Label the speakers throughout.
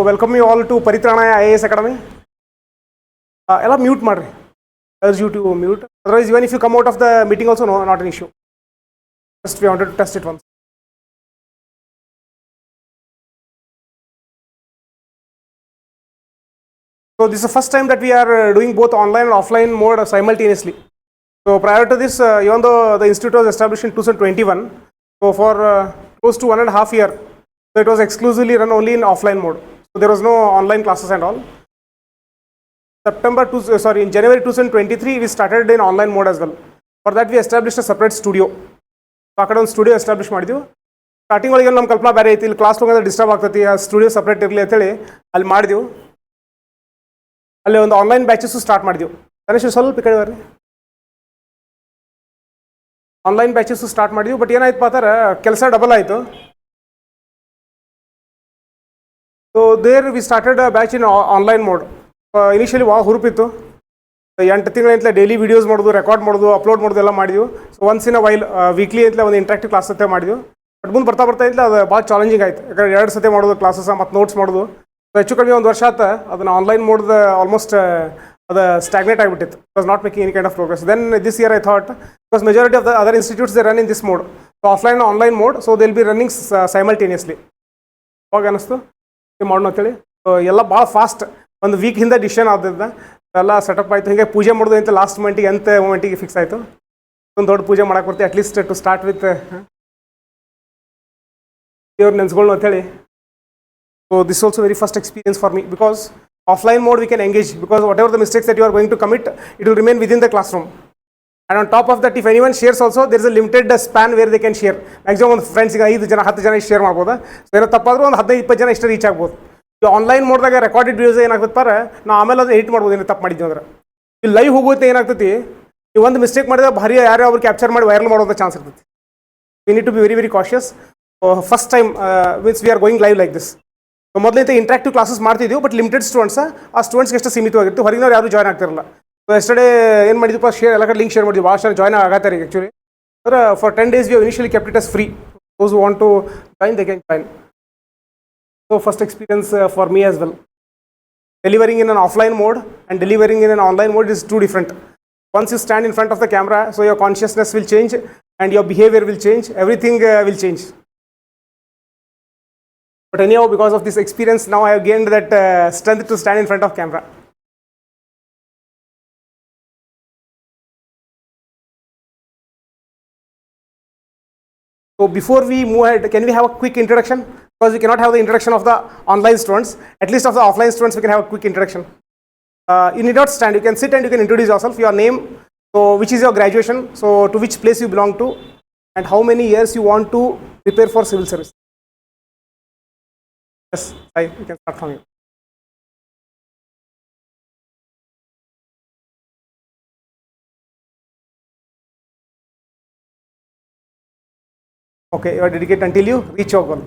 Speaker 1: welcome you all to Paritranaya IAS Academy. Ella mute madri. Urge you to mute. Otherwise, even if you come out of the meeting, also no, not an issue. Just we wanted to test it once. So this is the first time that we are doing both online and offline mode simultaneously. So prior to this, even though the institute was established in 2021, so for close to 1.5 years, so it was exclusively run only in offline mode. So there was no online classes and all. In January 2023, we started in online mode as well. For that, we established a separate studio. So akade ಒಂದು studio establish ಮಾಡಿದ್ವಿ. Starting ಒಳಗೆ ನಮ್ಮ ಕಲ್ಪನಾ ಬೇರೆ ಐತಿ, ಇಲ್ಲಿ class ಹೋಗೋದು disturb ಆಗ್ತೈತಿ, ಆ ಸ್ಟುಡಿಯೋ ಸಪ್ರೇಟ್ ಇರಲಿ ಅಂತೇಳಿ ಅಲ್ಲಿ ಮಾಡಿದ್ವಿ. ಅಲ್ಲಿ ಒಂದು ಆನ್ಲೈನ್ ಬ್ಯಾಚಸ್ ಸ್ಟಾರ್ಟ್ ಮಾಡಿದ್ವಿ. ಗಣೇಶ್ ಸ್ವಲ್ಪ ಈ ಕಡೆ ಬರ್ರಿ. ಆನ್ಲೈನ್ ಬ್ಯಾಚಸ್ ಸ್ಟಾರ್ಟ್ ಮಾಡಿದ್ವಿ. ಬಟ್ ಏನಾಯ್ತು ಅಂತಾರೆ, ಕೆಲಸ ಡಬಲ್ ಆಯಿತು. So there we started batch in online mode. Initially ಹುರುಪಿತ್ತು. 8 ತಿಂಗಳಿಂದ ಡೈಲಿ ವೀಡಿಯೋಸ್ ಮಾಡೋದು, ರೆಕಾರ್ಡ್ ಮಾಡೋದು, ಅಪ್ಲೋಡ್ ಮಾಡೋದು ಎಲ್ಲ ಮಾಡಿದ್ವಿ. So once in a while weekly ಅಂತಲೇ ಒಂದು ಇಂಟ್ರಾಕ್ಟಿವ್ ಕ್ಲಾಸ್ ಅಂತ ಮಾಡಿದ್ವಿ. ಬಟ್ ಮುಂದೆ ಬರ್ತಾ ಇದ್ಲ ಅದು ಭಾಳ ಚಾಲೆಂಜಿಂಗ್ ಆಯಿತು. ಯಾಕಂದ್ರೆ 2 ಸತಿ ಮಾಡೋದು ಕ್ಲಾಸಸ್ ಮತ್ತು ನೋಟ್ಸ್ ಮಾಡೋದು. ಸೊ ಹೆಚ್ಚು ಕಡಿಮೆ 1 ವರ್ಷ ಆಯ್ತು ಅದನ್ನು ಆನ್ಲೈನ್ ಮೋಡ್ದ ಆಲ್ಮೋಸ್ಟ್ ಅದು ಸ್ಟಾಗ್ನೇಟ್ ಆಗಿಬಿಟ್ಟಿತ್ತು. It was not making any kind of progress. Then this year I thought, because majority of the other institutes they run in this mode, so offline online mode, so they will be running simultaneously. ಅವಾಗ ಅನ್ನಿಸ್ತು ಮಾಡೋಣ ಅಂತೇಳಿ. So ಎಲ್ಲ ಭಾಳ fast, ಒಂದು weak ಹಿಂದೆ decision ಆದದ್ದು ಎಲ್ಲ ಸೆಟಪ್ ಆಯಿತು. ಹೀಗೆ ಪೂಜೆ ಮಾಡೋದು ಅಂತ ಲಾಸ್ಟ್ ಮೊಮೆಂಟಿಗೆ ಫಿಕ್ಸ್ ಆಯಿತು. ಒಂದು ದೊಡ್ಡ ಪೂಜೆ ಮಾಡಕ್ಕೆ ಬರ್ತೀವಿ, ಅಟ್ಲೀಸ್ಟ್ ಟು ಸ್ಟಾರ್ಟ್ ವಿತ್ ದೇವ್ರ ನೆನ್ಸ್ಗಳು ಅಂತೇಳಿ. So this also very first experience for me, because offline mode we can engage, because whatever the mistakes that you are going to commit, it will remain within the class room. And on top of that, if anyone shares also, there is a limited span where they can share. Maximum ಒಂದು ಫ್ರೆಂಡ್ಸ್ಗೆ 5 ಜನ 10 ಜನ share ಮಾಡ್ಬೋದು. So ಏನೋ ತಪ್ಪಾದರೂ ಒಂದು 15-20 ಜನ ಇಷ್ಟು reach ಆಗ್ಬೋದು. ಈ ಆನ್ಲೈನ್ ಮೋಡ್ದಾಗ ರೆಕಾರ್ಡೆಡ್ ವೀಡಿಯೋಸ್ ಏನಾಗ್ತದೆ, ನಾವು ಆಮೇಲೆ ಅದು ಎಡಿಟ್ ಮಾಡ್ಬೋದು ಏನು ತಪ್ಪು ಮಾಡಿದ್ವಿ ಅಂದ್ರೆ. ಈ ಲೈವ್ ಹೋಗುತ್ತೆ ಏನಾಗ್ತೈತಿ, ಈ ಒಂದು ಮಿಸ್ಟೇಕ್ ಮಾಡಿದ್ರೆ ಭಾರಿ ಯಾರು ಅವ್ರು ಕ್ಯಾಪ್ಚರ್ ಮಾಡಿ ವೈರಲ್ ಮಾಡೋದು ಚಾನ್ಸ್ ಇರ್ತೈತಿ. We need to be very cautious. First time means we are going live like this. ಮೊದಲಿಂದ ಇಂಟ್ರಾಕ್ಟಿವ್ ಕ್ಲಾಸಸ್ ಮಾಡ್ತಿದ್ದೀವಿ, ಬಟ್ ಲಿಮಿಟೆಡ್ ಸ್ಟೂಡೆಂಟ್ಸ್. ಆ ಸ್ಟೂಡೆಂಟ್ಸ್ಗೆ ಎಷ್ಟು ಸೀಮಿತವಾಗಿತ್ತು, ಹೊರಗಿನವ್ರು ಯಾರು ಜಾಯ್ನ್ ಆಗ್ತಿರಲ್ಲ. ಸೊ ಎಸ್ಟರ್ಡೇ ಏನು ಮಾಡಿದ್ವಿ, ಎಲ್ಲ ಕಡೆ ಲಿಂಕ್ ಶೇರ್ ಮಾಡಿದ್ವಿ. ಭಾಳ ಜನ ಜಾಯ್ನ್ ಆಗತ್ತಾರೆ ಈಗ ಆ್ಯಕ್ಚುಲಿ. ಅಂದ್ರೆ for 10 days we initially kept it as free. Those who want to join they can join. So first experience for me as well. Delivering in an offline mode and delivering in an online mode is too different. Once you stand in front of the camera, so your consciousness will change and your behavior will change. Everything will change. But anyhow, because of this experience, now I have gained that strength to stand in front of camera. So before we move ahead, can we have a quick introduction? Because we cannot have the introduction of the online students. At least of the offline students, we can have a quick introduction. You need not stand. You can sit and you can introduce yourself. Your name, so which is your graduation, so to which place you belong to, and how many years you want to prepare for civil service. Yes, you can start from you. Okay, you are dedicated until you reach your goal.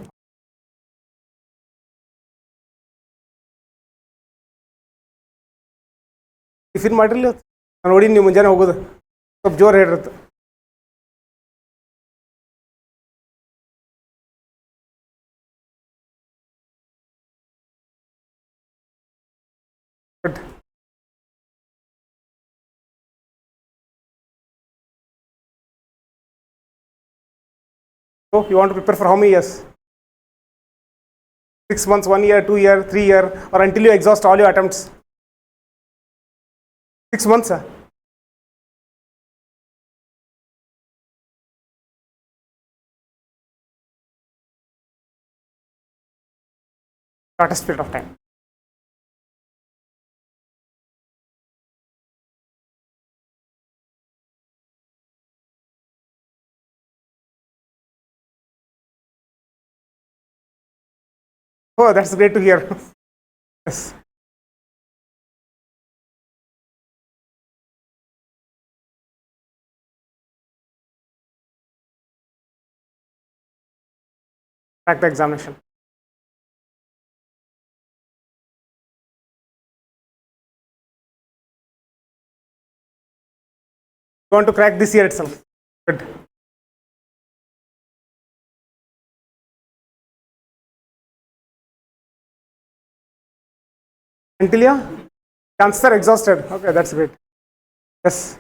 Speaker 1: Tiffin ಮಾಡಿರಲಿ ನೋಡಿ, ನೀವು ಮುಂಜಾನೆ ಹೋಗೋದು ಸ್ವಲ್ಪ ಜೋರು ಹೇಳಿರುತ್ತೆ. Good. So you want to prepare for how many years? 6 months, 1 year, 2 year, 3 year, or until you exhaust all your attempts? 6 months, sir. Shortest period of time. Oh, that's great to hear. Yes. Crack the examination. You want to crack this year itself. Good. Until your chances are exhausted. Okay, that's great. Yes.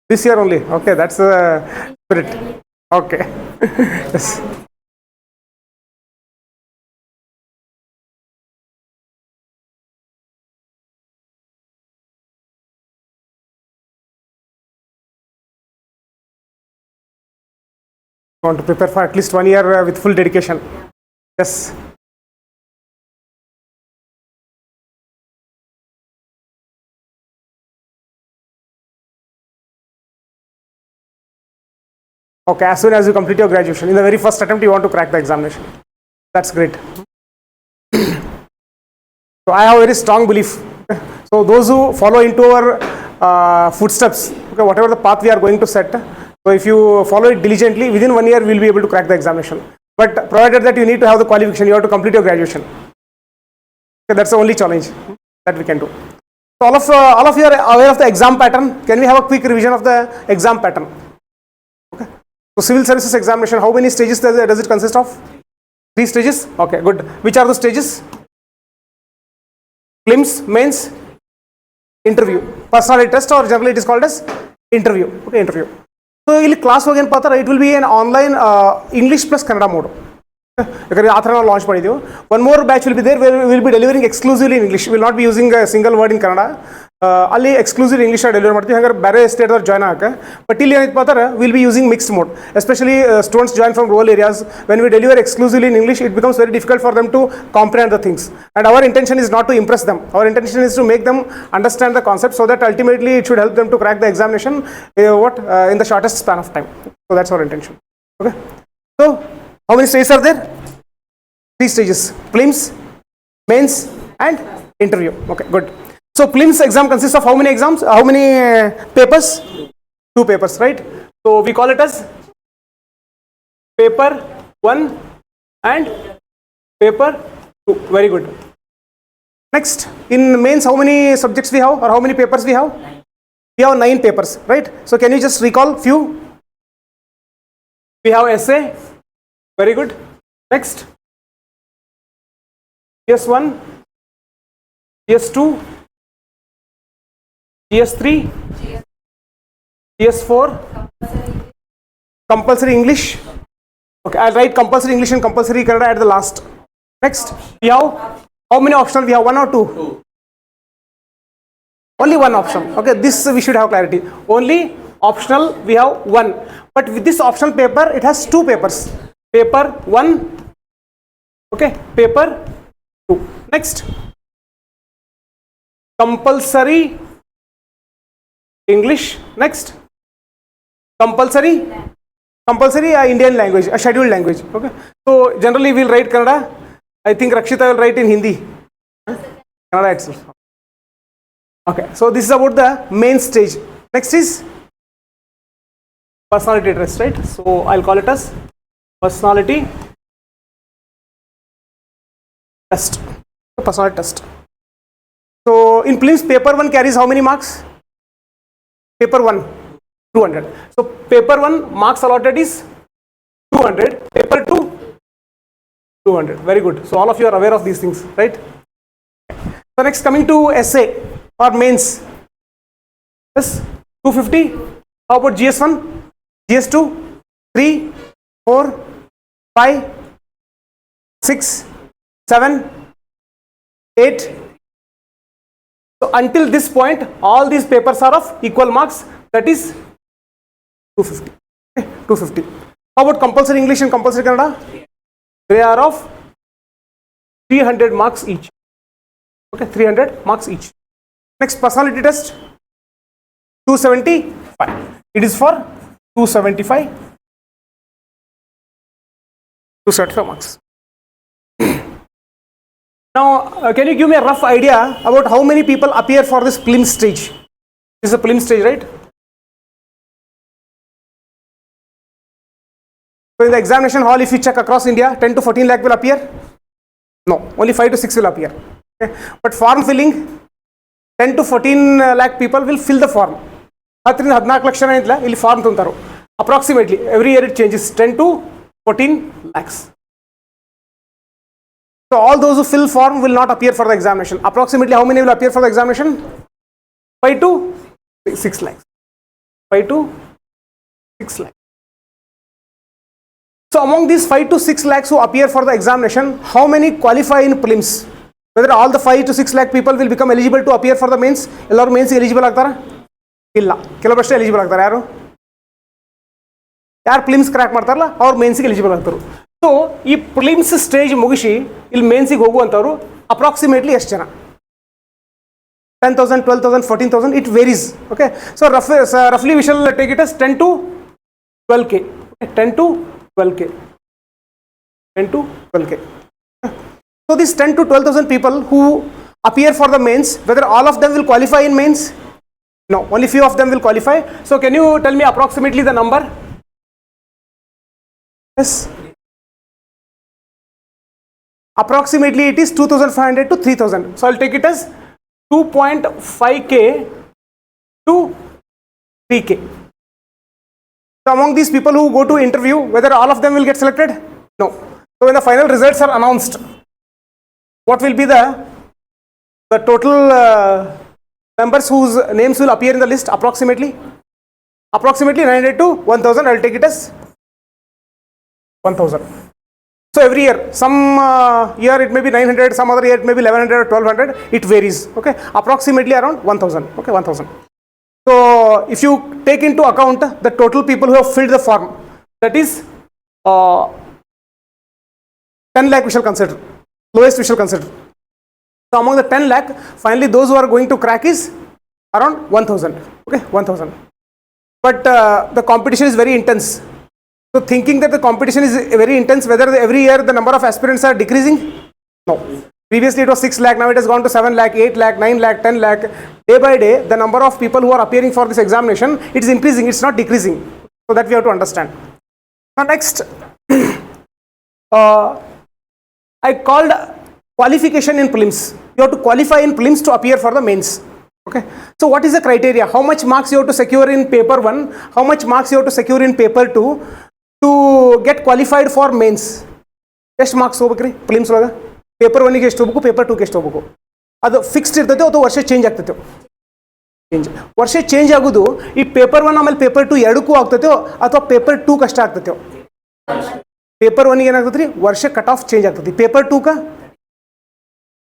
Speaker 1: This year only. Okay, that's the spirit. Okay. Yes. Want to prepare for at least 1 year with full dedication. Yes. Okay, as soon as you complete your graduation, in the very first attempt, you want to crack the examination. That's great. So I have a very strong belief. Okay. So those who follow into our footsteps, okay, whatever the path we are going to set, so if you follow it diligently, within 1 year, we will be able to crack the examination. But provided that you need to have the qualification, you have to complete your graduation. Okay, that's the only challenge that we can do. So all of you are aware of the exam pattern. Can we have a quick revision of the exam pattern? Okay. So civil services examination, how many stages does it consist of? 3 stages. Okay, good. Which are the stages? Prelims, mains, interview. Personality test, or generally it is called as interview. Okay, interview. So in class again, it will be an online English plus Kannada mode. Launch one more batch will be there where we will be delivering exclusively in English. We will not be using a single word in Kannada. Ali exclusive English deliver ಮಾಡ್ತೀವಿ ಹಂಗಾರೆ ಬೇರೆ state ಅವರು join ಆಗಕ್ಕೆ but ಇಲ್ಲಿ ಏನೈತೆ ಪಾತಾರೆ will be using mixed mode especially students join from rural areas when we deliver exclusively in English it becomes very difficult for them to comprehend the things and our intention is not to impress them our intention is to make them understand the concept so that ultimately it should help them to crack the examination in the shortest span of time so that's our intention okay so how many stages are there 3 stages: prelims, mains, and interview. Okay, good. So prelims exam consists of how many exams? How many papers? 2 papers, right? So we call it as paper 1 and paper 2. Very good. Next, in mains, how many subjects we have, or how many papers we have? We have 9 papers, right? So can you just recall few? We have essay. Very good. Next. PS1, PS2, PS3, PS4, compulsory English. Okay, I'll write compulsory English and compulsory Kannada at the last. Next, we have how many optional? We have 1 or 2? Only 1 option. Okay, this we should have clarity. Only optional we have 1. But with this optional paper, it has 2 papers. Paper 1. Okay, paper 2. Next, compulsory English. Next, compulsory Indian language, a scheduled language. Okay, so generally we'll write Kannada. I think Rakshita will write in Hindi. Kannada itself. Okay, so this is about the main stage. Next is personality test, right? So I'll call it as personality test. Personality test. So in prelims, paper 1 carries how many marks? Paper 1 200. So paper 1 marks allotted is 200. Paper 2 200. Very good. So all of you are aware of these things, right? So next, coming to essay or mains. Yes, 250. How about GS1, GS2, 3, 4, 5, 6, 7, 8. So until this point, all these papers are of equal marks. That is 250. Okay, 250. How about compulsory English and compulsory Kannada? They are of 300 marks each. Okay, 300 marks each. Next, personality test 275. It is for 275 marks. Now, can you give me a rough idea about how many people appear for this prelims stage? This is a prelims stage, right? So in the examination hall, if you check across India, 10 to 14 lakh will appear? No, only 5 to 6 will appear. Okay. But form filling, 10 to 14 lakh people will fill the form. 10 to 14 lakh ಇಲ್ಲ ಇಲ್ಲಿ form ತುಂಬ್ತಾರೋ approximately every year it changes 10 to 14 lakhs. So all those who fill form will not appear for the examination. Approximately how many will appear for the examination? 5 to 6 lakhs. 5 to 6 lakhs. So among these 5 to 6 lakhs who appear for the examination, how many qualify in prelims? Whether all the 5 to 6 lakh people will become eligible to appear for the mains? Ellaru mains eligible agtara? Illa. Kelabashte eligible agtara yaru? Yaar prelims crack ಮಾಡ್ತಾರಲ್ಲ ಅವ್ರು ಮೇನ್ಸಿಗೆ eligible ಆಗ್ತಾರೆ. So ಈ prelims stage ಮುಗಿಸಿ ಇಲ್ಲಿ ಮೇನ್ಸಿಗೆ ಹೋಗುವಂಥವ್ರು approximately ಎಷ್ಟು ಜನ? 10,000, 12,000, 14,000, it varies. Okay, so roughly we shall take it as 10 to 12k. Okay, 10 to 12k. 10 to 12k. So these 10 to 12,000 people who appear for the mains, whether all of them will qualify in mains? No, only few of them will qualify. So can you tell me approximately the number? Yes. Approximately it is 2,500 to 3,000. So I'll take it as 2.5k to 3k. So among these people who go to interview, whether all of them will get selected? No. So when the final results are announced, what will be the total members whose names will appear in the list? Approximately 900 to 1,000. I'll take it as 1,000. So every year, some year it may be 900, some other year it may be 1100 or 1200. It varies. Okay, approximately around 1,000. Okay, 1,000. So if you take into account the total people who have filled the form, that is 10 lakh we shall consider. Lowest we shall consider. So among the 10 lakh, finally those who are going to crack is around 1,000. Okay, 1,000. But the competition is very intense. So thinking that the competition is very intense, whether every year the number of aspirants are decreasing? No. Previously it was 6 lakh, now it has gone to 7 lakh, 8 lakh, 9 lakh, 10 lakh. Day by day, the number of people who are appearing for this examination, it is increasing, it's not decreasing. So that we have to understand. Now next, I called qualification in prelims. You have to qualify in prelims to appear for the mains. Okay. So what is the criteria? How much marks you have to secure in paper 1? How much marks you have to secure in paper 2? To get qualified for mains? ಎಷ್ಟು marks ಹೋಗ್ಬೇಕ್ರಿ prelims ಒಳಗೆ? Paper 1ಗೆ ಎಷ್ಟು ಹೋಗ್ಬೇಕು, paper 2ಗೆ ಎಷ್ಟು ಹೋಗ್ಬೇಕು? ಅದು fixed ಇರ್ತೈತೆ ಅಥವಾ ವರ್ಷ ಚೇಂಜ್ ಆಗ್ತೈತೆ? ವರ್ಷ ಚೇಂಜ್ ಆಗೋದು ಈ ಪೇಪರ್ 1 ಆಮೇಲೆ ಪೇಪರ್ 2 ಎರಡಕ್ಕೂ ಆಗ್ತೈತೆ ಅಥವಾ ಪೇಪರ್ 2 ಕಷ್ಟ ಆಗ್ತೈತೆ? ಪೇಪರ್ 1ಗೆ ಏನಾಗ್ತೈತೆ ರೀ, ವರ್ಷ ಕಟ್ ಆಫ್ ಚೇಂಜ್ ಆಗ್ತೈತಿ. ಪೇಪರ್ 2ಗೆ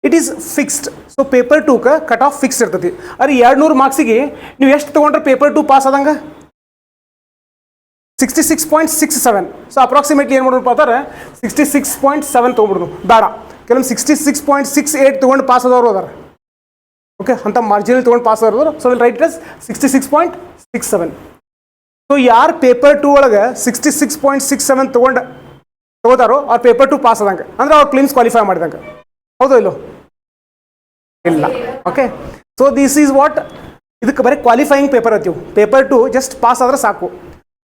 Speaker 1: it is fixed. So paper 2ಗೆ ಕಟ್ ಆಫ್ ಫಿಕ್ಸ್ ಇರ್ತೈತಿ. ಅರೆ 200 ಮಾರ್ಕ್ಸಿಗೆ ನೀವು ಎಷ್ಟು ತೊಗೊಂಡ್ರೆ ಪೇಪರ್ 2 ಪಾಸ್ ಆದಂಗೆ? 66.67. ಸೊ ಅಪ್ರಾಕ್ಸಿಮೇಟ್ಲಿ ಏನು ಮಾಡೋದು ಅಂತಾರೆ, 66.7 ತೊಗೊಂಡ್ಬಿಡ್ದು. ಬೇಡ, ಕೆಲವೊಂದು 66.68 ತೊಗೊಂಡು ಪಾಸ್ ಆದವರು ಅದಾರ. ಓಕೆ, ಅಂತ ಮಾರ್ಜಿನಲ್ ತೊಗೊಂಡು ಪಾಸ್ ಆದವರು. So will write is 66.67. So ಯಾರು ಪೇಪರ್ 2 ಒಳಗೆ 66.67 ತಗೋತಾರೋ ಅವ್ರು ಪೇಪರ್ 2 ಪಾಸ್ ಆದಂಗೆ, ಅಂದ್ರೆ ಅವ್ರು ಪ್ರಿಲಿಮ್ಸ್ ಕ್ವಾಲಿಫೈ ಮಾಡಿದಂಗೆ. ಹೌದು ಇಲ್ಲೋ? ಇಲ್ಲ. Okay, so this is what, ಇದಕ್ಕೆ ಬರೀ ಕ್ವಾಲಿಫೈಯಿಂಗ್ ಪೇಪರ್ ಅಂತೀವಿ. ಪೇಪರ್ 2 ಜಸ್ಟ್ ಪಾಸ್ ಆದ್ರೆ ಸಾಕು.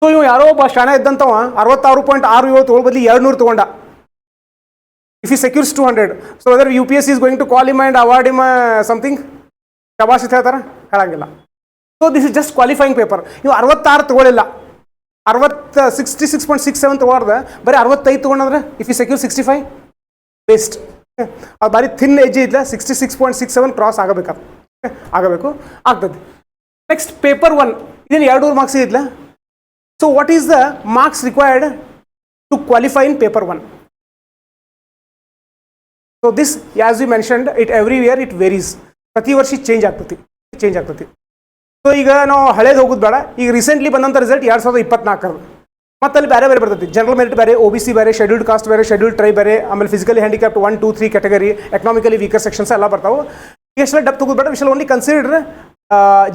Speaker 1: ಸೊ ಇವು ಯಾರೋ ಒಬ್ಬ ಶಾಣೆ ಇದ್ದಂತವ 66.67 ತೊಗೊಳ್ ಬದಲಿ 200 ತೊಗೊಂಡ. If he secures 200, so whether UPSC is going to call him and award him something, ಶಬಾಷ್ ಅಂತ ಹೇಳ್ತಾರೆ? ಹೇಳಂಗಿಲ್ಲ. So this is just qualifying paper. ನೀವು 66 ತೊಗೊಳಿಲ್ಲ, 66.67 ತೊಗೊಳ್ದೆ ಬರೀ 65 ತೊಗೊಂಡ್ರೆ ಇಫ್ ಈ ಸೆಕ್ಯೂರ್ 65, ವೇಸ್ಟ್. ಅದು ಭಾರಿ ಥಿನ್ ಎಜ್ ಇದ್ಲ, 66.67 ಕ್ರಾಸ್ ಆಗಬೇಕು, ಆಗ್ತದೆ. ನೆಕ್ಸ್ಟ್ ಪೇಪರ್ 1 ಇದೇನು 200 ಮಾರ್ಕ್ಸ್ ಇದ್ಲ. So what is the marks required to qualify in paper 1? So this as you mentioned it every year it varies. ಪ್ರತಿ ವರ್ಷ ಚೇಂಜ್ ಆಗ್ತತಿ. ಸೊ ಈಗ ನಾವು ಹಳೇದು ಹೋಗೋದು ಬೇಡ, ಈಗ ರೀಸೆಂಟ್ಲಿ ಬಂದಂಥ ರಿಸಲ್ಟ್ 2024. ಮತ್ತು ಅಲ್ಲಿ ಬೇರೆ ಬರ್ತೈತಿ. ಜನರಲ್ ಮೆರಿಟ್ ಬೇರೆ, OBC ಬೇರೆ, ಶೆಡ್ಯೂಲ್ಡ್ ಕಾಸ್ಟ್ ಬೇರೆ, ಶೆಡ್ಯೂಲ್ಡ್ ಟ್ರೈಬ್ ಬೇರೆ, ಆಮೇಲೆ physically handicapped 1, 2, 3 category, economically weaker sections ಎಲ್ಲ ಬರ್ತಾವೆ. ಎಷ್ಟೆಲ್ಲ ಡಪ್ ತಗೋದು ಬೇಡ, we shall only consider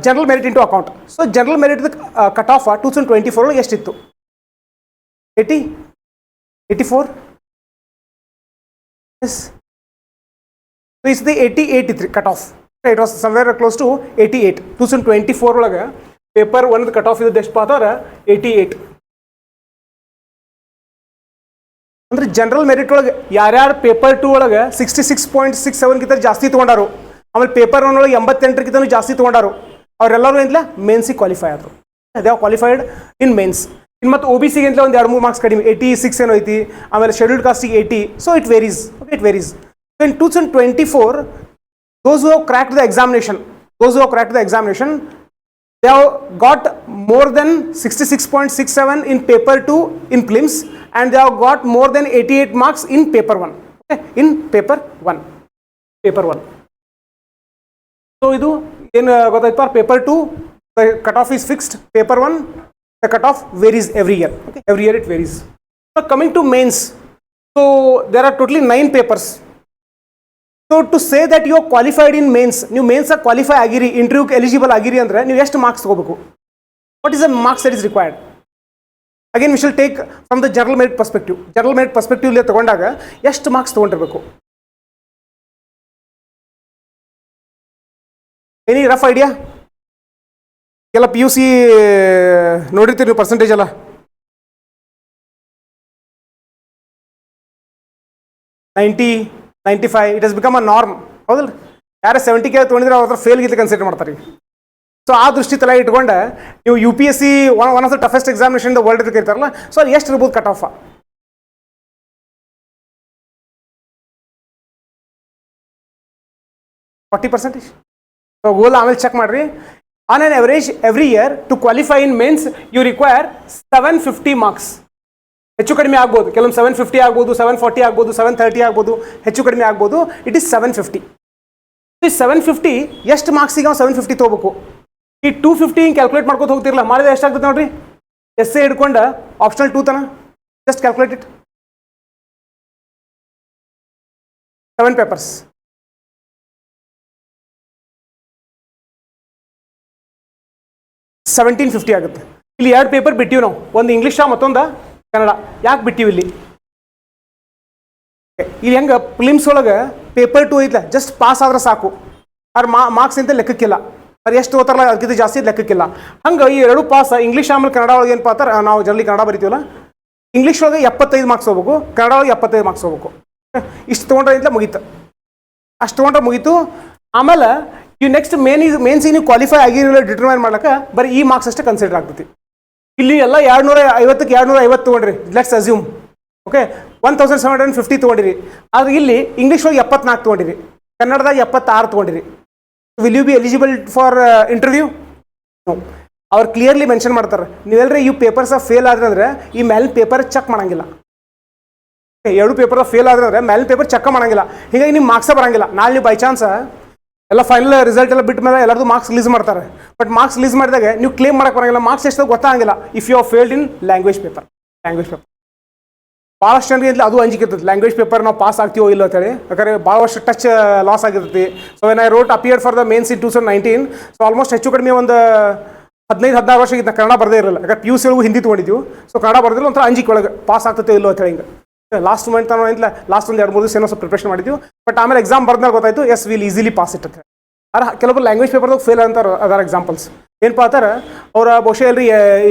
Speaker 1: general merit into account. So general merit cut off 2024 ಒಳಗೆ ಎಷ್ಟಿತ್ತು? 80, 84. Yes, it's the 83 cut off. It was somewhere close to 88. 2024 ಒಳಗೆ ಪೇಪರ್ 1 ಕಟ್ ಆಫ್ ಇದ್ದು ಎಷ್ಟು ಪಾತಾರೆ? 88. ಅಂದ್ರೆ ಜನರಲ್ ಮೆರಿಟ್ ಒಳಗೆ ಯಾರ್ಯಾರು ಪೇಪರ್ 2 ಒಳಗೆ 66.67ಗಿಂತ ಜಾಸ್ತಿ ತೊಗೊಂಡಾರು, ಆಮೇಲೆ ಪೇಪರ್ 1 ಒಳಗೆ 88ಗಿಂತ ಜಾಸ್ತಿ ತೊಗೊಂಡಾರು, ಅವರೆಲ್ಲರೂ ಏನಿಲ್ಲ ಮೇನ್ಸಿಗೆ ಕ್ವಾಲಿಫೈ ಆದರು. They are qualified in mains. ಇನ್ನು ಮತ್ತು OBC ಗೆ ಅಂತ ಒಂದು 2-3 ಮಾರ್ಕ್ಸ್ ಕಡಿಮೆ, 86 ಏನೋ ಐತಿ, ಆಮೇಲೆ ಶೆಡ್ಯೂಲ್ಡ್ ಕಾಸ್ಟಿಗೆ 80. So it varies. Okay, it varies. So in 2024 those who have cracked the examination, they have got more than 66.67 in paper 2 in prelims, and they have got more than 88 marks in paper 1. Okay, in paper 1. So idu ಏನು ಗೊತ್ತಾಯ್ತು, paper 2 the cutoff is fixed, paper 1 the cutoff varies every year. Okay, every year it varies. So coming to mains, so there are totally 9 papers. So to say that you are qualified in mains, ನೀವು mains qualify ಆಗಿರಿ, ಇಂಟರ್ವ್ಯೂಗೆ eligible ಆಗಿರಿ ಅಂದರೆ ನೀವು ಎಷ್ಟು marks ತಗೋಬೇಕು? What is the marks that is required? Again we shall take from the general merit perspective ತಗೊಂಡಾಗ ಎಷ್ಟು ಮಾರ್ಕ್ಸ್ ತಗೊಂಡಿರ್ಬೇಕು? Any rough idea? ಎಲ್ಲ PUC ನೋಡಿರ್ತೀರಿ ನೀವು ಪರ್ಸೆಂಟೇಜ್ ಎಲ್ಲ. 90-95 it has become a norm. ಹೌದಲ್ಲ? ಯಾರು 70K ತೊಗೊಂಡಿದ್ರೆ ಅವ್ರ ಹತ್ರ ಫೇಲ್ ಗಿಲ್ಲಿ ಕನ್ಸಿಡರ್ ಮಾಡ್ತಾರೆ. ಸೊ ಆ ದೃಷ್ಟಿ ತಲೆ ಇಟ್ಕೊಂಡೆ ನೀವು UPSC one of the toughest examination the world ಕರೀತಾರಲ್ಲ, ಸೊ ಅದು ಎಷ್ಟು ಇರ್ಬೋದು ಕಟ್ ಆಫ್? 40%. ಸೊ ಗೋಲ್ ಆಮೇಲೆ ಚೆಕ್ ಮಾಡಿರಿ. On on average every year to qualify in mains you require 750 marks. ಹೆಚ್ಚು ಕಡಿಮೆ ಆಗ್ಬೋದು, ಕೆಲವೊಂದು 750 ಆಗ್ಬೋದು, 740 ಆಗ್ಬೋದು, 730 ಆಗ್ಬೋದು, ಹೆಚ್ಚು ಕಡಿಮೆ ಆಗ್ಬೋದು. It is 750. ಈ 750 ಎಷ್ಟು ಮಾರ್ಕ್ಸಿಗೆ ನಾವು 750 ತೊಗೋಬೇಕು? ಈ 250 ಹಿಂಗೆ ಕ್ಯಾಲ್ಕುಲೇಟ್ ಮಾಡ್ಕೊತ ಹೋಗ್ತಿರಲ್ಲ, ಮಾಡಿದ್ರೆ ಎಷ್ಟಾಗ್ತದೆ ನೋಡ್ರಿ. ಎಸ್ಸೆ ಹಿಡ್ಕೊಂಡು ಆಪ್ಷನಲ್ 2 ತನ ಜಸ್ಟ್ ಕ್ಯಾಲ್ಕುಲೇಟ್ ಇಟ್. 7 ಪೇಪರ್ಸ್, 1750 ಆಗುತ್ತೆ. ಇಲ್ಲಿ 2 ಪೇಪರ್ ಬಿಟ್ಟಿವಿ ನಾವು, ಒಂದು ಇಂಗ್ಲೀಷ ಮತ್ತೊಂದು ಕನ್ನಡ. ಯಾಕೆ ಬಿಟ್ಟಿವಿ ಇಲ್ಲಿ? ಇಲ್ಲಿ ಹೆಂಗೆ ಪ್ರಿಲಿಮ್ಸ್ ಒಳಗೆ ಪೇಪರ್ 2 ಐತ್ಲ, ಜಸ್ಟ್ ಪಾಸ್ ಆದ್ರೆ ಸಾಕು, ಅವ್ರ ಮಾರ್ಕ್ಸ್ ಅಂತ ಲೆಕ್ಕಕ್ಕಿಲ್ಲ, ಅವ್ರು ಎಷ್ಟು ಓದ್ತಾರಲ್ಲ ಅದಕ್ಕಿಂತ ಜಾಸ್ತಿ ಲೆಕ್ಕಕ್ಕಿಲ್ಲ. ಹಂಗೆ ಈ 2 ಪಾಸ್, ಇಂಗ್ಲೀಷ್ ಆಮೇಲೆ ಕನ್ನಡ ಒಳಗೆ ಏನು ಪಾತ್ರ, ನಾವು ಜಲ್ದಿ ಕನ್ನಡ ಬರಿತೀವಲ್ಲ, ಇಂಗ್ಲೀಷ್ ಒಳಗೆ 75 ಮಾರ್ಕ್ಸ್ ಹೋಗ್ಬೇಕು, ಕನ್ನಡ ಒಳಗೆ 75 ಮಾರ್ಕ್ಸ್ ಹೋಗ್ಬೇಕು. ಇಷ್ಟು ತೊಗೊಂಡ್ರೆ ಇಂತ ಮುಗೀತು, ಅಷ್ಟು ತೊಗೊಂಡ್ರೆ ಮುಗೀತು. ಆಮೇಲೆ ಈ ನೆಕ್ಸ್ಟ್ ಮೇನ್ಸಿಗೆ ನೀವು ಕ್ವಾಲಿಫೈ ಆಗಿರೋ ಡಿಟರ್ಮೈನ್ ಮಾಡ್ಲಿಕ್ಕೆ ಬರೀ ಈ ಮಾರ್ಕ್ಸ್ ಅಷ್ಟೇ ಕನ್ಸಿಡರ್ ಆಗ್ತೈತಿ. ಇಲ್ಲಿ ಎಲ್ಲ 250ಕ್ಕೆ 250 ತೊಗೊಂಡ್ರಿ, ಲೆಟ್ಸ್ ಅಸ್ಯೂಮ್. ಓಕೆ, 1750 ತೊಗೊಂಡಿರಿ. ಆದ್ರೆ ಇಲ್ಲಿ ಇಂಗ್ಲೀಷ್ ಒಳಗೆ 74 ತೊಗೊಂಡಿರಿ, ಕನ್ನಡದಾಗ 76 ತೊಗೊಂಡಿರಿ. Will you be eligible for interview? ಅವ್ರು ಕ್ಲಿಯರ್ಲಿ ಮೆನ್ಷನ್ ಮಾಡ್ತಾರೆ, ನೀವೆಲ್ಲರೂ ಈ ಪೇಪರ್ಸ್ ಫೇಲ್ ಆದ್ರೆ ಅಂದ್ರೆ ಈ ಮೇಲಿನ ಪೇಪರ್ ಚೆಕ್ ಮಾಡಂಗಿಲ್ಲ. 2 ಪೇಪರ್ ಫೇಲ್ ಆದ್ರೆ ಅಂದ್ರೆ ಮೇಲಿನ ಪೇಪರ್ ಚೆಕ್ ಮಾಡಂಗಿಲ್ಲ. ಹೀಗಾಗಿ ನಿಮ್ಮ ಮಾರ್ಕ್ಸ ಬರಂಗಿಲ್ಲ. ನಾಳೆ ನೀವು ಬೈ ಚಾನ್ಸ್ ಎಲ್ಲ ಫೈನಲ್ ರಿಸಲ್ಟ್ ಎಲ್ಲ ಬಿಟ್ಟ ಮೇಲೆ ಎಲ್ಲರದು ಮಾರ್ಕ್ಸ್ ರಿಲೀಸ್ ಮಾಡ್ತಾರೆ. ಬಟ್ ಮಾರ್ಕ್ಸ್ ರಿಲೀಸ್ ಮಾಡಿದಾಗ ನೀವು ಕ್ಲೇಮ್ ಮಾಡಕ್ಕೆ ಬರಂಗಿಲ್ಲ, ಮಾರ್ಕ್ಸ್ ಎಷ್ಟು ಗೊತ್ತಾಗಿಲ್ಲ. If you are failed in language paper. ಭಾಳಷ್ಟು ಜನರಿಗೆ ಅದು ಅಂಜಿಕೆ ಇರ್ತದೆ, ಲ್ಯಾಂಗ್ವೇಜ್ ಪೇಪರ್ ನಾವು ಪಾಸ್ ಆಗ್ತೀವೋ ಇಲ್ಲ ಅಂತೇಳಿ. ಯಾಕಂದರೆ ಭಾಳಷ್ಟು ಟಚ್ ಲಾಸ್ ಆಗಿರ್ತೈತಿ. So when I wrote appeared for the mains in 2019, so almost ಹೆಚ್ಚು ಕಡಿಮೆ ಒಂದು 15-16 ವರ್ಷ ಇದ್ದ ಕನ್ನಡ ಬರದೇ ಇರಲ್ಲ. ಯಾಕಂದ್ರೆ PUC ಒಳಗೂ ಹಿಂದಿ ತೊಗೊಂಡಿದ್ದೀವಿ. ಸೊ ಕನ್ನಡ ಬರೆದಿಲ್ಲ, ಒಂಥರ ಅಂಜಿಕೆ ಒಳಗೆ ಪಾಸ್ ಆಗ್ತೈತೆ ಇಲ್ಲೋ ಅಂತೇಳಿ. ಹಿಂಗೆ ಲಾಸ್ಟ್ ಮೂಮೆಂಟ್ ನಾವು ಇಲ್ಲ, ಲಾಸ್ಟ್ ಒಂದು 2-3 ದಿವಸ ಏನೋ ಸ್ವಲ್ಪ ಪ್ರಿಪ್ರೇಷನ್ ಮಾಡಿದ್ದೀವಿ. ಬಟ್ ಆಮೇಲೆ ಎಕ್ಸಾಮ್ ಬರ್ದಾಗ ಗೊತ್ತಾಯ್ತು, yes will easily pass it. ಆದ್ರೆ ಕೆಲವೊಬ್ಬರು ಲ್ಯಾಂಗ್ವೇಜ್ ಪೇಪರ್ದಾಗ ಫೇಲ್ ಅಂತಾರೆ. ಅದರ ಎಕ್ಸಾಂಪಲ್ಸ್ ಏನಪ್ಪ ಅಂತಾರೆ, ಅವ್ರ ಬಹುಶಃ ಎಲ್ರಿ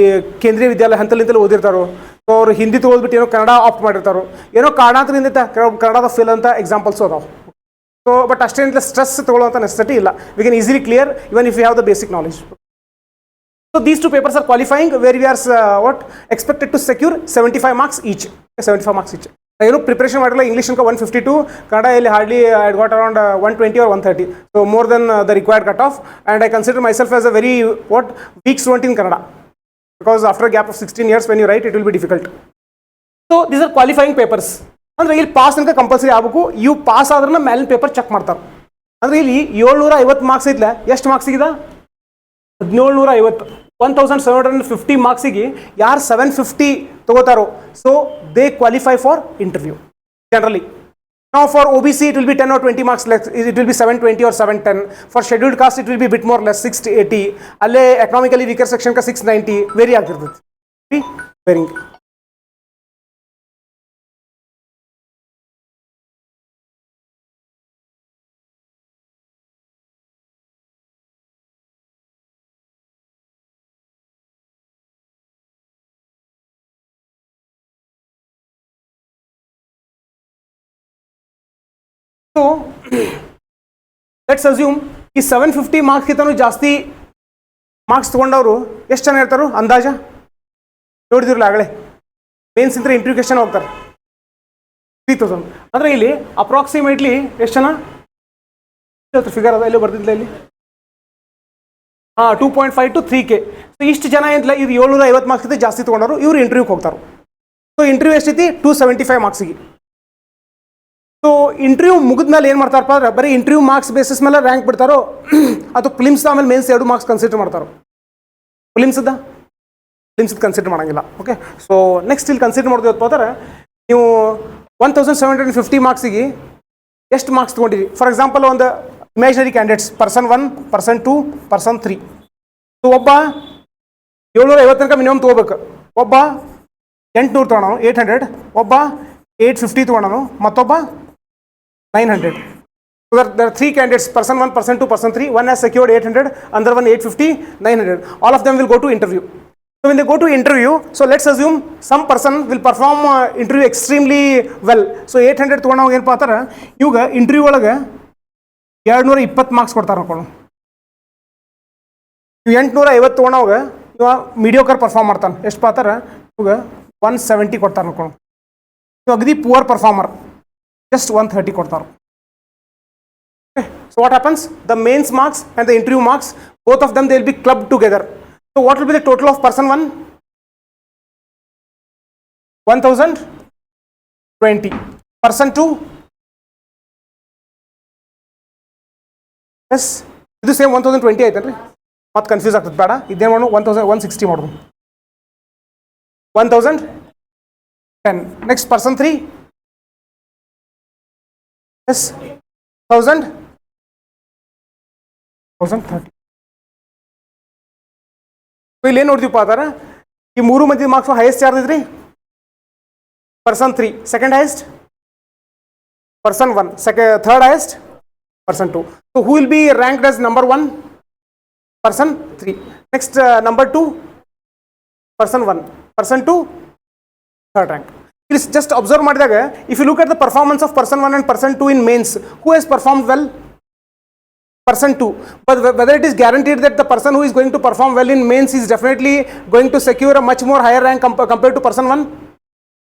Speaker 1: ಕೇಂದ್ರೀಯ ವಿದ್ಯಾಲಯ ಹಂತಲಿಂದಲೇ ಓದಿರ್ತಾರೋ, ಸೊ ಅವ್ರು ಹಿಂದಿ ತೊಗೊಳ್ಬಿಟ್ಟು ಏನೋ ಕನ್ನಡ ಆಪ್ಟ್ ಮಾಡಿರ್ತಾರೋ, ಏನೋ ಕಾರಣಾಂತರದಿಂದ ಕನ್ನಡದ ಫೇಲ್ ಅಂತ ಎಕ್ಸಾಂಪಲ್ಸು ಅದಾವೆ. ಸೊ ಬಟ್ ಅಷ್ಟೇನಿಲ್ಲ ಸ್ಟ್ರೆಸ್ ತೊಗೊಳ್ಳೋಂಥ ನೆಸೆಸಿಟಿ ಇಲ್ಲ. We can easily clear even if you have the basic knowledge. So these 2 papers are qualifying where we are expected to secure 75 marks each. 75 marks each. ಏನು preparation ಮಾಡಿರಲ್ಲ. English ಅನ್ಕ 152, ಕನ್ನಡ ಇಲ್ಲಿ hardly I got around 120 or 130. So more than the required cut off. And I consider myself as a very weak student in Kannada, because after a gap of 16 years when you write it will be difficult. So these are qualifying papers. ಅಂದರೆ ಇಲ್ಲಿ pass ಅನ್ಕ compulsory ಆಗಬೇಕು. ಇವು pass ಆದ್ರೆ ಮೇಲಿನ paper check ಮಾಡ್ತಾರೆ. ಅಂದರೆ ಇಲ್ಲಿ 750 marks ಐತ್ಲ, ಎಷ್ಟು ಮಾರ್ಕ್ಸಿಗಿದೆ? 1750. 1750 ಮಾರ್ಕ್ಸಿಗೆ ಯಾರು 750 ತಗೋತಾರೋ, so they qualify for interview generally. Now for OBC it will be 10 or 20 marks less, it will be 720 or 710. For scheduled caste it will be bit more less, 680. Alle economically weaker section ka 690 vary ಆಗಿರ್ತದೆ. Varying. So let's assume ಈ 750 ಮಾರ್ಕ್ಸ್ಗಿಂತನೂ ಜಾಸ್ತಿ marks ತೊಗೊಂಡವರು ಎಷ್ಟು ಜನ ಇರ್ತಾರೋ ಅಂದಾಜ? ನೋಡಿದಿರಲ್ಲ ಆಗಲೇ mains ಇಂದ ಇಂಟರ್ವ್ಯೂಗೆ ಎಷ್ಟು ಜನ ಹೋಗ್ತಾರೆ 3000 ಅಂದರೆ ಇಲ್ಲಿ ಅಪ್ರಾಕ್ಸಿಮೇಟ್ಲಿ ಎಷ್ಟು ಜನ ಫಿಗರ್ ಅದ ಇಲ್ಲಿ ಬರ್ತಿದ್ಲ ಇಲ್ಲಿ 2.5 to 3K. ಸೊ ಇಷ್ಟು ಜನ ಏನಿಲ್ಲ ಇದು 750 ಮಾರ್ಕ್ಸ್ ಇದೆ ಜಾಸ್ತಿ ತೊಗೊಂಡರು ಇವ್ರು ಇಂಟರ್ವ್ಯೂಗೆ ಹೋಗ್ತಾರೆ. ಸೊ ಇಂಟರ್ವ್ಯೂ ಎಷ್ಟೈತಿ 275 ಮಾರ್ಕ್ಸಿಗೆ. ಸೊ ಇಂಟರ್ವ್ಯೂ ಮುಗಿದ್ಮೇಲೆ ಏನು ಮಾಡ್ತಾರಪ್ಪ ಅಂದ್ರೆ ಬರೀ ಇಂಟರ್ವ್ಯೂ ಮಾರ್ಕ್ಸ್ ಬೇಸಿಸ್ ಮೇಲೆ ರ್ಯಾಂಕ್ ಬಿಡ್ತಾರೋ ಅಥವಾ ಫಿಲಿಮ್ಸ್ ಆಮೇಲೆ ಮೇನ್ಸ್ 2 ಮಾರ್ಕ್ಸ್ ಕನ್ಸಿಡರ್ ಮಾಡ್ತಾರೋ ಫಿಲಿಮ್ಸ್ದ ಕನ್ಸಿಡರ್ ಮಾಡಂಗಿಲ್ಲ. ಓಕೆ, ಸೊ ನೆಕ್ಸ್ಟ್ ಇಲ್ಲಿ ಕನ್ಸಿಡರ್ ಮಾಡೋದು ಅಂದ್ರೆ ನೀವು 1750 ಮಾರ್ಕ್ಸಿಗೆ ಎಷ್ಟು ಮಾರ್ಕ್ಸ್ ತೊಗೊಂಡಿರಿ. ಫಾರ್ ಎಕ್ಸಾಂಪಲ್ ಒಂದು imaginary candidates person 1, person 2, person 3. So ಒಬ್ಬ 750 ತನಕ ಮಿನಿಮಮ್ ತೊಗೋಬೇಕು. ಒಬ್ಬ 800 ತೊಗೊಳೋನು 800, ಒಬ್ಬ 850 ತೊಗೊಳೋನು, ಮತ್ತೊಬ್ಬ 900. So there are 3 candidates, person 1, person 2, person 3. One has secured 800, another one 850, 900. All of them will go to interview. So when they go to interview, so let's assume some person will perform interview extremely well. So 800 ತೊಗೊಂಡಾಗ ಏನಪ್ಪ ಅಂತಾರೆ ಇವಾಗ interview ಒಳಗೆ 220 marks ಕೊಡ್ತಾರೆ ಅನ್ಕೊಳ್ಳು. 850 ತೊಗೊಂಡಾಗ ಇವ mediocre perform ಮಾಡ್ತಾನೆ ಎಷ್ಟು ಪಾತಾರೆ ಇವಾಗ 170 ಕೊಡ್ತಾರೆ ಅನ್ಕೊಳ್ಳು. ಇವಾಗ ಅಗದಿ ಪುವರ್ ಪರ್ಫಾರ್ಮರ್ ಜಸ್ಟ್ 130 ಕೊಡ್ತಾರೆ. So what happens? The mains marks and the interview marks, both of them they will be clubbed together. So what will be the total of person 1? 1020. Person 2? Yes. This same 1020 ಆಯ್ತೇನ್ರಿ ಮತ್ತೆ confuse ಆಗ್ತದೆ ಬೇಡ ಇದೇನು ಮಾಡೋಣ 1160 ಮಾಡೋಣ 1010. Next person 3? Yes. 1030. ಇಲ್ಲಿ ಏನು ನೋಡ್ತೀವಪ್ಪ ಅಂದ್ರೆ ಈ 3 ಮಂದಿ ಮಾರ್ಕ್ಸ್ ಹೈಯೆಸ್ಟ್ ಯಾರ್ದಿದ್ರಿ person 3, second highest person 1, third highest person 2. So who will be ranked as number 1? Person 3. Next number 2 person 1, person 2 third rank. ಇಲ್ಲಿ ಜಸ್ಟ್ ಅಬ್ಸರ್ವ್ ಮಾಡಿದಾಗ if you look at the performance of person 1 and person 2 in mains, who has performed well? Person 2. But whether it is guaranteed that the person who is going to perform well in mains is definitely going to secure a much more higher rank compared to person 1?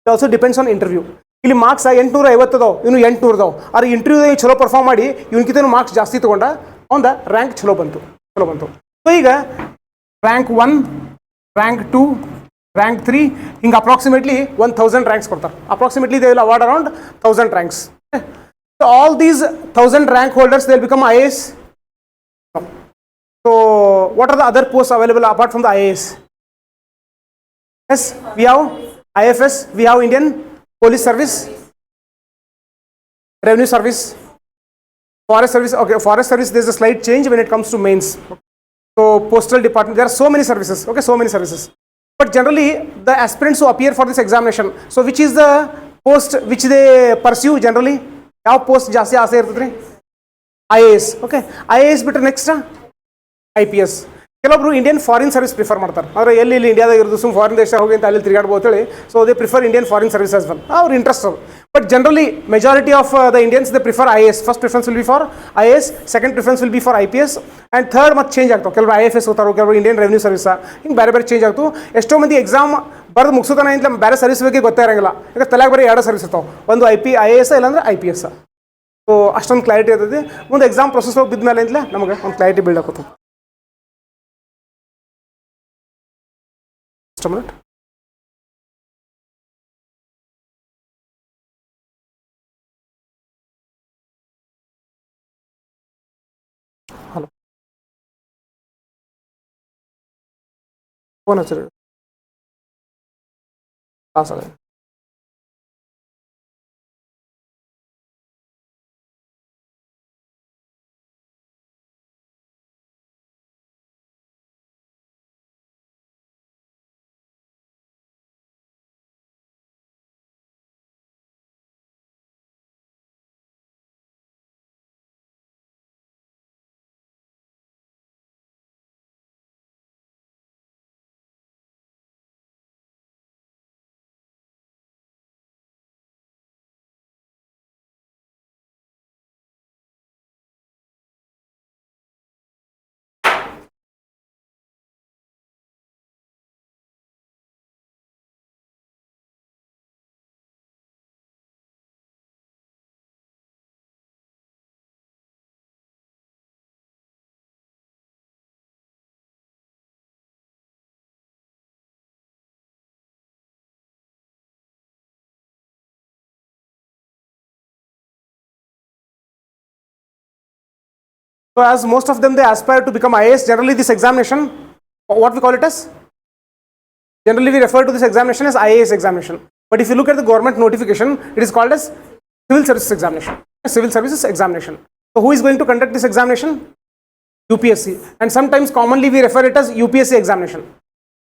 Speaker 1: It also depends on interview. ಇಲ್ಲಿ marks 850 ಅದಾವ ಇನ್ನು 800 ಅದಾವ ಆದ್ರೆ interview ಚಲೋ perform ಮಾಡಿ ಇವನ್ಕಿಂತ marks ಜಾಸ್ತಿ ತಗೊಂಡ ಅವನ ರ್ಯಾಂಕ್ ಚಲೋ ಬಂತು. ಸೊ ಈಗ ರ್ಯಾಂಕ್ 1, ರ್ಯಾಂಕ್ 2, ರ್ಯಾಂಕ್ 3 ಹಿಂಗೆ ಅಪ್ರಾಕ್ಸಿಮೇಟ್ಲಿ 1000 ರ್ಯಾಂಕ್ಸ್ ಕೊಡ್ತಾರೆ. Approximately they will award around 1000 ranks. So all these 1000 rank holders they will become IAS. So what are the other posts available apart from the IAS? Yes, we have IFS, we have Indian Police Service, Revenue Service, Forest Service. Okay, Forest Service there is a slight change when it comes to mains. So Postal Department, there are so many services. Okay, so many services. But generally the aspirants who appear for this examination, so which is the post which they pursue generally? ಯಾವ post ಜಾಸ್ತಿ ಆಸೆ ಇರ್ತದ್ರಿ IAS. Okay, IAS ಬಿಟ್ಟರೆ next IPS. ಕೆಲವೊಬ್ರು Indian foreign service prefer ಮಾಡ್ತಾರೆ. ಆದರೆ ಎಲ್ಲಿ ಇಂಡಿಯಾದಾಗ ಇರೋದು ಸುಮ್ ಫಾರಿನ್ ದೇಶ ಹೋಗಿ ಅಂತ ಅಲ್ಲಿ ತಿರುಗಾಡ್ಬೋದು ಹೇಳಿ so they prefer Indian foreign service as well. ಅವ್ರ ಇಂಟ್ರೆಸ್ಟ್ ಅದು. But generally majority of the Indians they prefer IAS. First preference will be for IAS, second preference will be for IPS and third ಮತ್ತೆ change ಆಗ್ತಾವೆ. ಕೆಲವರು IFS ಹೋಗ್ತಾರೆ, ಕೆಲವರು Indian revenue service, ಹಿಂಗೆ ಬೇರೆ change ಆಗ್ತು. ಎಷ್ಟೋ ಮಂದಿ ಎಕ್ಸಾಮ್ ಬರೆದು ಮುಗಿಸೋತಾನೆ ಇಲ್ಲ ಬೇರೆ ಸರ್ವಿಸ್ ಬಗ್ಗೆ ಗೊತ್ತೇ ಇರೋಂಗಿಲ್ಲ. ಯಾಕೆ ತಲೆಗೆ ಬರೀ 2 ಸರ್ವಿಸ್ ಇರ್ತಾವೆ, ಒಂದು IAS ಇಲ್ಲಾಂದ್ರೆ IPS. ಸೊ ಅಷ್ಟೊಂದು ಕ್ಲಾರಿಟಿ ಇರ್ತೈತಿ. ಮುಂದೆ ಎಕ್ಸಾಮ್ ಪ್ರೊಸೆಸ್ ಬಿದ್ದ ಮೇಲೆ ಅಂತಲೇ ನಮಗೆ ಒಂದು ಕ್ಲಾರಿಟಿ ಬಿಲ್ಡ್ ಆಗುತ್ತೆ. ಅಷ್ಟು ಮಿನಿಟ್ ಹಲೋ ಫೋನ್ ಹಚ್ಚಿರಿ class So as most of them they aspire to become IAS, generally this examination, what we call it as? Generally we refer to this examination as IAS examination. But if you look at the government notification, it is called as civil services examination. Civil services examination. So who is going to conduct this examination? UPSC. And sometimes commonly we refer it as UPSC examination.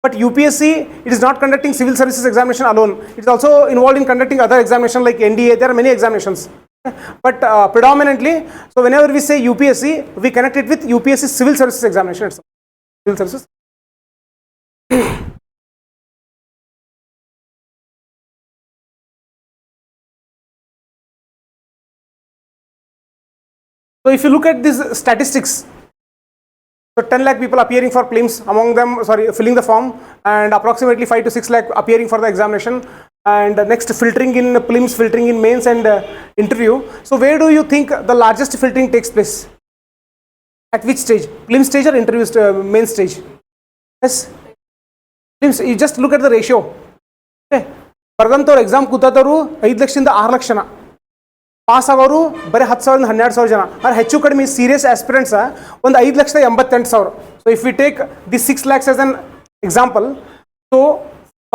Speaker 1: But UPSC, it is not conducting civil services examination alone. It is also involved in conducting other examinations like NDA. There are many examinations. But predominantly, so whenever we say UPSC, we connect it with UPSC civil services examination itself. Civil services. So if you look at these statistics, so 10 lakh people appearing for prelims, among them, filling the form, and approximately 5 to 6 lakh appearing for the examination, and next filtering in prelims, filtering in mains and interview. So where do you think the largest filtering takes place? At which stage? Prelim stage or interview main stage? Yes. Prelims, you just look at the ratio. Okay. Bargantawar exam ಕೂತದವರು 5 ಲಕ್ಷದಿಂದ 6 ಲಕ್ಷ ಜನ pass ಆಗೋರು ಬರೀ 10,000 12,000 ಜನ ಆದ್ರೆ ಹೆಚ್ಚು ಕಡಿಮೆ serious aspirants ಒಂದು 5,88,000. So if we take this 6 lakhs as an example, so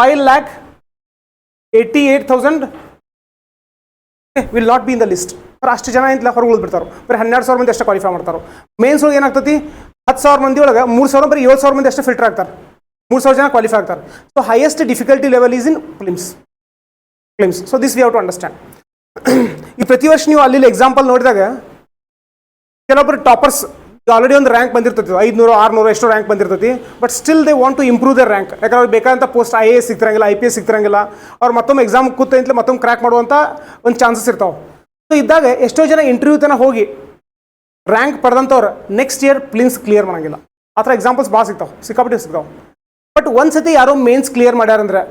Speaker 1: 5,88,000 will not be in the list. ಅಷ್ಟು ಜನ ಇಂತ ಹೊರಗೆ ಉಳಿದ್ಬಿಡ್ತಾರೆ, ಬರೀ 12,000 ಮಂದಿ ಅಷ್ಟೇ ಕ್ವಾಲಿಫೈ ಮಾಡ್ತಾರೆ. ಮೇನ್ಸ್ ಒಳಗೆ ಏನಾಗ್ತತಿ 10,000 ಮಂದಿ ಒಳಗೆ 3,000 ಬರೀ 7,000 ಮಂದಿ ಅಷ್ಟೇ ಫಿಲ್ಟರ್ ಆಗ್ತಾರೆ, 3,000 ಜನ ಕ್ವಾಲಿಫೈ ಆಗ್ತಾರೆ. So highest difficulty level is in prelims. So this we have to understand. ಈ ಪ್ರತಿ ವರ್ಷ ನೀವು ಅಲ್ಲಿ ಎಕ್ಸಾಂಪಲ್ ನೋಡಿದಾಗ ಕೆಲವೊಬ್ಬರು ಟಾಪರ್ಸ್ ಆಲ್ರೆಡಿ ಒಂದು ರ್ಯಾಂಕ್ ಬಂದಿರ್ತೈತಿ, 500 600 ಎಷ್ಟೋ ರ್ಯಾಂಕ್ ಬಂದಿರ್ತೈತಿ, but still they want to improve their rank. ಯಾಕಂದ್ರೆ ಅವ್ರಿಗೆ ಬೇಕಾದಂಥ ಪೋಸ್ಟ್ IAS ಸಿಗ್ತಿರಂಗಿಲ್ಲ, IPS ಸಿಗ್ತಿರಂಗಿಲ್ಲ, ಅವ್ರು ಮತ್ತೊಮ್ಮೆ ಎಕ್ಸಾಮ್ ಕೂತಂತಲೇ ಮತ್ತೊಮ್ಮೆ ಕ್ರ್ಯಾಕ್ ಮಾಡುವಂಥ ಒಂದು ಚಾನ್ಸಸ್ ಇರ್ತಾವೆ. ಸೊ ಇದ್ದಾಗ ಎಷ್ಟೋ ಜನ ಇಂಟರ್ವ್ಯೂ ತನಕ ಹೋಗಿ ರ್ಯಾಂಕ್ ಪಡೆದಂಥವ್ರು ನೆಕ್ಸ್ಟ್ ಇಯರ್ ಪ್ಲಿಮ್ಸ್ ಕ್ಲಿಯರ್ ಮಾಡೋಂಗಿಲ್ಲ. ಆ ಥರ ಎಕ್ಸಾಂಪಲ್ಸ್ ಭಾಳ ಸಿಗ್ತಾವೆ, ಸಿಕ್ಕಾಪಟ್ಟೆ ಸಿಗ್ತಾವೆ. ಬಟ್ ಒಂದ್ಸತಿ ಯಾರೋ ಮೇನ್ಸ್ ಕ್ಲಿಯರ್ ಮಾಡ್ಯಾರಂದ್ರೆ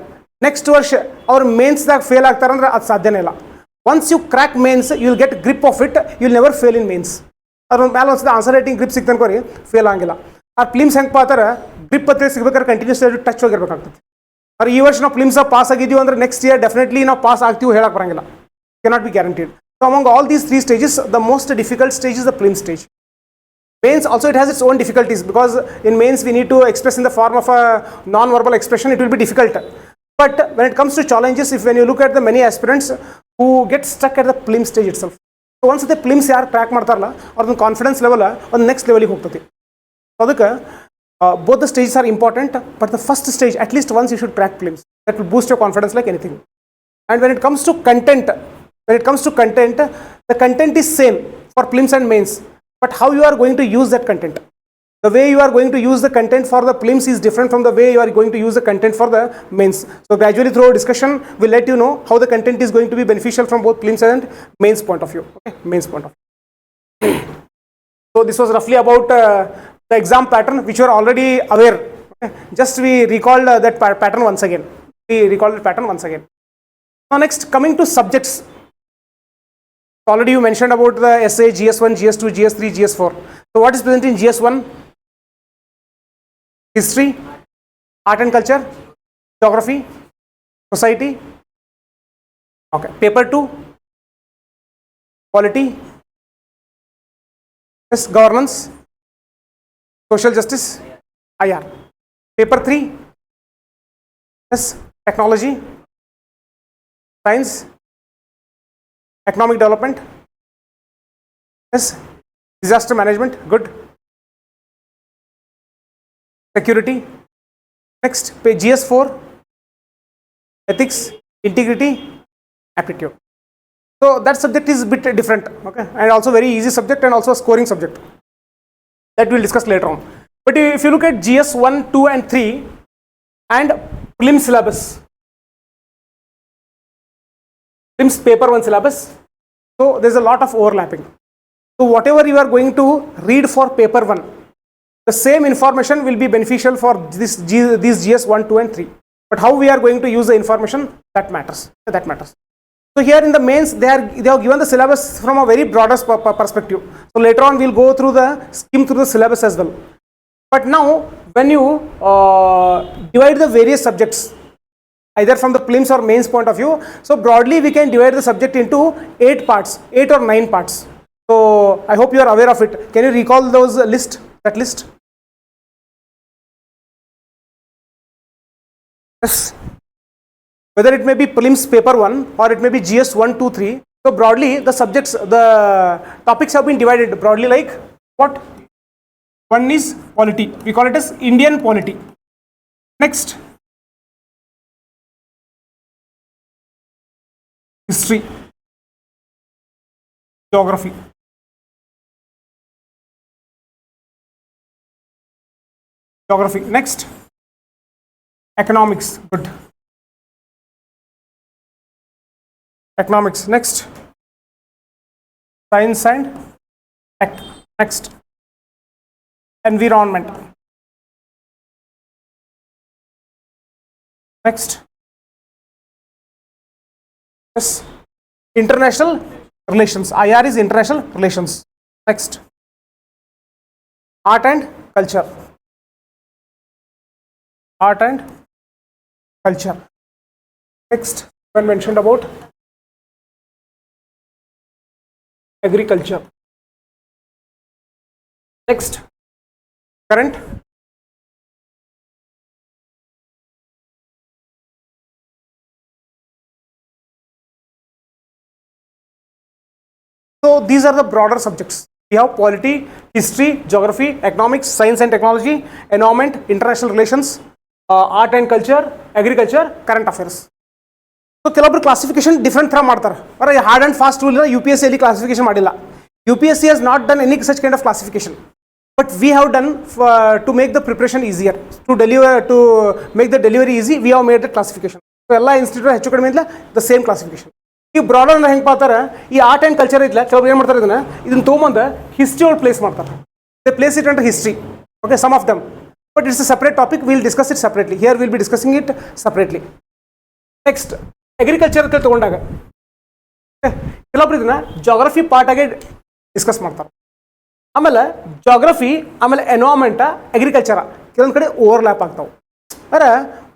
Speaker 1: ನೆಕ್ಸ್ಟ್ ವರ್ಷ ಅವ್ರು ಮೇನ್ಸ್ದಾಗ ಫೇಲ್ ಆಗ್ತಾರಂದ್ರೆ ಅದು ಸಾಧ್ಯನೇ ಇಲ್ಲ. Once you crack mains you will get grip of it, you will never fail in mains. ಅದ್ರ ಮೇಲೆ ಒಂದ್ಸತಿ ಆನ್ಸರ್ ರೈಟಿಂಗ್ ಗ್ರಿಪ್ ಸಿಗ್ತಾನ್ಕೋರಿ ಫೇಲ್ ಆಗಿಲ್ಲ. ಆ ಪ್ಲಿಮ್ಸ್ ಹೆಂಗೆ ಪಾತಾರೆ ಗ್ರಿಪ್ ಹತ್ತಿರ ಸಿಗ್ಬೇಕಾದ್ರೆ ಕಂಟಿನ್ಯೂಸ್ ಟಚ್ ಹೋಗಿರ್ಬೇಕಾಗ್ತದೆ. ಅವ್ರು ಈ ವರ್ಷ ನಾವು ಪ್ಲಿಮ್ಸ್ ಪಾಸ್ ಆಗಿದ್ದೀವಿ ಅಂದ್ರೆ ನೆಕ್ಸ್ಟ್ ಇಯರ್ ಡೆಫಿನೆಟ್ಲಿ ನಾವು ಪಾಸ್ ಆಗ್ತೀವಿ ಹೇಳಕ್ಕೆ ಬರಂಗಿಲ್ಲ, cannot be guaranteed. So among all these 3 stages, the most difficult stage is the prelim stage. Mains also it has its own difficulties, because in mains we need to express in the form of a non-verbal expression. It will be difficult. But when it comes to challenges, when you look at the many aspirants who get stuck at the prelim stage itself, so once the prelims yaar crack ಮಾಡ್ತಾರಲ್ಲ ಅವ್ರ confidence level ಒಂದು next level ಗೆ ಹೋಗ್ತದೆ. ಅದಕ್ಕೆ both the stages are important, but the first stage at least once you should crack prelims. That will boost your confidence like anything. And when it comes to content, the content is same for prelims and mains, but how you are going to use that content, the way you are going to use the content for the prelims is different from the way you are going to use the content for the mains. So gradually through our discussion we'll let you know how the content is going to be beneficial from both prelims and mains point of view. Okay, mains point of view. So this was roughly about the exam pattern which you are already aware. Okay? Just we recalled that pattern once again. Now next, coming to subjects. Already you mentioned about the essay, GS1, GS2, GS3, GS4. So what is present in GS1? History, art and culture, geography, society. Okay. Paper 2, polity, yes, governance, social justice, IR. Paper 3, yes, technology, science, economic development, yes, disaster management, good, security. Next, GS4, ethics, integrity, aptitude. So that subject is a bit different, okay, and also very easy subject and also a scoring subject that we'll discuss later on. But if you look at GS1, 2 and 3 and prelim syllabus, prelims paper 1 syllabus, so there's a lot of overlapping. So whatever you are going to read for paper 1, the same information will be beneficial for these GS1, 2 and 3. But how we are going to use the information, that matters. So here in the mains, they have given the syllabus from a very broader perspective. So later on we'll go through skim through the syllabus as well. But now when you divide the various subjects, either from the prelims or mains point of view, so broadly we can divide the subject into 8 or 9 parts. So I hope you are aware of it. Can you recall those that list? Yes. Whether it may be prelims paper 1 or it may be GS 1, 2, 3. So broadly, the subjects, the topics have been divided broadly like what? One is polity. We call it as Indian polity. Next, history, geography. Next, economics. Good. Economics. Next, science and tech. Next, environment. Next, yes, international relations. IR is international relations. Next, art and culture. Art and culture. Next, when mentioned about agriculture. Next, current. So these are the broader subjects. We have polity, history, geography, economics, science and technology, environment, international relations, art and culture, agriculture, current affairs. So ಕೆಲವೊಬ್ರು classification different ಥರ ಮಾಡ್ತಾರೆ. ಬರ hard and fast rule UPSC ಅಲ್ಲಿ classification ಮಾಡಿಲ್ಲ. UPSC has not done any such kind of classification. But we have done to make the preparation easier, to make the delivery easy, we have made the classification. So ಎಲ್ಲ institute ಹೆಚ್ಚು ಕಡಿಮೆ ಇಲ್ಲ the same classification. ಈ broader ಹೆಂಗೆ ಮಾಡ್ತಾರೆ, ಈ art and culture ಐತ್ಲ ಕೆಲವ್ರು ಏನು ಮಾಡ್ತಾರೆ ಇದನ್ನ ತೊಗೊಂಬಂದು ಹಿಸ್ಟ್ರಿ ಒಳಗೆ ಪ್ಲೇಸ್ ಮಾಡ್ತಾರೆ. They place it under history. Okay, some of them. But it's a separate topic, will discuss it separately. Here will be discussing it separately. Next, agriculture ಅಂತ ತೊಗೊಂಡಾಗ ಕೆಲವೊಬ್ರು ಇದನ್ನ ಜಾಗ್ರಫಿ ಪಾರ್ಟ್ ಆಗಿ ಡಿಸ್ಕಸ್ ಮಾಡ್ತಾರೆ. ಆಮೇಲೆ geography, ಆಮೇಲೆ ಎನ್ವೈರ್ಮೆಂಟ, agriculture ಕೆಲವೊಂದು ಕಡೆ ಓವರ್ಲ್ಯಾಪ್ ಆಗ್ತಾವೆ. ಅಂದರೆ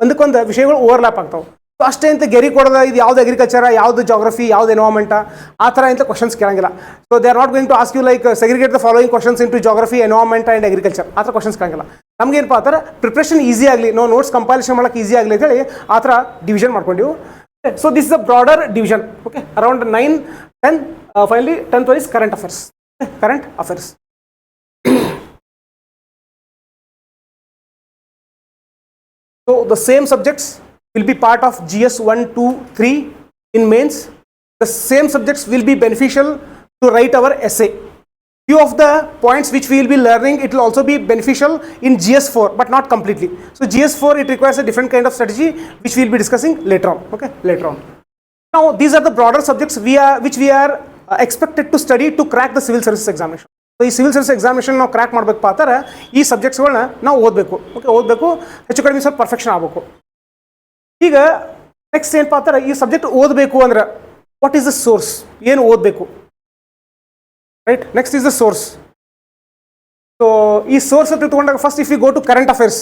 Speaker 1: ಒಂದಕ್ಕೊಂದು ವಿಷಯಗಳು ಓವರ್ಲ್ಯಾಪ್ ಆಗ್ತಾವೆ. ಸೊ ಅಷ್ಟೇ ಅಂತ ಗೆರಿ ಕೊಡೋದ ಇದು ಯಾವ್ದು ಅಗ್ರಿಕಲ್ಚರ, ಯಾವ್ದು ಜಾಗ್ರಫಿ, ಯಾವ್ದು ಎನ್ವೈರ್ಮೆಂಟ, ಆ ಥರ ಅಂತ ಕ್ವಶನ್ಸ್ ಕೇಳಂಗಿಲ್ಲ. So they are not going to ask you like segregate the following questions into geography, environment and agriculture. ಆ ಥರ ಕ್ವಶನ್ಸ್ ಕೇಳಂಗಿಲ್ಲ. ನಮ್ಗೇನಪ್ಪ ಆ ಥರ ಪ್ರಿಪ್ರೇಷನ್ ಈಸಿ ಆಗಲಿ, ನಾವು ನೋಟ್ಸ್ ಕಂಪೈಲೇಷನ್ ಮಾಡೋಕ್ಕೆ ಈಸಿ ಆಗಲಿ ಅಂತೇಳಿ ಆ ಥರ division ಮಾಡ್ಕೊಂಡಿವು. So this is a broader division. Okay, around 9, 10, finally 10th one is current affairs. Okay, current affairs. So the same subjects will be part of GS 1, 2, 3 in mains. The same subjects will be beneficial to write our essay. Few of the points which we will be learning, it will also be beneficial in GS 4, but not completely. So GS 4, it requires a different kind of strategy which we will be discussing later on. Okay, later on. Now these are the broader subjects which we are expected to study to crack the civil services examination. So ಈ civil service examination ನಾವು crack ಮಾಡಬೇಕಪ್ಪ ಅಂತಾರೆ ಈ ಸಬ್ಜೆಕ್ಟ್ಸ್ಗಳನ್ನ ನಾವು ಓದಬೇಕು. Okay, ಓದಬೇಕು, ಹೆಚ್ಚು ಕಡಿಮೆ ಸ್ವಲ್ಪ ಪರ್ಫೆಕ್ಷನ್ ಆಗಬೇಕು. ಈಗ ನೆಕ್ಸ್ಟ್ ಏನಪ್ಪ ಅಂತಾರೆ, ಈ ಸಬ್ಜೆಕ್ಟ್ ಓದಬೇಕು ಅಂದ್ರೆ ವಾಟ್ ಈಸ್ ದ ಸೋರ್ಸ್, ಏನು ಓದಬೇಕು, right? Next is the source. So ಈ ಸೋರ್ಸ್ ಅಂತ ತಗೊಂಡಾಗ first if you go to current affairs.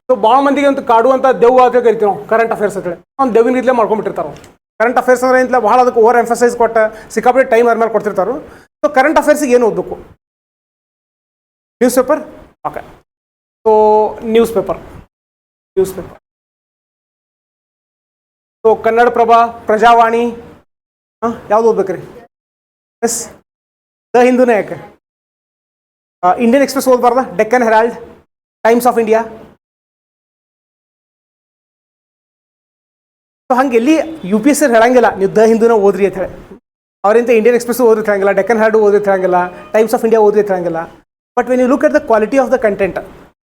Speaker 1: So ಭಾಳ ಮಂದಿಗೆ ಅಂತ ಕಾಡು ಅಂತ ದೆವ್ವ ಅಂತ ಕರಿತೀವಿ ನಾವು ಕರೆಂಟ್ ಅಫೇರ್ಸ್ ಅಂತೇಳಿ. ಅವ್ನು ದೆವ್ವಿನ ರೀತಿಲೇ ಮಾಡ್ಕೊಂಡ್ಬಿಟ್ಟಿರ್ತಾರೆ. ಕರೆಂಟ್ ಅಫೇರ್ಸ್ ಅಂದ್ರೆ ಇಂತ ಭಾಳ ಅದಕ್ಕೆ ಓವರ್ ಎಂಫಸೈಸ್ ಕೊಟ್ಟು ಸಿಕ್ಕಾಪಟ್ಟೆ ಟೈಮ್ ಅದ್ರ ಮೇಲೆ ಕೊಡ್ತಿರ್ತಾರೆ. ಸೊ ಕರೆಂಟ್ ಅಫೇರ್ಸಿಗೆ ಏನು ಓದಬೇಕು? News paper. Okay, so news paper. So Kannada Prabha, Prajavani, ಯಾವ್ದು ಓದ್ಬೇಕ್ರಿ? ಎಸ್, ದ ಹಿಂದೂನೇ. ಯಾಕೆ? ಇಂಡಿಯನ್ ಎಕ್ಸ್ಪ್ರೆಸ್ ಓದಬಾರ್ದ? Deccan Herald, Times of India. So ಹಂಗೆ ಎಲ್ಲಿ UPSC ಹೇಳಂಗಿಲ್ಲ ನೀವು ದ ಹಿಂದೂನ ಓದ್ರಿ ಅಂತ ಹೇಳಿ. ಅವರಿಂತ ಇಂಡಿಯನ್ ಎಕ್ಸ್ಪ್ರೆಸ್ ಓದಿ ಹೇಳಂಗಿಲ್ಲ, ಡೆಕ್ಕನ್ ಹೆರಾಲ್ಡ್ ಓದಿ ಹೇಳಂಗಿಲ್ಲ, ಟೈಮ್ಸ್ ಆಫ್ ಇಂಡಿಯಾ ಓದಿ ಹೇಳಂಗಿಲ್ಲ. But when you look at the quality of the content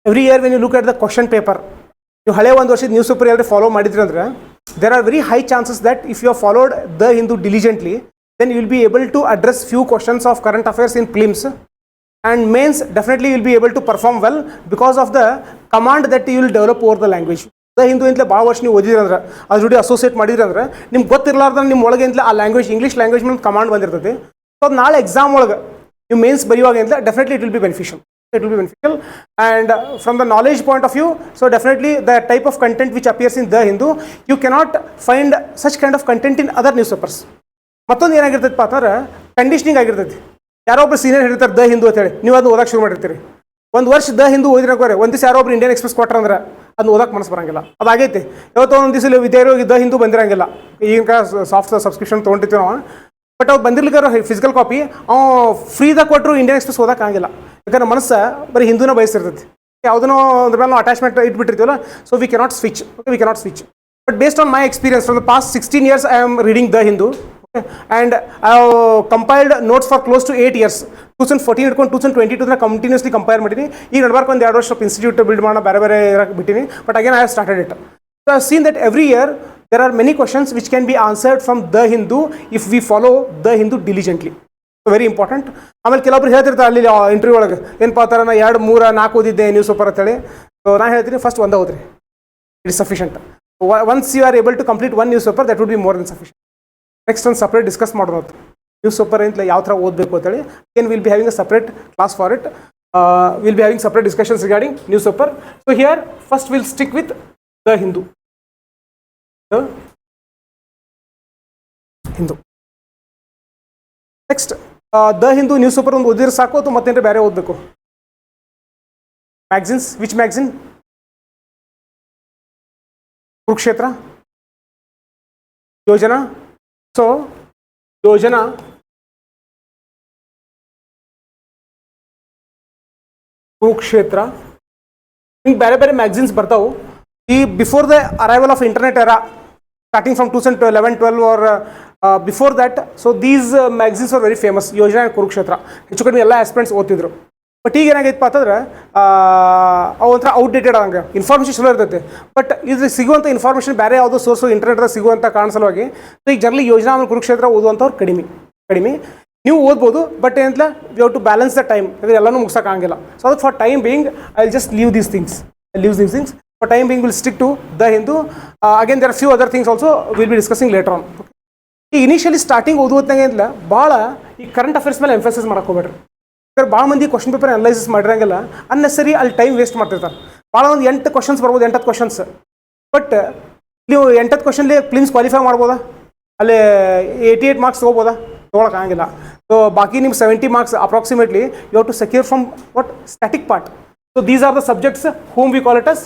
Speaker 1: every year, when you look at the question paper, ನೀವು ಹಳೆ ಒಂದು ವರ್ಷದ ನ್ಯೂಸ್ ಪೇಪರ್ ಎಲ್ಲರೂ ಫಾಲೋ ಮಾಡಿದ್ರಿ ಅಂದ್ರೆ there are very high chances that if you have followed the Hindu diligently, then you will be able to address few questions of current affairs in prelims, and mains definitely you will be able to perform well because of the command that you will develop over the language. The Hindu ಇಂತಲೇ ಭಾಳ ವರ್ಷ ನೀವು ಓದಿದ್ರಿ ಅಂದ್ರೆ ಅದ್ರ ಜೊತೆ associate ಮಾಡಿದ್ರಿ ಅಂದ್ರೆ ನಿಮ್ಗೆ ಗೊತ್ತಿರಲಾರ್ದ್ರೆ ನಿಮ್ಮ ಒಳಗೆ ಇಂತಲೇ ಆ ಲ್ಯಾಂಗ್ವೇಜ್, ಇಂಗ್ಲೀಷ್ ಲ್ಯಾಂಗ್ವೇಜ್ ಮೇಲೆ ಕಮಾಂಡ್ ಬಂದಿರ್ತದೆ. ಸೊ ನಾಳೆ ಎಕ್ಸಾಮ್ ಒಳಗೆ ನೀವು ಮೇನ್ಸ್ ಬರೆಯುವಾಗ ಇಂತಲೇ definitely it will be beneficial. And from the knowledge point of view, so definitely the type of content which appears in the Hindu, you cannot find such kind of content in other newspapers. ಮತ್ತೊಂದು ಏನಾಗಿರ್ತೈತಪ್ಪ ಅಂದ್ರೆ conditioning ಆಗಿರ್ತೈತಿ. ಯಾರೋ ಒಬ್ರು senior ಹೇಳ್ತಾರೆ the Hindu ಅಂತ ಹೇಳಿ, ನೀವು ಅದನ್ನ ಓದಕ್ಕೆ ಶುರು ಮಾಡಿರ್ತೀರಿ. ಒಂದು ವರ್ಷ ದ ಹಿಂದೂ ಓದಿರೋರೆ ಒಂದು ದಿವಸ ಯಾರೋ ಒಬ್ರು ಇಂಡಿಯನ್ ಎಕ್ಸ್ಪ್ರೆಸ್ ಕೊಟ್ರ ಅಂದ್ರೆ ಅದನ್ನ ಓದಕ್ಕೆ ಮನಸ್ಸು ಬರಂಗಿಲ್ಲ. ಅದಾಗೈತಿ. ಇವತ್ತು ಒಂದು ದಿವಸ ವಿದ್ಯಾರ್ಥಿ ದ ಹಿಂದೂ ಬಂದಿರಂಗಿಲ್ಲ. ಈಗಿನ ಸಾಫ್ಟ್ ಸಬ್ಸ್ಕ್ರಿಪ್ಷನ್ ತೊಗೊಂಡಿರ್ತೀವಿ ನಾವು. ಬಟ್ ಅವ್ರು ಬಂದಿರ್ಲಿಕ್ಕೆ ಫಿಸಿಕಲ್ ಕಾಪಿ ಫ್ರೀದಾಗ ಕೊಟ್ಟರು ಇಂಡಿಯನ್ ಎಕ್ಸ್ಪ್ರೆಸ್ ಓದಕ್ಕೆ ಆಗಿಲ್ಲ. ಯಾಕಂದ್ರೆ ಮನಸ್ಸು ಬರೀ ಹಿಂದೂನ ಬಯಸಿರ್ತೈತಿ. ಯಾವುದನ್ನೋ ಅದ್ರ ಮೇಲೆ ನಾವು ಅಟ್ಯಾಚ್ಮೆಂಟ್ ಇಟ್ಬಿಟ್ಟಿರ್ತೀವಲ್ಲ. So we cannot switch. Okay, we cannot switch. But based on my experience from the past 16 years, I am reading The Hindu, okay? And I have compiled notes for close to 8 years. 2014 ಹಿಡ್ಕೊಂಡು 2022 continuously compare ಮಾಡಿದ್ದೀನಿ. ಈಗ ನಡ್ಬಾರ್ಕು ಒಂದು 2 ವರ್ಷ institute build ಮಾಡೋಣ, ಬೇರೆ ಬೇರೆ ಇರಕ್ಕೆ ಬಿಟ್ಟಿನಿ. But again I have started it. So I have seen that every year there are many questions which can be answered from The Hindu if we follow The Hindu diligently. So very important. ಆಮೇಲೆ ಕೆಲವೊಬ್ರು ಹೇಳ್ತಿರ್ತಾರೆ ಅಲ್ಲಿ interview ಒಳಗೆ ಏನಪ್ಪ ಆ ಥರ ನಾ 2, 3, 4 ಓದಿದ್ದೆ ನ್ಯೂಸ್ ಪೇಪರ್ ಅಂತೇಳಿ. ಸೊ ನಾನು ಹೇಳ್ತೀನಿ ಫಸ್ಟ್ ಒಂದೇ ಓದ್ರಿ, it is sufficient. Once you are able to complete one newspaper, that would be more than sufficient. Next one separate discuss ಮಾಡೋಣ. Newspaper ಅಂತ ಯಾವ ಥರ ಓದಬೇಕು ಅಂತೇಳಿ. Again we'll be having a separate class for it. We'll be having separate discussions regarding newspaper. So here first we'll stick with The Hindu. The Hindu. Next The Hindu newspaper ಒಂದು ಓದಿದ್ರೆ ಸಾಕು ಅಥವಾ ಮತ್ತೇನಾದ್ರು ಬೇರೆ ಓದಬೇಕು? Magazines, which magazine? Kurukshetra, Yojana. So ಯೋಜನಾ, ಕುರುಕ್ಷೇತ್ರ, ಹಿಂಗೆ ಬೇರೆ ಬೇರೆ magazines ಬರ್ತಾವೆ. ಈ before the arrival of internet era, starting from 2011-12 or before that. So these magazines are very famous. Yojana and Kurukshetra ಹೆಚ್ಚು ಕಡಿಮೆ ಎಲ್ಲ ಆಸ್ಪಿರೆಂಟ್ಸ್ ಓದ್ತಿದ್ರು. ಬಟ್ ಈಗ ಏನಾಗೈತಪ್ಪ ಅಂತಂದ್ರೆ ಅವು ಒಂಥರ ಔಟ್ಡೇಟೆಡ್ ಹಂಗೆ ಇನ್ಫಾರ್ಮೇಷನ್ ಚಲೋ ಇರ್ತೈತೆ. ಬಟ್ ಇದು ಸಿಗುವಂಥ ಇನ್ಫಾರ್ಮೇಷನ್ ಬೇರೆ ಯಾವುದೋ ಸೋರ್ಸು ಇಂಟರ್ನೆಟ್ದಾಗ ಸಿಗುವಂಥ ಕಾರಣ ಸಲುವಾಗಿ ಈಗ ಜನರಲಿ ಯೋಜನಾ ಆಮೇಲೆ ಕುರುಕ್ಷೇತ್ರ ಓದುವಂಥವ್ರು ಕಡಿಮೆ. ನೀವು ಓದ್ಬೋದು, ಬಟ್ ಏನಂತಲ್ಲ we have to balance the time. ಯಾಕಂದರೆ ಎಲ್ಲನೂ ಮುಗ್ಸೋಕ್ಕಾಗಿಲ್ಲ. ಸೊ ಅದಕ್ಕೆ for time being I will just leave these things. For time being will stick to the Hindu. Again there are few other things also will be discussing later on. ಈ initially starting ಓದುವಂತಾಗ ಏನಿಲ್ಲ ಭಾಳ ಈ current affairs ಮೇಲೆ emphasis ಮಾಡಕ್ಕೆ ಹೋಗ್ಬೇಡ್ರಿ. ಭಾಳ ಮಂದಿ ಕ್ವಶನ್ ಪೇಪರ್ ಅನಲೈಸಿಸ್ ಮಾಡಿರಂಗಿಲ್ಲ, ಅನ್ನೆಸರಿ ಅಲ್ಲಿ ಟೈಮ್ ವೇಸ್ಟ್ ಮಾಡ್ತಿರ್ತಾರೆ. ಭಾಳ ಒಂದು 8 ಕ್ವಶನ್ಸ್ ಬರ್ಬೋದು, 8 ಕ್ವಶನ್ಸ್. ಬಟ್ ನೀವು 8 ಕ್ವಶನ್ಲಿ ಪ್ಲಿಮ್ಸ್ ಕ್ವಾಲಿಫೈ ಮಾಡ್ಬೋದಾ? ಅಲ್ಲಿ 88 ಮಾರ್ಕ್ಸ್ ತೊಗೋಬೋದಾ? ತೊಗೊಳಕ್ಕಾಗಿಲ್ಲ. ಸೊ ಬಾಕಿ ನಿಮ್ಮ 70 marks approximately you have to secure from what static part. So these are the subjects whom we call it as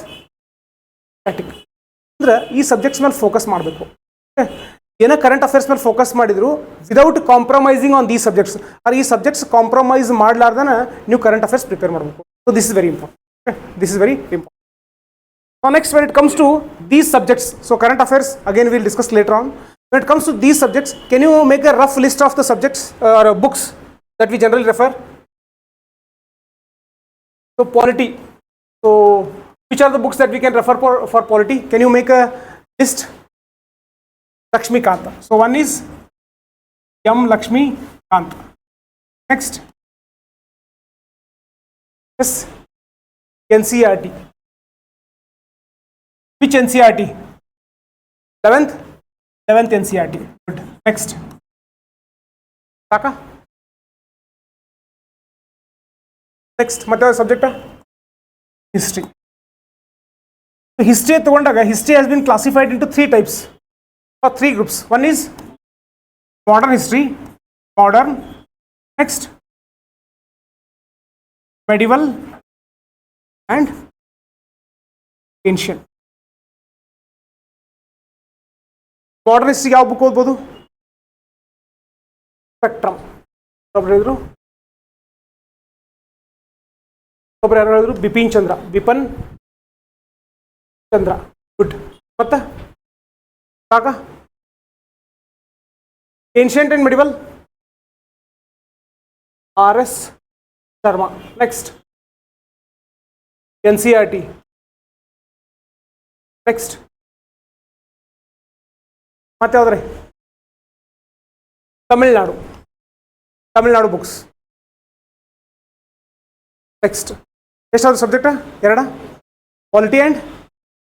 Speaker 1: static. ಅಂದರೆ ಈ ಸಬ್ಜೆಕ್ಟ್ಸ್ ಮೇಲೆ ಫೋಕಸ್ ಮಾಡಬೇಕು. ಏನೋ ಕರೆಂಟ್ ಅಫೇರ್ಸ್ ಮೇಲೆ ಫೋಕಸ್ ಮಾಡಿದ್ರು without compromising on these subjects. Or ಈ subjects compromise ಮಾಡಲಾರ್ದನ ನೀವು ಕರೆಂಟ್ ಅಫೇರ್ಸ್ ಪ್ರಿಪೇರ್ ಮಾಡಬೇಕು. So this is very important. This is very important. So next when it comes to these subjects, so current affairs again we'll discuss later on. When it comes to these subjects, can you make a rough list of the subjects or books that we generally refer? So polity. So which are the books that we can refer for polity? Can you make a list? Lakshmikanta. So one is M. Lakshmikanta. Next, yes, NCERT. Which NCERT? 11th NCERT. Good. Next, Saka. Next, ಮತ್ತೆ subject history. So history ತಗೊಂಡಾಗ history has been classified into 3 types. Or 3 groups. One is modern history, modern. Next, medieval and ancient. Modern history ಯಾವ book ಓದ್ಬೋದು? Spectrum. ಒಬ್ರು ಯಾರು ಹೇಳಿದ್ರು? Bipin Chandra. Good. ಮತ್ತೆ ಸಾಕ? Ancient and medieval RS Sharma. Next NCERT. Next ಮತ್ತೆ ಯಾವ್ದ್ರಿ? ತಮಿಳ್ನಾಡು ಬುಕ್ಸ್. ನೆಕ್ಸ್ಟ್ ಎಷ್ಟಾದ್ರು subject? 2. Polity and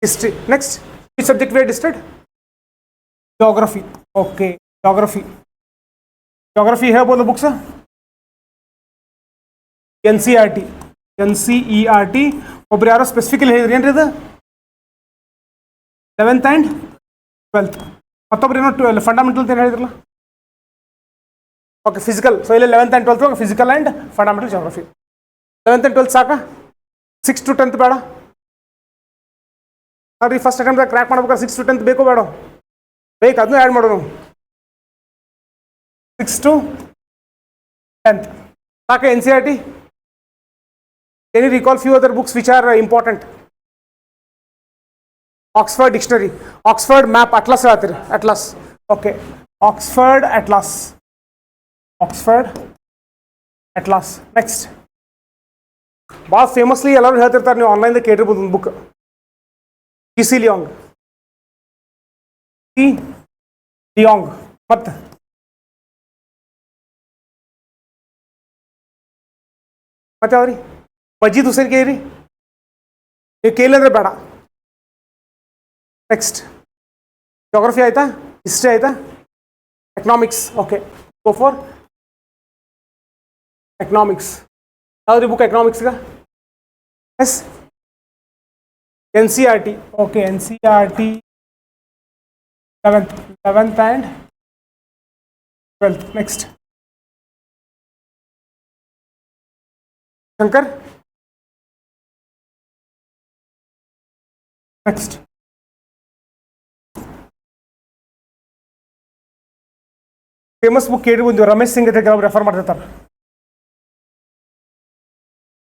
Speaker 1: history. Next which subject we are disturbed? Geography. Okay, geography ಹೇಳ್ಬೋದು ಬುಕ್ಸ್? NCERT. ಒಬ್ರು ಯಾರೋ ಸ್ಪೆಸಿಫಿಕಲಿ ಹೇಳಿದ್ರಿ ಏನ್ರಿ ಇದು? 11th and 12th. ಮತ್ತೊಬ್ರು ಏನೋ ಫಂಡಮೆಂಟಲ್ ಏನು ಹೇಳಿದ್ರಲ್ಲ? Okay physical. ಸೊ ಇಲ್ಲಿ 11th and 12th physical and fundamental geography. 11th and 12th ಸಾಕಾ? 6 to 10th ಬೇಡ ನೋಡಿರಿ. ಫಸ್ಟ್ ಅಟೆಂಪ್ಟ್ ಕ್ರ್ಯಾಕ್ ಮಾಡ್ಬೇಕಾದ್ರೆ 6 to 10th ಬೇಕು ಬೇಡ? ಬೇಕು, ಅದನ್ನೂ ಆ್ಯಡ್ ಮಾಡೋಣ. 6 to 10th ಸಾಕಾ? NCERT. Can you recall few other books which are important? Oxford Dictionary, Oxford Map, Atlas ಹೇಳ್ತೀರಿ. Atlas. Okay. Oxford Atlas. Oxford Atlas. Next. ಭಾಳ ಫೇಮಸ್ಲಿ ಎಲ್ಲರೂ ಹೇಳ್ತಿರ್ತಾರೆ, ನೀವು ಆನ್ಲೈನ್ದಾಗ ಕೇಳಿರ್ಬೋದು ಒಂದು book. C Leong. C Leong. ಮತ್ತೆ ಯಾವ್ರಿ? ಮಜೀದ್ ಹುಸೇನ್ ಕೇಳಿರಿ? ನೀವು ಕೇಳಿದ್ರೆ ಬೇಡ. ನೆಕ್ಸ್ಟ್ ಜೋಗ್ರಫಿ ಆಯ್ತಾ? ಹಿಸ್ಟ್ರಿ ಆಯ್ತಾ? Economics. Okay, go for economics. ಯಾವ್ದ್ರಿ ಬುಕ್ ಎಕನಾಮಿಕ್ಸ್ಗ? Yes NCERT. ಓಕೆ, NCERT 11th and 12th. Next Shankar. Next famous book ಕೇಳಿರ್ಬೋದು, ರಮೇಶ್ ಸಿಂಗ್ ಅಂತ ಕೆಲವು ರೆಫರ್ ಮಾಡ್ತಿರ್ತಾರೆ.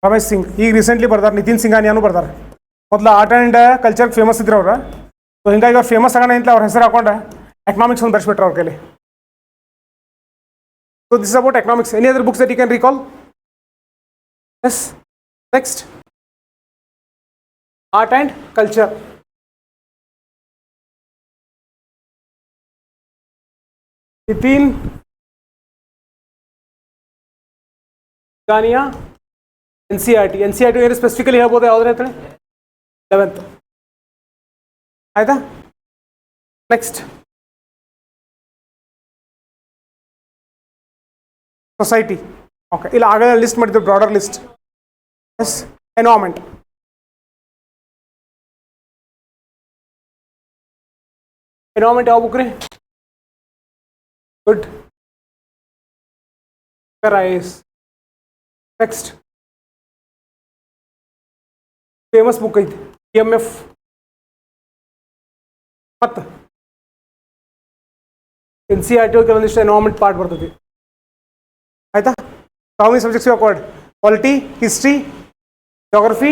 Speaker 1: ರಮೇಶ್ ಸಿಂಗ್ ಈಗ ರೀಸೆಂಟ್ಲಿ ಬರ್ದಾರೆ. ನಿತಿನ್ ಸಿಂಘಾನಿಯಾನು ಬರ್ದಾರೆ. ಮೊದಲು ಆರ್ಟ್ ಆ್ಯಂಡ್ ಕಲ್ಚರ್ ಫೇಮಸ್ ಇದ್ರು ಅವ್ರು. ಸೊ ಹಿಂಗಾಗಿ ಅವ್ರು ಫೇಮಸ್ ಆಗೋಣ ಅಂತ ಅವ್ರ ಹೆಸರು ಹಾಕೊಂಡು ಎಕನಾಮಿಕ್ಸ್ ಒಂದು ಬರ್ಸ್ಬಿಟ್ರೆ ಅವ್ರ ಕೈಲಿ. So this is about economics. Any other books that you can recall? Yes. Next art and culture. Nitin Singhania NCERT. NCERT ಏನು ಸ್ಪೆಸಿಫಿಕಲಿ ಹೇಳ್ಬೋದು? ಯಾವ್ದು ಹೇಳ್ತಾರೆ? 11th ಆಯ್ತಾ? Next society. ಓಕೆ, ಇಲ್ಲ ಆಗಲೇ ಲಿಸ್ಟ್ ಮಾಡಿದ್ದು broader list. Yes. Environment. Environment ಯಾವ ಬುಕ್ ರೀ? Good. IAS. Next famous book ಐತಿ EMF. ಮತ್ತು NCERT ಕೆಲವೊಂದಿಷ್ಟು ಎನ್ವೈರನ್ಮೆಂಟ್ ಪಾರ್ಟ್ ಬರ್ತೈತಿ. ಆಯ್ತಾ? How many subjects you acquired? Polity, history, geography,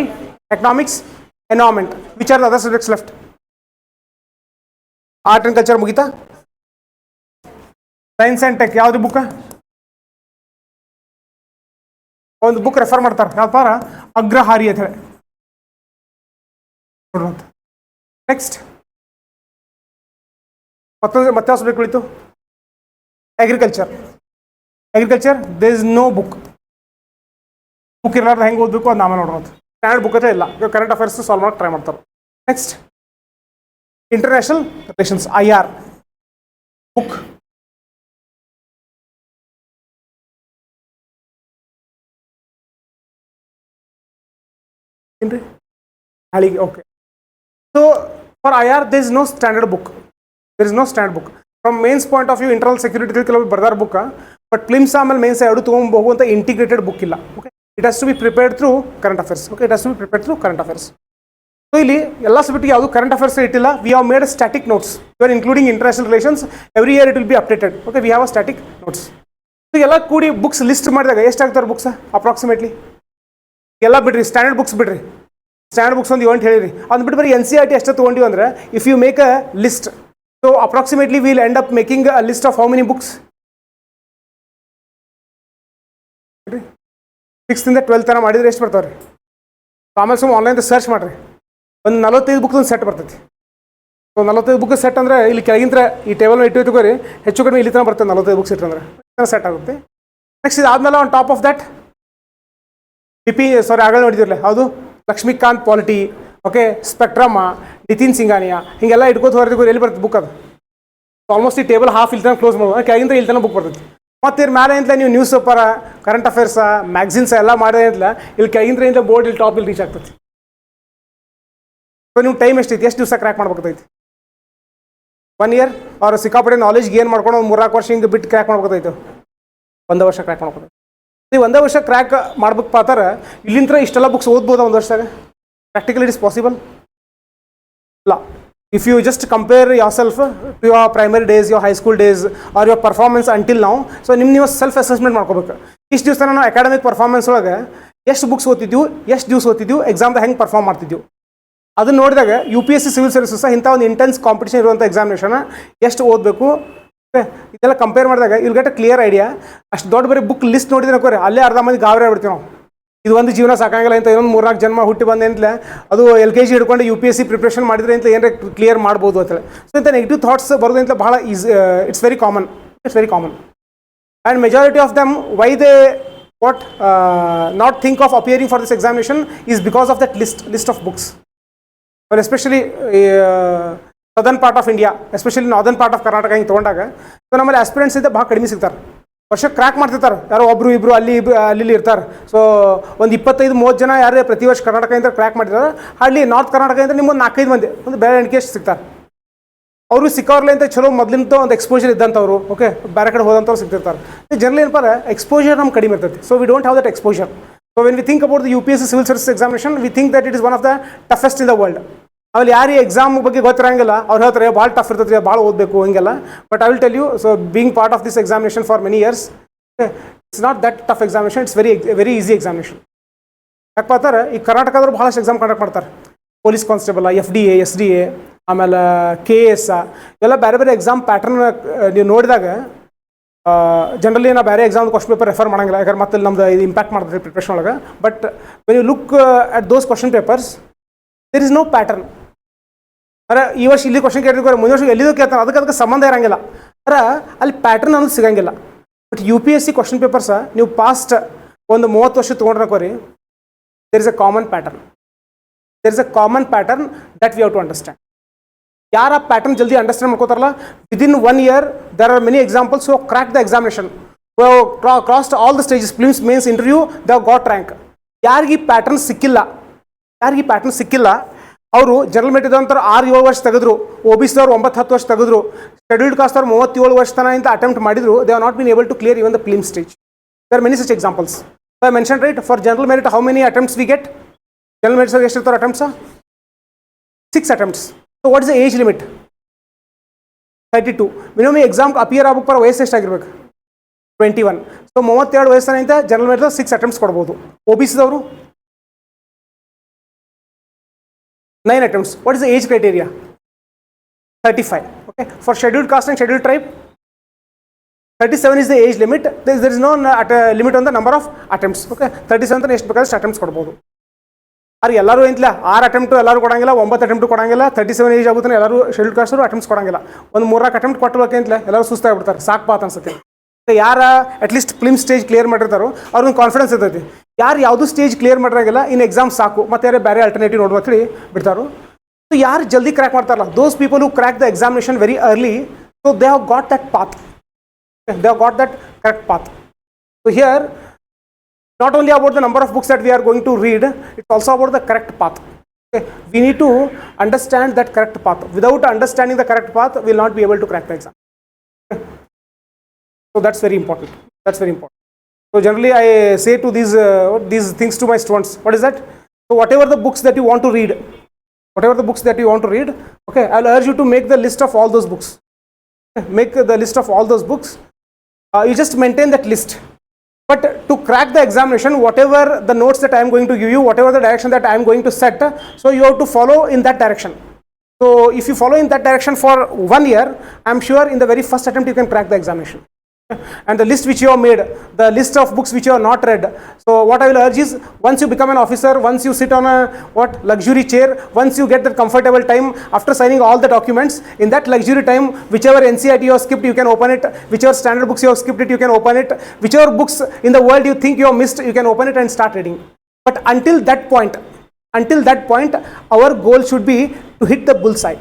Speaker 1: economics, environment. Which are the other subjects left? Art and culture ಮುಗಿತಾ? Science and tech ಯಾವ್ದು book? ಒಂದು book refer ಮಾಡ್ತಾರೆ, ಯಾವ ಥರ? ಅಗ್ರಹಾರಿ ಅಂತ ಹೇಳಿ. ನೆಕ್ಸ್ಟ್ ಮತ್ತೆ ಸಬ್ಜೆಕ್ಟ್ ಉಳಿತು? Agriculture. There is no book. Book ಇರಲಾರ್ದು ಹೆಂಗೆ ಓದಬೇಕು ಅದು ನಾವೇ ನೋಡೋದು. ಸ್ಟ್ಯಾಂಡರ್ಡ್ ಬುಕ್ ಅಂತ ಇಲ್ಲ. ಕರೆಂಟ್ ಅಫೇರ್ಸ್ ಸಾಲ್ವ್ ಮಾಡೋಕೆ ಟ್ರೈ ಮಾಡ್ತಾರೆ. Next international relations, IR book. ಏನ್ರಿ ಹಾಳಿಗೆ? Okay. So for IR there is no standard book. From mains point of view, internal security ಕೆಲವು ಬರ್ದಾರ ಬುಕ್. ಬಟ್ ಪ್ಲಿಮ್ಸ್ ಆಮೇಲೆ ಮೇನ್ಸ್ ಎರಡು ತೊಗೊಂಬೋಗುವಂಥ ಇಂಟಿಗ್ರೇಟೆಡ್ ಬುಕ್ ಇಲ್ಲ. Okay, it has to be prepared through current affairs. So ಇಲ್ಲಿ ಎಲ್ಲ ಸಬ್ಜೆಕ್ಟ್ಗೆ ಯಾವುದು ಕರೆಂಟ್ ಅಫೇರ್ಸ್ ಇಟ್ಟಿಲ್ಲ. We have made static notes. You are including international relations. Every year it will be updated. Okay, we have a static notes. So ಎಲ್ಲ ಕೂಡಿ books list ಮಾಡಿದಾಗ ಎಷ್ಟಾಗ್ತಾರೆ books approximately? ಎಲ್ಲ ಬಿಡ್ರಿ, ಸ್ಟ್ಯಾಂಡರ್ಡ್ ಬುಕ್ಸ್ ಬಿಡ್ರಿ. Standard books ಒಂದು event ಹೇಳಿರಿ, ಅದು ಬಿಟ್ಟು ಬರೀ NCERT ಅಷ್ಟೇ ತೊಗೊಂಡಿವಿ ಅಂದರೆ, if you make a list, so approximately will end up making a list of how many books? 6th ಇಂದ 12th ತನಕ ಮಾಡಿದ್ರೆ ಎಷ್ಟು ಬರ್ತಾವೆ ರೀ? ಆಮೇಲೆ ಸುಮ್ಮನೆ ಆನ್ಲೈನ್ ಸರ್ಚ್ ಮಾಡಿರಿ, ಒಂದು 45 ಬುಕ್ಸ್ ಒಂದು ಸೆಟ್ ಬರ್ತೈತಿ. ಸೊ 45 ಬುಕ್ ಸೆಟ್ ಅಂದರೆ ಇಲ್ಲಿ ಕೆಳಗಿಂತ ಈ ಟೇಬಲ್ ಇಟ್ಟು ತಗೋರಿ, ಹೆಚ್ಚು ಕಡಿಮೆ ಇಲ್ಲಿ ತನಕ ಬರ್ತದೆ. 45 ಬುಕ್ಸ್ ಇಟ್ಟಂದ್ರೆ ಸೆಟ್ ಆಗುತ್ತೆ. ನೆಕ್ಸ್ಟ್ ಇದಾದ್ಮೇಲೆ ಆನ್ ಟಾಪ್ ಆಫ್ ದಟ್ ಆಗಲೇ ನೋಡಿದಿರಲ್ಲ, ಹೌದು, Laxmikanth polity, okay, spectrum, Nitin Singhania, ಹಿಂಗೆಲ್ಲ ಇಟ್ಕೋತ ಹೊರದಿಗೋರು ಎಲ್ಲಿ ಬರ್ತದೆ ಬುಕ್? ಅದು ಆಲ್ಮೋಸ್ಟ್ ಈ ಟೇಬಲ್ ಹಾಫ್ ಇಲ್ಲಿ ತನಕ ಕ್ಲೋಸ್ ಮಾಡೋದು, ಕೆಳಗಿಂದ ಇಲ್ಲಿ ತನಕ ಬುಕ್ ಬರ್ತೈತಿ. ಮತ್ತು ಇದ್ರ ಮೇಲೆ ಅಂತಲೇ ನೀವು ನ್ಯೂಸ್ ಪೇಪರ, ಕರೆಂಟ್ ಅಫೇರ್ಸ, ಮ್ಯಾಗ್ಝಿನ್ಸ್ ಎಲ್ಲ ಮಾಡಿದೆ ಅಂತಲ ಇಲ್ಲಿ ಕೆಳಗಿಂದ ಬೋರ್ಡ್ ಇಲ್ಲಿ ಟಾಪ್ ಇಲ್ಲಿ ರೀಚ್ ಆಗ್ತೈತಿ. ಸೊ ನೀವು ಟೈಮ್ ಎಷ್ಟೈತಿ? ಎಷ್ಟು ದಿವಸ ಕ್ರ್ಯಾಕ್ ಮಾಡ್ಬೇಕೈತಿ? 1 year ಅವ್ರು ಸಿಕ್ಕಾಪಟ್ಟೆ ನಾಲೆಜ್ ಗೇನ್ ಮಾಡ್ಕೊಂಡು ಒಂದು 3-4 ವರ್ಷ ಹಿಂಗೆ ಬಿಟ್ಟು ಕ್ರ್ಯಾಕ್ ಮಾಡ್ಬೇಕೈತೆ. 1 ವರ್ಷ ಕ್ರ್ಯಾಕ್ ಮಾಡ್ಕೋಬೇಕು. ನೀವು 1 ವರ್ಷ ಕ್ರ್ಯಾಕ್ ಮಾಡ್ಬೇಕು ಪಾತರ ಇಲ್ಲಿಂದ ಇಷ್ಟೆಲ್ಲ ಬುಕ್ಸ್ ಓದ್ಬೋದಾ 1 ವರ್ಷದಾಗ? ಪ್ರಾಕ್ಟಿಕಲಿ ಇಟ್ ಇಸ್ ಪಾಸಿಬಲ್ ಇಲ್ಲ. If you just compare yourself to your primary days, your high school days or your performance until now, so ನೀವು ಸೆಲ್ಫ್ ಅಸೆಸ್ಮೆಂಟ್ ಮಾಡ್ಕೋಬೇಕು. ಇಷ್ಟು ದಿವಸ ನಾವು ಅಕಾಡೆಮಿಕ್ ಪರ್ಫಾರ್ಮೆನ್ಸ್ ಒಳಗೆ ಎಷ್ಟು ಬುಕ್ಸ್ ಓದ್ತಿದ್ವು, ಎಷ್ಟು ದಿವಸ ಓದ್ತಿದ್ವು, ಎಕ್ಸಾಮ್ದಾಗ ಹೆಂಗೆ ಪರ್ಫಾರ್ಮ್ ಮಾಡ್ತಿದ್ವು ಅದನ್ನು ನೋಡಿದಾಗ UPSC ಸಿವಿಲ್ ಸರ್ವಿಸಸ್ ಇಂಥ ಒಂದು ಇಂಟೆನ್ಸ್ ಕಾಂಪಿಟೇಷನ್ ಇರುವಂಥ ಎಕ್ಸಾಮಿನೇಷನ್ ಎಷ್ಟು ಓದಬೇಕು ಇದೆಲ್ಲ ಕಂಪೇರ್ ಮಾಡಿದಾಗ you'll get a clear idea. ಅಷ್ಟು ದೊಡ್ಡ ಬರೀ ಬುಕ್ ಲಿಸ್ಟ್ ನೋಡಿದ್ರೆ ಅನ್ಕೋರಿ ಅಲ್ಲೇ ಅರ್ಧ ಮಂದಿ ಗಾಬರಿ ಆಗ್ಬಿಡ್ತೀವಿ ನಾವು. ಇದು ಒಂದು ಜೀವನ ಸಾಕಾಗಿಲ್ಲ ಅಂತ ಇನ್ನೊಂದು 3-4 ಜನ್ಮ ಹುಟ್ಟಿ ಬಂದೆ ಅಂತಲೇ ಅದು LKG ಹಿಡ್ಕೊಂಡು UPSC ಪ್ರಿಪ್ರೇಷನ್ ಮಾಡಿದ್ರೆ ಅಂತ ಏನಾರ ಕ್ಲಿಯರ್ ಮಾಡ್ಬೋದು ಅಂತೇಳಿ. ಸೊ ಇಂಥ ನೆಗೆಟಿವ್ ಥಾಟ್ಸ್ ಬರೋದು ಅಂತ ಭಾಳ it's very common. And majority of them why they not think of appearing for this examination is because of that list of books. But especially southern part of India, especially northern part of Karnataka ಹಿಂಗೆ ತೊಗೊಂಡಾಗ so ನಮ್ಮಲ್ಲಿ aspirants ಇಂದ ಭಾಳ ಕಡಿಮೆ ಸಿಗ್ತಾರೆ. ವರ್ಷ crack ಮಾಡ್ತಿರ್ತಾರೆ ಯಾರೋ ಒಬ್ರು ಇಬ್ರು ಅಲ್ಲಿ ಇರ್ತಾರೆ. ಸೊ ಒಂದು 25-30 ಜನ ಯಾರೇ ಪ್ರತಿ ವರ್ಷ ಕರ್ನಾಟಕದಿಂದ ಕ್ರ್ಯಾಕ್ ಮಾಡಿರ್ತಾರೆ. ಅಲ್ಲಿ ನಾರ್ತ್ ಕರ್ನಾಟಕದಿಂದ ನಿಮ್ಮೊಂದು 4-5 ಮಂದಿ ಒಂದು ಬೇರೆ ಎಣಿಕೆ ಸಿಗ್ತಾರೆ. ಅವರು ಸಿಕ್ಕವ್ರಲ್ಲ ಅಂತ ಚಲೋ ಮೊದಲಿಂದ ಒಂದು ಎಕ್ಸ್ಪೋಜರ್ ಇದ್ದಂಥವ್ರು ಓಕೆ ಬೇರೆ ಕಡೆ ಹೋದಂಥವ್ರು ಸಿಗ್ತಿರ್ತಾರೆ. ಜನರಲಿ ಏನಪ್ಪ ಎಕ್ಸ್ಪೋಜರ್ ನಮ್ಗೆ ಕಡಿಮೆ ಇರ್ತೈತಿ. So we don't have that exposure. So when we think about the UPSC civil service examination we think that it is one of the toughest in the world. ಆಮೇಲೆ ಯಾರು exam ಬಗ್ಗೆ ಗೊತ್ತಿರಂಗಿಲ್ಲ ಅವ್ರು ಹೇಳ್ತಾರೆ ಭಾಳ ಟಫ್ ಇರ್ತೈತಿ ಭಾಳ ಓದಬೇಕು ಹಿಂಗೆಲ್ಲ. But I will tell you so being part of this examination for many years it's not that tough examination. It's very easy examination. ಯಾಕೆ ಪಾತಾರೆ ಈ ಕರ್ನಾಟಕದವ್ರು ಭಾಳಷ್ಟು ಎಕ್ಸಾಮ್ ಕಂಡಕ್ಟ್ ಮಾಡ್ತಾರೆ. ಪೊಲೀಸ್ ಕಾನ್ಸ್ಟೇಬಲ್, FDA, SDA, ಆಮೇಲೆ KS ಇವೆಲ್ಲ ಬೇರೆ ಬೇರೆ ಎಕ್ಸಾಮ್ ಪ್ಯಾಟರ್ನ್ ನೀವು ನೋಡಿದಾಗ ಜನರಲಿ ನಾವು ಬೇರೆ ಎಕ್ಸಾಮ್ ಕ್ವಶನ್ ಪೇಪರ್ ರೆಫರ್ ಮಾಡೋಂಗಿಲ್ಲ. ಯಾಕಂದ್ರೆ ಮತ್ತೆ ನಮ್ದು ಇದು ಇಂಪ್ಯಾಕ್ಟ್ ಮಾಡ್ತದೆ ಪ್ರಿಪ್ರೇಷನ್ ಒಳಗೆ. But when you look at those question papers there is no pattern. ಅರೆ ಈ ವರ್ಷ ಇಲ್ಲಿ ಕ್ವಶನ್ ಕೇಳಿದ್ರೆ ಮುಂದೆ ವರ್ಷ ಎಲ್ಲಿದೂ ಕೇಳ್ತಾನೆ ಅದಕ್ಕೆ ಸಂಬಂಧ ಇರೋಂಗಿಲ್ಲ. ಅರೆ ಅಲ್ಲಿ ಪ್ಯಾಟರ್ನ್ ಅನ್ನೋದು ಸಿಗಂಗಿಲ್ಲ. ಬಟ್ UPSC ಕ್ವಶನ್ ಪೇಪರ್ಸ ನೀವು ಪಾಸ್ಟ್ ಒಂದು 30 ವರ್ಷ ತೊಗೊಂಡ್ರಕೋರಿ there is a common pattern. That we have to understand. ಯಾರು ಆ ಪ್ಯಾಟರ್ನ್ ಜಲ್ದಿ ಅಂಡರ್ಸ್ಟ್ಯಾಂಡ್ ಮಾಡ್ಕೋತಾರಲ್ಲ within 1 year there are many examples who crack the examination, crossed all the stages, prelims, mains, interview, they have got rank. ಯಾರಿಗೆ ಈ pattern ಸಿಕ್ಕಿಲ್ಲ ಅವರು general merit ಇದ್ದಂಥವ್ರು 6-7 ವರ್ಷ ತೆಗೆದ್ರು, OBC ದವ್ರು 9-10 ವರ್ಷ ತೆಗೆದ್ರು, ಶೆಡ್ಯೂಲ್ಡ್ ಕಾಸ್ಟ್ ಅವ್ರು 37 ವರ್ಷ ತನಕ ಇಂತ ಅಟೆಂಪ್ಟ್ ಮಾಡಿದ್ರು. They have not been able to clear even the prelims stage. There are many such examples. I mention right for general merit how many attempts we get? General merits ಎಷ್ಟು ಇರ್ತಾರೆ attempts? 6 attempts. So what is the age limit? 32. Minimum exam appear ಆಗಬೇಕು ಪರ ವಯಸ್ಸು ಎಷ್ಟಾಗಿರ್ಬೇಕು? 21. ಸೊ 32 ವಯಸ್ಸಿನಿಂದ general merit 6 attempts ಕೊಡ್ಬೋದು. OBC ದವರು 9 attempts. What is the age criteria? 35. Okay. For scheduled caste and scheduled tribe 37 is the age limit. There is no limit on the number of attempts. Okay. 37 ಎಷ್ಟು ಬೇಕಾದ್ರೆ attempts ಕೊಡ್ಬೋದು. ಅವ್ರು ಎಲ್ಲರೂ ಏನಿಲ್ಲ 6 attempt ಎಲ್ಲರೂ ಕೊಡಂಗಿಲ್ಲ, 9 ಅಟೆಂಪ್ಟು ಕೊಡಂಗಿಲ್ಲ. 37 ಏಜ್ ಆಗುತ್ತೆ ಎಲ್ಲರೂ ಶೆಡ್ಯೂಲ್ ಕಾಸ್ಟರು ಅಟೆಂಪ್ಟ್ಸ್ ಕೊಡಂಗಿಲ್ಲ. ಒಂದು 3-4 ಅಟೆಂಪ್ಟ್ ಕೊಟ್ಟಬೇಕಂತಲೇ ಎಲ್ಲರೂ ಸುಸ್ತಾಗ್ಬಿಡ್ತಾರೆ, ಸಾಕ್ಪಾತ್ ಅನ್ಸುತ್ತೆ. ಯಾರು ಅಟ್ಲೀಸ್ಟ್ ಫಿಲ್ಮ್ ಸ್ಟೇಜ್ ಕ್ಲಿಯರ್ ಮಾಡಿರ್ತಾರೋ ಅವ್ರಿಗೆ ಕಾನ್ಫಿಡೆನ್ಸ್ ಇರ್ತೈತಿ. ಯಾರು ಯಾವುದು ಸ್ಟೇಜ್ ಕ್ಲಿಯರ್ ಮಾಡಿರಂಗಿಲ್ಲ ಇನ್ನು ಎಕ್ಸಾಮ್ ಸಾಕು ಮತ್ತೆ ಯಾರೇ ಬೇರೆ ಆಲ್ಟರ್ನೇಟಿವ್ ನೋಡ್ಬೇಕು ಹೇಳಿ ಬಿಡ್ತಾರೋ. ಸೊ ಯಾರು ಜಲ್ದಿ ಕ್ರ್ಯಾಕ್ ಮಾಡ್ತಾರಲ್ಲ those people who crack the examination very early. So they have got that path. correct path. So here not only about the number of books that we are going to read, it's also about the correct path. Okay. We need to understand that correct path. Without understanding the correct path, we will not be able to crack the exam. Okay. So that's very important. So generally I say to these things to my students. What is that? So whatever the books that you want to read, okay, I will urge you to make the list of all those books. Okay. Make the list of all those books. You just maintain that list. But to crack the examination, whatever the notes that I am going to give you, whatever the direction that I am going to set, so you have to follow in that direction. So if you follow in that direction for 1 year, I am sure in the very first attempt you can crack the examination. And the list which you have made, the list of books which you have not read. So what I will urge is, once you become an officer, once you sit on a luxury chair, once you get that comfortable time after signing all the documents, in that luxury time, whichever NCERT you have skipped, you can open it. Whichever standard books you have skipped it, you can open it. Whichever books in the world you think you have missed, you can open it and start reading. But until that point, our goal should be to hit the bullseye.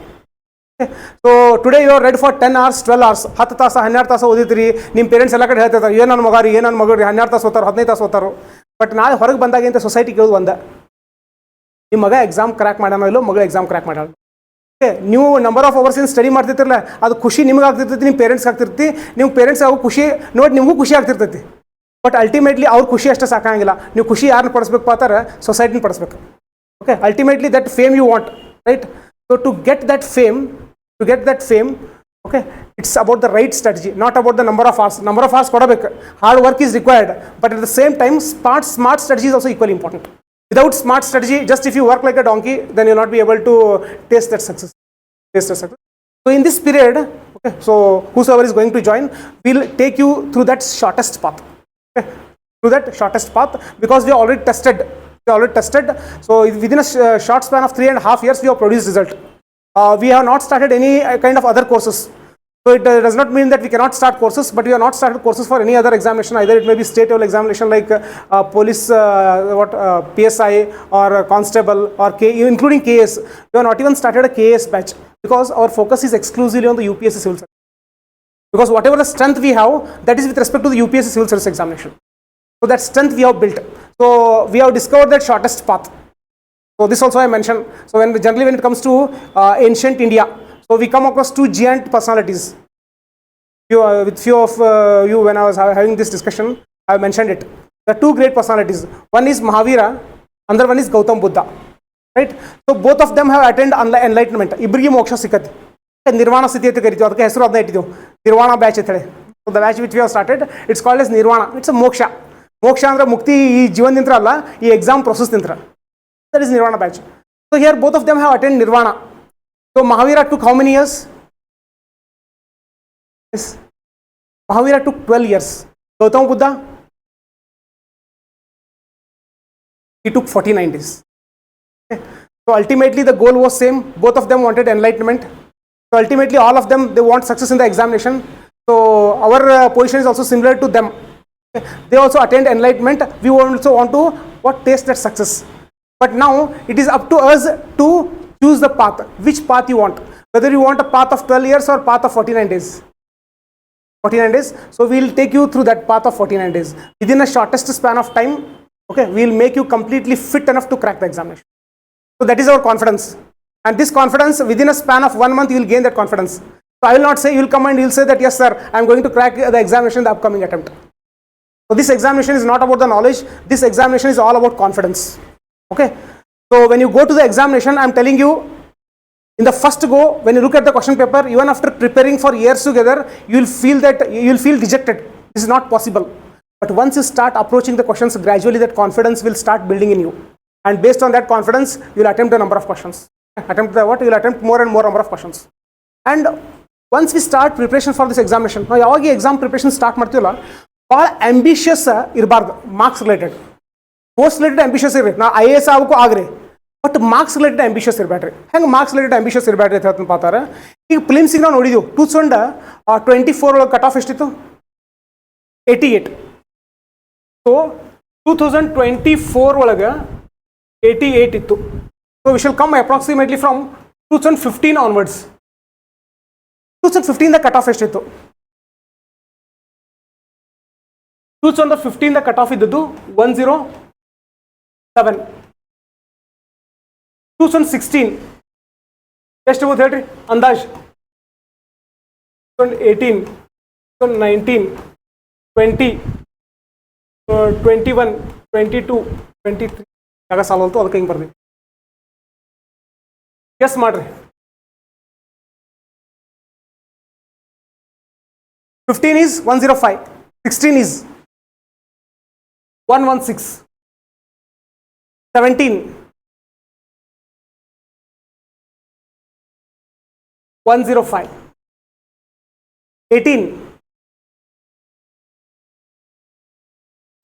Speaker 1: So today you are read for 10 hours, 12 hours, 10 ತಾಸ 12 ತಾಸ ಓದಿದ್ರಿ. ನಿಮ್ಮ parents ಎಲ್ಲ ಕಡೆ ಹೇಳ್ತಿರ್ತಾರೆ, ಏನು ನನ್ನ ಮಗಾರಿ 12 ತಾಸು ಓದ್ತಾರೋ 15 ತಾಸು ಓದ್ತಾರೋ. ಬಟ್ ನಾಳೆ ಹೊರಗೆ ಬಂದಾಗ ಇಂಥ ಸೊಸೈಟಿ ಕೇಳೋದು ಒಂದ, ನಿಮ್ಮ ಮಗ ಎಕ್ಸಾಮ್ ಕ್ರ್ಯಾಕ್ ಮಾಡೋಣ ಇಲ್ಲೋ ಮಗಳು ಎಕ್ಸಾಮ್ ಕ್ರ್ಯಾಕ್ ಮಾಡೋಣ. ಓಕೆ, ನೀವು ನಂಬರ್ ಆಫ್ ಅವರ್ಸ್ ಏನು ಸ್ಟಡಿ ಮಾಡ್ತಿರ್ತಿರಲ್ಲ, ಅದು ಖುಷಿ ನಿಮ್ಗೆ ಆಗ್ತಿರ್ತೈತಿ, ನಿಮ್ಮ ಪೇರೆಂಟ್ಸ್ ಆಗ್ತಿರ್ತಿ. ನಿಮ್ಮ ಪೇರೆಂಟ್ಸ್ ಆಗೋ ಖುಷಿ ನೋಡಿ ನಿಮಗೂ ಖುಷಿ ಆಗ್ತಿರ್ತೈತಿ. ಬಟ್ ಅಲ್ಟಿಮೇಟ್ಲಿ ಅವ್ರ ಖುಷಿ ಅಷ್ಟೇ ಸಾಕಾಗಿಲ್ಲ, ನೀವು ಖುಷಿ ಯಾರನ್ನ ಪಡಿಸ್ಬೇಕು ಅಂತಾರೆ, ಸೊಸೈಟಿನ ಪಡಿಸ್ಬೇಕು. Okay, ultimately that fame you want, right? So to get that fame, okay, it's about the right strategy, not about the number of hours ಕೊಡಬೇಕು. Hard work is required, but at the same time smart strategy is also equally important. Without smart strategy, just if you work like a donkey, then you'll not be able to taste that success. So in this period, okay, so whosoever is going to join, we'll take you through that shortest path, okay, because we already tested. So within a short span of 3.5 years, we have produced result. We have not started any kind of other courses. So it does not mean that we cannot start courses, but we have not started courses for any other examination. Either it may be state level examination like police, PSI or constable or including KS. We have not even started a KS batch because our focus is exclusively on the UPSC civil service. Because whatever the strength we have, that is with respect to the UPSC civil service examination. So that strength we have built. So we have discovered that shortest path. So this also I mentioned. So generally when it comes to ancient India, so we come across two giant personalities. With few of you, when I was having this discussion, I mentioned it. The two great personalities. One is Mahavira, another one is Gautam Buddha. Right? So both of them have attained enlightenment. Ibrigi moksha sikati. Nirvana sthiti ante karitivu. Adake hesaru adna ittidevu. Nirvana batch ante. So the batch which we have started, it's called as Nirvana. It's a moksha. Moksha andre mukti ee jivanದಿಂತ್ರ ಅಲ್ಲ, ಈ exam process ದಿಂತ್ರ. That is Nirvana batch. So here both of them have attained Nirvana. So Mahavira took how many years? Yes. Mahavira took 12 years. Gautam Buddha, he took 49 days. Okay. So ultimately the goal was same. Both of them wanted enlightenment. So ultimately all of them, they want success in the examination. So our position is also similar to them. Okay. They also attained enlightenment. We also want to taste that success. But now it is up to us to choose the path. Which path you want? Whether you want a path of 12 years or path of 49 days. 49 days. So we will take you through that path of 49 days. Within a shortest span of time, okay, we will make you completely fit enough to crack the examination. So that is our confidence. And this confidence, within a span of 1 month, you will gain that confidence. So I will not say, you will come and you will say that, yes sir, I am going to crack the examination in the upcoming attempt. So this examination is not about the knowledge. This examination is all about confidence. Okay. So when you go to the examination, I am telling you, in the first go, when you look at the question paper, even after preparing for years together, you will feel dejected. This is not possible. But once you start approaching the questions gradually, that confidence will start building in you. And based on that confidence, you will attempt a number of questions. You will attempt more and more number of questions. And once we start preparation for this examination, now ಯಾವಾಗ exam preparation start ಮಾಡ್ತೀವಲ್ಲ, ಭಾಳ ambitious ಇರಬಾರ್ದು, marks related. Post related ambitious ಇರಬೇಕು. ನಾ IAS ಆಗಬೇಕು ಆಗ್ರಿ, but marks related ambitious ಇರಬೇಡ್ರಿ. ಹೆಂಗೆ marks related ambitious ಇರಬೇಡ್ರಿ ಅಂತ ಹೇಳ್ತಾನೆ ಪಾತಾರೆ. ಈಗ ಫಿಲಿಮ್ಸಿಗೆ ನಾವು ನೋಡಿದೆವು 2024 ಒಳಗೆ ಕಟ್ ಆಫ್ ಎಷ್ಟಿತ್ತು? 88. ಸೊ 2024 ಒಳಗೆ 88 ಇತ್ತು. So we shall come approximately from 2015 onwards. 2015 cut off ಎಷ್ಟಿತ್ತು? 2015 ಕಟ್ ಆಫ್ ಇದ್ದದ್ದು 107. 2016 ಎಷ್ಟು ಬಹುದು ಹೇಳ್ರಿ ಅಂದಾಜ್? 2018, 2019, 20, 21, 22, 23 ಆಗ ಸಾಲಂತು, ಅದಕ್ಕೆ ಹಿಂಗೆ ಬರ್ತೀವಿ. ಗೆಸ್ ಮಾಡ್ರಿ. 15 is 105, 16 is 116, 17 105, 18,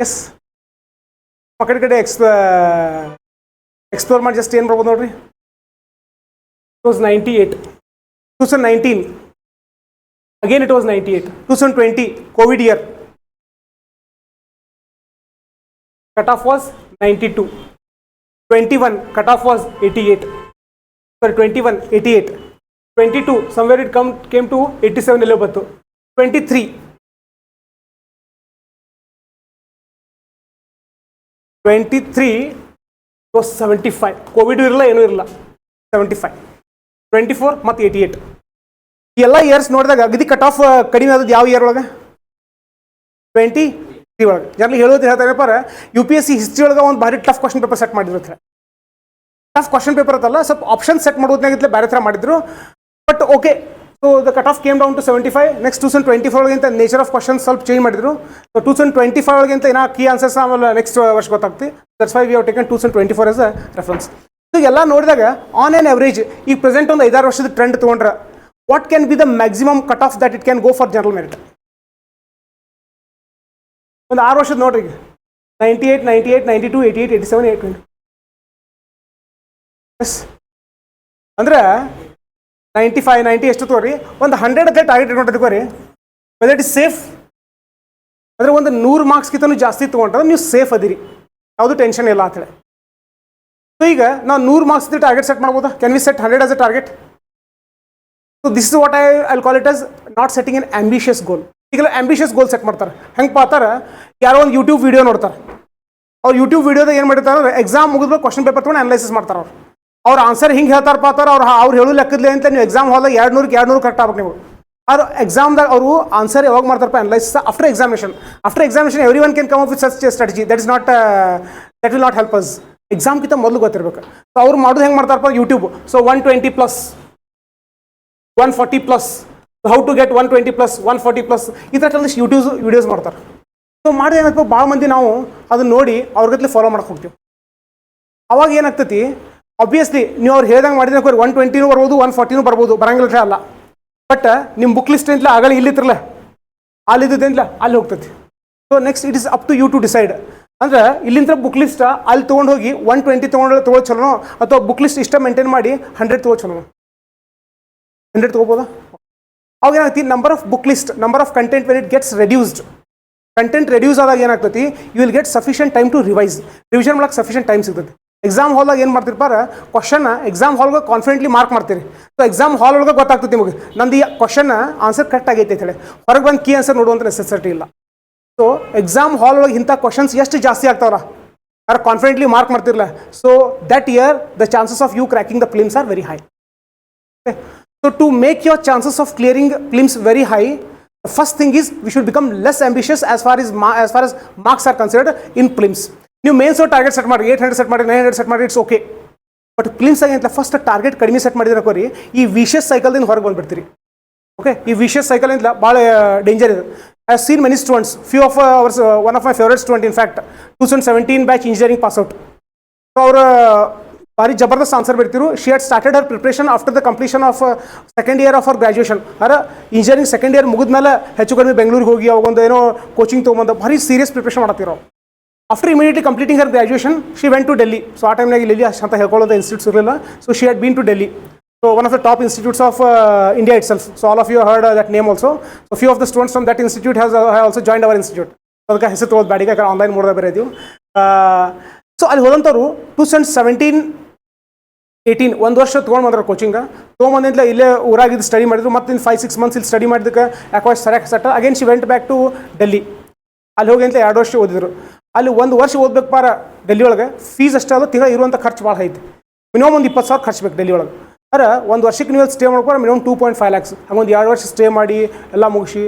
Speaker 1: yes, ಪಕಡೆ ಕಡೆ ಎಕ್ಸ್ಪ್ಲೋರ್ ಮಾಡಿ ಜಸ್ಟ್ ಏನು ಬರ್ಬೋದು ನೋಡ್ರಿ. It was 98. 2019 again it was 98. 2020 COVID year, cutoff was 92. 21 cutoff was 88. Sorry, 21 88. 22 somewhere it came to 87 ಎಲ್ಲೋ ಬಂತು. 23 was 75. ಕೋವಿಡ್ ಇರಲ್ಲ, ಏನೂ ಇರಲ್ಲ. 75. 24 ಮತ್ತು 88. ಈ ಎಲ್ಲ ಇಯರ್ಸ್ ನೋಡಿದಾಗ ಅಗದಿ ಕಟ್ ಆಫ್ ಕಡಿಮೆ ಆದದ್ದು ಯಾವ ಇಯರ್ ಒಳಗೆ? 20 ಹಿಸ್ಟ್ರಿ ಒಳಗೆ ಜನರಲಿ ಹೇಳೋದು ಹೇಳ್ತಾರಪ್ಪ UPSC ಹಿಸ್ಟ್ರಿ ಒಳಗೆ ಒಂದು ಭಾರಿ ಟಫ್ ಕ್ವಶನ್ ಪೇಪರ್ ಸೆಟ್ ಮಾಡಿದ್ರು. ಟಫ್ ಕ್ವಶನ್ ಪೇಪರ್ ಅಂತಲ್ಲ, ಸ್ವಲ್ಪ ಆಪ್ಷನ್ ಸೆಟ್ ಮಾಡೋದ್ನಾಗಿತ್ತಲೆ ಬೇರೆ ಥರ ಮಾಡಿದ್ರು. But okay, so the cut off came down to 75. Next 2024 ಒಳಗಿಂತ ನೇಚರ್ ಆಫ್ ಕ್ವಶನ್ ಸ್ವಲ್ಪ ಚೇಂಜ್ ಮಾಡಿದ್ರು. ಸೊ 2025 ಒಳಗಿಂತ ಏನೋ ಕೀ ಆನ್ಸರ್ಸ್ ಆಮೇಲೆ ನೆಕ್ಸ್ಟ್ ವರ್ಷ ಗೊತ್ತಾಗ್ತಿ. That's why we have taken 2024 as a reference. So ಎಲ್ಲ ನೋಡಿದಾಗ ಆನ್ ಆನ್ ಅವರೇಜ್ ಈಗ ಪ್ರೆಸೆಂಟ್ ಒಂದು 5-6 ವರ್ಷದ ಟ್ರೆಂಡ್ ತೊಗೊಂಡ್ರೆ what can be the maximum cut off that it can go for general merit? ಒಂದು 6 ವರ್ಷದ ನೋಡ್ರಿ, ಈಗ 98, 98, 92, 88, 87, 820. ಎಸ್ ಅಂದ್ರೆ 95, 90 ಎಷ್ಟು ತಗೋರಿ, ಒಂದು 100 ಅದೇ ಟಾರ್ಗೆಟ್ ಇಟ್ಕೊಂಡಿರ್ಕೋರಿ. ವೆದರ್ ಇಟ್ ಇಸ್ ಸೇಫ್ ಅಂದರೆ ಒಂದು 100 ಮಾರ್ಕ್ಸ್ಗಿಂತನೂ ಜಾಸ್ತಿ ತೊಗೊಂಡ್ರೆ ನೀವು ಸೇಫ್ ಅದಿರಿ, ಯಾವುದು ಟೆನ್ಷನ್ ಇಲ್ಲ ಅಂತೇಳಿ. ಸೊ ಈಗ ನಾವು 100 ಮಾರ್ಕ್ಸ್ ಟಾರ್ಗೆಟ್ ಸೆಟ್ ಮಾಡ್ಬೋದಾ? Can we set 100 as a target? So this is what I call it as not setting an ambitious goal. ಈಗೆಲ್ಲ ಆಂಬಿಷಿಯಸ್ ಗೋಲ್ ಸೆಟ್ ಮಾಡ್ತಾರೆ. ಹೆಂಗೆ ಪಾತಾರೆ, ಯಾರೋ ಒಂದು ಯೂಟ್ಯೂಬ್ ವಿಡಿಯೋ ನೋಡ್ತಾರೆ. ಅವ್ರು ಯೂಟ್ಯೂಬ್ ವಿಡಿಯೋದಾಗ ಏನು ಮಾಡಿರ್ತಾರೆ ಅಂದರೆ ಎಕ್ಸಾಮ್ ಮುಗಿದ್ಮೇಲೆ ಕ್ವಶನ್ ಪೇಪರ್ ತೊಗೊಂಡು ಅನಲೈಸಿಸ್ ಮಾಡ್ತಾರೆ. ಅವ್ರ ಆನ್ಸರ್ ಹಿಂಗೆ ಹೇಳ್ತಾರಪ್ಪ ಅಂತಾರೆ. ಅವ್ರು ಹೇಳೋ ಲೆಕ್ಕದ್ಲೆ ಅಂತ ನೀವು ಎಕ್ಸಾಮ್ ಹಾಲ್ದಾಗ 200 ಕರೆಕ್ಟ್ ಆಗ್ಬೇಕು ನೀವು. ಅವ್ರು ಎಕ್ಸಾಮ್ದಾಗ ಅವರು ಆನ್ಸರ್ ಯಾವಾಗ ಮಾಡ್ತಾರಪ್ಪ analysis after examination. After examination every one can come up with such strategy. That will not help us. ಎಕ್ಸಾಮ್ಗಿಂತ ಮೊದಲು ಗೊತ್ತಿರಬೇಕು. ಸೊ ಅವ್ರು ಮಾಡೋದು ಹೆಂಗೆ ಮಾಡ್ತಾರಪ್ಪ YouTube. So 120+, 140+, how to get 120+, 140+, ಈ ಥರ ಕೆಲವೊಂದಿಷ್ಟು ವಿಡಿಯೋಸ್ ಮಾಡ್ತಾರೆ. ಸೊ ಮಾಡಿ ಏನಾಗ್ತದೆ, ಭಾಳ ಮಂದಿ ನಾವು ಅದನ್ನ ನೋಡಿ ಅವ್ರ ಗತ್ಲೆ ಫಾಲೋ ಮಾಡಕ್ಕೆ ಹೋಗ್ತೀವಿ. ಅವಾಗ ಏನಾಗ್ತೈತಿ, ಆಬ್ವಿಯಸ್ಲಿ ನೀವು ಅವ್ರು ಹೇಳ್ದಂಗೆ ಮಾಡಿದ್ರೆ 120 ಬರ್ಬೋದು, 140 ಬರ್ಬೋದು, ಬರಂಗಿಲ್ಲ ಅಲ್ಲ. ಬಟ್ ನಿಮ್ಮ ಬುಕ್ ಲಿಸ್ಟ್ ಅಂತಲೇ ಆಗಲ್ಲ, ಇಲ್ಲಿತ್ರಲ್ಲ ಅಲ್ಲಿದ್ದಂತಲ ಅಲ್ಲಿ ಹೋಗ್ತೈತಿ. So next it is up to you to decide. ಅಂದ್ರೆ ಇಲ್ಲಿಂದ ಬುಕ್ ಲಿಸ್ಟ್ ಅಲ್ಲಿ ತೊಗೊಂಡು ಹೋಗಿ 120 ತೊಗೊಳ್ಳೋ ಚಲೋ, ಅಥವಾ ಬುಕ್ ಲಿಸ್ಟ್ ಇಷ್ಟ ಮೇಂಟೈನ್ ಮಾಡಿ 100 ತೊಗೋ ಚಲೋ. 100 ತೊಗೋಬೋದಾ? ಅವಾಗ ಏನಾಗ್ತಿ, number of book list, number of content when it gets reduced. Content reduce ಆದಾಗ ಏನಾಗ್ತೈತಿ, you will get sufficient time to revision ಮಾಡಕ್ಕೆ ಸಫಿಷಿಯಂಟ್ ಟೈಮ್ ಸಿಗ್ತೈತಿ. ಎಕ್ಸಾಮ್ ಹಾಲ್ದಾಗ ಏನು ಮಾಡ್ತಿರ್ಪಾರ, ಕ್ವಶನ್ ಎಕ್ಸಾಮ್ ಹಾಲ್ಗೆ ಕಾನ್ಫಿಡೆಂಟ್ಲಿ ಮಾರ್ಕ್ ಮಾಡ್ತೀರಿ. ಸೊ ಎಕ್ಸಾಮ್ ಹಾಲ್ ಒಳಗೆ ಗೊತ್ತಾಗ್ತೈತಿ ನಿಮಗೆ ನಂದು ಈ ಕ್ವಶನ್ ಆನ್ಸರ್ ಕರೆಕ್ಟ್ ಆಗೈತೆ ಹೇಳಿ. ಹೊರಗೆ ಬಂದು ಕೀ ಆನ್ಸರ್ ನೋಡುವಂಥ ನೆಸೆಸಿಟಿ ಇಲ್ಲ. ಸೊ ಎಕ್ಸಾಮ್ ಹಾಲ್ ಒಳಗೆ ಇಂಥ ಕ್ವಶನ್ಸ್ ಎಷ್ಟು ಜಾಸ್ತಿ ಆಗ್ತಾವಲ್ಲ, ಯಾರು ಕಾನ್ಫಿಡೆಂಟ್ಲಿ ಮಾರ್ಕ್ ಮಾಡ್ತಿರಲ್ಲ, so that year the chances of you cracking the prelims are very high. So to make your chances of clearing films very high, the first thing is we should become less ambitious as far as marks are considered in films. ನೀವು mains target set ಮಾಡಿ 800 set ಮಾಡಿ 900 set ಮಾಡಿ, it's okay. But films ಆಗಿಂತ first target ಕಡಿಮೆ set ಮಾಡಿದ್ರೆ ಕೋರಿ ಈ wishes ಸೈಕಲ್ದಿಂದ ಹೊರಗೆ ಬಂದ್ಬಿಡ್ತೀರಿ. ಓಕೆ, ಈ ವಿಷಸ್ ಸೈಕಲಿಂದ ಭಾಳ ಡೇಂಜರ್ ಇದೆ. I have seen many students, few of ours, one of my favourite student in fact 2017 batch engineering pass out. So ಅವರ ಭಾರಿ ಜಬರ್ದಸ್ತ್ ಆನ್ಸರ್ ಬಿಡ್ತಿರು. She had started her preparation after the completion of second year of our graduation. Engineering second year ಮುಗಿದ್ಮೇಲೆ ಹೆಚ್ಚು ಕಡಿಮೆ ಬೆಂಗಳೂರಿಗೆ ಹೋಗಿ ಅವಾಗೊಂದು ಏನೋ ಕೋಚಿಂಗ್ ತೊಗೊಂಬಂದು ಭಾರಿ ಸೀರಿಯಸ್ ಪ್ರಿಪ್ರೇಷನ್ ಮಾಡತ್ತಿರೋ. After immediately completing her graduation she went to Delhi. So ಆ ಟೈಮ್ನಾಗ ಇಲ್ಲಿ ಅಷ್ಟು ಅಂತ ಹೇಳ್ಕೊಳ್ಳೋದು ಇನ್ಸ್ಟಿಟ್ಯೂಟ್ಸ್ ಇರಲಿಲ್ಲ. So she had been to Delhi. So one of the top institutes of India itself. So all of you heard that name also. So few of the students from that institute have also joined our institute. ಅದಕ್ಕೆ ಹೆಸರು ತಗೋದು ಬ್ಯಾಡಿಗೆ, ಯಾಕಂದ್ರೆ online ಮಾಡೋದು ಬೇರೆ ಇದೀವಿ. So ಅಲ್ಲಿ ಹೋದಂಥವ್ರು 2017-18 ಒಂದು ವರ್ಷ ತೊಗೊಂಡು ಬಂದ್ರು ಕೋಚಿಂಗ್. ತೊಗೊಂಬಂದಿಲ್ಲ ಇಲ್ಲೇ ಊರಾಗಿದ್ದು ಸ್ಟಡಿ ಮಾಡಿದ್ರು. ಮತ್ತು ಇನ್ನು 5-6 ಮಂತ್ಸ್ ಇಲ್ಲಿ ಸ್ಟಡಿ ಮಾಡಿದ್ದಕ್ಕೆ ಯಾಕೋ ಸರಿಯಾಗಿ set. Again she went back to Delhi. ಅಲ್ಲಿ ಹೋಗಿ ಅಂತ 2 ವರ್ಷ ಓದಿದ್ರು. ಅಲ್ಲಿ 1 ವರ್ಷ ಓದ್ಬೇಕು ಪಾರ ಡೆಲ್ಲಿ ಒಳಗೆ. ಫೀಸ್ ಅಷ್ಟೇ ಅಲ್ಲ, ತಿಂಗಳ ಇರುವಂಥ ಖರ್ಚು ಭಾಳ ಐತಿ. ಮಿನಿಮಮ್ ಒಂದು 20,000 ಖರ್ಚು ಬೇಕು ಡೆಲ್ಲಿ ಒಳಗೆ. ಅರೆ 1 ವರ್ಷಕ್ಕೆ ನೀವು ಸ್ಟೇ ಮಾಡ್ಕೊಂಡು ಮಿನಿಮಮ್ 2.5 lakhs. ಹಂಗೊಂದು 2 ವರ್ಷ ಸ್ಟೇ ಮಾಡಿ ಎಲ್ಲ ಮುಗಿಸಿ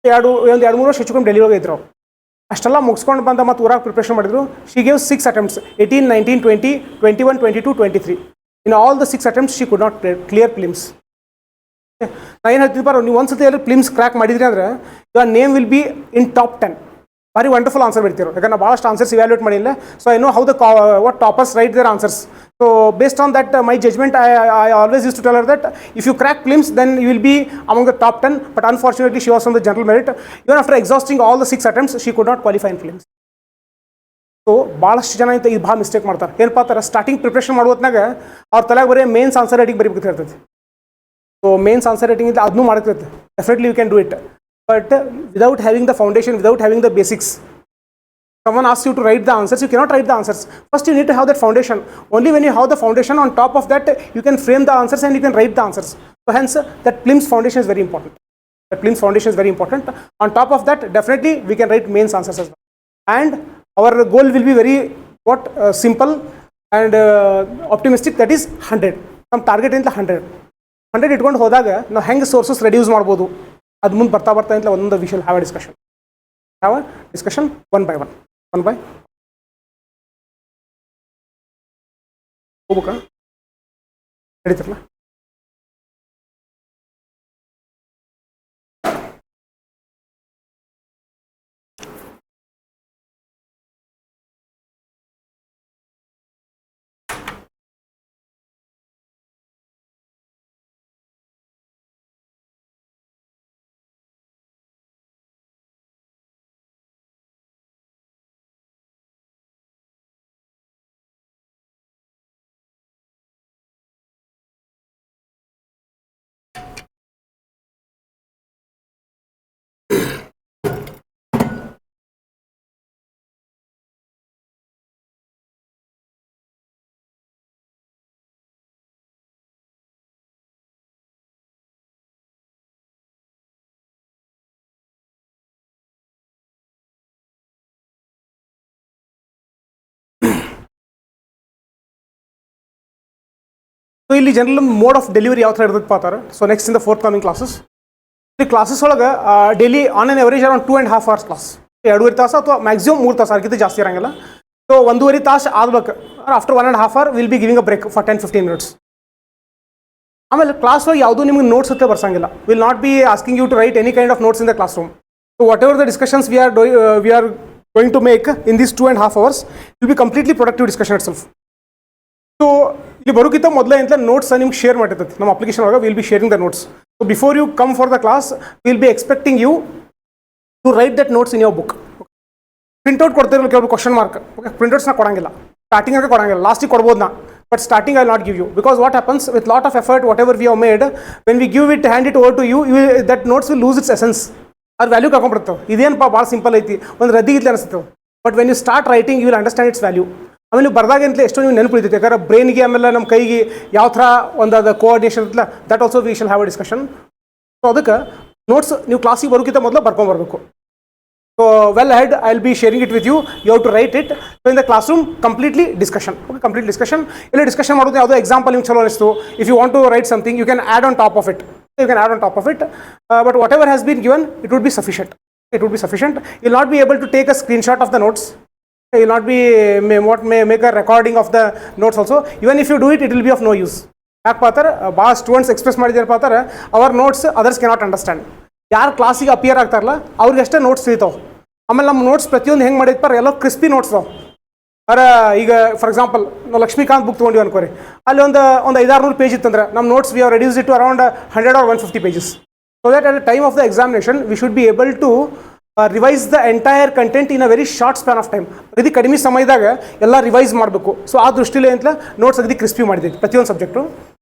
Speaker 1: 2-3 ವರ್ಷ ಹೆಚ್ಚು ಕಮ್ಮಿ ಡೆಲ್ಲಿ ಒಳಗೆ ಇದ್ರು. ಅಷ್ಟೆಲ್ಲ ಮುಗಿಸ್ಕೊಂಡು ಬಂದ ಮತ್ತು ಊರಾಗ ಪ್ರಿಪ್ರೇಷನ್ ಮಾಡಿದ್ರು. She gave 6 attempts, 18, 19, 20, 21, 22, 23. In all the 6 attempts she could not clear films. ನಾ ಏನು ಹೇಳ್ತಿದ್ದೆ ಪಾರ, ನೀವು ಒಂದ್ಸತಿ ಎಲ್ಲ ಫಿಲ್ಮ್ಸ್ ಕ್ರ್ಯಾಕ್ ಮಾಡಿದ್ರಿ ಅಂದರೆ your name will be in top 10. ಭಾರಿ ವಂಡರ್ಫುಲ್ ಆನ್ಸರ್ ಬಿಡ್ತಿರೋ, ಯಾಕಂದ್ರೆ ಭಾಳಷ್ಟು ಆನ್ಸರ್ಸ್ ಇವ್ಯಾಲ್ಯೂಟ್ ಮಾಡಿಲ್ಲ. So I know how the what toppers write their answers. So based on that, my judgment, I always used to tell her that if you crack films, then you will be among the top 10. But unfortunately, she was on the general merit. Even after exhausting all the 6 attempts, she could not qualify in films. So ಭಾಳಷ್ಟು ಜನ ಇಂತ ಇದು ಭಾಳ mistake ಮಾಡ್ತಾರೆ. ಏನಪ್ಪ ಅಂತಾರೆ, starting preparation ಮಾಡೋದ್ನಾಗ ಅವ್ರ ತಲೆಗೆ ಬರೀ ಮೇನ್ಸ್ ಆನ್ಸರ್ ರೈಟಿಂಗ್ ಬರೀಬೇಕು ಇರ್ತೈತಿ. ಸೊ ಮೇನ್ಸ್ ಆನ್ಸರ್ ರೈಟಿಂಗ್ ಇಂದ ಅದನ್ನೂ ಮಾಡ್ತಿರ್ತೈತೆ. Definitely you can do it. But without having the foundation, without having the basics, someone asks you to write the answers, you cannot write the answers. First you need to have that foundation. Only when you have the foundation, on top of that you can frame the answers and you can write the answers. So hence that PLIMS foundation is very important. That PLIMS foundation is very important. On top of that, definitely we can write mains answers as well. And our goal will be very simple and optimistic, that is 100. Some target in the 100 ಇಟ್ಕೊಂಡು ಹೋದಾಗ ನಾವು ಹೆಂಗೆ sources reduce ಮಾಡ್ಬೋದು ಅದು ಮುಂದೆ ಬರ್ತಾ ಇಂತ ಒಂದೊಂದು we shall have a discussion. have a discussion one by one. One by ಹೋಗ್ಬೇಕಾ ನಡೀತಿರಲ್ಲ. ಸೊ ಇಲ್ಲಿ ಜನರಲ್ ಮೋಡ್ ಆಫ್ ಡೆಲಿವರಿ ಯಾವ ಥರ ಇರ್ತದೆ ಪಾತಾರೆ. So next in the forthcoming classes, ಈ ಕ್ಲಾಸಸ್ ಒಳಗೆ daily on on average around 2.5 hours class, 2.5 ತಾಸು ಅಥವಾ ಮ್ಯಾಕ್ಸಿಮಮ್ 3 ತಾಸು, ಅದಕ್ಕಿಂತ ಜಾಸ್ತಿ ಇರೋಂಗಿಲ್ಲ. ಸೊ 1.5 ತಾಸು ಆಗ್ಬೇಕು. After 1.5 hour will be giving a break for 10-15 minutes. ಆಮೇಲೆ ಕ್ಲಾಸ್ ಒಳಗೆ ಯಾವುದೂ ನಿಮಗೆ ನೋಟ್ಸ್ ಹತ್ತೆ ಬರ್ಸಂಗಿಲ್ಲ. Will not be asking you to write any kind of notes in the class room. So whatever the discussions we are going to make in these 2.5 hours will be completely productive discussion itself. So ಇಲ್ಲಿ ಬರೋಕ್ಕಿಂತ ಮೊದಲೇ ಅಂತ notes ನಿಮ್ಗೆ share ಮಾಡಿರ್ತೈತೆ ನಮ್ಮ application ಒಳಗೆ. Will be sharing the notes. So before you come for the class will be expecting you to write that notes in your book. Printout ಕೊಡ್ತಿರಲ್ಲ ಕೆಲವು question mark. Okay, ಪ್ರಿಂಟ್ಔಟ್ಸ್ನ ಕೊಡಂಗಿಲ್ಲ, ಸ್ಟಾರ್ಟಿಂಗ್ ಕೊಡಂಗಿಲ್ಲ, ಲಾಸ್ಟಿಗೆ ಕೊಡ್ಬೋದು ನಾ. But starting I not give you, because what happens with lot of effort whatever we have made, when we give it hand it over to you, that notes will lose its essence. ಅದು value ಕಳ್ಕೊಂಡ್ಬಿಡ್ತಾವೆ. ಇದೇನಪ್ಪ ಭಾಳ simple ಐತಿ, ಒಂದು ರದ್ದಿ ಇತ್ತು ಅನಿಸ್ತವೆ. But when you start writing you will understand its value. ಆಮೇಲೆ ನೀವು ಬರ್ದಾಗಂತಲೇ ಎಷ್ಟೋ ನೀವು ನೆನಪು ಉಳಿತೈತೆ. ಯಾಕಂದ್ರೆ ಬ್ರೈನ್ಗೆ ಆಮೇಲೆ ನಮ್ಮ ಕೈಗೆ ಯಾವ ಥರ ಒಂದು ಅದು ಕೋಆರ್ಡಿನೇಷನ್ ಇರ್ತಲ್ಲ, that also we shall have a discussion. So ಅದಕ್ಕೆ ನೋಟ್ಸ್ ನೀವು ಕ್ಲಾಸಿಗೆ ಬರೋಕ್ಕಿಂತ ಮೊದಲು ಬರ್ಕೊಂಬರ್ಬೇಕು. So well head I will be sharing it with you, you have to write it. So in the class room completely discussion. Okay, complete discussion. ಇಲ್ಲಿ discussion ಮಾಡೋದು ಯಾವುದೋ example ನಿಮ್ಗೆ ಚಲೋ ಅನಿಸ್ತು, if you want to write something you can add on top of it. You can add on top of it, but whatever has been given, it would be sufficient. It would be sufficient. You will not be able to take a screenshot of the notes. You will not be make a recording of the notes also. Even if you do it, it will be of no use. ಯಾಕೆ ಪಾತಾರೆ ಭಾಳ students express ಮಾಡಿದ್ದಾರೆ ಪಾತಾರೆ, ಅವರ್ notes others cannot understand. ಯಾರು ಕ್ಲಾಸಿಗೆ appear ಆಗ್ತಾರಲ್ಲ ಅವ್ರಿಗೆ ಅಷ್ಟೇ notes ತಿಳಿತಾವೆ. ಆಮೇಲೆ ನಮ್ಮ ನೋಟ್ಸ್ ಪ್ರತಿಯೊಂದು ಹೆಂಗೆ ಮಾಡಿರ್ತಾರೆ, ಎಲ್ಲ ಕ್ರಿಸ್ಪಿ ನೋಟ್ಸ್ ಅದಾವೆ. ಈಗ ಫಾರ್ ಎಕ್ಸಾಂಪಲ್ ನಾವು ಲಕ್ಷ್ಮೀಕಾಂತ್ ಬುಕ್ ತೊಗೊಂಡಿವಿ ಅನ್ಕೋರಿ, ಅಲ್ಲಿ ಒಂದು 500-600 ಪೇಜ್ ಇತ್ತಂದ್ರೆ ನಮ್ಮ notes we have reduce it to around 100 or 150 pages. So that at the time of the examination we should be able to revise the entire content in a very short span of time. ಅಗದಿ ಕಡಿಮೆ ಸಮಯದಾಗ ಎಲ್ಲ revise ಮಾಡಬೇಕು. So ಆ ದೃಷ್ಟಿಲಿ ಅಂತ notes ಅಗದಿ crispy ಮಾಡಿದ್ದೀವಿ ಪ್ರತಿಯೊಂದು subject.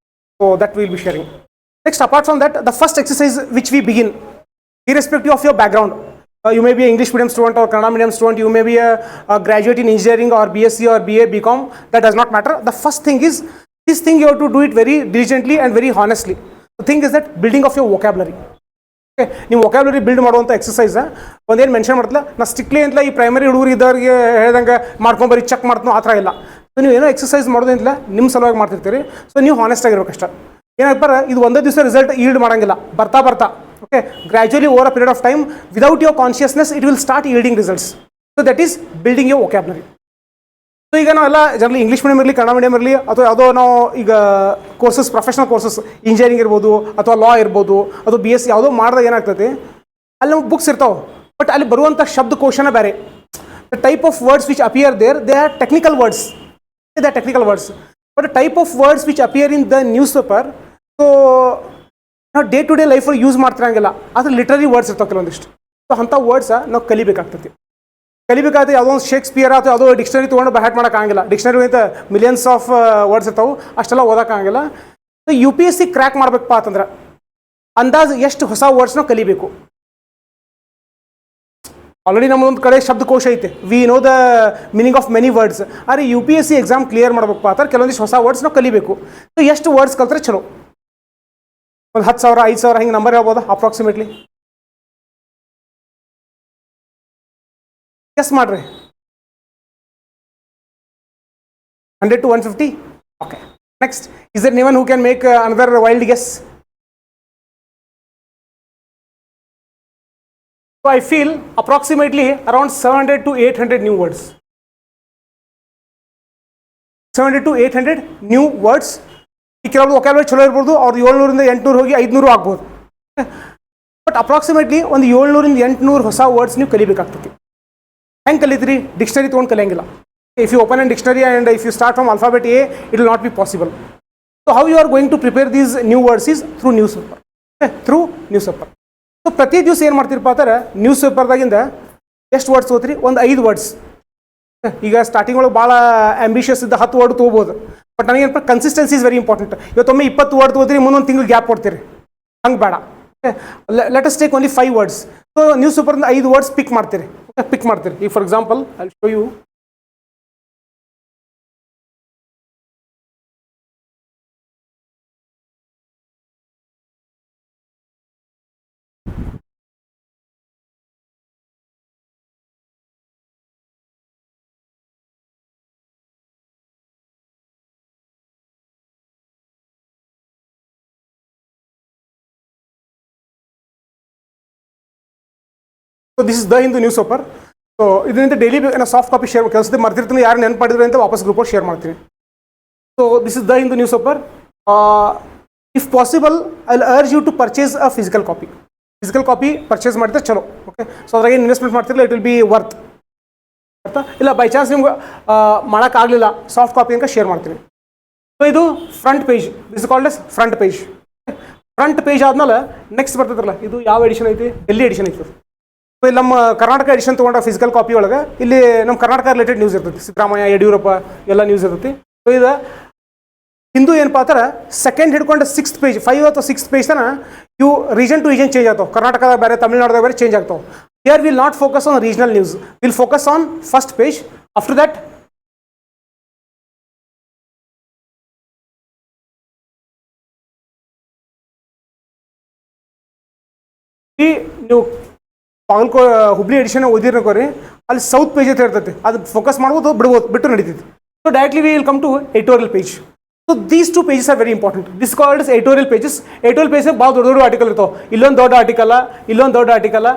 Speaker 1: So that will be sharing. Next apart from that, the first exercise which we begin, irrespective of your background. You may be an English medium student or Kannada medium student, you may be a graduate in engineering or BSc or BA, BCom, that does not matter. The first thing is, this thing you have to do it very diligently and very honestly. The thing is that building of your vocabulary. Okay, ನೀವು vocabulary build ಮಾಡುವಂಥ exercise ಒಂದೇನು mention ಮಾಡ್ತಿಲ್ಲ, ನಾ strictly ಅಂತ ಈ primary ಹುಡುಗರು ಇದ್ದವ್ರಿಗೆ ಹೇಳ್ದಂಗೆ ಮಾಡ್ಕೊಂಬರಿ ಚೆಕ್ ಮಾಡ್ತೀನೋ ಆ ಥರ ಇಲ್ಲ. ಸೊ ನೀವು ಏನೋ ಎಕ್ಸಸೈಸ್ ಮಾಡೋದಿಲ್ಲ, ನಿಮ್ಮ ಸಲುವಾಗಿ ಮಾಡ್ತಿರ್ತೀರಿ. ಸೊ ನೀವು ಹಾನೆಸ್ಟ್ ಆಗಿರ್ಬೇಕಷ್ಟ. ಏನಾಗ್ಬಾರ ಇದು ಒಂದೇ ದಿವಸ ರಿಸಲ್ಟ್ ಈಲ್ಡ್ ಮಾಡೋಂಗಿಲ್ಲ, ಬರ್ತಾ ಬರ್ತಾ okay, gradually over a period of time without your consciousness it will start yielding results. So that is building your vocabulary. So ಈಗ ನಾವೆಲ್ಲ ಜನರಲಿ ಇಂಗ್ಲೀಷ್ ಮೀಡಿಯಮ್ ಇರಲಿ ಕನ್ನಡ ಮೀಡಿಯಮ್ ಇರಲಿ ಅಥವಾ ಯಾವುದೋ ನಾವು ಈಗ ಕೋರ್ಸಸ್ ಪ್ರೊಫೆಷನಲ್ ಕೋರ್ಸಸ್ ಇಂಜಿನಿಯರಿಂಗ್ ಇರ್ಬೋದು ಅಥವಾ ಲಾ ಇರ್ಬೋದು ಅಥವಾ BSc ಯಾವುದೋ ಮಾಡಿದಾಗ ಏನಾಗ್ತದೆ, ಅಲ್ಲಿ ನಮ್ಗೆ ಬುಕ್ಸ್ ಇರ್ತಾವೆ, ಬಟ್ ಅಲ್ಲಿ ಬರುವಂಥ ಶಬ್ದಕೋಶನ ಬೇರೆ. The type of words which appear there, they are technical words. But the type of words which appear in the news paper, so ನಾವು ಡೇ ಟು ಡೇ ಲೈಫಲ್ಲಿ ಯೂಸ್ ಮಾಡ್ತಿರಂಗಿಲ್ಲ, ಆದರೆ ಲಿಟ್ರರಿ ವರ್ಡ್ಸ್ ಇರ್ತಾವೆ ಕೆಲವೊಂದಿಷ್ಟು. ಸೊ ಅಂಥ ವರ್ಡ್ಸ ನಾವು ಕಲಿಬೇಕಾಗ್ತದೆ. ಕಲಿಬೇಕಾದ್ರೆ ಯಾವುದೋ ಒಂದು ಶೇಕ್ಸ್ಪಿಯರ್ ಅಥವಾ ಯಾವುದೋ ಡಿಕ್ಷನರಿ ತೊಗೊಂಡು ಬ್ಯಾಟ್ ಮಾಡೋಕ್ಕಾಗಿಲ್ಲ. ಡಿಕ್ಷನರಿ ಅಂತ ಮಿಲಿಯನ್ಸ್ ಆಫ್ ವರ್ಡ್ಸ್ ಇರ್ತಾವೆ, ಅಷ್ಟೆಲ್ಲ ಓದೋಕ್ಕಾಗಿಲ್ಲ. ಸೊ UPSC ಕ್ರ್ಯಾಕ್ ಮಾಡಬೇಕಪ್ಪ ಅಂತಂದ್ರೆ ಅಂದಾಜು ಎಷ್ಟು ಹೊಸ ವರ್ಡ್ಸ್ನ ಕಲಿಬೇಕು. ಆಲ್ರೆಡಿ ನಮ್ಮದೊಂದು ಕಡೆ ಶಬ್ದಕೋಶ ಐತೆ, V know the meaning of many words. ಆದರೆ UPSC ಎಕ್ಸಾಮ್ ಕ್ಲಿಯರ್ ಮಾಡ್ಬೇಕಪ್ಪ ಅಂತಾರೆ ಕೆಲವೊಂದಿಷ್ಟು ಹೊಸ ವರ್ಡ್ಸ್ನ ಕಲಿಬೇಕು. ಸೊ ಎಷ್ಟು ವರ್ಡ್ಸ್ ಕಲ್ತ್ರೆ ಚಲೋ? ಒಂದು 10,000 5,000 ಹಿಂಗೆ ನಂಬರ್ ಹೇಳ್ಬೋದಾ ಅಪ್ರಾಕ್ಸಿಮೇಟ್ಲಿ? ಗೆಸ್ ಮಾಡ್ರಿ. 100 to 150? Okay. Next, is there anyone who can make another wild guess? So I feel approximately around 700 to 800 new words. 700 to 800 new words. ಈ ಕೆಲವರು ಒಕ್ಯಾಬುಲರಿ ಚಲೋ ಇರ್ಬೋದು, ಅವ್ರು 700ರಿಂದ 800 ಹೋಗಿ 500 ಆಗ್ಬೋದು. ಬಟ್ ಅಪ್ರಾಕ್ಸಿಮೇಟ್ಲಿ ಒಂದು 700ರಿಂದ 800 ಹೊಸ ವರ್ಡ್ಸ್ ನೀವು ಕಲಿಬೇಕಾಗ್ತದೆ. ಹೆಂಗೆ ಕಲಿತೀರಿ? ಡಿಕ್ಷನರಿ ತೊಗೊಂಡು ಕಲಿಯಂಗಿಲ್ಲ. If you open a dictionary and if you start from alphabet A, it will not be possible. So how you are going to prepare these new words is through newspaper. Through newspaper. So ಪ್ರತಿ ದಿವಸ ಏನು ಮಾಡ್ತೀರಪ್ಪ ಅಂದ್ರೆ news ಪೇಪರ್ದಾಗಿಂದ ಎಷ್ಟು words ಓದ್ತೀರಿ? ಒಂದು 5 words. ಈಗ starting ಒಳಗೆ ಭಾಳ ambitious ಇದ್ದ 10 ವರ್ಡ್ ತೊಗೋಬೋದು. ಬಟ್ ನನಗೇನಪ್ಪ ಕನ್ಸಿಸ್ಟೆನ್ಸಿ ಇಸ್ ವೆರಿ ಇಂಪಾರ್ಟೆಂಟ್. ಇವತ್ತೊಮ್ಮೆ 20 ವರ್ಡ್ ಓದ್ತೀರಿ, ಮುಂದೊಂದು ತಿಂಗಳು ಗ್ಯಾಪ್ ಕೊಡ್ತೀರಿ, ಹಂಗೆ ಬೇಡ. Let us take only 5 words. So news ಪೇಪರ್ನ 5 ವರ್ಡ್ಸ್ ಪಿಕ್ ಮಾಡ್ತೀರಿ. ಈಗ for example I will show you. So this is the Hindu newspaper. So ಇದರಿಂದ ಡೈಲಿ ಸಾಫ್ಟ್ ಕಾಪಿ ಶೇರ್ ಕೆಲಸದ ಮರ್ತಿರ್ತೀನಿ, ಯಾರು ನೆನಪು ಮಾಡಿದ್ರೆ ಅಂತ ವಾಪಸ್ ಗ್ರೂಪಲ್ಲಿ ಶೇರ್ ಮಾಡ್ತೀನಿ. So this is the Hindu news paper. If possible I will urge you to purchase a physical copy. Physical copy purchase ಮಾಡಿದ್ರೆ ಚಲೋ. ಓಕೆ, ಸೊ ಅದ್ರಾಗ ಏನು ಇನ್ವೆಸ್ಟ್ಮೆಂಟ್ ಮಾಡ್ತಿರಲಿಲ್ಲ, ಇಟ್ ವಿಲ್ ಬಿ ವರ್ತ್. ಅರ್ಥ ಇಲ್ಲ, ಬೈ ಚಾನ್ಸ್ ನಿಮ್ಗೆ ಮಾಡೋಕ್ಕಾಗಲಿಲ್ಲ, ಸಾಫ್ಟ್ ಕಾಪಿ ಅಂತ ಶೇರ್ ಮಾಡ್ತೀನಿ. ಸೊ ಇದು front page, this called S front page. Front page ಆದ್ಮೇಲೆ ನೆಕ್ಸ್ಟ್ ಬರ್ತದಲ್ಲ, ಇದು ಯಾವ ಎಡಿಷನ್ ಐತಿ? ಡೆಲ್ಲಿ ಎಡಿಷನ್ ಐತಿ. ಇಲ್ಲಿ ನಮ್ಮ ಕರ್ನಾಟಕ ಎಡಿಷನ್ ತೊಗೊಂಡ ಫಿಸಿಕಲ್ ಕಾಪಿ ಒಳಗೆ ಇಲ್ಲಿ ನಮ್ಮ ಕರ್ನಾಟಕ ರಿಲೇಟೆಡ್ ನ್ಯೂಸ್ ಇರ್ತೈತಿ. ಸಿದ್ದರಾಮಯ್ಯ, ಯಡಿಯೂರಪ್ಪ ಎಲ್ಲ ನ್ಯೂಸ್ ಇರ್ತೈತಿ. ಸೊ ಇದು ಹಿಂದೂ ಏನಪ್ಪ ಅಂದ್ರೆ ಸೆಕೆಂಡ್ ಹಿಡ್ಕೊಂಡು 6th ಪೇಜ್, 5 ಅಥವಾ 6th ಪೇಜ್ ತನ ಇವು ರೀಜನ್ ಟು ರೀಜನ್ ಚೇಂಜ್ ಆಗ್ತಾವೆ. ಕರ್ನಾಟಕದ ಬೇರೆ, ತಮಿಳ್ನಾಡದಾಗ ಬೇರೆ ಚೇಂಜ್ ಆಗ್ತಾವೆ. Here will not focus on regional news, will focus on first page. After that ನೀವು ಹುಬ್ಳಿ ಎಡಿಷನ್ ಓದಿರ್ಕೋರಿ, ಅಲ್ಲಿ ಸೌತ್ ಪೇಜ್ ಅಂತ ಇರ್ತೈತಿ, ಅದು ಫೋಕಸ್ ಮಾಡ್ಬೋದು, ಬಿಟ್ಟು ನಡೀತೈತಿ. So directly we will come to editorial page. So these 2 pages are very important. This called is editorial pages. Editorial page ಭಾಳ ದೊಡ್ಡ ದೊಡ್ಡ ಆರ್ಟಿಕಲ್ ಇರ್ತಾವೆ. ಇಲ್ಲೊಂದು ದೊಡ್ಡ ಆರ್ಟಿಕಲ್, ಇಲ್ಲೊಂದು ದೊಡ್ಡ ಆರ್ಟಿಕಲ್,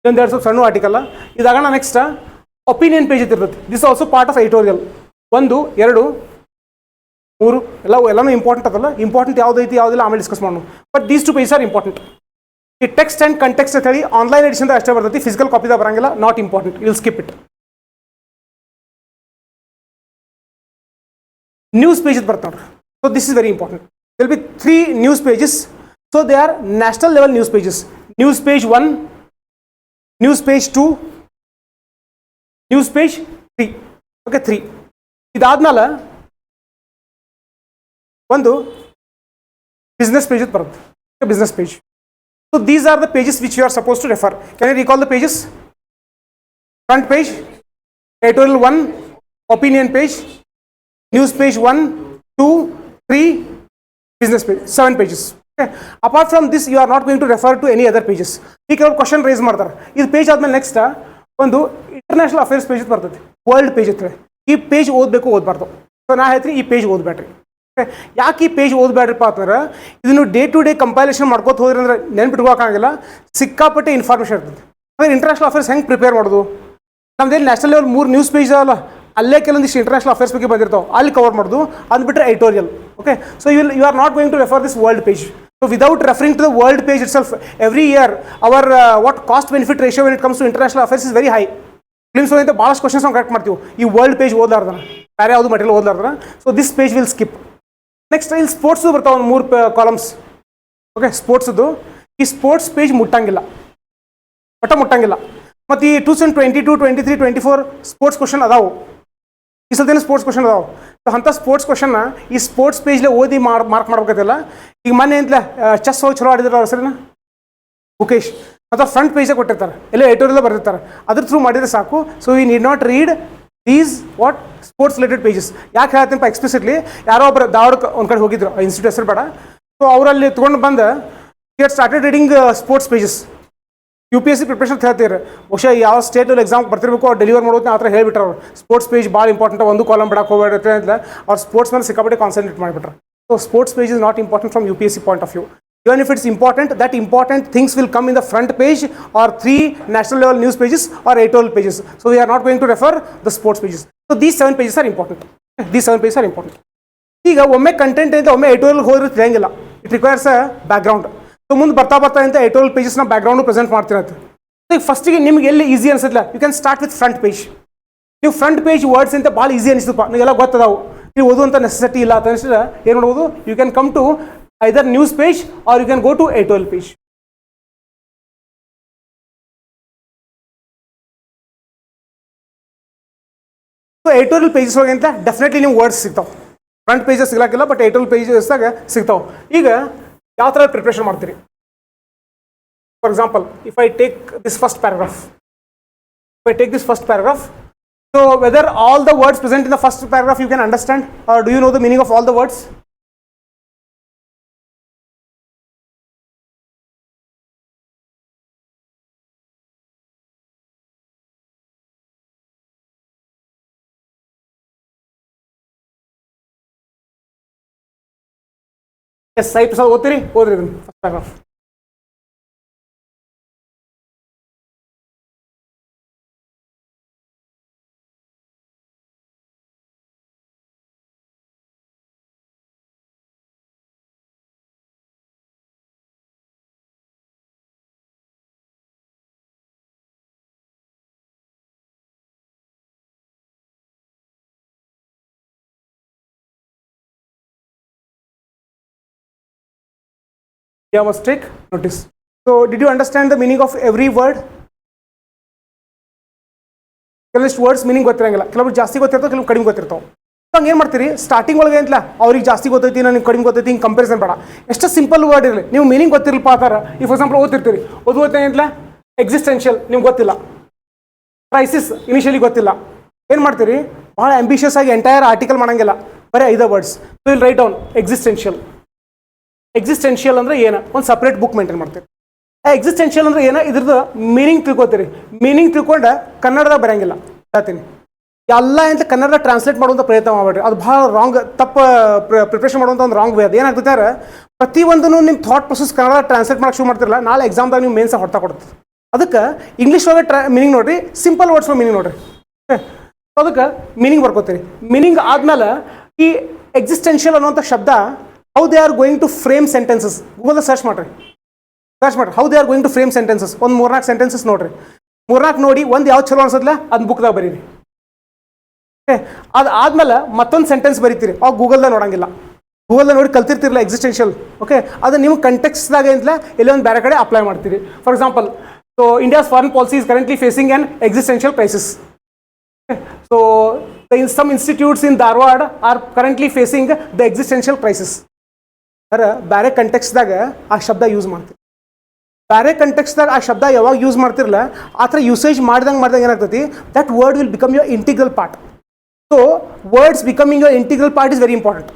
Speaker 1: ಇಲ್ಲೊಂದು ಸ್ವಲ್ಪ ಸಣ್ಣ ಆರ್ಟಿಕಲ್. ಇದಾಗೋಣ ನೆಕ್ಸ್ಟ್ ಒಪಿನಿಯನ್ ಪೇಜ್ ಇರ್ತೈತಿ. This also part of editorial. 1, 2, 3 ಎಲ್ಲನೂ ಇಂಪಾರ್ಟೆಂಟ್ ಅದಲ್ಲ. ಇಂಪಾರ್ಟೆಂಟ್ ಯಾವುದೈತಿ ಯಾವುದಿಲ್ಲ ಆಮೇಲೆ ಡಿಸ್ಕಸ್ ಮಾಡೋಣ. But these 2 pages are important. ಈ ಟೆಕ್ಸ್ಟ್ ಆ್ಯಂಡ್ ಕಂಟೆಕ್ಸ್ಟ್ ಅಂತ ಹೇಳಿ ಆನ್ಲೈನ್ ಎಡಿಷನ್ ಅಷ್ಟೇ ಬರ್ತೈತಿ, ಫಿಸಿಕಲ್ ಕಾಪಿದಾಗ ಬರಂಗಿಲ್ಲ. Not important, will skip it. News page ಬರ್ತಾವೆ ನೋಡ್ರಿ. So this is very important. Will be 3 news pages. So they R national level news pages. News page 1, news page 2, news page 3. Okay, 3. ಇದಾದ್ಮೇಲೆ ಒಂದು business page ಬರುತ್ತೆ. Business page. So these are the pages which you are supposed to refer. Can you recall the pages? Front page, editorial 1, opinion page, news page 1, 2, 3, business page, 7 pages. Okay. Apart from this, you are not going to refer to any other pages. ಈಗ ಅವ್ರು question raise ಮಾಡ್ತಾರೆ. ಇದು page ಆದ್ಮೇಲೆ next ಒಂದು international affairs page ಬರ್ತೈತಿ, world page ಇರ್ತದೆ. ಈ page ಓದಬೇಕು, ಓದಬಾರ್ದು. ಸೊ ನಾ ಹೇಳ್ತೀನಿ ಈ ಪೇಜ್ ಓದಬೇಡ್ರಿ. ಯಾಕೆ ಈ ಪೇಜ್ ಓದಬೇಡ್ರಿಪ್ಪ ಅಂತಂದ್ರೆ ಇದನ್ನು ಡೇ ಟು ಡೇ ಕಂಪೈಲೇಷನ್ ಮಾಡ್ಕೋತ ಹೋದ್ರಿ ಅಂದ್ರೆ ನೆನ್ಪಿಟ್ಕೋಕ್ಕಾಗಿಲ್ಲ, ಸಿಕ್ಕಾಪಟ್ಟೆ ಇನ್ಫಾರ್ಮೇಷನ್ ಇರ್ತದೆ. ಅಂದರೆ ಇಂಟರ್ನ್ಯಾಷನಲ್ ಅಫೇರ್ಸ್ ಹೆಂಗೆ ಪ್ರಿಪೇರ್ ಮಾಡೋದು? ನಮ್ದೇನು ನ್ಯಾಷನಲ್ ಲೆವೆಲ್ 3 ನ್ಯೂಸ್ ಪೇಜ್ ಅಲ್ಲ, ಅಲ್ಲೇ ಕೆಲವೊಂದಿಷ್ಟು ಇಂಟರ್ನ್ಯಾಷನಲ್ ಅಫೇರ್ಸ್ ಬಗ್ಗೆ ಬಂದಿರ್ತಾವೆ, ಅಲ್ಲಿ ಕವರ್ ಮಾಡೋದು. ಅದು ಬಿಟ್ಟರೆ editorial. Okay, so you are not going to refer this world page. So without referring to the world page itself, every year our what cost benefit ratio when it comes to international affairs is very high. Prelims ಅಂತ ಭಾಳಷ್ಟು questions ನಾವು correct ಮಾಡ್ತೀವಿ ಈ world page ಓದಲಾರ್ದನ, ಬೇರೆ ಯಾವುದು material ಓದಲಾರ್ದನ. So this page will skip. Next ಇಲ್ಲಿ ಸ್ಪೋರ್ಟ್ಸು ಬರ್ತಾವೆ, ಒಂದು 3 ಕಾಲಮ್ಸ್. ಓಕೆ, ಸ್ಪೋರ್ಟ್ಸದು ಈ ಸ್ಪೋರ್ಟ್ಸ್ ಪೇಜ್ ಮುಟ್ಟಂಗಿಲ್ಲ, ಮುಟ್ಟಂಗಿಲ್ಲ. ಮತ್ತು ಈ 2022, 23, 24 ಸ್ಪೋರ್ಟ್ಸ್ ಕ್ವಶನ್ ಅದಾವು. ಈ ಸಲದೇನು ಸ್ಪೋರ್ಟ್ಸ್ ಕ್ವಶನ್ ಅದಾವೆ. ಸೊ ಅಂಥ ಸ್ಪೋರ್ಟ್ಸ್ ಕ್ವಶನ್ನ ಈ ಸ್ಪೋರ್ಟ್ಸ್ ಪೇಜ್ಲೆ ಓದಿ ಮಾರ್ಕ್ ಮಾಡ್ಬೇಕಲ್ಲ. ಈಗ ಮೊನ್ನೆ ಅಂತಲೇ ಚೆಸ್ ಹೋಗಿ ಚಲೋ ಆಡಿದ್ರೆ ಅವ್ರ ಸರಿನಾ ಮುಖೇಶ್, ಅಥವಾ ಫ್ರಂಟ್ ಪೇಜೇ ಕೊಟ್ಟಿರ್ತಾರೆ, ಎಲ್ಲ ಎಡಿಟೋರಿಯಲ್ ಬರೆದಿರ್ತಾರೆ, ಅದ್ರ ಥ್ರೂ ಮಾಡಿದರೆ ಸಾಕು. So we need not read these what sports related pages. ಯಾಕೆ ಹೇಳ್ತೀನಪ್ಪ ಎಕ್ಸ್ಪ್ಲಿಸಿಟ್ಲಿ, ಯಾರೋ ಒಬ್ಬರು ಧಾರವಾಡಕ್ಕೆ ಒಂದು ಕಡೆ ಹೋಗಿದ್ರು, ಇನ್ಸ್ಟಿಟ್ಯೂಟ್ ಹೆಸರು ಬೇಡ. ಸೊ ಅವರಲ್ಲಿ ತೊಗೊಂಡು ಬಂದು get started reading sports pages. UPSC preparation ಅಂತ ಹೇಳ್ತೀರಿ, ಬಹುಶಃ ಯಾವ ಸ್ಟೇಟಲ್ಲಿ ಎಕ್ಸಾಮ್ ಬರ್ತಿರ್ಬೇಕು ಅವ್ರು ಡೆಲಿವರ್ ಮಾಡೋದು ಆ ಥರ ಹೇಳ್ಬಿಟ್ರೆ ಅವರು. ಸ್ಪೋರ್ಟ್ಸ್ ಪೇಜ್ ಭಾಳ ಇಂಪಾರ್ಟೆಂಟ್, ಒಂದು ಕಾಲಮ್ ಬಿಡಕ್ಕೆ ಹೋಗ್ಬೇಡ್ರಿ ಅಂತ ಅವ್ರು ಸ್ಪೋರ್ಟ್ಸ್ ಮೇಲೆ ಸಿಕ್ಕಾಪಟ್ಟೆ ಕಾನ್ಸಂಟ್ರೇಟ್ ಮಾಡಿಬಿಟ್ರೆ. So sports page is not important from UPSC point of view. Even if it's important, that important things will come in the front page or 3 national level news pages or editorial pages. So we are not going to refer the sports pages. So these 7 pages are important. These 7 pages are important. ಈಗ ಒಮ್ಮೆ content ಅಂತ ಒಮ್ಮೆ editorial ಹೋದ್ರೆ ತಿಳಿಯಂಗಿಲ್ಲ. It requires a background. So ಮುಂದೆ ಬರ್ತಾ ಅಂತ editorial ಪೇಜಸ್ನ ಬ್ಯಾಕ್ಗ್ರೌಂಡ್ ಪ್ರೆಸೆಂಟ್ ಮಾಡ್ತಿರತ್ತೆ. ಈಗ ಫಸ್ಟಿಗೆ ನಿಮ್ಗೆ ಎಲ್ಲಿ ಈಸಿ ಅನ್ಸತ್ಲ, you can start with front page. ನೀವು ಫ್ರಂಟ್ ಪೇಜ್ ವರ್ಡ್ಸ್ ಅಂತ ಭಾಳ ಈಸಿ ಅನಿಸ್ತಪ್ಪ, ನೀವೆಲ್ಲ ಗೊತ್ತದಾವು, ನೀವು ಓದುವಂಥ ನೆಸೆಸಿಟಿ ಇಲ್ಲ ಅಂತ ಅನಿಸಿದ್ರೆ ಏನು ಮಾಡ್ಬೋದು, you can come to either news page or you can go to editorial page. So editorial pages ಹೋಗಂತ ಡೆಫಿನೆಟ್ಲಿ ನೀವು ವರ್ಡ್ಸ್ ಸಿಗ್ತಾವೆ. ಫ್ರಂಟ್ ಪೇಜಸ್ ಸಿಗಲಾಕಿಲ್ಲ, ಬಟ್ editorial pagesದಾಗ ಸಿಗ್ತಾವೆ. ಈಗ ಯಾವ ಥರ ಪ್ರಿಪ್ರೇಷನ್ ಮಾಡ್ತೀರಿ? For example, if I take this first paragraph, so whether all the words present in the first paragraph you can understand, or do you know the meaning of all the words? Yes, Sai Prasad, ಓದ್ರಿ ಇದನ್ನು first paragraph. You must take notice. So did you understand the meaning of every word? ಕೆಲವಷ್ಟು words meaning ಗೊತ್ತಿರಂಗಿಲ್ಲ, ಕೆಲವರು ಜಾಸ್ತಿ ಗೊತ್ತಿರ್ತಾವೆ, ಕೆಲವು ಕಡಿಮೆ ಗೊತ್ತಿರ್ತಾವೆ. So ಹಂಗೆ ಏನು ಮಾಡ್ತೀರಿ, ಸ್ಟಾರ್ಟಿಂಗ್ ಒಳಗೆ ಅಂತಲ್ಲ ಅವ್ರಿಗೆ ಜಾಸ್ತಿ ಗೊತ್ತೈತಿ, ನನಗೆ ಕಡಿಮೆ ಗೊತ್ತೈತಿ, ಹಿಂಗೆ ಕಂಪೇರಿಸನ್ ಬೇಡ. ಎಷ್ಟು ಸಿಂಪಲ್ ವರ್ಡ್ ಇರಲಿ, ನೀವು ಮೀನಿಂಗ್ ಗೊತ್ತಿರಲ್ಪ ಆ ಥರ. ಈ ಫಾರ್ ಎಕ್ಸಾಂಪಲ್ ಓದ್ತಿರ್ತೀರಿ, ಅಂತಲ್ಲ ಎಕ್ಸಿಸ್ಟೆನ್ಷಿಯಲ್ ನಿಮ್ಗೆ ಗೊತ್ತಿಲ್ಲ, ಕ್ರೈಸಿಸ್ ಇನಿಷಿಯಲಿ ಗೊತ್ತಿಲ್ಲ, ಏನು ಮಾಡ್ತೀರಿ, ಭಾಳ ಆಂಬಿಷಿಯಸ್ ಆಗಿ ಎಂಟೈರ್ ಆರ್ಟಿಕಲ್ ಮಾಡಂಗಿಲ್ಲ, ಬರೀ 5 words. So will write down existential ಅಂದ್ರೆ ಏನು, ಒಂದು ಸಪ್ರೇಟ್ ಬುಕ್ ಮೇಂಟೈನ್ ಮಾಡ್ತೀರಿ. ಎಕ್ಸಿಸ್ಟೆನ್ಷಿಯಲ್ ಅಂದ್ರೆ ಏನು, ಇದ್ರದ್ದು ಮೀನಿಂಗ್ ತಿಳ್ಕೊತೀರಿ. ಮೀನಿಂಗ್ ತಿಳ್ಕೊಂಡೆ ಕನ್ನಡದಾಗ ಬರಂಗಿಲ್ಲ ಹೇಳ್ತೀನಿ, ಎಲ್ಲ ಅಂತ ಕನ್ನಡ ಟ್ರಾನ್ಸ್ಲೇಟ್ ಮಾಡುವಂಥ ಪ್ರಯತ್ನ ಮಾಡ್ಬೇಡ್ರಿ. ಅದು ಭಾಳ ರಾಂಗ್, ತಪ್ಪು ಪ್ರಿಪ್ರೇಷನ್ ಮಾಡುವಂಥ ಒಂದು ರಾಂಗ್ ವೇ. ಅದು ಏನಾಗ್ತೈತೆ, ಪ್ರತಿಯೊಂದನ್ನು ನಿಮ್ಮ ಥಾಟ್ ಪ್ರೊಸೆಸ್ ಕನ್ನಡ ಟ್ರಾನ್ಸ್ಲೇಟ್ ಮಾಡಕ್ಕೆ ಶುರು ಮಾಡ್ತಿರಲ್ಲ, ನಾಳೆ ಎಕ್ಸಾಮ್ದಾಗ ನೀವು ಮೇನ್ಸ್ ಹೊಡ್ತಾ ಕೊಡ್ತದೆ. ಅದಕ್ಕೆ ಇಂಗ್ಲೀಷ್ ಒಳಗೆ ಮೀನಿಂಗ್ ನೋಡ್ರಿ, ಸಿಂಪಲ್ ವರ್ಡ್ಸ್ ಮೀನಿಂಗ್ ನೋಡ್ರಿ. ಅದಕ್ಕೆ ಮೀನಿಂಗ್ ಬರ್ಕೋತೀರಿ. ಮೀನಿಂಗ್ ಆದ್ಮೇಲೆ ಈ ಎಕ್ಸಿಸ್ಟೆನ್ಷಿಯಲ್ ಅನ್ನುವಂಥ ಶಬ್ದ how they are going to frame sentences, Google search ಮಾಡ್ರಿ, how they are going to frame sentences. ಒಂದು 3-4 ಸೆಂಟೆನ್ಸಸ್ ನೋಡ್ರಿ, 3-4 ನೋಡಿ ಒಂದು ಯಾವ್ದು ಚಲೋ ಅನ್ಸತ್ಲ ಅದನ್ನ ಬುಕ್ದಾಗ ಬರೀರಿ. ಅದು ಆದ್ಮೇಲೆ ಮತ್ತೊಂದು ಸೆಂಟೆನ್ಸ್ ಬರೀತೀರಿ, ಅವಾಗ ಗೂಗಲ್ದಾಗ ನೋಡಂಗಿಲ್ಲ, ಗೂಗಲ್ದಾಗ ನೋಡಿ ಕಲ್ತಿರ್ತಿರಲ್ಲ ಎಕ್ಸಿಸ್ಟೆನ್ಷಿಯಲ್. ಓಕೆ, ಅದು ನೀವು ಕಂಟೆಕ್ಸ್ದಾಗ ಅಂತಲೇ ಎಲ್ಲೋ ಒಂದು ಬೇರೆ ಕಡೆ ಅಪ್ಲೈ ಮಾಡ್ತೀರಿ. For example, so India's foreign policy is currently facing on existential crisis. So some institutes in Dharwad are currently facing the existential crisis. ಬೇರೆ ಕಂಟೆಕ್ಸ್ದಾಗ ಆ ಶಬ್ದ ಯೂಸ್ ಮಾಡ್ತೀವಿ. ಬೇರೆ ಕಂಟೆಕ್ಸ್ದಾಗ ಆ ಶಬ್ದ ಯಾವಾಗ ಯೂಸ್ ಮಾಡ್ತಿರಲ್ಲ ಆ ಥರ ಯೂಸೇಜ್ ಮಾಡ್ದಂಗೆ ಏನಾಗ್ತೈತಿ, that word will become your integral part. So words becoming your integral part is very important.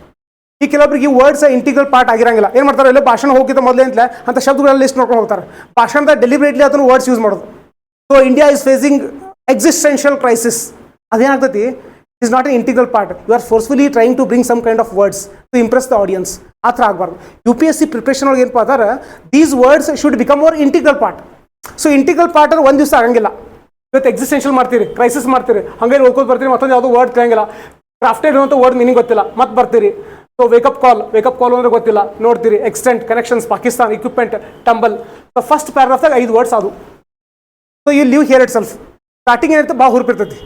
Speaker 1: ಈ ಕೆಲವೊಬ್ಬರಿಗೆ ವರ್ಡ್ಸ್ ಇಂಟಿಗ್ರಲ್ ಪಾರ್ಟ್ ಆಗಿರಂಗಿಲ್ಲ, ಏನು ಮಾಡ್ತಾರೆ, ಎಲ್ಲ ಭಾಷಣ ಹೋಗಿದ್ದ ಮೊದಲೇ ಅಂತಲೇ ಅಂತ ಶಬ್ದಗಳೆಲ್ಲ ಲಿಸ್ಟ್ ನೋಡ್ಕೊಂಡು ಹೋಗ್ತಾರೆ. ಭಾಷಣದ ಡೆಲಿಬ್ರೇಟ್ಲಿ ಅದನ್ನು ವರ್ಡ್ಸ್ ಯೂಸ್ ಮಾಡೋದು. So India is facing existential crisis, ಅದೇನಾಗ್ತೈತಿ, is not an integral part. You are forcefully trying to bring some kind of words to impress the audience. ಆ ಥರ ಆಗಬಾರ್ದು. UPSC ಪ್ರಿಪ್ರೇಷನ್ ಒಳಗೆ ಏನಪ್ಪ ಅಂದ್ರೆ these words should become more integral part. So integral part ಅಂದ್ರೆ ಒಂದು ದಿವಸ ಆಗಂಗಿಲ್ಲ. ಇವತ್ತು ಎಕ್ಸಿಸ್ಟೆನ್ಷಿಯಲ್ ಮಾಡ್ತೀರಿ, ಕ್ರೈಸಿಸ್ ಮಾಡ್ತೀರಿ, ಹಂಗೆ ಓದ್ಕೋತ ಬರ್ತೀರಿ, ಮತ್ತೊಂದು ಯಾವುದೋ ವರ್ಡ್ ತಿಳಿಯಂಗಿಲ್ಲ, ಕ್ರಾಫ್ಟೆಡ್ ಅಂತ ವರ್ಡ್ ಮೀನಿಂಗ್ ಗೊತ್ತಿಲ್ಲ, ಮತ್ತೆ ಬರ್ತೀರಿ. ಸೊ ವೇಕಪ್ ಕಾಲ್ ಅಂದ್ರೆ ಗೊತ್ತಿಲ್ಲ, ನೋಡ್ತೀರಿ. Extent, connections, Pakistan, equipment, tumble. So first ಪ್ಯಾರಾಗ್ರಾಫ್ದಾಗ 5 ವರ್ಡ್ಸ್ ಅದು. So you live here itself. Starting ಏನಿರುತ್ತೆ ಭಾಳ ಹುರುಪಿರ್ತೈತಿ,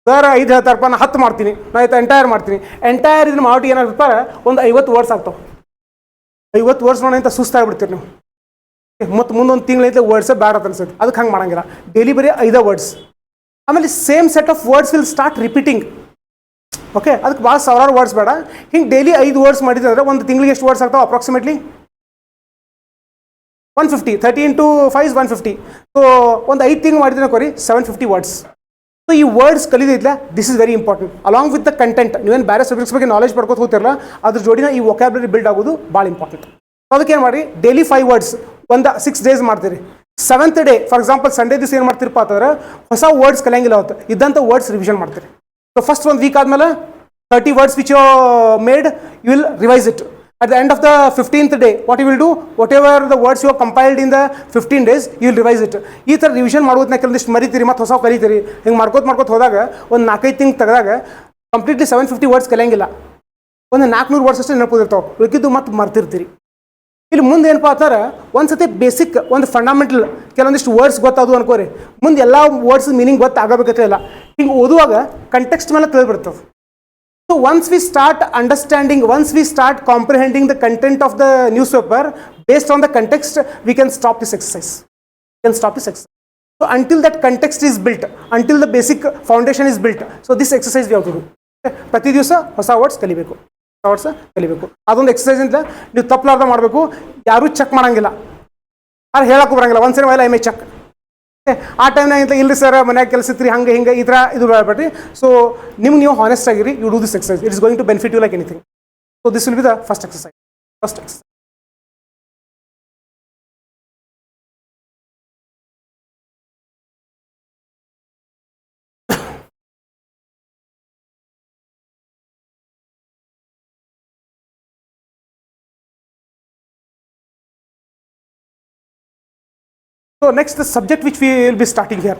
Speaker 1: ಸರ್ 5 ಹೇಳ್ತಾರಪ್ಪ, ನಾನು 10 ಮಾಡ್ತೀನಿ, ನಾನು ಎಂಟೈರ್ ಮಾಡ್ತೀನಿ. ಎಂಟೈರ್ ಇದನ್ನ ಮಾಡಿ ಏನಾಗುತ್ತೆ, ಒಂದು 50 ವರ್ಡ್ಸ್ ಆಗ್ತಾವೆ. 50 ವರ್ಡ್ಸ್ ಮಾಡಿ ಅಂತ ಸುಸ್ತಾಗ್ಬಿಡ್ತೀರಿ ನೀವು. ಮತ್ತು ಮುಂದೊಂದು ತಿಂಗಳೈತೆ ವರ್ಡ್ಸೇ ಬ್ಯಾಡ ಅಂತ ಅನ್ಸುತ್ತೆ. ಅದಕ್ಕೆ ಹಂಗೆ ಮಾಡಂಗಿಲ್ಲ, ಡೈಲಿ ಬರೀ 5 ವರ್ಡ್ಸ್. ಆಮೇಲೆ same set of words will start repeating. Okay, ಅದಕ್ಕೆ ಭಾಳ ಸಾವಿರಾರು ವರ್ಡ್ಸ್ ಬೇಡ. ಹಿಂಗೆ ಡೈಲಿ 5 ವರ್ಡ್ಸ್ ಮಾಡಿದ್ರೆ ಒಂದು ತಿಂಗಳಿಗೆ ಎಷ್ಟು ವರ್ಡ್ಸ್ ಆಗ್ತಾವೆ? ಅಪ್ರಾಕ್ಸಿಮೇಟ್ಲಿ 150. 30 into 5 is 150. ಸೊ ಒಂದು 5 ತಿಂಗಳು ಮಾಡಿದ್ರೆ ಕೊರಿ 750 ವರ್ಡ್ಸ್. ಸೊ ಈ ವರ್ಡ್ಸ್ ಕಲಿದಿಲ್ಲ, this is very important. Along with the content, ನೀವೇನು ಬೇರೆ ಸಬ್ಜೆಕ್ಟ್ಸ್ ಬಗ್ಗೆ ನಾಲೆಜ್ ಪಡ್ಕೋತ ಹೋಗ್ತಿರಲ್ಲ, ಅದ್ರ ಜೋಡಿನ ಈ ವೊಕ್ಯಾಬ್ಲರಿ ಬಿಲ್ಡ್ ಆಗೋದು ಭಾಳ ಇಂಪಾರ್ಟೆಂಟ್. ಅದಕ್ಕೆ ಏನು ಮಾಡಿ, ಡೈಲಿ 5 ವರ್ಡ್ಸ್ ಒಂದು 6 ಡೇಸ್ ಮಾಡ್ತೀರಿ. 7th day for example Sunday ದಿವಸ ಏನು ಮಾಡ್ತಿರಪ್ಪ ಅಂತಂದ್ರೆ ಹೊಸ ವರ್ಡ್ಸ್ ಕಲಿಯಂಗಿಲ್ಲ, ಅವತ್ತು ಇದ್ದಂಥ ವರ್ಡ್ಸ್ ರಿವಿಷನ್ ಮಾಡ್ತೀರಿ. ಸೊ ಫಸ್ಟ್ 1 ವೀಕ್ ಆದಮೇಲೆ 30 words which you made, you will revise it. At the end of the 15th day, what you will do, whatever the words you have compiled in the 15 days, you will revise it. ಈ ಥರ revision ಮಾಡೋದನ್ನ ಕೆಲವೊಂದಿಷ್ಟು ಮರಿತೀರಿ ಮತ್ತು ಹೊಸ ಕಲಿತೀರಿ. ಹಿಂಗೆ ಮಾಡ್ಕೋತ ಹೋದಾಗ ಒಂದು 4-5 ತಿಂಗ್ ತೆಗೆದಾಗ ಕಂಪ್ಲೀಟ್ಲಿ 750 ವರ್ಡ್ಸ್ ಕಲಿಯಂಗಿಲ್ಲ. ಒಂದು 400 ವರ್ಡ್ಸ್ ಅಷ್ಟೇ ನೆನಪಿರ್ತಾವೆ, ಉಳಿಕಿದ್ದು ಮತ್ತೆ ಮರ್ತಿರ್ತೀರಿ. ಇಲ್ಲಿ ಮುಂದೆ ಏನಪ್ಪ ಅಂತಾರೆ, ಒಂದ್ಸತಿ ಬೇಸಿಕ್ ಒಂದು ಫಂಡಮೆಂಟಲ್ ಕೆಲವೊಂದಿಷ್ಟು ವರ್ಡ್ಸ್ ಗೊತ್ತಾದವು ಅನ್ಕೋರಿ, ಮುಂದೆ ಎಲ್ಲ ವರ್ಡ್ಸ್ ಮೀನಿಂಗ್ ಗೊತ್ತಾಗಬೇಕಂತ ಇಲ್ಲ. ಹಿಂಗೆ ಓದುವಾಗ ಕಂಟೆಕ್ಸ್ಟ್ ಮೇಲೆ ತಿಳಿದ್ಬಿಡ್ತದೆ. So once we start understanding, once we start comprehending the content of the newspaper based on the context, we can stop this exercise. We can stop this exercise. So until that context is built, until the basic foundation is built, so this exercise we have to do. ಪ್ರತಿ ದಿವಸ ಹೊಸ words ಕಲಿಬೇಕು, ಹೊಸ words ಕಲಿಬೇಕು. ಅದೊಂದು exercise ಅಂತ ನೀವು ತಪ್ಪಲಾರ್ದ ಮಾಡಬೇಕು. ಯಾರೂ ಚೆಕ್ ಮಾಡಂಗಿಲ್ಲ, ಯಾರು ಹೇಳಕ್ಕೂ ಬರಂಗಿಲ್ಲ. Once in while I may check. ಆ ಟೈಮ್ನಾಗ ಇಲ್ಲರಿ ಸರ್ ಮನ್ಯಾಗ ಕೆಲಸ ಇತ್ರಿ, ಹಂಗೆ ಹಿಂಗೆ ಈ ಥರ ಇದು ಬೇಡ್ರಿ. ಸೊ ನಿಮ್ಗೆ ನೀವು ಹಾನೆಸ್ಟ್ ಆಗಿರಿ, you do this exercise, it is going to benefit you like anything. So this will be the first exercise. So next the subject which we will be starting here.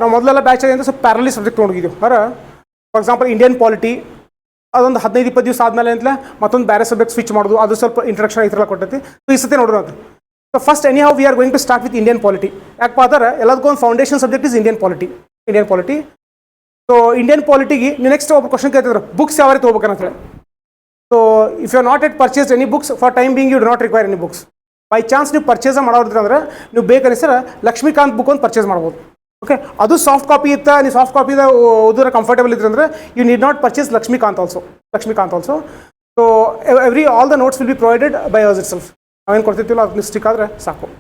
Speaker 1: ನಾವು ಮೊದಲೆಲ್ಲ batch ಆಗಿಂದ ಸ್ವಲ್ಪ ಪ್ಯಾರಲಿ subject ನೋಡಿದ್ದೀವಿ. For example Indian polity, ಅದೊಂದು 15-20 ದಿವಸ ಆದಮೇಲೆ ಅಂತಲೇ ಮತ್ತೊಂದು ಬೇರೆ ಸಬ್ಜೆಕ್ಟ್ ಸ್ವಿಚ್ ಮಾಡೋದು, ಅದು ಸ್ವಲ್ಪ ಇಂಟ್ರಡಕ್ಷನ್ ಈ ಥರ ಕೊಟ್ಟೈತಿ. ಸೊ ಈ ಸತಿ ನೋಡೋಣ ಅದು. So first any we are going to start with Indian polity. ಯಾಕಪ್ಪ ಅಂದ್ರೆ ಎಲ್ಲದಕ್ಕೂ ಒಂದು foundation subject is Indian polity. Indian polity. So Indian ಪಾಲಿಟಿಗೆ ನೀವು ನೆಕ್ಸ್ಟ್ ಒಬ್ಬರು ಕ್ವಶನ್ ಕೇಳ್ತಿದ್ರು, ಬುಕ್ಸ್ ಯಾವ ರೀತಿ ಹೋಗ್ಬೇಕಂತ ಹೇಳಿ. So if you not at purchase any books, for time being you do not require any books. By chance ನೀವು purchase ಮಾಡೋದ್ರಿ ಅಂದ್ರೆ ನೀವು ಬೇಕನ್ನಿಸ್ತಾರೆ ಲಕ್ಷ್ಮೀಕಾಂತ್ ಬುಕ್ ಒಂದು ಪರ್ಚೇಸ್ ಮಾಡ್ಬೋದು. ಓಕೆ, ಅದು ಸಾಫ್ಟ್ ಕಾಪಿ ಇತ್ತು, ನೀವು ಸಾಫ್ಟ್ ಕಾಪಿದ ಓದೋರ ಕಂಫರ್ಟೇಬಲ್ ಇದ್ರೆ ಅಂದರೆ you need not purchase Laxmikanth also. So all the notes will be provided by ours itself. ನಾವೇನು ಕೊಡ್ತಿರ್ತೀವಲ್ಲ ಅದು ಸ್ಟಿಕ್ ಆದರೆ ಸಾಕು.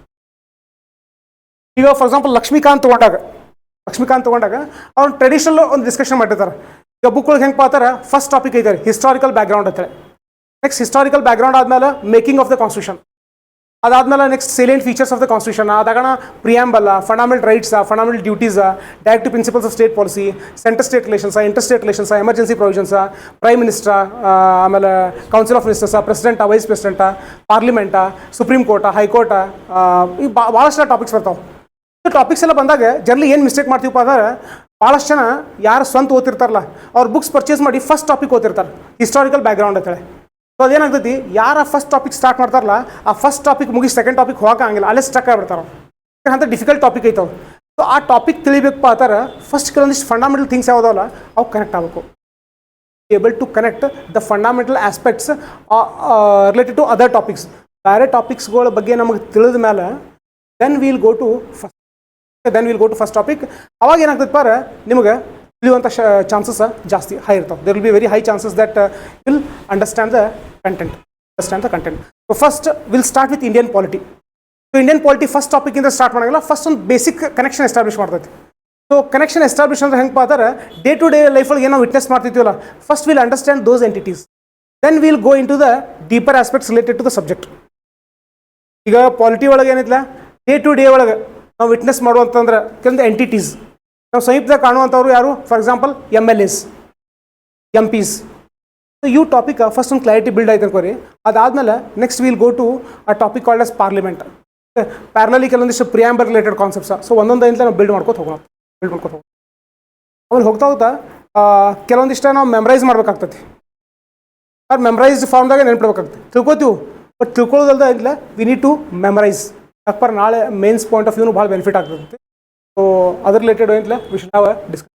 Speaker 1: ಈಗ ಫಾರ್ ಎಕ್ಸಾಂಪಲ್ ಲಕ್ಷ್ಮೀಕಾಂತ್ ತೊಗೊಂಡಾಗ ಅವ್ರು ಟ್ರೆಡಿಷನಲ್ ಒಂದು ಡಿಸ್ಕಷನ್ ಮಾಡಿರ್ತಾರೆ. ಈಗ ಬುಕ್ ಒಳಗೆ ಹೆಂಗೆ ಪಾತಾರೆ, ಫಸ್ಟ್ ಟಾಪಿಕ್ ಐತಾರೆ ಹಿಸ್ಟಾರಿಕಲ್ ಬ್ಯಾಕ್ಗ್ರೌಂಡ್ ಅಂತಾರೆ. ನೆಕ್ಸ್ಟ್ ಹಿಸ್ಟಾರಿಕಲ್ ಬ್ಯಾಕ್ಗ್ರೌಂಡ್ ಆದಮೇಲೆ ಮೇಕಿಂಗ್ ಆಫ್ ದ ಕಾನ್ಸ್ಟಿಟ್ಯೂಷನ್, ಅದಾದ್ಮೇಲೆ next salient features of the constitution, ಅದಾಗಣ preamble, fundamental rights, fundamental duties, directive principles of state policy, centre state relations, inter state relations, emergency provisions, prime minister, ಆಮೇಲೆ council of ministers, president, vice president, parliament, supreme court, high court, ಈ ಭಾಳಷ್ಟು topics ಬರ್ತಾವೆ. So topics ಎಲ್ಲ ಬಂದಾಗ ಜರ್ಲಿ ಏನು mistake ಮಾಡ್ತೀವಪ್ಪ ಅಂದ್ರೆ, ಭಾಳಷ್ಟು ಜನ ಯಾರು ಸ್ವಂತ ಓದ್ತಿರ್ತಾರಲ್ಲ ಅವ್ರು ಬುಕ್ಸ್ ಪರ್ಚೇಸ್ ಮಾಡಿ ಫಸ್ಟ್ ಟಾಪಿಕ್ ಓದ್ತಿರ್ತಾರೆ, ಹಿಸ್ಟಾರಿಕಲ್ ಬ್ಯಾಕ್ಗ್ರೌಂಡ್ ಅಂತೇಳಿ. ಸೊ ಅದೇನಾಗ್ತೈತಿ, ಯಾರ ಫಸ್ಟ್ ಟಾಪಿಕ್ ಸ್ಟಾರ್ಟ್ ಮಾಡ್ತಾರಲ್ಲ ಆ ಫಸ್ಟ್ ಟಾಪಿಕ್ ಮುಗಿಸಿ ಸೆಕೆಂಡ್ ಟಾಪಿಕ್ ಹೋಗಂಗಿಲ್ಲ, ಅಲ್ಲೇ ಸ್ಟಕ್ ಆಗಿಬಿಡ್ತಾರೆ. ಅಂತ ಡಿಫಿಕಲ್ಟ್ ಟಾಪಿಕ್ ಐತವೆ. ಸೊ ಆ ಟಾಪಿಕ್ ತಿಳಿಬೇಕಪ್ಪ ಅಂತಾರೆ ಫಸ್ಟ್ ಕೆಲವೊಂದಿಷ್ಟು ಫಂಡಮೆಂಟಲ್ ಥಿಂಗ್ಸ್ ಯಾವುದಲ್ಲ ಅವು ಕನೆಕ್ಟ್ ಆಗಬೇಕು. Able to connect the fundamental aspects related to other topics. ಬೇರೆ ಟಾಪಿಕ್ಸ್ಗಳ ಬಗ್ಗೆ ನಮಗೆ ತಿಳಿದ ಮೇಲೆ then will go to first topic. ಅವಾಗ ಏನಾಗ್ತೈತೆ ಪಾರ ನಿಮಗೆ ತಿಳಿಯುವಂಥ ಚಾನ್ಸಸ್ ಜಾಸ್ತಿ ಹೈ ಇರ್ತಾವೆ. There will be very high chances that will understand the content. So first will start with Indian polity. So Indian polity first ಟಾಪಿಕಿಂದ ಸ್ಟಾರ್ಟ್ ಮಾಡೋಂಗಿಲ್ಲ, first ಒಂದು basic connection establish ಮಾಡ್ತೈತಿ. ಸೊ ಕನೆಕ್ಷನ್ ಎಸ್ಟಾಬ್ಲಿಷ್ ಅಂದ್ರೆ ಹೆಂಗೆ ಪಾತಾರೆ, day to day ಲೈಫಲ್ಲಿ ಏನೋ witness ಮಾಡ್ತಿದ್ದೀವಲ್ಲ, first will understand those entities, then will go into the deeper aspects related to the subject. ಈಗ ಪಾಲಿಟಿ ಒಳಗೆ ಏನಿಲ್ಲ, ಡೇ ಟು ಡೇ ಒಳಗೆ ನಾವು ವಿಟ್ನೆಸ್ ಮಾಡುವಂತಂದ್ರೆ ಕೆಲವೊಂದು ಎಂಟಿಟೀಸ್ ನಾವು ಸಮೀಪದಾಗ ಕಾಣುವಂಥವ್ರು ಯಾರು, ಫಾರ್ ಎಕ್ಸಾಂಪಲ್ MLAs, MPs. ಸೊ ಇವು ಟಾಪಿಕ್ ಫಸ್ಟ್ ಒಂದು ಕ್ಲಾರಿಟಿ ಬಿಲ್ಡ್ ಆಯ್ತು ಅನ್ಕೋರಿ. ಅದಾದಮೇಲೆ next will go to a topic called as parliament. Parallelly ಕೆಲವೊಂದಿಷ್ಟು ಪ್ರಿಯಾಂಬಲ್ ರಿಲೇಟೆಡ್ ಕಾನ್ಸೆಪ್ಟ್ಸ್. ಸೊ ಒಂದೊಂದಿಂದ ನಾವು ಬಿಲ್ಡ್ ಮಾಡ್ಕೊತ ಹೋಗೋಣ. ಆಮೇಲೆ ಹೋಗ್ತಾ ಕೆಲವೊಂದಿಷ್ಟ ನಾವು ಮೆಮರೈಸ್ ಮಾಡ್ಬೇಕಾಗ್ತೈತಿ. ಅವ್ರು ಮೆಮರೈಸ್ಡ್ ಫಾರ್ಮ್ದಾಗ ನೆನ್ಪಿಡ್ಬೇಕಾಗ್ತದೆ. ತಿಳ್ಕೊತೀವಿ, ಬಟ್ ತಿಳ್ಕೊಳ್ಳೋದಲ್ದ ಇಲ್ಲ, ವಿ ನೀಡ್ ಟು ಮೆಮರೈಸ್. ಯಾಕಪ್ಪ ನಾಳೆ ಮೇನ್ಸ್ ಪಾಯಿಂಟ್ ಆಫ್ ವ್ಯೂನು ಭಾಳ ಬೆನಿಫಿಟ್ ಆಗ್ತದೆ. ಸೊ ಅದರ್ ರಿಲೇಟೆಡ್ ಏನಿಲ್ಲ we should have a discussion.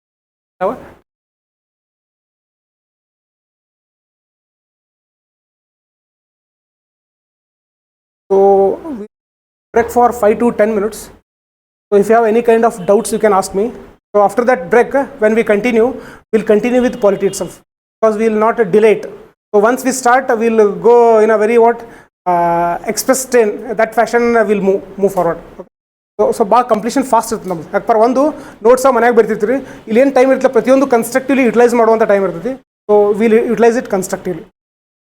Speaker 1: So we break for 5 to 10 minutes. So if you have any kind of doubts, you can ask me. So after that break, when we continue, we'll continue with polity itself, because we will not delay it. So once we start, we'll go in a very express train. That fashion will move forward. Okay? So ಭಾಳ completion fast ಇರ್ತದೆ ನಮ್ದು. ಯಾಕಪ್ಪ ಒಂದು notes ಮನ್ಯಾಗ ಬರ್ತಿರ್ತೀರಿ, ಇಲ್ಲಿ ಏನು time ಇರ್ತಲ್ಲ ಪ್ರತಿಯೊಂದು ಕನ್ಸ್ಟ್ರಕ್ಟಿವ್ಲಿ ಯುಟಿಲೈಸ್ ಮಾಡುವಂಥ ಟೈಮ್ ಇರ್ತೈತಿ. So will utilise it constructively.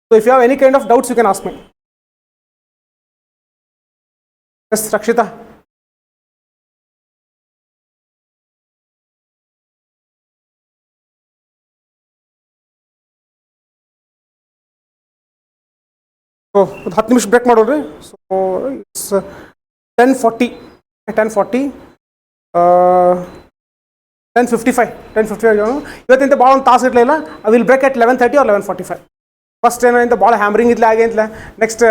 Speaker 1: So if you have any kind of doubts, you can ask me. Yes Rakshita. So ಒಂದು 10 ನಿಮಿಷ ಬ್ರೇಕ್ ಮಾಡೋರಿ. ಸೊ ಇಟ್ಸ್ 10:40 10:55 ಇವತ್ತಿಂದ ಭಾಳ ಒಂದು ತಾಸು ಇರಲಿಲ್ಲ. I will break at 11:30 or 11:45. First ಏನಂತ ಭಾಳ ಹ್ಯಾಮ್ರಿಂಗ್ ಇದ್ಲ ಆಗೇಂತಲ ನೆಕ್ಸ್ಟ್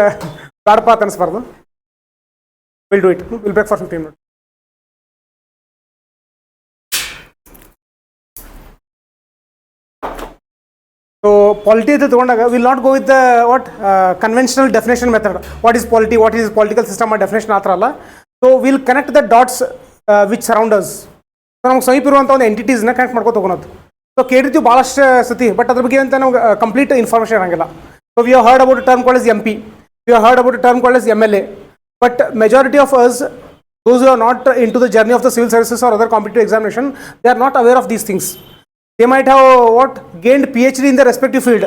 Speaker 1: ಬ್ಯಾಡಪ್ಪ ಅಂತ ಅನಿಸ್ಬಾರ್ದು. Will do it. Will break for 15 minutes. So polity ಅಂತ ತೊಗೊಂಡಾಗ will not go with the conventional definition method. What is polity, what is political system ಆ ಡೆಫಿನೇಷನ್ ಆ ಥರ ಅಲ್ಲ. So will connect the dots which surrounds. So ನಮ್ಗೆ ಸಮೀಪ ಇರುವಂಥ ಒಂದು ಎಂಟಿಟೀಸ್ನ ಕನೆಕ್ಟ್ ಮಾಡ್ಕೊ ತೊಗೊಳೋದು. ಸೊ ಕೇಳಿರ್ತೀವಿ ಭಾಳಷ್ಟು ಸತಿ, ಬಟ್ ಅದ್ರ ಬಗ್ಗೆ ಅಂತ ನಾವು ಕಂಪ್ಲೀಟ್ ಇನ್ಫಾರ್ಮೇಷನ್ ಇರೋಂಗಿಲ್ಲ. So we have heard about term called S MP, we have heard about term called S MLA, but majority of us those who are not into the journey of the civil services or other competitive examination, they are not aware of these things. They might have gained PhD in their respective field.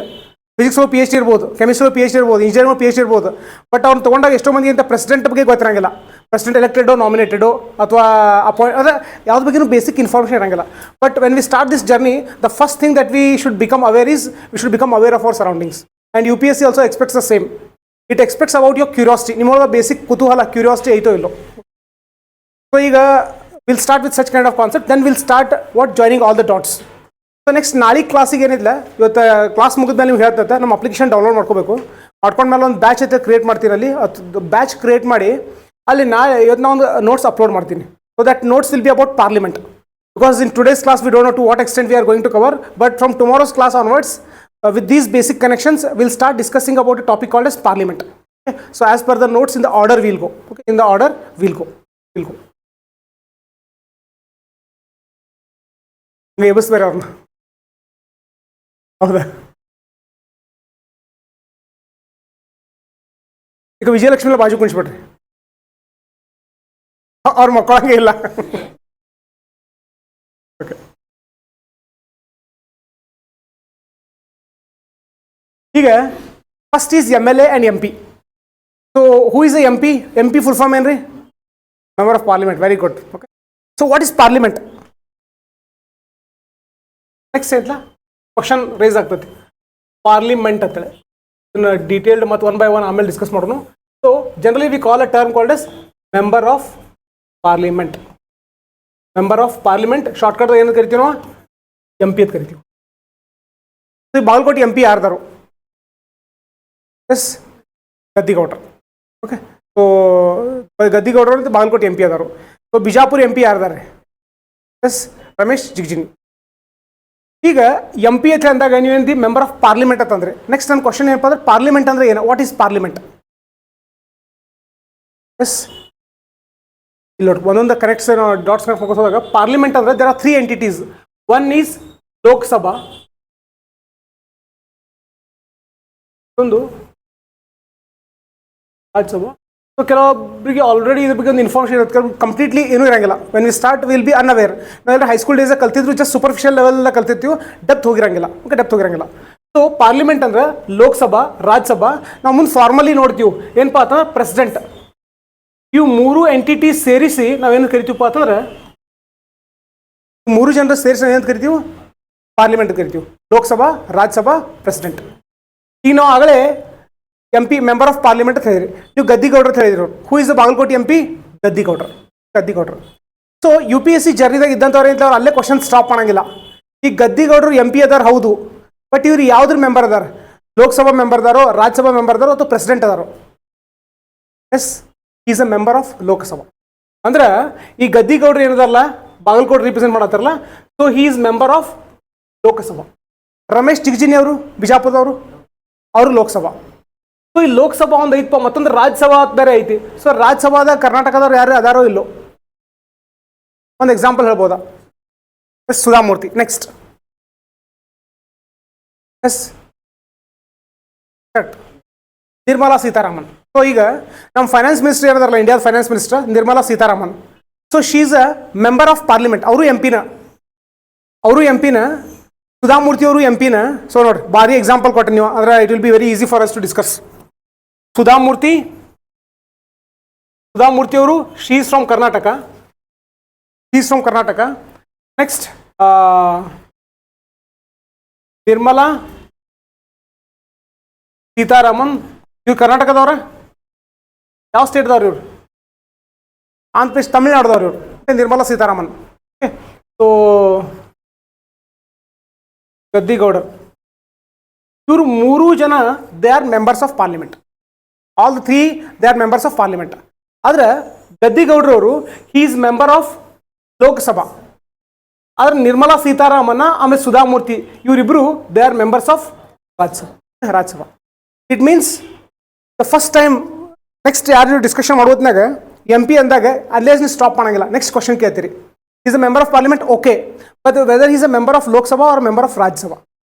Speaker 1: Physics PhD ಇರ್ಬೋದು, chemistry PhD ಇರ್ಬೋದು, engineering PhD ಇರ್ಬೋದು, but ಅವ್ರು ತೊಗೊಂಡಾಗ ಎಷ್ಟೋ ಮಂದಿ ಅಂತ president ಬಗ್ಗೆ ಗೊತ್ತಿರಂಗಿಲ್ಲ. President ಎಲೆಕ್ಟೆಡೋ ನಾಮಿನೇಟೆಡೋ ಅಥವಾ ಅಪಾಯಿಂಟ್ ಅದೇ ಯಾವ್ದು ಬಗ್ಗೆನೂ ಬೇಸಿಕ್ ಇನ್ಫಾರ್ಮೇಷನ್ ಇರಂಗಿಲ್ಲ. But when we start this journey, the first thing that we should become aware is we should become aware of our surroundings. And UPSC also expects the same. It expects about your curiosity. ನಿಮ್ಮೊಳಗೆ basic ಕುತೂಹಲ curiosity ಐತೋ ಇಲ್ಲೋ. So ಈಗ will start with such kind of concept, then will start joining all the dots. So next ನಾಳೆಗೆ ಕ್ಲಾಸಿಗೆ ಏನಿಲ್ಲ, ಇವತ್ತು class ಮುಗಿದ್ಮೇಲೆ ನೀವು ಹೇಳ್ತೈತೆ ನಮ್ಮ ಅಪ್ಲಿಕೇಶನ್ ಡೌನ್ಲೋಡ್ ಮಾಡ್ಕೋಬೇಕು. ಮಾಡ್ಕೊಂಡ್ಮೇಲೆ ಒಂದು ಬ್ಯಾಚ್ ಐತೆ ಕ್ರಿಯೇಟ್ ಮಾಡ್ತೀರಲ್ಲಿ, ಅದು ಬ್ಯಾಚ್ ಕ್ರಿಯೇಟ್ ಮಾಡಿ ಅಲ್ಲಿ ಇವತ್ತು ನಾನು ಒಂದು ನೋಟ್ಸ್ ಅಪ್ಲೋಡ್ ಮಾಡ್ತೀನಿ. So that notes will be about parliament. Because in today's class we don't know to what extent we are going to cover, but from tomorrow's class onwards with these basic connections we'll start discussing about a topic called as parliament. Okay? So as per the notes in the order we'll go. Okay? In the order we'll go. Neighbors were on. ಹೌದಾ, ಈಗ ವಿಜಯಲಕ್ಷ್ಮಿ ಬಾಜು ಕುಣಿಸ್ಬಿಡ್ರಿ, ಅವ್ರ ಮಕ್ಕಳಂಗೆ ಇಲ್ಲ. Okay, ಈಗ first is MLA and MP. So who is a MP? MP full form ಏನ್ರಿ? Member of parliament. Very good. Okay, so what is parliament? Next ಐತ್ಲಾ question raise ಆಗ್ತೈತಿ, parliament ಅಂತೇಳಿ. ಇದನ್ನ ಡೀಟೇಲ್ಡ್ ಮತ್ತು ಒನ್ ಬೈ ಒನ್ ಆಮೇಲೆ discuss ಮಾಡೋಣ. So generally we call a term called as member of parliament. Member of parliament shortcut ಏನು ಕರಿತೀವಿ ನಾವು? MP ಅಂತ ಕರಿತೀವಿ. ಬಾಗಲಕೋಟೆ MP ಯಾರ್ದಾರು? ಎಸ್, ಗದ್ದಿಗೌಡ್ರು. ಓಕೆ, ಸೊ ಗದ್ದಿಗೌಡರು ಅಂತ ಬಾಗಲಕೋಟೆ MP ಅದಾರು. ಸೊ ಬಿಜಾಪುರ MP ಯಾರ್ದಾರೆ? ಎಸ್, ರಮೇಶ್ ಜಿಗಜಿಣಿ. ಈಗ MP ಅಂತ ಅಂದಾಗ ನೀವೇನು ಮೆಂಬರ್ ಆಫ್ ಪಾರ್ಲಿಮೆಂಟ್ ಅಂತಂದ್ರೆ, ನೆಕ್ಸ್ಟ್ ನನ್ನ ಕ್ವಶನ್ ಏನಪ್ಪ ಅಂದ್ರೆ ಪಾರ್ಲಿಮೆಂಟ್ ಅಂದ್ರೆ ಏನು? What is parliament? ಎಸ್, ಇಲ್ಲಿ ನೋಡಿ ಒಂದೊಂದು ಕರೆಕ್ಟ್ಸ್ ಡಾಟ್ಸ್ ಫೋಕಸ್ ಹೋದಾಗ ಪಾರ್ಲಿಮೆಂಟ್ ಅಂದ್ರೆ there are 3 entities. One is Lok Sabha, ಒಂದು ರಾಜ್ಯಸಭಾ. ಸೊ ಕೆಲವೊಬ್ಬರಿಗೆ ಆಲ್ರೆಡಿ ಇದ್ರ ಬಗ್ಗೆ ಒಂದು ಇನ್ಫಾರ್ಮೇಷನ್ ಇರುತ್ತೆ, ಕಂಪ್ಲೀಟ್ಲಿ ಏನೂ ಇರಂಗಿಲ್ಲ. When we start will be unaware. ನಾವೆಲ್ಲ ಹೈಸ್ಕೂಲ್ ಡೇಸ್ ಕಲ್ತಿದ್ರು, ಜಸ್ಟ್ ಸೂಪರ್ಫಿಷಿಯಲ್ ಲೆವೆಲ್ ಕಲ್ತಿರ್ತೀವಿ, ಡೆಪ್ತ್ ಹೋಗಿರಂಗಿಲ್ಲ. ಓಕೆ, ಡೆಪ್ತ್ ಹೋಗಿರಂಗಿಲ್ಲ. ಸೊ ಪಾರ್ಲಿಮೆಂಟ್ ಅಂದ್ರೆ ಲೋಕಸಭಾ, ರಾಜ್ಯಸಭಾ. ನಾವು ಮುಂದೆ ಫಾರ್ಮಲಿ ನೋಡ್ತೀವಿ ಏನಪ್ಪಾ ಅಂತಂದ್ರೆ ಪ್ರೆಸಿಡೆಂಟ್. ಇವು 3 ಎಂಟಿಟೀಸ್ ಸೇರಿಸಿ ನಾವೇನು ಕರಿತೀವಪ್ಪ ಅಂತಂದ್ರೆ, 3 ಜನರು ಸೇರಿಸಿ ನಾವೇನು ಕರಿತೀವಿ? ಪಾರ್ಲಿಮೆಂಟ್ ಕರಿತೀವಿ. ಲೋಕಸಭಾ, ರಾಜ್ಯಸಭಾ, ಪ್ರೆಸಿಡೆಂಟ್. ಈಗ ನಾವು ಆಗಲೇ MP ಮೆಂಬರ್ ಆಫ್ ಪಾರ್ಲಿಮೆಂಟ್ ಅಂತ ಹೇಳಿದ್ರಿ, ನೀವು ಗದ್ದಿಗೌಡ್ರು ಅಂತ ಹೇಳಿದ್ರು. Who is the Bagalkot MP? Gaddigoudar. So UPSC ಜರ್ನಿದಾಗ ಇದ್ದಂಥವ್ರು ಅಂತ ಅವ್ರು ಅಲ್ಲೇ ಕ್ವಶನ್ ಸ್ಟಾಪ್ ಮಾಡಂಗಿಲ್ಲ. ಈ ಗದ್ದಿಗೌಡರು MP ಅದಾರ ಹೌದು, ಬಟ್ ಇವ್ರು ಯಾವ್ದ್ರ ಮೆಂಬರ್ ಅದಾರ? ಲೋಕಸಭಾ ಮೆಂಬರ್ ಅದಾರೋ, ರಾಜ್ಯಸಭಾ ಮೆಂಬರ್ ಅದಾರೋ, ಅಥವಾ ಪ್ರೆಸಿಡೆಂಟ್ ಅದಾರೋ? Yes, is a member of Lok Sabha. ಅಂದ್ರೆ ಈ ಗದ್ದಿಗೌಡ್ರು ಏನದಲ್ಲ, ಬಾಗಲಕೋಟೆ ರಿಪ್ರೆಸೆಂಟ್ ಮಾಡತ್ತಾರಲ್ಲ, so he is member of Lok Sabha. Ramesh Jigajinagi ಅವರು ಬಿಜಾಪುರದವರು, ಅವರು ಲೋಕಸಭಾ. ಸೊ ಈ ಲೋಕಸಭಾ ಒಂದು ಐತಪ್ಪ, ಮತ್ತೊಂದು ರಾಜ್ಯಸಭಾ ಬೇರೆ ಐತಿ. ಸೊ ರಾಜ್ಯಸಭಾದ ಕರ್ನಾಟಕದವ್ರು ಯಾರು ಅದಾರೋ ಇಲ್ಲೋ? ಒಂದು ಎಕ್ಸಾಂಪಲ್ ಹೇಳ್ಬೋದಾ? Yes, Sudha Murty. Next, yes, correct, Nirmala Sitharaman. So ಈಗ ನಮ್ಮ ಫೈನಾನ್ಸ್ ಮಿನಿಸ್ಟರ್ ಏನದಾರಲ್ಲ, ಇಂಡಿಯಾದ finance minister Nirmala Sitharaman. So she is a member of parliament. ಅವರು MP ನ. ಸುಧಾಮೂರ್ತಿ ಅವರು MP ನ. ಸೊ ನೋಡ್ರಿ, ಭಾರಿ ಎಕ್ಸಾಂಪಲ್ ಕೊಟ್ಟೆ ನೀವು, ಅಂದ್ರೆ it will be very easy for us to discuss. Sudha Murthy ಅವರು she is from Karnataka. Next Nirmala Sitharaman ಇವ್ರು ಕರ್ನಾಟಕದವ್ರ, ಯಾವ ಸ್ಟೇಟ್ದವ್ರು ಇವ್ರು? ಆಂಧ್ರ ಪ್ರದೇಶ್, ತಮಿಳ್ನಾಡ್ದವ್ರು ಇವರು. ನಿರ್ಮಲಾ ಸೀತಾರಾಮನ್. ಓಕೆ, ಸೊ ಗದ್ದಿಗೌಡರ್ ಇವರು 3 ಜನ they are members of parliament. All the 3 they are members of parliament. ಆದ್ರೆ ಗದ್ದಿಗೌಡರವರು he is member of Lok Sabha. ಆದ್ರೆ ನಿರ್ಮಲಾ ಸೀತಾರಾಮನ್ ಆಮೇಲೆ ಸುಧಾಮೂರ್ತಿ ಇವರಿಬ್ರು they are members of Rajya Sabha. It means the first time next ಯಾರು ಡಿಸ್ಕಷನ್ ಮಾಡೋದ್ನಾಗ MP ಅಂದಾಗ ಅಲ್ಲೇ ನೀವು ಸ್ಟಾಪ್ ಮಾಡಂಗಿಲ್ಲ, ನೆಕ್ಸ್ಟ್ ಕ್ವಶನ್ ಕೇಳ್ತೀರಿ. Is a member of parliament, okay, but whether is a member of Lok Sabha or member of Rajya Sabha,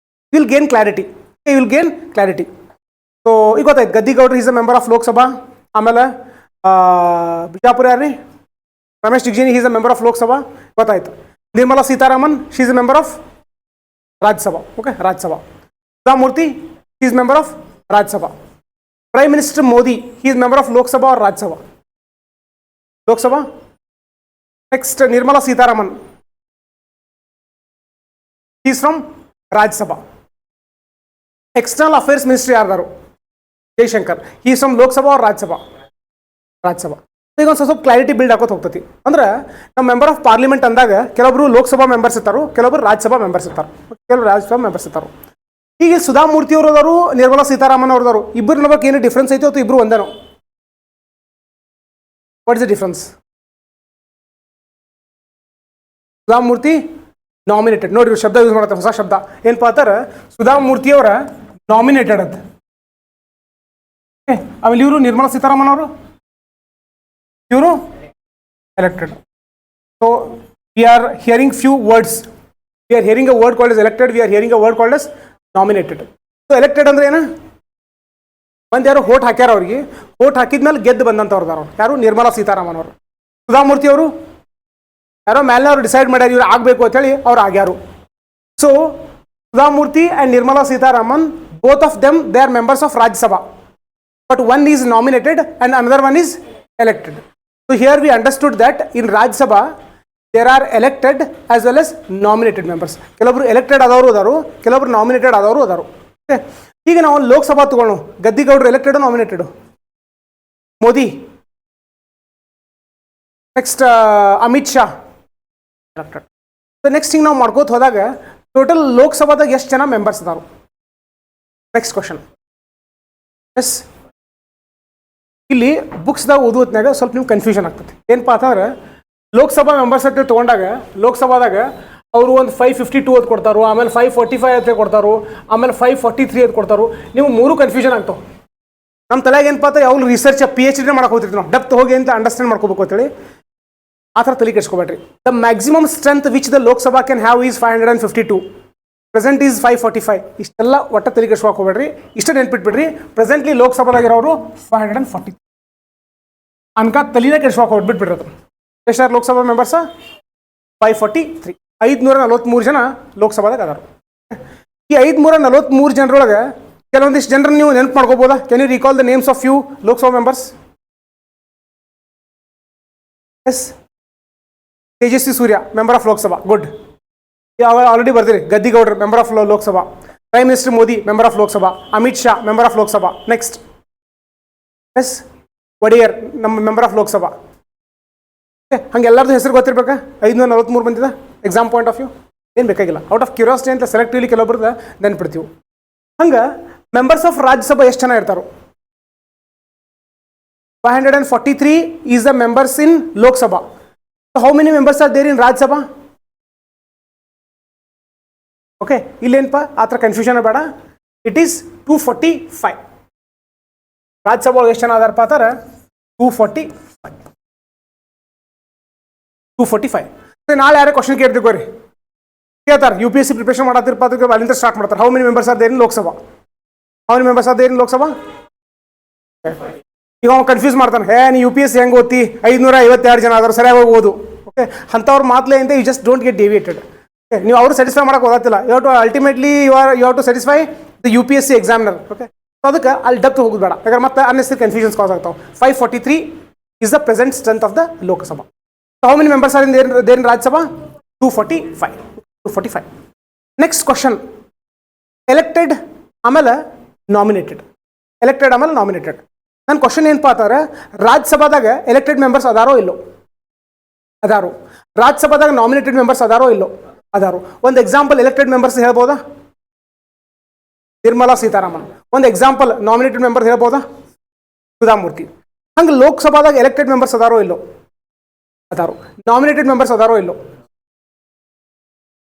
Speaker 1: will gain clarity. Will gain clarity. So ಈಗ ಗೊತ್ತಾಯ್ತು, Gaddigoudar is a member of Lok Sabha. ಆಮೇಲೆ ಬಿಜಾಪುರ ಯಾರ್ರಿ, Ramesh Jigajinagi is a member of Lok Sabha, ಗೊತ್ತಾಯ್ತು. Nirmala Sitharaman she is a member of Rajya Sabha. Okay, Rajya Sabha. Sudha Murty he is member of Rajya Sabha. Prime Minister Modi, he is member of Lok Sabha or Rajya Sabha? Lok Sabha. Next, Nirmala Sitharaman, he is from Rajya Sabha. External Affairs Ministry ಯಾರು? Jaishankar, he is from Lok Sabha or Rajya Sabha? Rajya Sabha. ಈಗ ಒಂದು ಸ್ವಲ್ಪ clarity build ಆಗೋದು ಹೋಗ್ತತಿ. ಅಂದ್ರೆ ನಮ್ಮ member of parliament ಅಂದಾಗ ಕೆಲವೊಬ್ರು Lok Sabha members ಇರ್ತಾರು, ಕೆಲವೊಬ್ರು ರಾಜ್ಯಸಭಾ ಮೆಂಬರ್ಸ್ ಇರ್ತಾರೆ, ಕೆಲವರು ರಾಜ್ಯಸಭಾ ಮೆಂಬರ್ಸ್ ಇರ್ತಾರೆ. ಈಗ ಸುಧಾಮೂರ್ತಿ ಅವರು ಅದಾರು, ನಿರ್ಮಲಾ ಸೀತಾರಾಮನ್ ಅವರು ಅದಾರು. ಇಬ್ಬರು ನಮಗೆ ಏನು ಡಿಫ್ರೆನ್ಸ್ ಐತಿ ಅಥವಾ ಇಬ್ರು ಒಂದೇನೋ? What is the difference? Sudha Murthy nominated. ನೋಡ್ರಿ ಶಬ್ದ ಯೂಸ್ ಮಾಡತ್ತೆ, ಹೊಸ ಶಬ್ದ ಏನಪ್ಪಾ ಅಂತಾರೆ, ಸುಧಾಮೂರ್ತಿ ಅವರ ನಾಮಿನೇಟೆಡ್ ಅಂತ. ಆಮೇಲೆ ಇವರು ನಿರ್ಮಲಾ ಸೀತಾರಾಮನ್ ಅವರು ಇವರು elected. So we are hearing few words. V are hearing a word called as elected, V are hearing a word called as nominated. So elected ಅಂದ್ರೆ ಏನು? ಒಂದು ಯಾರು ಹೋಟ್ ಹಾಕ್ಯಾರ, ಅವ್ರಿಗೆ ಹೋಟ್ ಹಾಕಿದ್ಮೇಲೆ ಗೆದ್ದು ಬಂದಂಥವ್ರದಾರ ಯಾರು? ನಿರ್ಮಲಾ ಸೀತಾರಾಮನ್ ಅವರು. ಸುಧಾಮೂರ್ತಿ ಅವರು ಯಾರೋ ಮೇಲೆ ಅವರು ಡಿಸೈಡ್ ಮಾಡ್ಯಾರ ಇವ್ರು ಆಗಬೇಕು ಅಂತೇಳಿ ಅವ್ರು ಆಗ್ಯಾರು. So Sudha Murthy and Nirmala Sitharaman, both of them they are members of Rajya Sabha, but one is nominated and another one is elected. So here we understood that in Rajya Sabha there are elected as well as nominated members. ಕೆಲವರು elected ಆದವರು ಅದಾರು, ಕೆಲವರು nominated ಆದವರು ಅದಾರು. ಈಗ ನಾವು ಲೋಕಸಭಾ ತಗೊಳ್ಳೋಣ. Gaddigoudar elected nominated? Modi. Next Amit Shah elected. So next ಹಿಂಗೆ ನಾವು ಮಾಡ್ಕೋತ ಹೋದಾಗ ಟೋಟಲ್ ಲೋಕಸಭಾದಾಗ ಎಷ್ಟು ಜನ ಮೆಂಬರ್ಸ್ ಅದಾರು? Next question. ಎಸ್, ಇಲ್ಲಿ ಬುಕ್ಸ್ದಾಗ ಓದೋತ್ನಾಗ ಸ್ವಲ್ಪ ನಿಮ್ಗೆ ಕನ್ಫ್ಯೂಷನ್ ಆಗ್ತದೆ. ಏನಪ್ಪ ಅಂತಂದ್ರೆ ಲೋಕಸಭಾ ಮೆಂಬರ್ಸ್ ಅಂತ ತೊಗೊಂಡಾಗ ಲೋಕಸಭಾದಾಗ ಅವರು ಒಂದು 552 ಅಂತ ಕೊಡ್ತಾರೋ, ಆಮೇಲೆ 545 ಅಂತ ಕೊಡ್ತಾರೋ, ಆಮೇಲೆ 543 ಅಂತ ಕೊಡ್ತಾರೋ. ನೀವು ಮೂರು ಕನ್ಫ್ಯೂಷನ್ ಆಗ್ತಾವೆ. ನಮ್ಮ ತಲೆಗೆ ಏನಪ್ಪ ಅಂತ ಯಾವಾಗಲೂ ರಿಸರ್ಚ್ PhD ಮಾಡಕ್ಕೆ ಹೋಗ್ತಿರ್ತೀವಿ ನಾವು, ಡೆಪ್ತ್ ಹೋಗಿ ಅಂತ ಅಂಡರ್ಸ್ಟ್ಯಾಂಡ್ ಮಾಡ್ಕೋಬೇಕು ಅಂತೇಳಿ. ಆ ಥರ ತಲೆ ಕೆಡ್ಸ್ಕೊಬೇಡ್ರಿ. The maximum strength which the Lok Sabha can have is 552, present is 545. ಇಷ್ಟೆಲ್ಲ ಒಟ್ಟ ತಲೆ ಕೆಡ್ಸ್ಕೊಳಕ್ಕೆ ಹೋಗ್ಬೇಡ್ರಿ, ಇಷ್ಟ ನೆನ್ಪಿಟ್ಬಿಡ್ರಿ. ಪ್ರೆಸೆಂಟ್ಲಿ ಲೋಕಸಭಾದಾಗಿರೋರು 540 ಅನ್ಕ ತಲೆನೇ ಕೆಡ್ಸ್ಕೊಳಕ್ಕೆ ಹೋಗ್ಬಿಟ್ಬಿಡ್ರಿ. ಅದು ಎಷ್ಟಾರು ಲೋಕಸಭಾ ಮೆಂಬರ್ಸ? 543. 543 ಜನ ಲೋಕಸಭಾದಾಗ ಅದಾರು. ಈ 543 ಜನರೊಳಗೆ ಕೆಲವೊಂದಿಷ್ಟು ಜನರನ್ನು ನೀವು ನೆನಪು ಮಾಡ್ಕೋಬೋದಾ? Can you recall the names of few Lok Sabha members? Yes, Tejasvi Surya member of Lok Sabha, good. ಯಾವ ಆಲ್ರೆಡಿ ಬರ್ತೀರಿ. Gaddigoudar member of Lok Sabha. Prime minister Modi member of Lok Sabha. Amit Shah member of Lok Sabha. Next yes Wodeyar ನಮ್ಮ ಮೆಂಬರ್ ಆಫ್ ಲೋಕಸಭಾ. ಹಂಗೆ ಎಲ್ಲರದು ಹೆಸರು ಗೊತ್ತಿರ್ಬೇಕಾ? 543 ಬಂದಿದೆ. ಎಕ್ಸಾಮ್ ಪಾಯಿಂಟ್ ಆಫ್ ವ್ಯೂ ಏನು ಬೇಕಾಗಿಲ್ಲ, ಔಟ್ ಆಫ್ ಕ್ಯೂರಿಯಾಸಿಟಿ ಅಂತ ಸೆಲೆಕ್ಟಿವ್ಲಿ ಕೆಲವೊಬ್ರದ ನೆನ್ಪಿಡ್ತೀವಿ. ಹಂಗೆ ಮೆಂಬರ್ಸ್ ಆಫ್ ರಾಜ್ಯಸಭಾ ಎಷ್ಟು ಜನ ಇರ್ತಾರೋ? 543 is the members in Lok Sabha. How many members are there in Rajya Sabha? Okay, ಇಲ್ಲೇನಪ್ಪ ಆ ಥರ ಕನ್ಫ್ಯೂಷನ್ ಬೇಡ. It is 245. ರಾಜ್ಯಸಭಾ ಒಳಗೆ ಎಷ್ಟು ಜನ ಅದಾರಪ್ಪ ಅಂತಾರೆ? 245. ನಾಳೆ ಯಾರೇ ಕ್ವಶನ್ ಕೇಳ್ತಿಕೋರಿ ಕೇಳ್ತಾರೆ, UPSC ಪ್ರಿಪರೇಷನ್ ಮಾಡತ್ತಿರಪ್ಪ ಅದಕ್ಕೆ ಅಲ್ಲಿಂದ ಸ್ಟಾರ್ಟ್ ಮಾಡ್ತಾರೆ. How many members are there in Lok Sabha? How many members are there in Lok Sabha? ಈಗ ಅವ್ನು ಕನ್ಫ್ಯೂಸ್ ಮಾಡ್ತಾನೆ, ನೀ UPSC ಹೆಂಗೆ ಓದ್ತಿ? 552 ಜನ ಆದರು, ಸರಿಯಾಗಿ ಓದು. ಓಕೆ, ಅಂಥವ್ರು ಮಾತ್ಲೆ ಅಂತ you just don't get deviated. ನೀವು ಅವರು ಸ್ಯಾಟಿಸ್ಫೈ ಮಾಡಕ್ಕೆ ಓದತ್ತಿಲ್ಲ. You have to ultimately you have to satisfy the UPSC examiner. Okay, so ಅದಕ್ಕೆ ಅಲ್ಲಿ ಡೆಪ್ತ್ ಹೋಗೋದು ಬೇಡ, ಯಾಕಂದ್ರೆ ಮತ್ತೆ ಅನ್ನೆಸರಿ ಕನ್ಫ್ಯೂಷನ್ಸ್ ಕಾಸ್ ಆಗ್ತಾವೆ. 543 is the present strength of the Lok Sabha. How many members are in there in Rajya Sabha? 245. Next question, elected ಆಮೇಲೆ nominated. Elected ಆಮೇಲೆ nominated. ನನ್ನ ಕ್ವಶನ್ ಏನಪ್ಪ ಅಂತಾರೆ, ರಾಜ್ಯಸಭಾದಾಗ ಎಲೆಕ್ಟೆಡ್ ಮೆಂಬರ್ಸ್ ಅದಾರೋ ಇಲ್ಲೋ? ಅದಾರು. ರಾಜ್ಯಸಭಾದಾಗ ನಾಮಿನೇಟೆಡ್ ಮೆಂಬರ್ಸ್ ಅದಾರೋ ಇಲ್ಲೋ? ಅದಾರು. ಒಂದು ಎಕ್ಸಾಂಪಲ್ ಎಲೆಕ್ಟೆಡ್ ಮೆಂಬರ್ಸ್ ಹೇಳ್ಬೋದಾ? ನಿರ್ಮಲಾ ಸೀತಾರಾಮನ್. ಒಂದು ಎಕ್ಸಾಂಪಲ್ ನಾಮಿನೇಟೆಡ್ ಮೆಂಬರ್ಸ್ ಹೇಳ್ಬೋದಾ? ಸುಧಾಮೂರ್ತಿ. ಹಂಗೆ ಲೋಕಸಭಾದಾಗ ಎಲೆಕ್ಟೆಡ್ ಮೆಂಬರ್ಸ್ ಅದಾರೋ ಇಲ್ಲೋ? ಅದಾರು. ನಾಮಿನೇಟೆಡ್ ಮೆಂಬರ್ಸ್ ಅದಾರೋ ಇಲ್ಲೋ?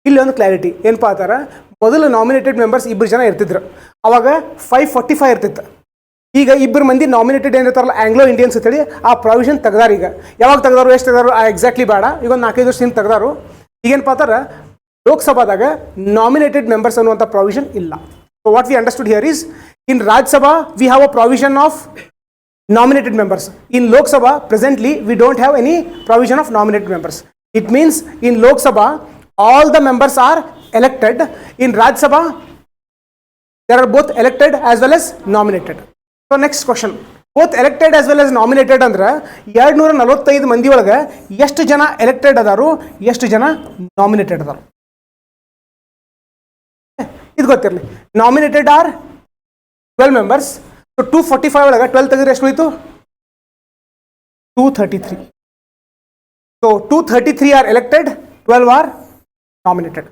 Speaker 1: ಇಲ್ಲಿ ಒಂದು ಕ್ಲಾರಿಟಿ ಏನಪ್ಪ ಅಂತಾರೆ, ಮೊದಲು ನಾಮಿನೇಟೆಡ್ ಮೆಂಬರ್ಸ್ ಇಬ್ಬರು ಜನ ಇರ್ತಿದ್ರು, ಅವಾಗ 545 ಇರ್ತಿತ್ತು. ಈಗ ಇಬ್ಬರು ಮಂದಿ ನಾಮಿನೇಟೆಡ್ ಏನಿರ್ತಾರಲ್ಲ ಆಂಗ್ಲೋ ಇಂಡಿಯನ್ಸ್ ಅಂತೇಳಿ ಆ ಪ್ರಾವಿಷನ್ ತೆಗ್ದಾರ. ಈಗ ಯಾವಾಗ ತೆಗ್ದಾರು, ಎಷ್ಟು ತೆಗ್ದಾರು ಎಕ್ಸಾಕ್ಟ್ಲಿ ಬೇಡ, ಈಗ ಒಂದು 4-5 ವರ್ಷದಿಂದ ತೆಗ್ದಾರು. ಈಗೇನಪ್ಪ ಅಂತಾರೆ, ಲೋಕಸಭಾದಾಗ ನಾಮಿನೇಟೆಡ್ ಮೆಂಬರ್ಸ್ ಅನ್ನುವಂಥ ಪ್ರಾವಿಷನ್ ಇಲ್ಲ. So what we understood here is, in Rajya Sabha V have a provision of nominated members. In Lok Sabha, presently, we don't have any provision of nominated members. It means in Lok Sabha, all the members are elected. In Rajya Sabha, there are both elected as well as nominated. So next question. Both elected as well as nominated ಅಂದ್ರೆ 245 ಮಂದಿ ಒಳಗೆ ಎಷ್ಟು ಜನ elected ಅದಾರು, ಎಷ್ಟು ಜನ nominated ಅದಾರು? ಇದು ಗೊತ್ತಿರಲಿ. Nominated R 12 members. So 245 ಒಳಗೆ 12 ತೆಗೆದ್ರೆ ಎಷ್ಟು ಉಳಿತು? 233. So 233 are elected, 12 are nominated.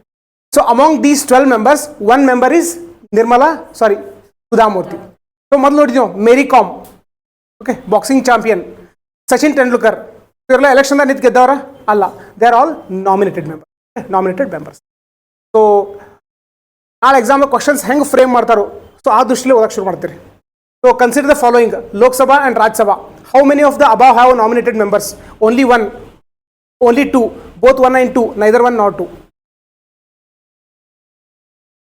Speaker 1: So among these 12 members, one member is Sudhamurthy. So ಮೊದಲು ನೋಡಿದ್ವಿ Mary Kom, okay, boxing champion, Sachin Tendulkar, ಇವರೆಲ್ಲ ಎಲೆಕ್ಷನ್ದಾಗ ನಿಂತು ಗೆದ್ದವರ ಅಲ್ಲ. They are all nominated members. So ನಾಳೆ ಎಕ್ಸಾಮ್ ಕ್ವಶನ್ಸ್ ಹೆಂಗೆ ಫ್ರೇಮ್ ಮಾಡ್ತಾರೋ, ಸೊ ಆ ದೃಷ್ಟಿಯಲ್ಲಿ ಓದಕ್ಕೆ ಶುರು ಮಾಡ್ತೀರಿ. So consider the following: Lok Sabha and Rajya Sabha. How many of the above have nominated members? Only one, only two, both 1 and 2, neither 1 nor 2.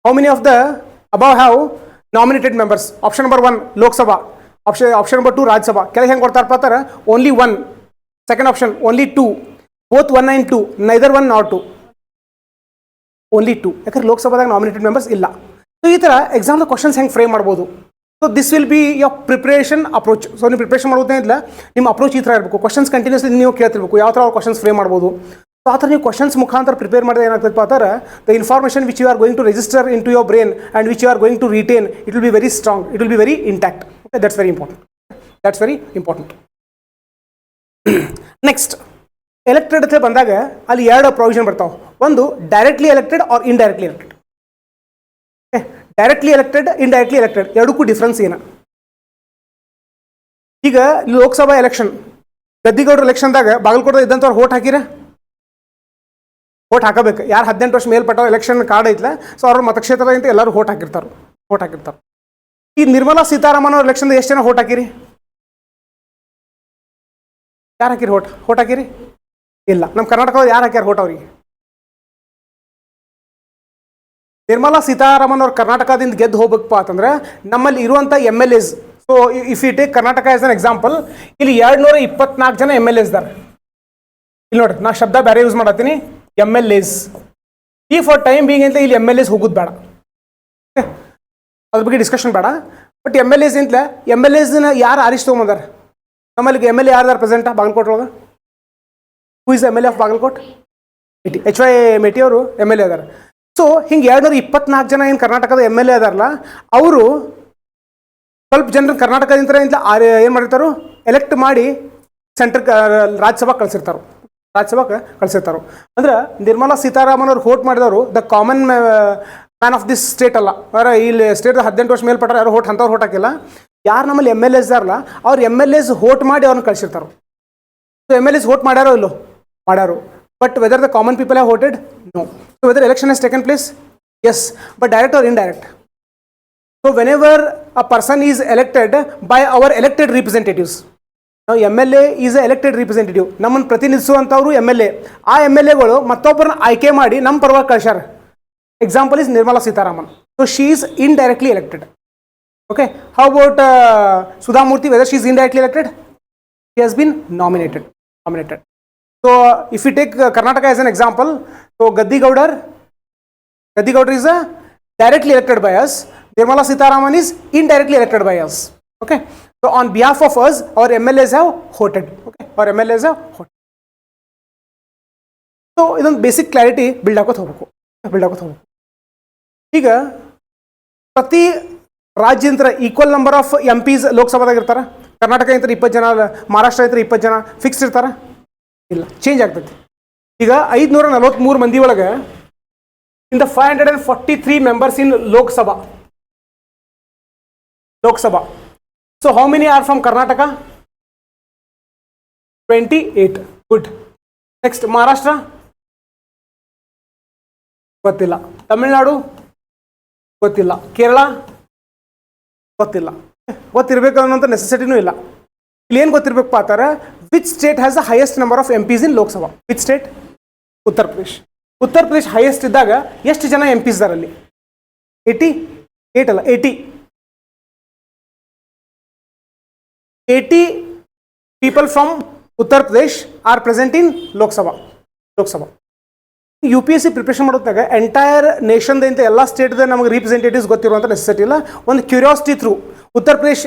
Speaker 1: How many of the above have nominated members? Option number 1 Lok Sabha, option number 2 Rajya Sabha. Kelage heng kodtar pattara, only 1. Second option only 2, both 1 and 2, neither 1 nor 2. Only 2. ಯಾಕಂದ್ರೆ Lok ಸಭಾದಾಗ nominated members ಇಲ್ಲ. So ಈ ಥರ ಎಕ್ಸಾಮ್ದ questions ಹೆಂಗೆ frame ಮಾಡ್ಬೋದು? So this will be your preparation approach. So ನೀವು preparation ಮಾಡೋದೇನಿಲ್ಲ, ನಿಮ್ಮ approach ಈ ಥರ ಇರಬೇಕು. ಕ್ವಶನ್ಸ್ ಕಂಟಿನ್ಯೂಸ್ಲಿ ನೀವು ಕೇಳ್ತಿರ್ಬೇಕು, ಯಾವ ಥರ ಅವ್ರು ಕ್ವಶನ್ಸ್ ಫ್ರೇಮ್ ಮಾಡ್ಬೋದು. ಸೊ ಆ ಥರ ನೀವು ಕ್ವಶನ್ಸ್ ಮುಖಾಂತರ ಪ್ರಿಪೇರ್ ಮಾಡಿದ್ರೆ ಏನಾಗ್ತದೆ ಅಂತಾರೆ, the information which you are going to register into your brain and which you are going to retain, it will be very strong, it will be very intact. Okay, that's very important. Next, elected ಅಂತ ಬಂದಾಗ ಅಲ್ಲಿ 2 provision ಬರ್ತಾವೆ. ಒಂದು directly elected or indirectly elected. Directly elected, indirectly elected ಎರಡಕ್ಕೂ difference ಏನು? ಈಗ Lok Sabha election, ಗದ್ದಿಗೌಡರು ಎಲೆಕ್ಷನ್ದಾಗ ಬಾಗಲಕೋಟೆ ಇದ್ದಂಥವ್ರು ವೋಟ್ ಹಾಕಿರ? ವೋಟ್ ಹಾಕಬೇಕು. ಯಾರು 18 ವರ್ಷ ಮೇಲ್ಪಟ್ಟವ್ರು ಎಲೆಕ್ಷನ್ ಕಾರ್ಡ್ ಐತ್ಲ, ಸೊ ಅವ್ರ ಮತಕ್ಷೇತ್ರದಿಂದ ಎಲ್ಲರೂ ವೋಟ್ ಹಾಕಿರ್ತಾರೆ. ಈ ನಿರ್ಮಲಾ ಸೀತಾರಾಮನ್ ಅವ್ರ ಎಲೆಕ್ಷನ್ ಎಷ್ಟು ಜನ ವೋಟ್ ಹಾಕಿರಿ? ಯಾರು ಹಾಕಿರಿ ವೋಟ್ ಹಾಕಿರಿ? ಇಲ್ಲ. ನಮ್ಮ ಕರ್ನಾಟಕದಲ್ಲಿ ಯಾರು ಹಾಕ್ಯಾರ ವೋಟ್ ಅವ್ರಿಗೆ? ನಿರ್ಮಲಾ ಸೀತಾರಾಮನ್ ಅವ್ರು ಕರ್ನಾಟಕದಿಂದ ಗೆದ್ದು ಹೋಗ್ಬೇಕಪ್ಪ ಅಂತಂದ್ರೆ ನಮ್ಮಲ್ಲಿ ಇರುವಂಥ MLAs. So if you take Karnataka as an example, ಇಲ್ಲಿ 224 ಜನ MLAs ಇದ್ದಾರೆ. ಇಲ್ಲಿ ನೋಡಿ, ನಾ ಶಬ್ದ ಬೇರೆ ಯೂಸ್ ಮಾಡತ್ತೀನಿ, MLAs. ಈ ಫಾರ್ ಟೈಮ್ ಬೀಂಗ್ ಅಂತ ಇಲ್ಲಿ MLAs ಹೋಗೋದು ಬೇಡ, ಅದ್ರ ಬಗ್ಗೆ ಡಿಸ್ಕಷನ್ ಬೇಡ. ಬಟ್ MLAs ಅಂತಲೇ MLAsನ ಯಾರು ಆರಿಸಿ ತೊಗೊಂಬಂದಾರೆ? ನಮ್ಮಲ್ಲಿ MLA ಯಾರ್ದಾರು ಪ್ರೆಸೆಂಟಾ ಬಾಗಲಕೋಟೆ ಒಳಗೆ? Who is MLA of Bagalkot? HY ಮೇಟಿ ಅವರು MLA ಅದಾರೆ. ಸೊ ಹಿಂಗೆ 224 ಜನ ಏನು ಕರ್ನಾಟಕದ MLA ಅದಾರಲ್ಲ, ಅವರು ಸ್ವಲ್ಪ ಜನರು ಕರ್ನಾಟಕದಿಂದ ಏನು ಮಾಡಿರ್ತಾರೋ, ಎಲೆಕ್ಟ್ ಮಾಡಿ ರಾಜ್ಯಸಭಾಗೆ ಕಳಿಸಿರ್ತಾರೋ. ಅಂದ್ರೆ ನಿರ್ಮಲಾ ಸೀತಾರಾಮನ್ ಅವ್ರು ವೋಟ್ ಮಾಡಿದವರು the common man of this state ಅಲ್ಲ. ಅವರ ಇಲ್ಲಿ ಸ್ಟೇಟ್ 18 ವರ್ಷ ಮೇಲ್ಪಟ್ಟಾರೆ, ಯಾರು ಅಂಥವ್ರು ವೋಟ್ ಹಾಕಿಲ್ಲ. ಯಾರು ನಮ್ಮಲ್ಲಿ MLAs ಇದಾರಲ್ಲ, ಅವ್ರು MLAs ವೋಟ್ ಮಾಡಿ ಅವ್ರನ್ನ ಕಳಿಸಿರ್ತಾರೆ. ಸೊ MLAs ವೋಟ್ ಮಾಡ್ಯಾರೋ ಇಲ್ಲೋ? ಮಾಡ್ಯಾರು. But whether the common people have voted? No. So whether election has taken place? Yes. But direct or indirect? So whenever a person is elected by our elected representatives, now MLA is a elected representative. ನಮ್ಮನ್ನು ಪ್ರತಿನಿಧಿಸುವಂಥವ್ರು MLA. ಆ MLAಗಳು ಮತ್ತೊಬ್ಬರನ್ನ ಆಯ್ಕೆ ಮಾಡಿ ನಮ್ಮ ಪರವಾಗಿ ಕಳಿಸ್ಯಾರ. Example is Nirmala Sitharaman. So she is indirectly elected. Okay. How about Sudhamurthy? Whether she is indirectly elected? She has been nominated. So if we take Karnataka as an example, so Gaddigowder is directly elected by us. Nirmala Sitharaman is indirectly elected by us. Okay. So on behalf of us, our MLAs have voted. Okay. So ಇದೊಂದು basic clarity build ಆಗೋದು ಹೋಗ್ಬೇಕು. ಈಗ ರಾಜ್ಯಾಂತರ equal number of M Ps ಲೋಕಸಭಾದಾಗ ಇರ್ತಾರ? ಕರ್ನಾಟಕ ಇಂತ 20 ಜನ, ಮಹಾರಾಷ್ಟ್ರ ಇಂತ 20 ಜನ ಫಿಕ್ಸ್ ಇರ್ತಾರ? ಇಲ್ಲ, ಚೇಂಜ್ ಆಗ್ತೈತಿ. ಈಗ 543 ಮಂದಿ ಒಳಗೆ in the 543 members in Lok Sabha. So how many are from Karnataka? 28. Good. Next, Maharashtra? ಗೊತ್ತಿಲ್ಲ. ತಮಿಳುನಾಡು? ಗೊತ್ತಿಲ್ಲ. ಕೇರಳ? ಗೊತ್ತಿಲ್ಲ. ಗೊತ್ತಿರಬೇಕು ಅನ್ನೋಂಥ ನೆಸೆಸಿಟಿನೂ ಇಲ್ಲ. ಇಲ್ಲಿ ಏನು ಗೊತ್ತಿರಬೇಕು ಅಂತಾರೆ, which state has the highest number of M piece in Lok Sabha? Which state? Uttar Pradesh. Uttar Pradesh highest ಇದ್ದಾಗ ಎಷ್ಟು ಜನ ಎಂ ಪಿಸ್ ಇದಾರಲ್ಲಿ? 88 ಅಲ್ಲ, 80 people from Uttar Pradesh are present in Lok Sabha. UPSC preparation ಮಾಡೋದಾಗ ಎಂಟೈರ್ ನೇಷನ್ ಇಂದ ಎಲ್ಲ ಸ್ಟೇಟ್ ನಮಗೆ ರಿಪ್ರೆಸೆಂಟೇಟಿವ್ಸ್ ಗೊತ್ತಿರುವಂಥ ನೆಸೆಸಿಟಿ ಇಲ್ಲ. ಒಂದು curiosity through Uttar Pradesh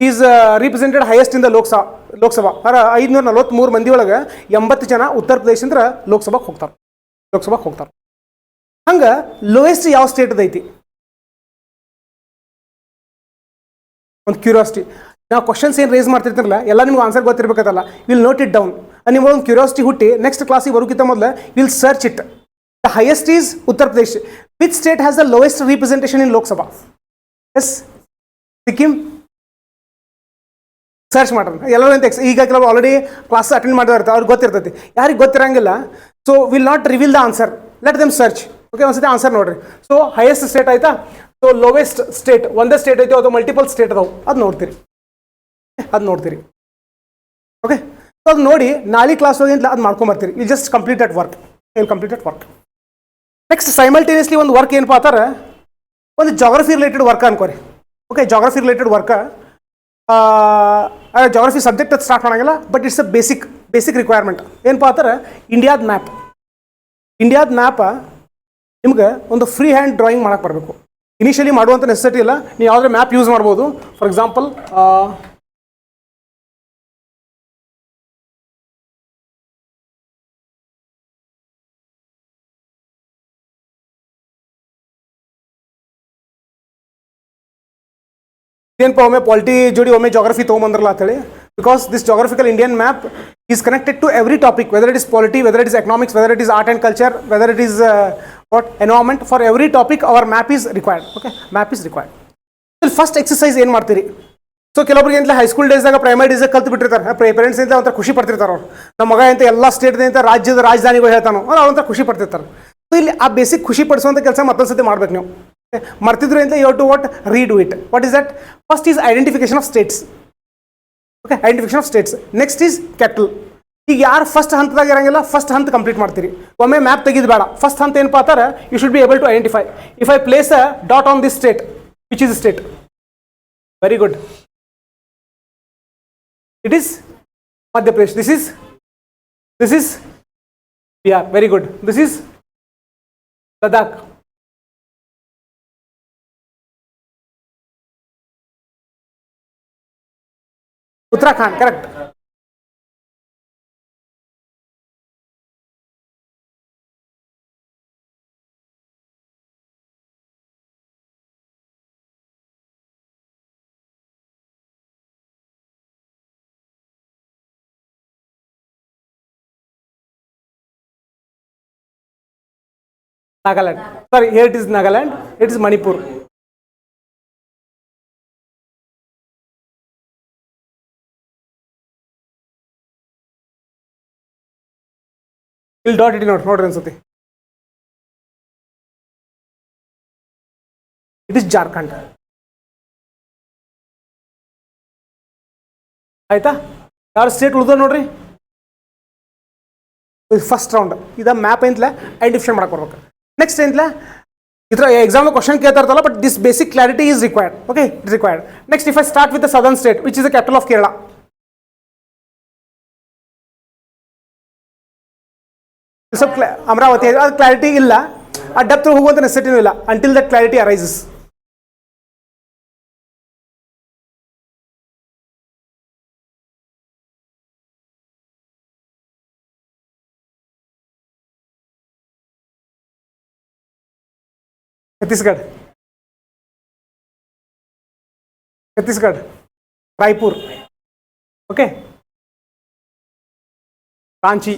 Speaker 1: is represented highest in the Lok Sabha. 543 ಮಂದಿ ಒಳಗೆ 80 ಜನ ಉತ್ತರ ಪ್ರದೇಶದಿಂದ ಲೋಕಸಭಾಗೆ ಹೋಗ್ತಾರೆ. ಹಂಗೆ ಲೋಯೆಸ್ಟ್ ಯಾವ ಸ್ಟೇಟ್ ಐತಿ? ಒಂದು ಕ್ಯೂರಿಯಾಸಿಟಿ. ನಾವು ಕ್ವಶನ್ಸ್ ಏನು ರೇಸ್ ಮಾಡ್ತಿರ್ತಾರಲ್ಲ, ಎಲ್ಲ ನಿಮ್ಗೆ ಆನ್ಸರ್ ಗೊತ್ತಿರಬೇಕಲ್ಲ, ವಿಲ್ ನೋಟ್ ಇಟ್ ಡೌನ್. ನಿಮ್ಗೆ ಒಂದು ಕ್ಯೂರಿಯಾಸಿಟಿ ಹುಟ್ಟಿ ನೆಕ್ಸ್ಟ್ ಕ್ಲಾಸಿಗೆ ಬರೋಕ್ಕಿಂತ ಮೊದಲು will search it. The highest is Uttar Pradesh. Which state has the lowest representation in Lok Sabha? Yes, Sikkim. Search ಮಾಡೋಣ ಎಲ್ಲರೂ ಅಂತ. ಈಗ ಕೆಲವು ಆಲ್ರೆಡಿ ಕ್ಲಾಸ್ ಅಟೆಂಡ್ ಮಾಡಿರ್ತಾರೆ, ಅವ್ರಿಗೆ ಗೊತ್ತಿರ್ತೈತಿ. ಯಾರಿಗೆ ಗೊತ್ತಿರಂಗಿಲ್ಲ, so will not reveal the answer, let them search. Okay, ಒಂದ್ಸತಿ ಆನ್ಸರ್ ನೋಡ್ರಿ. ಸೊ ಹೈಯೆಸ್ಟ್ ಸ್ಟೇಟ್ ಆಯ್ತಾ? ಸೊ ಲೋವೆಸ್ಟ್ ಸ್ಟೇಟ್ ಒಂದೇ ಸ್ಟೇಟ್ ಐತೆ, ಅದು ಮಲ್ಟಿಪಲ್ ಸ್ಟೇಟ್ ಅದಾವೆ, ಅದು ನೋಡ್ತೀರಿ. ಓಕೆ, ಸೊ ಅದು ನೋಡಿ ನಾಳೆ ಕ್ಲಾಸ್ ಹೋಗಿ ಅದು ಮಾಡ್ಕೊಂಬರ್ತೀರಿ. Will just complete that work. Next simultaneously ಒಂದು ವರ್ಕ್ ಏನಪ್ಪ ಅಂತಾರೆ, ಒಂದು ಜಾಗ್ರಫಿ ರಿಲೇಟೆಡ್ ವರ್ಕ್ ಅನ್ಕೋರಿ. Okay, geography related work. Geography subject ಅದು ಸ್ಟಾರ್ಟ್ ಮಾಡೋಂಗಿಲ್ಲ, but it's a basic requirement. ಏನಪ್ಪ ಅಂತಾರೆ, ಇಂಡಿಯಾದ ಮ್ಯಾಪ್ ನಿಮ್ಗೆ ಒಂದು ಫ್ರೀ ಹ್ಯಾಂಡ್ ಡ್ರಾಯಿಂಗ್ ಮಾಡಕ್ಕೆ ಬರಬೇಕು. ಇನಿಷಿಯಲಿ ಮಾಡುವಂಥ ನೆಸೆಸಿಟಿ ಇಲ್ಲ, ನೀವು ಯಾವುದೇ ಮ್ಯಾಪ್ ಯೂಸ್ ಮಾಡ್ಬೋದು. ಫಾರ್ ಎಕ್ಸಾಂಪಲ್, ಏನಪ್ಪ ಒಮ್ಮೆ ಪಾಲಿಟಿ ಜೋಡಿ ಒಮ್ಮೆ ಜಾಗ್ರಫಿ ತೊಗೊಂಬಂದ್ರಲ್ಲ ಅಂತೇಳಿ, because this geographical Indian map is connected to every topic, whether it is polity, whether it is economics, whether it is art and culture, whether it is environment. For every topic our map is required. Okay, map is required. First exercise ಏನು ಮಾಡ್ತೀರಿ? So ಕೆಲವೊಬ್ರಿಗೆ ಅಂತ high school ಡೇಸ್ದಾಗ primary ಡೇಸ್ದಾಗ ಕಲ್ತು ಬಿಟ್ಟಿರ್ತಾರೆ. Parents ಅಂತ ಒಂಥರ ಖುಷಿ ಪಡ್ತಿರ್ತಾರೆ. ಅವ್ರು ನಮ್ಮ ಮಗ ಅಂತ ಎಲ್ಲ ಸ್ಟೇಟ್ದಿಂದ ರಾಜ್ಯದ ರಾಜಧಾನಿಗಳು ಹೇಳ್ತಾನೋ ಅವ್ರಂತ ಖುಷಿ ಪಡ್ತಿರ್ತಾರೆ. ಸೊ ಇಲ್ಲಿ ಆ ಬೇಸಿಕ್ ಖುಷಿ ಪಡಿಸುವಂಥ ಕೆಲಸ ಮತ್ತೊಂದು ಸತಿ ಮಾಡ್ಬೇಕು ನೀವು. ಮರ್ತಿದ್ರು ಅಂತ you have to read it. What is that? First is identification of states. Okay, identification of states. Next is capital. ಈಗ ಯಾರು ಫಸ್ಟ್ ಹಂತದಾಗ ಇರಂಗಿಲ್ಲ, ಫಸ್ಟ್ ಹಂತ ಕಂಪ್ಲೀಟ್ ಮಾಡ್ತೀರಿ. ಒಮ್ಮೆ ಮ್ಯಾಪ್ ತೆಗಿದು ಬೇಡ. ಫಸ್ಟ್ ಹಂತ ಏನಪ್ಪ ಅಂತಾರೆ, you should be able to identify. If I place a dot on this state, which is state? Very good, it is Madhya Pradesh. This is Bihar. Very good. This is Ladakh. Uttarakhand. Correct. Nagaland. Sorry, here it is Nagaland. It is Manipur. We'll dot it in note answati. It is Jharkhand. ಆಯ್ತಾ? ಯಾರು state ಉಳಿದ ನೋಡ್ರಿ. First round ಇದು map ಏಂತಲೇ identification ಮಾಡಕ್ಕೆ ಬರ್ಬೇಕು. Next ಏಂತಲೇ ಇದರ exam question ಕೇಳ್ತಾ ಇರ್ತಲ್ಲ, but this basic clarity is required. Okay, it required. Next if I start with the southern state which is the capital of Kerala. ಸ್ವಲ್ಪ ಅಮರಾವತಿ. ಅದು ಕ್ಲಾರಿಟಿ ಇಲ್ಲ, ಆ ಡೆಪ್ತ್ ಹೋಗುವಂಥ ನೆಸೆಸಿಟಿನೂ ಇಲ್ಲ until that clarity arises. Chhattisgarh. Chhattisgarh, Raipur, okay, Ranchi,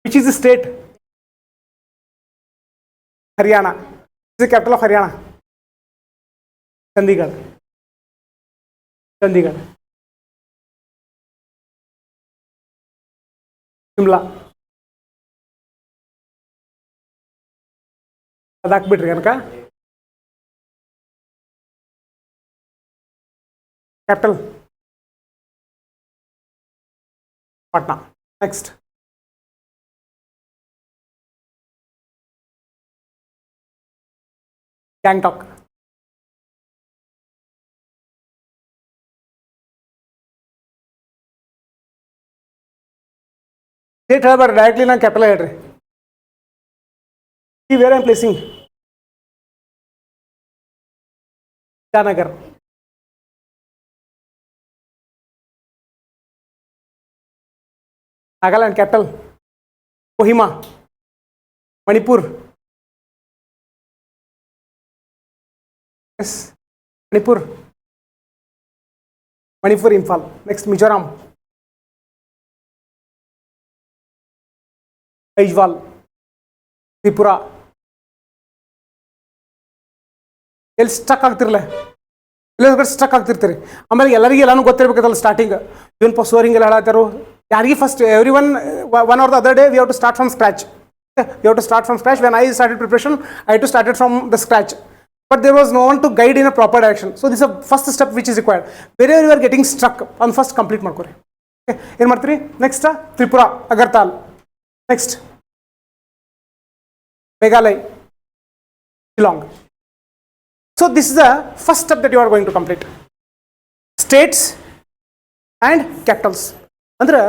Speaker 1: which is the state? Haryana. This is the capital of Haryana. Chandigarh. Chandigarh. Shimla. ಅದು ಹಾಕ್ಬಿಟ್ರಿ ಕನಕ. Capital Patna. Next. Gangtok. State ಹೇಳ್ಬಾರ ಡೈರೆಕ್ಟ್ಲಿ ನಾನು ಕ್ಯಾಪಿಟಲ್ ಹೇಳ್ರಿ. See where I am placing. Itanagar. Nagaland capital. Kohima. Manipur. Yes. Manipur. Manipur, Imphal. Next, Mizoram. Aizawl. Tripura. ಎಲ್ಲಿ stuck ಆಗ್ತಿರಲ್ಲ, ಎಲ್ಲರಿಗೂ stuck ಆಗ್ತಿರ್ತೀರಿ. ಆಮೇಲೆ ಎಲ್ಲರಿಗೂ ಎಲ್ಲಾನು ಗೊತ್ತಿರ್ಬೇಕಲ್ಲ ಸ್ಟಾರ್ಟಿಂಗ್ ಇವನ್ ಸ್ಟೋರಿಂಗ್ ಎಲ್ಲ ಹೇಳತ್ತಾರು ಯಾರಿಗೆ first every one or the other day we have to start from scratch. We have to start from scratch. When I started preparation I too started from the scratch, but there was no one to guide in a proper direction. So this a first step which is required. Where you are getting struck ಅವ್ನು first complete ಮಾಡ್ಕೊರಿ. ಏನು ಮಾಡ್ತೀರಿ? Next Tripura, Agartala. Next Meghalaya, Shillong. So this is the first step that you are going to complete. States and capitals. ಅಂದ್ರೆ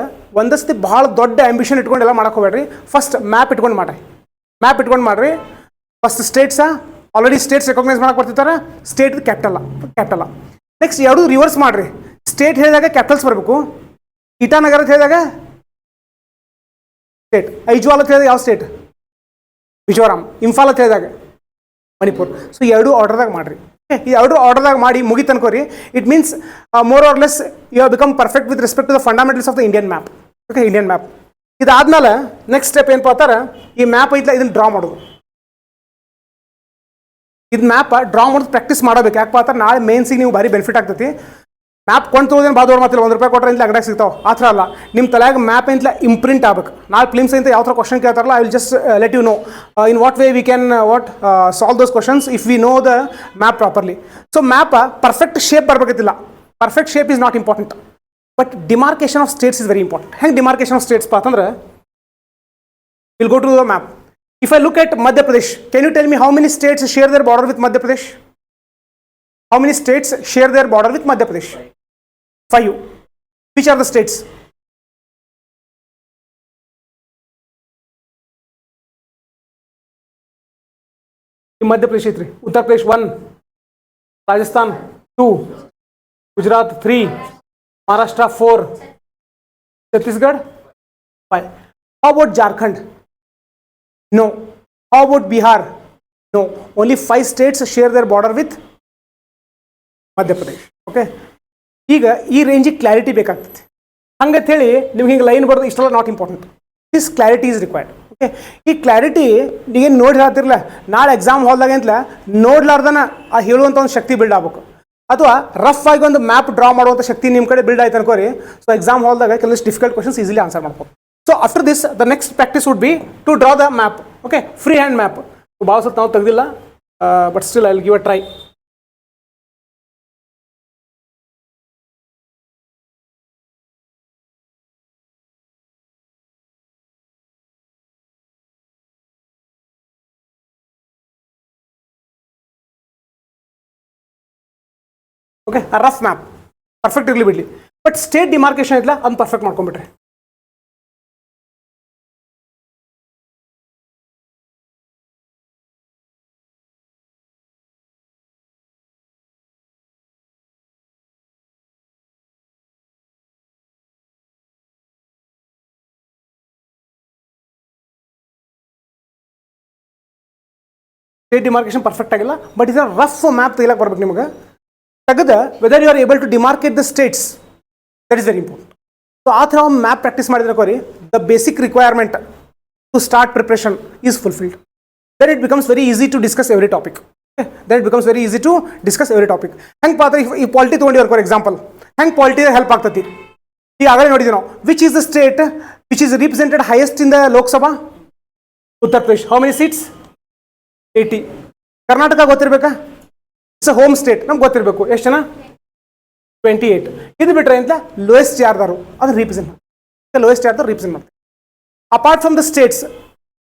Speaker 1: ಒಂದಸ್ತಿ ಭಾಳ ದೊಡ್ಡ ambition ಇಟ್ಕೊಂಡು ಎಲ್ಲ ಮಾಡಕ್ಕೆ ಹೋಗ್ಬೇಡ್ರಿ. ಫಸ್ಟ್ ಮ್ಯಾಪ್ ಇಟ್ಕೊಂಡು ಮಾಡ್ರಿ. ಮ್ಯಾಪ್ ಇಟ್ಕೊಂಡು ಮಾಡ್ರಿ. ಫಸ್ಟ್ ಸ್ಟೇಟ್ಸ ಆಲ್ರೆಡಿ ಸ್ಟೇಟ್ಸ್ ರೆಕಗ್ನೈಸ್ ಮಾಡಕ್ಕೆ ಬರ್ತಿರ್ತಾರೆ. State capital. ನೆಕ್ಸ್ಟ್ ಎರಡು ರಿವರ್ಸ್ ಮಾಡ್ರಿ. ಸ್ಟೇಟ್ ಹೇಳಿದಾಗ ಕ್ಯಾಪಿಟಲ್ಸ್ ಬರಬೇಕು. ಇಟಾನಗರ ಅಂತ ಹೇಳಿದಾಗ ಸ್ಟೇಟ್. ಐಜ್ವಾಲ್ ಅಂತ ಹೇಳಿದಾಗ ಯಾವ ಸ್ಟೇಟ್? ಮಿಜೋರಾಂ. ಇಂಫಾಲ್ ಅಂತ ಹೇಳಿದಾಗ ಮಣಿಪುರ್. ಸೊ ಎರಡು ಆರ್ಡರ್ದಾಗ ಮಾಡಿರಿ. ಈ ಎರಡು ಆರ್ಡರ್ದಾಗ ಮಾಡಿ ಮುಗಿತು ಅನ್ಕೋರಿ. It means more or less you have become perfect with respect to the fundamentals of the Indian map. Okay, Indian map. ಇದಾದ್ಮೇಲೆ ನೆಕ್ಸ್ಟ್ ಸ್ಟೆಪ್ ಏನಪ್ಪ ಅಂತಾರೆ, ಈ ಮ್ಯಾಪ್ ಐತ್ಲ ಇದನ್ನ ಡ್ರಾ ಮಾಡೋದು. ಇದು ಮ್ಯಾಪ್ ಡ್ರಾ ಮಾಡೋದು ಪ್ರಾಕ್ಟೀಸ್ ಮಾಡಬೇಕು. ಯಾಕಪ್ಪ ಅಂತಾರೆ ನಾಳೆ ಮೇನ್ಸಿಗೆ ನೀವು ಭಾರಿ ಬೆನಿಫಿಟ್ ಆಗ್ತೈತಿ. ಮ್ಯಾಪ್ ಕೊಂಡು ತಗೋದೇನು ಬಾದೋಡ್ ಮಾತಿಲ್ಲ, ₹1 ಕೊಟ್ಟರೆ ಇಂತ ಅಂಗಡಿಯಾಗ ಸಿಗ್ತಾವೆ. ಆ ಥರ ಅಲ್ಲ, ನಿಮ್ಮ ತಲೆಯಾಗ ಮ್ಯಾಪ್ ಇಂತ ಇಂಪ್ರಿಂಟ್ ಆಗ್ಬೇಕು. ನಾಳೆ ಫಿಲ್ಮ್ಸ್ ಅಂತ ಯಾವ ಥರ ಕ್ವಶನ್ ಕೇಳ್ತಾರಲ್ಲ, I will just let you know in what way we can solve those questions if we know the map properly. So map perfect shape ಬರಬೇಕಿಲ್ಲ. Perfect shape is not important, but demarcation of states is very important. ಹೆಂಗೆ demarcation of states ಅಂತಂದ್ರೆ, will go to the map. If I look at Madhya Pradesh, can you tell me how many states share their border with Madhya Pradesh? How many states share their border with Madhya Pradesh? 5. Which are the states? Madhya Pradesh 3, Uttar Pradesh 1, Rajasthan 2, Gujarat 3, Maharashtra 4, Chhattisgarh 5. How about Jharkhand? No. How about Bihar? No. Only 5 states share their border with Madhya Pradesh. Okay. ಈಗ ಈ ರೇಂಜಿಗೆ clarity ಬೇಕಾಗ್ತದೆ. ಹಂಗಂತ ಹೇಳಿ ನಿಮ್ಗೆ ಹಿಂಗೆ line ಬರೋದು ಇಷ್ಟೆಲ್ಲ not important. This clarity is required. Okay, ಈ ಕ್ಲಾರಿಟಿ ನೀವೇನು ನೋಡಿ ಹೇಳ್ತಿರಲ್ಲ, ನಾಳೆ ಎಕ್ಸಾಮ್ ಹಾಲ್ದಾಗ ಅಂತಲ ನೋಡ್ಲಾರ್ದನ ಆ ಹೇಳುವಂಥ ಒಂದು ಶಕ್ತಿ ಬಿಲ್ಡ್ ಆಗ್ಬೇಕು. ಅಥವಾ ರಫ್ ಆಗಿ ಒಂದು ಮ್ಯಾಪ್ ಡ್ರಾ ಮಾಡುವಂಥ ಶಕ್ತಿ ನಿಮ್ಮ ಕಡೆ ಬಿಲ್ಡ್ ಆಯ್ತು ಅನ್ಕೋರಿ. ಸೊ ಎಕ್ಸಾಮ್ ಹಾಲ್ದಾಗ ಕೆಲವಷ್ಟು ಡಿಫಿಕಲ್ಟ್ ಕ್ವಶನ್ಸ್ ಈಸಿಲಿ ಆನ್ಸರ್ ಮಾಡ್ಬೋದು. So after this the next practice would be to draw the map. Okay, free hand map. ಭಾಳ ಸತ್ ನಾವು ತೆಗೆದಿಲ್ಲ, but still I will give a try. Okay, rough map perfect ಇರಲಿ ಬಿಡಲಿ, but state demarcation ಇಲ್ಲ ಅದನ್ನ perfect ಮಾಡ್ಕೊಂಡ್ಬಿಟ್ರೆ. State demarcation perfect ಆಗಿಲ್ಲ, ಬಟ್ ಇದರ ರಫ್ ಮ್ಯಾಪ್ ತೆಗಿಲಕ್ಕೆ ಬರ್ಬೇಕು ನಿಮಗೆ. ತೆಗೆದ whether you are able to demarcate the states, that is very important. So ಆ ಥರ ಒಂದು ಮ್ಯಾಪ್ ಪ್ರಾಕ್ಟೀಸ್ ಮಾಡಿದ್ರೆ ಕೋರಿ the basic requirement to start preparation is fulfilled. Then it becomes very easy to discuss every topic. Then it becomes very easy to discuss every topic. ಹೆಂಗೆ ಪಾತ್ರ ಈ polity ತೊಗೊಂಡಿವ್ರು for example, ಹೆಂಗೆ polity help ಆಗ್ತತಿ ಈಗಾಗಲೇ ನೋಡಿದ್ವಿ ನಾವು. Which is the state which is represented highest in the Lok Sabha? Uttar Pradesh. How many seats? 80. Karnataka ಗೊತ್ತಿರಬೇಕಾ? It's a home state, ನಮ್ಗೆ ಗೊತ್ತಿರಬೇಕು. ಎಷ್ಟು ಜನ? 28. ಇದು ಬಿಟ್ಟರೆ ಅಂತ ಲೋಯೆಸ್ಟ್ ಯಾರ್ದಾರು ಅದು ರಿಪ್ರೆಸೆಂಟ್ ಮಾಡ್ತಾರೆ, ಲೋಯೆಸ್ಟ್ ಯಾರ್ದಾರು ರಿಪ್ರೆಸೆಂಟ್ ಮಾಡ್ತಾರೆ. Apart from the states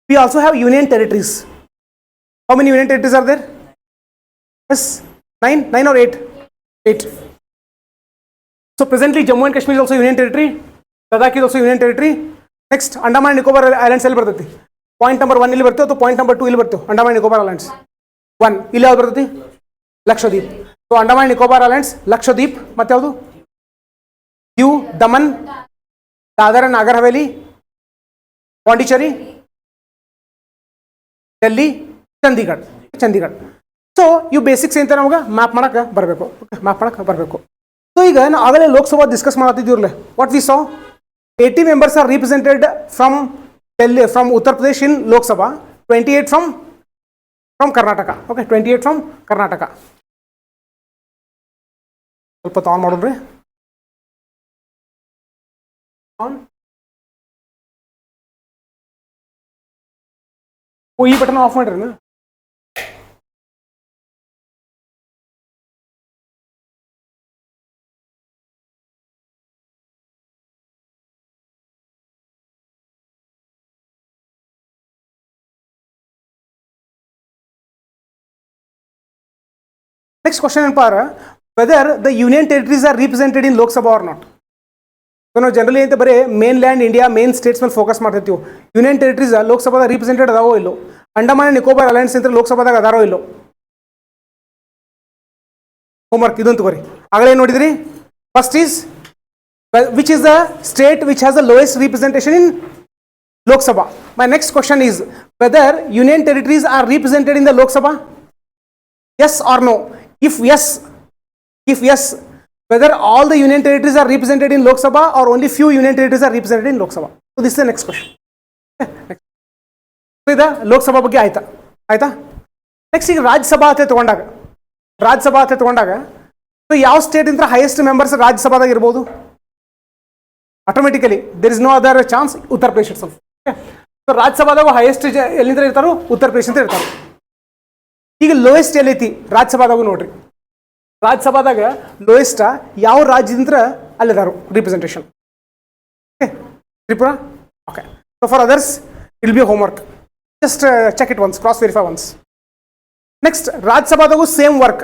Speaker 1: we also have union territories. How many union territories are there? Yes, 9 or 8? 8. So presently Jammu and Kashmir is also union territory, Ladakh is also union territory. Next Andaman and Nicobar Islands ಎಲ್ಲಿ ಬರ್ತೈತಿ? Point number 1 ಇಲ್ಲಿ ಬರ್ತೇವೆ ಅಥವಾ point number 2 ಇಲ್ಲಿ ಬರ್ತೇವೆ? Andaman Nicobar islands 1. ಇಲ್ಲಿ ಯಾವ್ದು ಬರ್ತೈತಿ? ಲಕ್ಷದ್ವೀಪ್. ಸೊ ಅಂಡಮಾನ್ ನಿಕೋಬಾರ್ ಐಲ್ಯಾಂಡ್ಸ್, ಲಕ್ಷದ್ವೀಪ್, ಮತ್ತೆ ಯಾವುದು? ದಿವ್, ದಮನ್, ದಾದರ್ ಅಂಡ್ ನಾಗರ್ ಹವೇಲಿ, ಪಾಂಡಿಚೇರಿ, ಡೆಲ್ಲಿ, ಚಂಡೀಗಢ. ಸೊ ಇವು ಬೇಸಿಕ್ಸ್ ಅಂತ ನಮಗೆ ಮ್ಯಾಪ್ ಮಾಡಕ್ಕೆ ಬರಬೇಕು. ಸೊ ಈಗ ನಾವು ಆಗಲೇ ಲೋಕಸಭಾ ಡಿಸ್ಕಸ್ ಮಾಡತ್ತಿದ್ದೀವ್ರಲ್ಲ, what we saw 80 members are represented from Delhi, from Uttar Pradesh in Lok Sabha, 28 from Karnataka. Okay, 28 from Karnataka. ಸ್ವಲ್ಪ ಆನ್ ಮಾಡೋಣ್ರಿ. ಈ ಬಟನ್ ಆಫ್ ಮಾಡ್ರಿ. Next question is whether the union territories are represented in Lok Sabha or not. So now generally ante bare mainland India main states ಮೇಲೆ focus ಮಾಡ್ತಿರ್ತೀವಿ. Union territories Lok ಸಭಾದ represented ಅದಾವೋ ಇಲ್ಲೋ? Andaman and Nicobar alliance ಅಂತ ಲೋಕ್ ಸಭಾದಾಗ ಅದಾರೋ ಇಲ್ಲೋ? Homework ಇದೊಂದು ತಗೋರಿ. ಆಗಲೇ ನೋಡಿದ್ರಿ, first is which is the state which has the lowest representation in Lok Sabha. My next question is whether union territories are represented in the Lok Sabha? Yes or no? If yes, whether all the union territories are represented in Lok Sabha or only few union territories are represented in Lok Sabha? So this is the next question. Next. So ida Lok Sabha ಬಗ್ಗೆ ಆಯ್ತಾ. Next ಈಗ ರಾಜ್ಯಸಭಾ ಅಂತ ತಗೊಂಡಾಗ so ಯಾವ state ಇಂದ highest members ರಾಜ್ಯಸಭಾದಾಗ ಇರ್ಬೋದು? Automatically there is no other chance, Uttar Pradesh itself. So ರಾಜ್ಯಸಭಾದಾಗ ಹೈಯೆಸ್ಟ್ ಎಲ್ಲಿಂದ ಇರ್ತಾರೋ? ಉತ್ತರ ಪ್ರದೇಶ ಅಂತ ಇರ್ತಾರೆ. ಈಗ ಲೋಯೆಸ್ಟ್ ಎಲ್ಲೈತಿ ರಾಜ್ಯಸಭಾದಾಗ ನೋಡ್ರಿ. ರಾಜ್ಯಸಭಾದಾಗ ಲೋಯೆಸ್ಟ್ ಯಾವ ರಾಜ್ಯದಿಂದ ಅಲ್ಲಿದಾರು representation? Tripura. Okay. So for others it will B homework. Just check it once, cross verify once. Next ರಾಜ್ಯಸಭಾದಾಗೂ same work.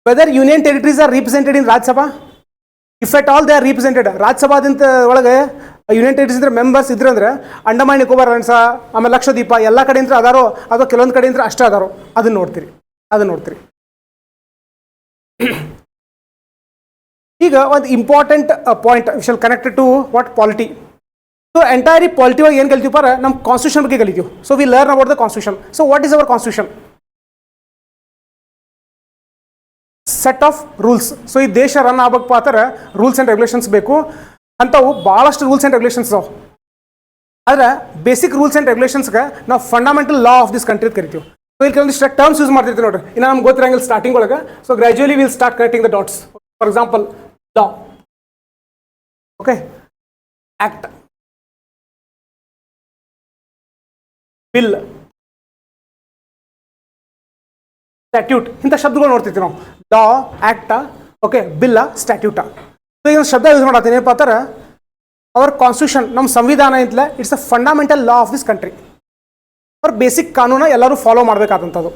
Speaker 1: Weather union territories R represented in Rajya Sabha? If at all they are represented, ರಾಜ್ಯಸಭಾದಿಂದ ಒಳಗೆ union territories ಇದ್ರೆ members ಇದ್ರೆ ಅಂದ್ರೆ Andaman Nicobar islands, ಆಮೇಲೆ ಲಕ್ಷದ್ವೀಪ ಎಲ್ಲ ಕಡೆಯಿಂದ ಅದಾರೋ ಅಥವಾ ಕೆಲವೊಂದು ಕಡೆಯಿಂದ ಅಷ್ಟೇ ಅದಾರೋ ಅದನ್ನ ನೋಡ್ತೀರಿ. ಈಗ ಒಂದು important point will connected to what polity. So entirely polity ಒಳಗೆ ಏನು ಕಲಿತೀವಿ ಪರ ನಮ್ಮ ಕಾನ್ಸ್ಟಿಟ್ಯೂಷನ್ ಬಗ್ಗೆ ಕಲಿತೀವಿ. So we learn about the constitution. So what is our constitution? Set of rules. So ಈ ದೇಶ ರನ್ ಆಗಬೇಕು ಪಾತ್ರ ರೂಲ್ಸ್ ಆ್ಯಂಡ್ ರೆಗ್ಯುಲೇಷನ್ಸ್ ಬೇಕು. ಅಂಥವು ಭಾಳಷ್ಟು ರೂಲ್ಸ್ ಆ್ಯಂಡ್ ರೆಗ್ಯುಲೇಷನ್ಸ್ ಅದಾವೆ. ಆದರೆ ಬೇಸಿಕ್ ರೂಲ್ಸ್ ಆ್ಯಂಡ್ ರೆಗ್ಯುಲೇಷನ್ಸ್ಗೆ ನಾವು fundamental law of this country ಕರಿತೀವಿ. ಸೊ ಇಲ್ಲಿ ಕೆಲವೊಂದಿಷ್ಟು ಟರ್ಮ್ಸ್ ಯೂಸ್ ಮಾಡ್ತಿರ್ತೀವಿ ನೋಡ್ರಿ. ಇನ್ನು ನಮ್ಗೆ ಗೊತ್ತಿರಂಗಿಲ್ಲ ಸ್ಟಾರ್ಟಿಂಗ್ ಒಳಗೆ. So gradually will start connecting the dots. For example law, okay, act, bill, statute, ಇಂಥ ಶಬ್ದಗಳು ನೋಡ್ತಿರ್ತೀವಿ ನಾವು. ಲಾ, ಆಕ್ಟ, ಓಕೆ, ಬಿಲ್ಲ, ಸ್ಟ್ಯಾಟ್ಯೂಟ. ಸೊ ಈಗ ಶಬ್ದ ಯೂಸ್ ಮಾಡತ್ತೀನಿ ಏನಪ್ಪ ಅಂತಾರೆ, ಅವರ್ ಕಾನ್ಸ್ಟಿಟ್ಯೂಷನ್, ನಮ್ಮ ಸಂವಿಧಾನ ಅಂತಲೇ it's a fundamental law of this country. ಅವ್ರ ಬೇಸಿಕ್ ಕಾನೂನ ಎಲ್ಲರೂ ಫಾಲೋ ಮಾಡಬೇಕಾದಂಥದ್ದು.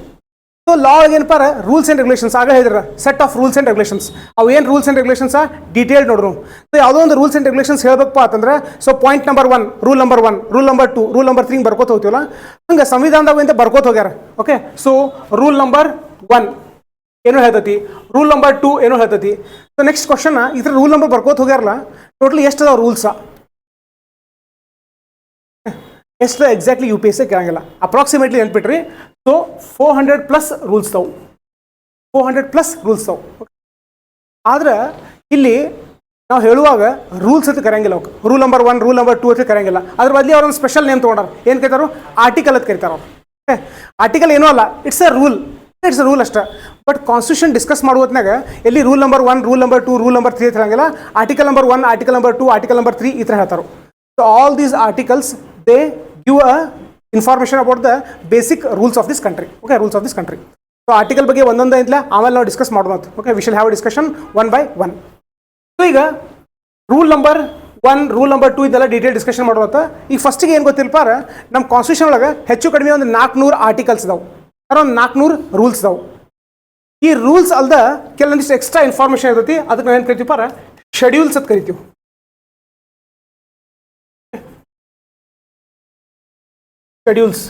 Speaker 1: ಸೊ ಲಾ ಏನಪ್ಪ ರೂಲ್ಸ್ ಆ್ಯಂಡ್ ರೆಗ್ಯುಲೇಷನ್ಸ್. ಆಗ ಹೇಳಿದ್ರೆ set of rules and regulations. ಅವು ಏನು ರೂಲ್ಸ್ ಆ್ಯಂಡ್ ರೆಗ್ಯುಲೇಷನ್ಸ್ ಡೀಟೇಲ್ ನೋಡ್ರು. ಸೊ ಯಾವುದೋ ಒಂದು ರೂಲ್ಸ್ ಆ್ಯಂಡ್ ರೆಗ್ಯುಲೇಷನ್ಸ್ ಹೇಳಬೇಕಪ್ಪ ಅಂತಂದ್ರೆ so point number 1, rule number 1, rule number 2, rule number 3 ಬರ್ಕೋತ ಹೋಗ್ತೀವಲ್ಲ, ಹಂಗೆ ಸಂವಿಧಾನದಾಗ ಅಂತ ಬರ್ಕೋತ ಹೋಗ್ಯಾರ. ಓಕೆ. ಸೊ ರೂಲ್ ನಂಬರ್ 1 ಏನೋ ಹೇಳ್ತೈತಿ, ರೂಲ್ ನಂಬರ್ 2 ಏನೋ ಹೇಳ್ತೈತಿ. ಸೊ ನೆಕ್ಸ್ಟ್ ಕ್ವಶನ್, ಇದ್ರ ರೂಲ್ ನಂಬರ್ ಬರ್ಕೋತ ಹೋಗ್ಯಾರಲ್ಲ, ಟೋಟಲಿ ಎಷ್ಟು ಅದಾವ ರೂಲ್ಸ? ಎಷ್ಟು ಎಕ್ಸಾಕ್ಟ್ಲಿ UPSC ಕೇಳಂಗಿಲ್ಲ, ಅಪ್ರಾಕ್ಸಿಮೇಟ್ಲಿ ನೆನ್ಪಿಟ್ರಿ ಸೊ 400 ಪ್ಲಸ್ ರೂಲ್ಸ್ ತಾವು 400 ಪ್ಲಸ್ ರೂಲ್ಸ್ ತಾವು. ಆದ್ರೆ ಇಲ್ಲಿ ನಾವು ಹೇಳುವಾಗ ರೂಲ್ಸ್ ಅಂತ ಕರೆಯಂಗಿಲ್ಲ ಅವಕ್ಕೆ. ರೂಲ್ ನಂಬರ್ 1 ರೂಲ್ ನಂಬರ್ 2 ಅಂತ ಕರೆಯಂಗಿಲ್ಲ. ಅದ್ರ ಬದಲಿ ಅವ್ರೊಂದು ಸ್ಪೆಷಲ್ ನೇಮ್ ತೊಗೊಂಡಾರ. ಏನು ಕರೀತಾರೋ ಆರ್ಟಿಕಲ್ ಅಂತ ಕರೀತಾರ ಅವ್ರು. ಓಕೆ, ಆರ್ಟಿಕಲ್ ಏನೂ ಅಲ್ಲ, ಇಟ್ಸ್ ಎ ರೂಲ್ ಅಷ್ಟೇ. ಬಟ್ ಕಾನ್ಸ್ಟಿಟ್ಯೂಷನ್ ಡಿಸ್ಕಸ್ ಮಾಡುವುದನಾಗ ಎಲ್ಲಿ rule number 1 rule number 2 rule number 3 ಅಂತ ಹೇಳಂಗಿಲ್ಲ. Article number 1 article number 2 article number 3 ಈ ಥರ ಹೇಳ್ತಾರೆ. So all these articles they give a information about the basic rules of this country. Okay, rules of this country. So article ಬಗ್ಗೆ ಒಂದೊಂದು ಇಲ್ಲ, ಆಮೇಲೆ ನಾವು ಡಿಸ್ಕಸ್ ಮಾಡೋಣ. Okay, V shall have discussion 1 by 1. So ಈಗ ರೂಲ್ ನಂಬರ್ 1 ರೂಲ್ ನಂಬರ್ 2 ಇದೆಲ್ಲ detail discussion ಮಾಡೋತ್ತ. ಈಗ ಫಸ್ಟಿಗೆ ಏನು ಗೊತ್ತಿಲ್ಲಪ್ಪ, ನಮ್ಮ ಕಾನ್ಸ್ಟಿಟ್ಯೂಷನ್ ಒಳಗೆ ಹೆಚ್ಚು ಕಡಿಮೆ ಒಂದು 400 ಆರ್ಟಿಕಲ್ಸ್ ಇದಾವೆ, ಅರೌಂಡ್ 400 ರೂಲ್ಸ್ ಇದಾವೆ. ಈ ರೂಲ್ಸ್ ಅಲ್ದ ಕೆಲವೊಂದಿಷ್ಟು ಎಕ್ಸ್ಟ್ರಾ ಇನ್ಫಾರ್ಮೇಷನ್ ಇರ್ತೈತಿ. ಅದಕ್ಕೆ ನಾವು ಏನು ಕರಿತೀವಪ್ಪ, ಶೆಡ್ಯೂಲ್ಸ್ ಅಂತ ಕರಿತೀವಿ. ಶೆಡ್ಯೂಲ್ಸ್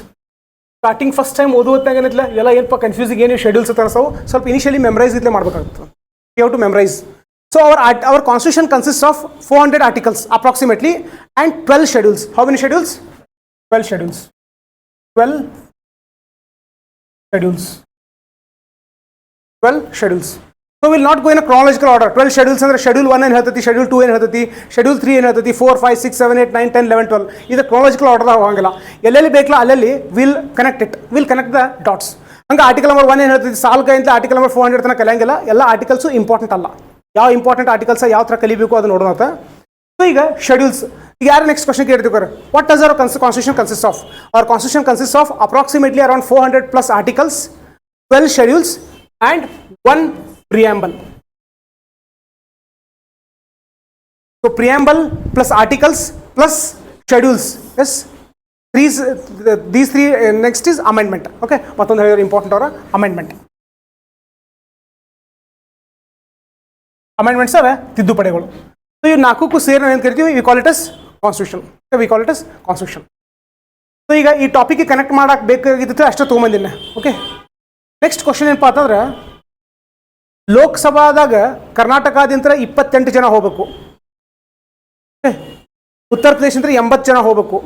Speaker 1: ಸ್ಟಾರ್ಟಿಂಗ್ ಫಸ್ಟ್ ಟೈಮ್ ಓದುವತ್ತಾಗ ಏನಿಲ್ಲ ಎಲ್ಲ ಏನಪ್ಪ ಕನ್ಫ್ಯೂಸಿಂಗ್ ಏನು ಶೆಡ್ಯೂಲ್ಸ್ ಅಂತ ಅನ್ಸವು. ಸ್ವಲ್ಪ ಇನಿಷಿಯಲಿ ಮೆಮರೈಸ್ ಇದ್ಲೇ ಮಾಡಬೇಕಾಗುತ್ತೆ. You have to memorise. So our constitution consists of 400 articles approximately and 12 schedules. How many schedules? 12 schedules. 12 schedules. 12 schedules. So we'll not go in a chronological order. 12 schedules ಅಂದ್ರೆ schedule 1 ಏನು ಹೇಳ್ತೈತಿ, schedule 2 ಏನು ಹೇಳ್ತೈತಿ, schedule 3 ಏನು ಹೇಳ್ತೈತಿ, 4 5 6 7 8 9 10 11 12. ಇದು chronological order ಹೋಗಂಗಿಲ್ಲ. ಎಲ್ಲೆಲ್ಲಿ ಬೇಕಲ್ಲ ಅಲ್ಲಲ್ಲಿ will connect the dots. ಹಂಗೆ ಆರ್ಟಿಕಲ್ ನಂಬರ್ 1 ಏನು ಹೇಳ್ತೈತಿ ಸಾಲ್ಗಿಂತ ಆರ್ಟಿಕಲ್ ನಂಬರ್ 400 ತನಕ ಕಲಿಯಂಗಿಲ್ಲ. ಎಲ್ಲ ಆರ್ಟಿಕಲ್ಸು ಇಂಪಾರ್ಟೆಂಟ್ ಅಲ್ಲ. ಯಾವ ಇಂಪಾರ್ಟೆಂಟ್ ಆರ್ಟಿಕಲ್ಸ್ ಯಾವ ಥರ ಕಲಿಬೇಕು ಅದು ನೋಡೋಣ. ಸೊ ಈಗ ಶೆಡ್ಯೂಲ್ಸ್. ಈಗ ಯಾರು ನೆಕ್ಸ್ಟ್ ಕ್ವಶನ್ ಕೇಳ್ತೀವಿ, what does our constitution consist of? Our constitution consist of approximately around 400 plus articles, 12 schedules and 1 preamble. So preamble plus articles plus schedules. Yes, these three. Next is amendment. Okay, ಮತ್ತೊಂದು ಹೇಳಿದ್ರೆ important ಅವರ amendment. Amendments ಅವೆ ತಿದ್ದುಪಡಿಗಳು. So ಇವು 4ಕ್ಕೂ ಸೇರಿ ನಾವು ಏನು ಕರಿತೀವಿ, we call it us constitution. V call it us constitution. So ಈಗ ಈ ಟಾಪಿಕ್ಗೆ ಕನೆಕ್ಟ್ ಮಾಡಕ್ಕೆ ಬೇಕಾಗಿದ್ದರೆ ಅಷ್ಟೇ ತೊಗೊಂಬಂದಿನ. ಓಕೆ, ನೆಕ್ಸ್ಟ್ ಕ್ವಶನ್ ಏನಪ್ಪ ಅಂತಂದ್ರೆ, ಲೋಕಸಭಾದಾಗ ಕರ್ನಾಟಕದಿಂದ 28 ಜನ ಹೋಗಬೇಕು, ಉತ್ತರ ಪ್ರದೇಶದಿಂದ 80 ಜನ ಹೋಗಬೇಕು.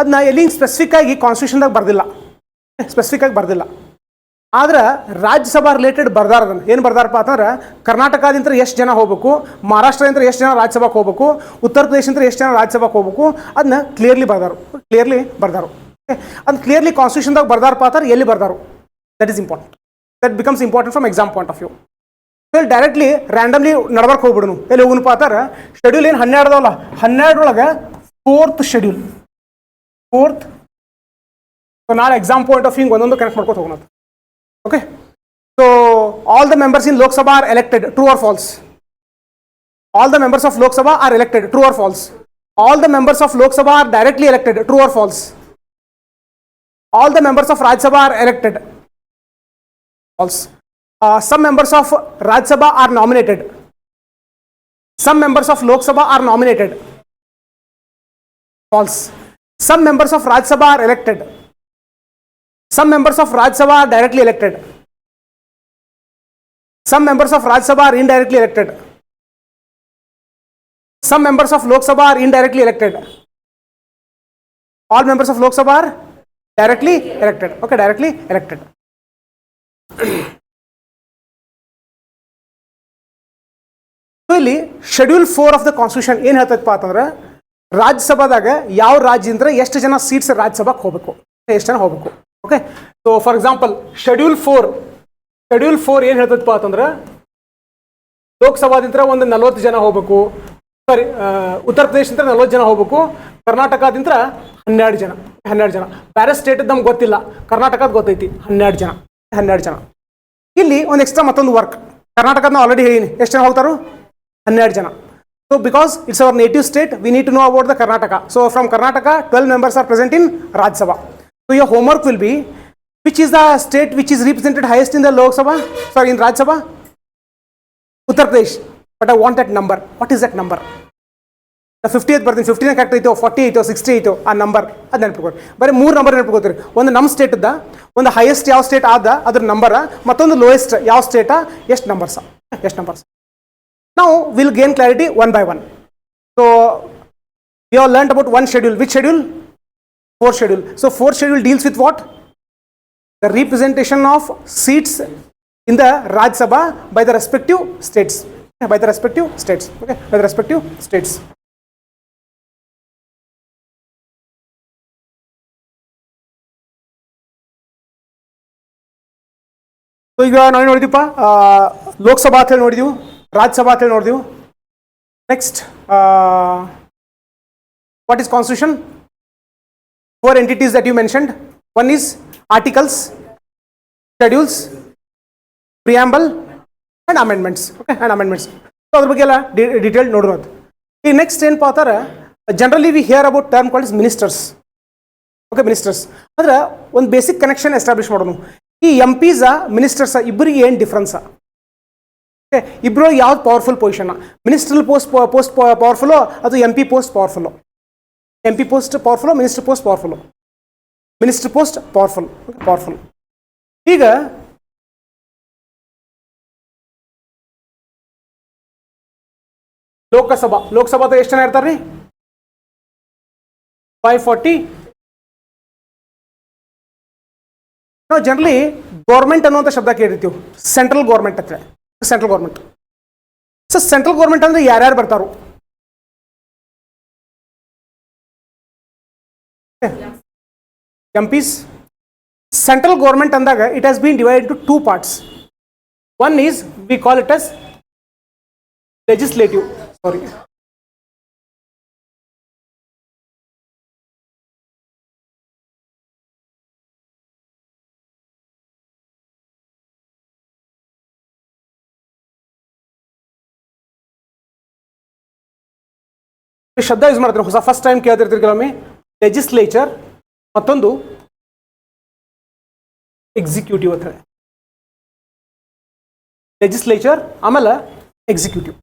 Speaker 1: ಅದನ್ನ ಎಲ್ಲಿ ಸ್ಪೆಸಿಫಿಕ್ ಆಗಿ ಕಾನ್ಸ್ಟಿಟ್ಯೂಷನ್ದಾಗ ಬರ್ದಿಲ್ಲ. ಆದ್ರೆ ರಾಜ್ಯಸಭಾ ರಿಲೇಟೆಡ್ ಬರ್ದಾರ. ಅದನ್ನು ಏನು ಬರ್ದಾರಪ್ಪ ಅಂತಂದ್ರೆ, ಕರ್ನಾಟಕದಿಂದ ಎಷ್ಟು ಜನ ಹೋಗಬೇಕು, ಮಹಾರಾಷ್ಟ್ರದಿಂದ ಎಷ್ಟು ಜನ ರಾಜ್ಯಸಭಾಕ್ಕೆ ಹೋಗಬೇಕು, ಉತ್ತರ ಪ್ರದೇಶದಿಂದ ಎಷ್ಟು ಜನ ರಾಜ್ಯಸಭಾಕ್ಕೆ ಹೋಗಬೇಕು, ಅದನ್ನ ಕ್ಲಿಯರ್ಲಿ ಬರ್ದಾರು. ಅದನ್ನ ಕ್ಲಿಯರ್ಲಿ ಕಾನ್ಸ್ಟಿಟ್ಯೂಷನ್ದಾಗ ಬರ್ದಾರಪ್ಪ ಅಂತಾರೆ. ಎಲ್ಲಿ ಬರ್ದಾರು, that is important. That becomes important from exam point of view. ಇಲ್ಲಿ ಡೈರೆಕ್ಟ್ಲಿ ರ್ಯಾಂಡಮ್ಲಿ ನಡ್ಬರ್ಕ್ ಹೋಗ್ಬಿಡೋನು. ಎಲ್ಲಿ ಹೋಗೋಣಪ್ಪ ಅಂತಾರೆ, ಶೆಡ್ಯೂಲ್ ಏನು 12 ಅದಾವಲ್ಲ, 12 ಒಳಗೆ 4th ಶೆಡ್ಯೂಲ್. ಸೊ ನಾಳೆ ಎಕ್ಸಾಮ್ ಪಾಯಿಂಟ್ ಆಫ್ ವ್ಯೂ ಒಂದೊಂದು ಕನೆಕ್ಟ್ ಮಾಡ್ಕೊತ ಹೋಗೋಣ. Okay, so all the members in Lok Sabha are elected, true or false? All the members of Lok Sabha are elected, true or false? All the members of Lok Sabha are directly elected, true or false? All the members of Rajya Sabha are elected, false. Some members of Rajya Sabha are nominated. Some members of Lok Sabha are nominated, false. Some members of Rajya Sabha are elected. Some members of Rajya Sabha are directly elected. Some members of Rajya Sabha are indirectly elected. Some members of Lok Sabha are indirectly elected. All members of Lok Sabha are directly elected. Okay, directly elected. So ಇಲ್ಲಿ schedule 4 of the constitution ಏನು ಹೇಳ್ತೈತಪ್ಪ ಅಂತಂದ್ರೆ, ರಾಜ್ಯಸಭಾದಾಗ ಯಾವ ರಾಜ್ಯದಿಂದ ಎಷ್ಟು ಜನ seats ರಾಜ್ಯಸಭಾಕ್ಕೆ ಹೋಗಬೇಕು, ಎಷ್ಟು ಜನ ಹೋಗಬೇಕು. Okay, so for example schedule 4 ಏನು ಹೇಳ್ತೈತಪ್ಪ ಅಂತಂದ್ರೆ, ಲೋಕಸಭಾದಿಂದ ಒಂದು 40 ಜನ ಹೋಗಬೇಕು, ಸಾರಿ ಉತ್ತರ ಪ್ರದೇಶದಿಂದ 40 ಜನ ಹೋಗಬೇಕು, ಕರ್ನಾಟಕದಿಂದ 12 ಜನ. ಬೇರೆ ಸ್ಟೇಟ್ ನಮ್ಗೆ ಗೊತ್ತಿಲ್ಲ, ಕರ್ನಾಟಕದ ಗೊತ್ತೈತಿ 12 ಜನ. ಇಲ್ಲಿ ಒಂದು ಎಕ್ಸ್ಟ್ರಾ ಮತ್ತೊಂದು ವರ್ಕ್, ಕರ್ನಾಟಕದ ಆಲ್ರೆಡಿ ಹೇಳಿನಿ ಎಷ್ಟು ಜನ ಹೋಗ್ತಾರೋ, 12 ಜನ. So because it's our native state, we need to know about the Karnataka. So from Karnataka 12 members are present in Rajya Sabha. So your homework will be, which is the state which is represented highest in the Lok Sabha, sorry in Rajya Sabha? Uttar Pradesh. But I want that number. What is that number? The 50th ಬರ್ತೀನಿ, 15 correct ಐತೋ, 40 ಐತೋ, 60 ಐತೋ, ಆ number ಅದು ನೆನಪಿಕೊಡ್ರಿ. ಬರೀ 3 number ನೆನಪಿಕೊತೀರಿ. ಒಂದು ನಮ್ಮ ಸ್ಟೇಟ್ದ, ಒಂದು highest ಯಾವ state ಆದ ಅದ್ರ ನಂಬರ, ಮತ್ತೊಂದು ಲೋಯೆಸ್ಟ್ ಯಾವ ಸ್ಟೇಟ, ಎಷ್ಟು numbers. Now we'll gain clarity one by one. So we have learned about one schedule. Which schedule? 4th schedule. So 4th schedule deals with what? the representation of seats in the Rajya Sabha by the respective states. By the respective states. Okay, by the respective states. So ಈಗ ನಾವು ನೋಡಿದೀವಪ್ಪ ಲೋಕಸಭಾ ಅಂತ ಹೇಳಿ ನೋಡಿದೀವಿ, ರಾಜ್ಯಸಭಾ ಅಂತ ಹೇಳಿ ನೋಡಿದೀವಿ. Next what is constitution? 4 entities that you mentioned. One is articles, schedules, preamble and amendments. Okay, and amendments. So ಅದ್ರ ಬಗ್ಗೆ ಎಲ್ಲ ಡೀಟೇಲ್ ನೋಡೋದು. ಈ ನೆಕ್ಸ್ಟ್ ಏನಪ್ಪ ಅಂತಾರೆ, generally we hear about term called is ministers. Okay, ministers ಅಂದ್ರೆ ಒಂದು basic connection establish ಮಾಡೋದು. ಈ ಎಂ ಪಿಸ ಮಿನಿಸ್ಟರ್ಸ ಇಬ್ಬರಿಗೆ ಏನು ಡಿಫ್ರೆನ್ಸ? ಓಕೆ, ಇಬ್ಬರು ಯಾವ್ದು powerful position? Ministerial post powerful ಅದು M P post powerful? M P post powerful, minister post powerful? Minister post powerful. Powerful. ಈಗ ಲೋಕಸಭಾದ ಎಷ್ಟು ಜನ ಇರ್ತಾರೆ ರೀ? 540. ನಾವು ಜನರಲಿ ಗೌರ್ಮೆಂಟ್ ಅನ್ನುವಂಥ ಶಬ್ದ ಕೇಳಿರ್ತೀವಿ, ಸೆಂಟ್ರಲ್ ಗೌರ್ಮೆಂಟ್ ಅಂತ. Central government. So central government ಅಂದ್ರೆ ಯಾರ್ಯಾರು ಬರ್ತಾರೋ? MPs. Central government andaga it has been divided into 2 parts. One is we call it as legislative. Sorry. ಶಬ್ದ ಯೂಸ್ ಮಾಡ್ತಾರೆ, ಹೊಸ ಫಸ್ಟ್ ಟೈಮ್ ಕೇಳ್ತಿರ್ತೀರಿ ಕೆಲವೊಮ್ಮೆ. ಲೆಜಿಸ್ಲೇಚರ್ ಮತ್ತೊಂದು ಎಕ್ಸಿಕ್ಯೂಟಿವ್ ಅಂತ ಹೇಳಿ. ಲೆಜಿಸ್ಲೇಚರ್ ಆಮೇಲೆ executive.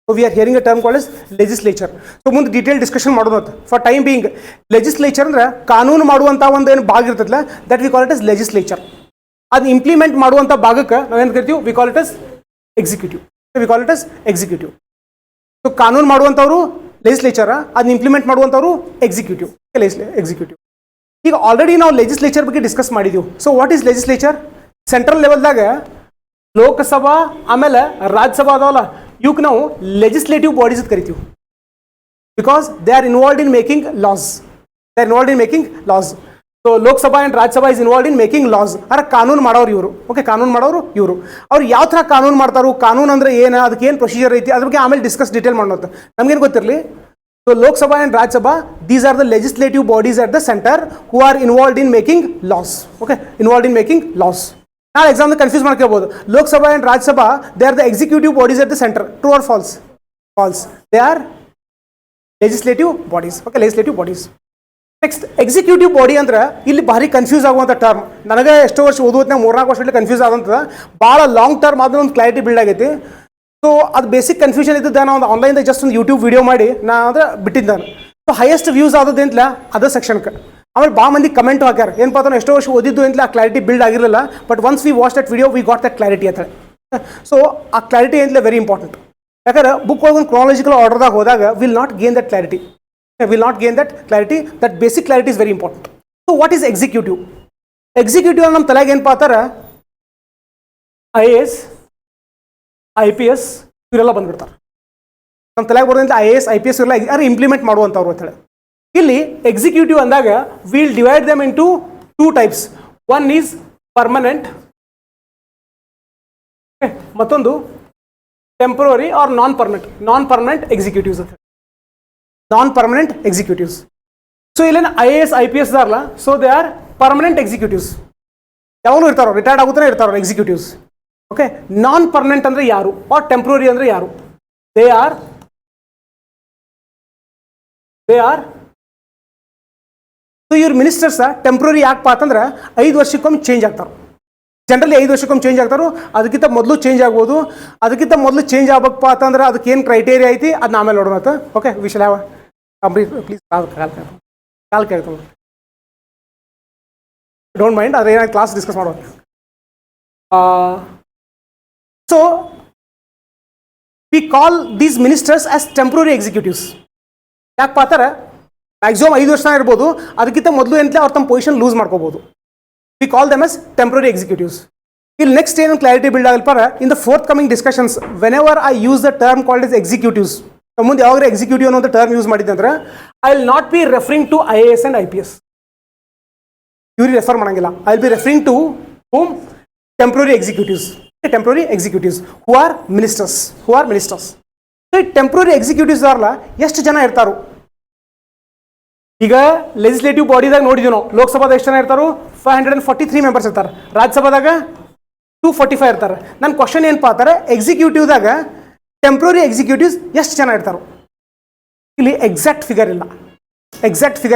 Speaker 1: So we are hearing a term called as legislature. So ಮುಂದೆ detail discussion ಮಾಡೋದು. ಫಾರ್ ಟೈಮ್ ಬೀಯಿಂಗ್ ಲೆಜಿಸ್ಲೇಚರ್ ಅಂದ್ರೆ ಕಾನೂನು ಮಾಡುವಂಥ ಒಂದು ಏನು ಭಾಗ ಇರ್ತದಲ್ಲ, that we call it as legislature. ಅದು ಇಂಪ್ಲಿಮೆಂಟ್ ಮಾಡುವಂಥ ಭಾಗಕ್ಕೆ ನಾವೇನು ಕರಿತೀವಿ? We call it as executive. We call it as executive. So ಕಾನೂನು ಮಾಡುವಂಥವ್ರು ಲೆಜಿಸ್ಲೇಚರ್, ಅದನ್ನ ಇಂಪ್ಲಿಮೆಂಟ್ ಮಾಡುವಂಥವ್ರು ಎಕ್ಸಿಕ್ಯೂಟಿವ್. ಎಕ್ಸಿಕ್ಯೂಟಿವ್. ಈಗ ಆಲ್ರೆಡಿ ನಾವು ಲೆಜಿಸ್ಲೇಚರ್ ಬಗ್ಗೆ ಡಿಸ್ಕಸ್ ಮಾಡಿದೀವಿ. So what is legislature? Central ಲೆವೆಲ್ದಾಗ Lok Sabha ಆಮೇಲೆ ರಾಜ್ಯಸಭಾ ಅದಾವಲ್ಲ, ಇವಕ್ಕೆ ನಾವು ಲೆಜಿಸ್ಲೇಟಿವ್ ಬಾಡೀಸ್ ಅಂತ ಕರಿತೀವಿ. Because they are involved in making loss. They are involved in making loss. So Lok Sabha and Rajya Sabha is involved in making loss. ಅಂದ್ರೆ ಕಾನೂನು ಮಾಡೋರು ಇವರು. ಓಕೆ, ಕಾನೂನು ಮಾಡೋರು ಇವರು. ಅವ್ರು ಯಾವ ಥರ ಕಾನೂನು ಮಾಡ್ತಾರೋ, ಕಾನೂನು ಅಂದ್ರೆ ಏನು, ಅದಕ್ಕೆ ಏನು ಪ್ರೊಸೀಜರ್ ಐತಿ, ಅದ್ರ ಬಗ್ಗೆ ಆಮೇಲೆ ಡಿಸ್ಕಸ್ ಡೀಟೇಲ್ ಮಾಡೋದು. ನಮ್ಗೇನು ಗೊತ್ತಿರಲಿ. So Lok Sabha and Rajya Sabha, these are the legislative bodies at the center who are involved in making laws. Okay, involved in making laws. Now example confuse ಮಾಡ್ಕೋಬಹುದು. Lok Sabha and Rajya Sabha, they are the executive bodies at the center. True or false? False. They are legislative bodies. Okay, legislative bodies. Next, executive body ಅಂದ್ರೆ ಇಲ್ಲಿ ಭಾರಿ confuse ಆಗುವಂಥ term. ನನಗೆ ಎಷ್ಟೋ ವರ್ಷ ಓದೋತ್ನಾಗ 3-4 ವರ್ಷದಲ್ಲಿ confuse ಆಗುವಂಥದ್ದು. ಭಾಳ ಲಾಂಗ್ ಟರ್ಮ್ ಆದ್ರೆ ಒಂದು ಕ್ಲಾರಿಟಿ ಬಿಲ್ಡ್ ಆಗೈತಿ. ಸೊ ಅದು ಬೇಸಿಕ್ ಕನ್ಫ್ಯೂಷನ್ ಇದ್ದದ್ದು ನಾನು ಒಂದು ಆನ್ಲೈನ್ದ ಜಸ್ಟ್ ಒಂದು ಯೂಟ್ಯೂಬ್ ವಿಡಿಯೋ ಮಾಡಿ ನಾನು ಅಂದ್ರೆ ಬಿಟ್ಟಿದ್ದೆ ನಾನು. ಸೊ ಹೈಯೆಸ್ಟ್ ವ್ಯೂಸ್ ಆದದ್ದಿಂತಲ ಅದ ಸೆಕ್ಷನ್ಗೆ. ಆಮೇಲೆ ಭಾಳ ಮಂದಿ ಕಮೆಂಟ್ ಹಾಕ್ಯಾರ, ಏನಪ್ಪ ಅಂದ್ರೆ ಎಷ್ಟೋ ವರ್ಷ ಓದಿದ್ದು ಅಂತ ಆ ಕ್ಲಾರಿಟಿ ಬಿಲ್ಡ್ ಆಗಿರಲಿಲ್ಲ. But once we watch that video we got that clarity ಅಂತ ಹೇಳಿ. ಸೊ ಆ ಕ್ಲಾರಿಟಿ ಅಂತಲೇ ವೆರಿ ಇಂಪಾರ್ಟೆಂಟ್. ಯಾಕಂದ್ರೆ ಬುಕ್ ಒಳಗೆ ಒಂದು ಕ್ರಾನಾಲಜಿಕಲ್ ಆರ್ಡರ್ದಾಗ ಹೋದಾಗ will not gain that clarity. Will not gain that clarity. That basic clarity is very important. So what is executive? Executive ನಮ್ಮ ತಲೆಗೆ ಏನಪ್ಪ ಅಂತಾರೆ, IAS, IPS ಇವರೆಲ್ಲ ಬಂದ್ಬಿಡ್ತಾರೆ. ನಮ್ಮ ತಲೆಗೆ ಬರೋದ್ರಿಂದ IAS, IPS ಇವೆಲ್ಲ ಯಾರು ಇಂಪ್ಲಿಮೆಂಟ್ ಮಾಡುವಂಥವ್ರು ಅಂತ ಹೇಳಿ. ಇಲ್ಲಿ ಎಕ್ಸಿಕ್ಯೂಟಿವ್ ಅಂದಾಗ will divide them into 2 types. One is permanent, ಮತ್ತೊಂದು temporary or non permanent executives ಅಂತ. Non permanent executives. ಸೊ ಇಲ್ಲೇನು IAS, IPS ಅದಾರಲ್ಲ, so they are permanent executives. ಯಾವಾಗಲೂ ಇರ್ತಾರೋ, ರಿಟೈರ್ಡ್ ಆಗುತ್ತಾನೆ ಇರ್ತಾರೋ ಎಕ್ಸಿಕ್ಯೂಟಿವ್ಸ್. ಓಕೆ, ನಾನ್ ಪರ್ಮನೆಂಟ್ ಅಂದ್ರೆ ಯಾರು, ಆರ್ ಟೆಂಪ್ರರಿ ಅಂದ್ರೆ ಯಾರು? ದೇ ಆರ್ ಸೊ ಇವ್ರ ಮಿನಿಸ್ಟರ್ಸ್ ಟೆಂಪ್ರರಿ ಯಾಕಪ್ಪ ಅಂತಂದ್ರೆ 5 ವರ್ಷಕ್ಕೊಮ್ಮೆ ಚೇಂಜ್ ಆಗ್ತಾರೆ. ಜನರಲಿ 5 ವರ್ಷಕ್ಕೊಮ್ಮೆ ಚೇಂಜ್ ಆಗ್ತಾರೋ, ಅದಕ್ಕಿಂತ ಮೊದಲು ಚೇಂಜ್ ಆಗ್ಬೋದು. ಅದಕ್ಕಿಂತ ಮೊದಲು ಚೇಂಜ್ ಆಗ್ಬೇಕಪ್ಪ ಅಂತಂದ್ರೆ ಅದಕ್ಕೆ ಏನು ಕ್ರೈಟೇರಿಯಾ ಐತಿ ಅದನ್ನ ಆಮೇಲೆ ನೋಡೋಣ. Okay, V shall have please call ಕೇಳ್ಕೊಂಡು ಡೋಂಟ್ ಮೈಂಡ್, ಅದ್ರ ಏನಾದ್ರು ಕ್ಲಾಸ್ ಡಿಸ್ಕಸ್ ಮಾಡೋಣ. So we call these ministers as temporary executives. ಯಾಕಪ್ಪ ಅಂತಾರೆ ಮ್ಯಾಕ್ಸಿಮಮ್ 5 ವರ್ಷ ಇರ್ಬೋದು, ಅದಕ್ಕಿಂತ ಮೊದಲು ಎಂತಲೇ ಅವ್ರು ತಮ್ಮ ಪೊಸಿಷನ್ ಲೂಸ್ ಮಾಡ್ಕೋಬೋದು. we call them as temporary executives. Till next ಏನು clarity build ಆಗಲ್ಪರ in the forthcoming discussions whenever I use the term called as executives, ಮುಂದೆ ಯಾವಾಗ executive ಅನ್ನೋ ಟರ್ಮ್ ಯೂಸ್ ಮಾಡಿದ್ದೆ ಅಂದ್ರೆ I will not be referring to IAS and IPS. ಇವ್ರಿಗೆ refer ಮಾಡಂಗಿಲ್ಲ. I will be referring to whom? Temporary executives. Temporary executives who are ministers. So temporary executives ಅರ್ಲ ಎಷ್ಟು ಜನ ಇರ್ತಾರೋ? ಈಗ ಲೆಜಿಸ್ಲೇಟಿವ್ ಬಾಡಿದಾಗ ನೋಡಿದ್ವಿ ನಾವು, ಲೋಕಸಭಾದಾಗ ಎಷ್ಟು ಜನ ಇರ್ತಾರೋ? 543 ಮೆಂಬರ್ಸ್ ಇರ್ತಾರೆ. ರಾಜ್ಯಸಭಾದಾಗ 245 ಇರ್ತಾರೆ. ನನ್ನ ಕ್ವಶನ್ ಏನಪ್ಪಾ ಅಂತಾರೆ, ಎಕ್ಸಿಕ್ಯೂಟಿವ್ದಾಗ ಟೆಂಪ್ರರಿ ಎಕ್ಸಿಕ್ಯೂಟಿವ್ಸ್ ಎಷ್ಟು ಜನ ಇರ್ತಾರೋ? ಇಲ್ಲಿ ಎಕ್ಸಾಕ್ಟ್ ಫಿಗರ್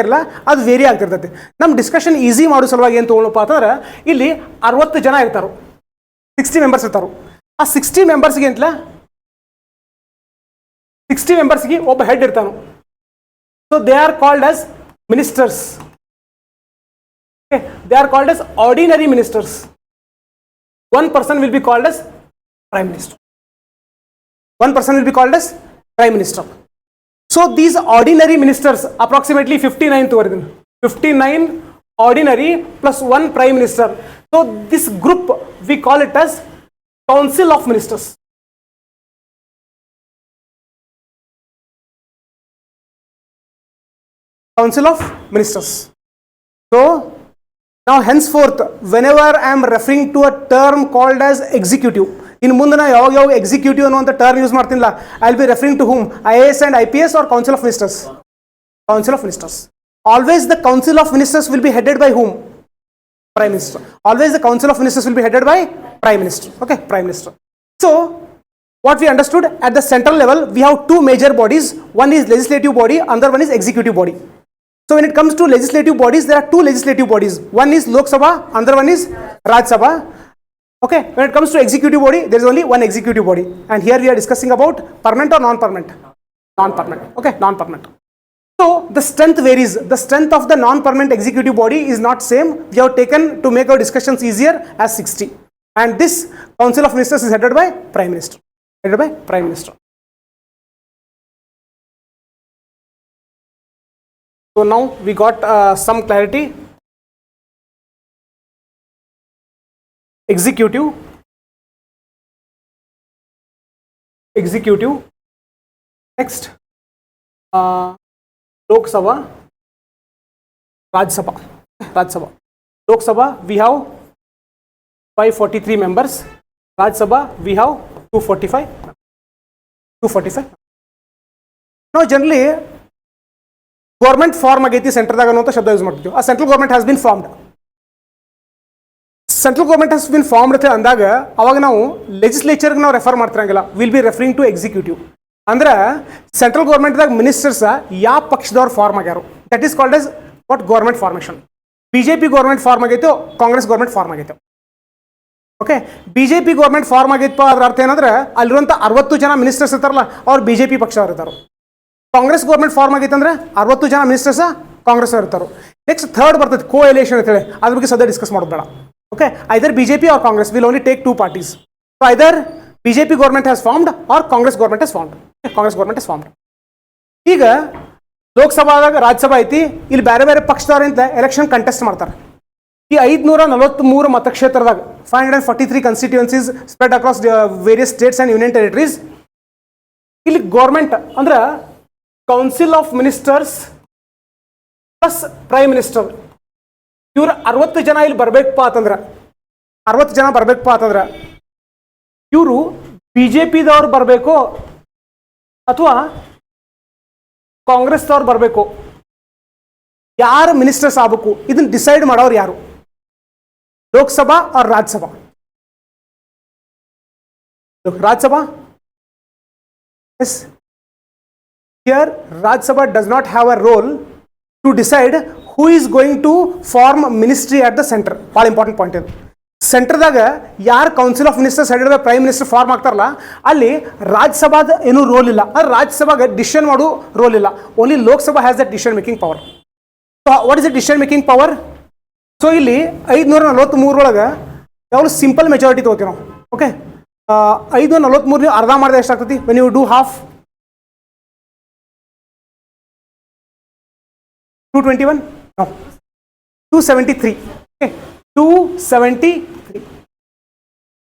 Speaker 1: ಇಲ್ಲ, ಅದು ವೇರಿ ಆಗ್ತಿರ್ತೈತಿ. ನಮ್ಮ ಡಿಸ್ಕಷನ್ ಈಸಿ ಮಾಡೋ ಸಲುವಾಗಿ ಏನು ತೊಗೊಳಪ್ಪ ಅಂತಂದ್ರೆ ಇಲ್ಲಿ 60 ಜನ ಇರ್ತಾರೋ, 60 ಮೆಂಬರ್ಸ್ ಇರ್ತಾರೋ. ಆ 60 ಮೆಂಬರ್ಸ್ಗೆ ಅಂತಲ 60 ಮೆಂಬರ್ಸ್ಗೆ ಒಬ್ಬ head ಇರ್ತಾನು. So they are called as ministers. Okay. They are called as ordinary ministers. One person will be called as prime minister. So these ordinary ministers, approximately 59 towards 59 ordinary plus one prime minister. So this group we call it as council of ministers. Council of Ministers. So now henceforth whenever I am referring to a term called as executive, in ಮುಂದೆ ನಾ ಯಾವಾಗ executive ಅನ್ನುವಂಥ term use ಮಾಡ್ತಿಲ್ಲ, I will be referring to whom? IAS and IPS or Council of Ministers? Council of Ministers. Always the Council of Ministers will be headed by whom? Prime Minister. Always the Council of Ministers will be headed by Prime Minister. Okay, Prime Minister. So what we understood, at the central level we have two major bodies. One is legislative body, another one is executive body. So when it comes to legislative bodies, there are two legislative bodies. One is Lok Sabha, another one is Raj Sabha. Okay. When it comes to executive body, there is only one executive body. And here we are discussing about permanent or non-permanent. Non-permanent. Okay, non-permanent. So the strength varies. The strength of the non-permanent executive body is not same. We have taken to make our discussions easier as 60. And this Council of Ministers is headed by Prime Minister. Headed by Prime Minister. So now we got some clarity. Executive. Next, Lok Sabha, Raj Sabha. Lok Sabha we have 543 members. Raj Sabha we have 245. Now generally government form ಆಗೈತಿ ಸೆಂಟ್ರದಾಗ ಅನ್ನೋ ಶಬ್ದ use ಮಾಡ್ತೀವಿ. ಆ central government has been formed. ಅಂತ ಅಂದಾಗ ಅವಾಗ ನಾವು ಲೆಜಿಸ್ಲೇಚರ್ಗೆ ನಾವು ರೆಫರ್ ಮಾಡ್ತಿರಂಗಿಲ್ಲ. Will be referring to executive. ಅಂದ್ರೆ ಸೆಂಟ್ರಲ್ ಗೌರ್ಮೆಂಟ್ದಾಗ ಮಿನಿಸ್ಟರ್ಸ್ ಯಾವ ಪಕ್ಷದವ್ರು ಫಾರ್ಮ್ ಆಗ್ಯಾರು, that is called as what government formation. BJP government form ಆಗೈತೋ, ಕಾಂಗ್ರೆಸ್ ಗೌರ್ಮೆಂಟ್ ಫಾರ್ಮ್ ಆಗೈತೋ. ಓಕೆ, ಬಿಜೆಪಿ ಗೌರ್ಮೆಂಟ್ ಫಾರ್ಮ್ ಆಗೈತಪ್ಪ ಅದ್ರ ಅರ್ಥ ಏನಂದ್ರೆ ಅಲ್ಲಿರುವಂಥ 60 ಜನ ಮಿನಿಸ್ಟರ್ಸ್ ಇರ್ತಾರಲ್ಲ ಅವ್ರು ಬಿಜೆಪಿ ಪಕ್ಷದವ್ರು ಇರ್ತಾರೆ. ಕಾಂಗ್ರೆಸ್ ಗೌರ್ಮೆಂಟ್ ಫಾರ್ಮ್ ಆಗೈತೆ ಅಂದ್ರೆ 60 ಜನ ಮಿನಿಸ್ಟರ್ಸ್ ಕಾಂಗ್ರೆಸ್ ಇರ್ತಾರೆ. ನೆಕ್ಸ್ಟ್ ಥರ್ಡ್ ಬರ್ತದೆ ಕೋ ಎಲೆಕ್ಷನ್ ಅಂತ ಹೇಳಿ, ಅದ್ರ ಬಗ್ಗೆ ಸದ್ಯ ಡಿಸ್ಕಸ್ ಮಾಡೋದು ಬೇಡ. Okay, either BJP or Congress will only take 2 parties. So either BJP government has formed or Congress government has formed. ಈಗ ಲೋಕಸಭಾದಾಗ ರಾಜ್ಯಸಭಾ ಐತಿ, ಇಲ್ಲಿ ಬೇರೆ ಬೇರೆ ಪಕ್ಷದವರಿಂದ ಎಲೆಕ್ಷನ್ ಕಂಟೆಸ್ಟ್ ಮಾಡ್ತಾರೆ. ಈ 543 ಮತಕ್ಷೇತ್ರದಾಗ 543 constituencies spread across various states and union territories. ಇಲ್ಲಿ ಗೌರ್ಮೆಂಟ್ ಅಂದ್ರೆ council of ministers plus prime minister ಇವ್ರು 60 ಜನ ಇಲ್ಲಿ ಬರ್ಬೇಕಪ್ಪ ಅಂತಂದ್ರೆ ಇವರು ಬಿಜೆಪಿದವ್ರು ಬರಬೇಕು ಅಥವಾ ಕಾಂಗ್ರೆಸ್ದವ್ರು ಬರಬೇಕು, ಯಾರು ಮಿನಿಸ್ಟರ್ಸ್ ಆಗಬೇಕು ಇದನ್ನ ಡಿಸೈಡ್ ಮಾಡೋರು ಯಾರು? Lok Sabha or Rajya Sabha? Rajya Sabha. Yes. Here Rajya Sabha does not have a role to decide who is going to form ministry at the center. All important point is ಸೆಂಟರ್ದಾಗ ಯಾರು council of ministers headed by prime minister form ಆಗ್ತಾರಲ್ಲ ಅಲ್ಲಿ ರಾಜ್ಯಸಭಾದ ಏನೂ roll ಇಲ್ಲ. ಅದು ರಾಜ್ಯಸಭಾಗೆ decision ಮಾಡೋ roll ಇಲ್ಲ. Only Lok Sabha has the decision making power. So what is the decision making power? So ಇಲ್ಲಿ 543 ಒಳಗೆ ಯಾವಾಗಲೂ ಸಿಂಪಲ್ ಮೆಜಾರಿಟಿ ತಗೋತೀವಿ ನಾವು. ಓಕೆ, 543 ಅರ್ಧ ಮಾಡಿದ್ರೆ ಎಷ್ಟಾಗ್ತೈತಿ? When you do half 221 no 273. Okay, 273.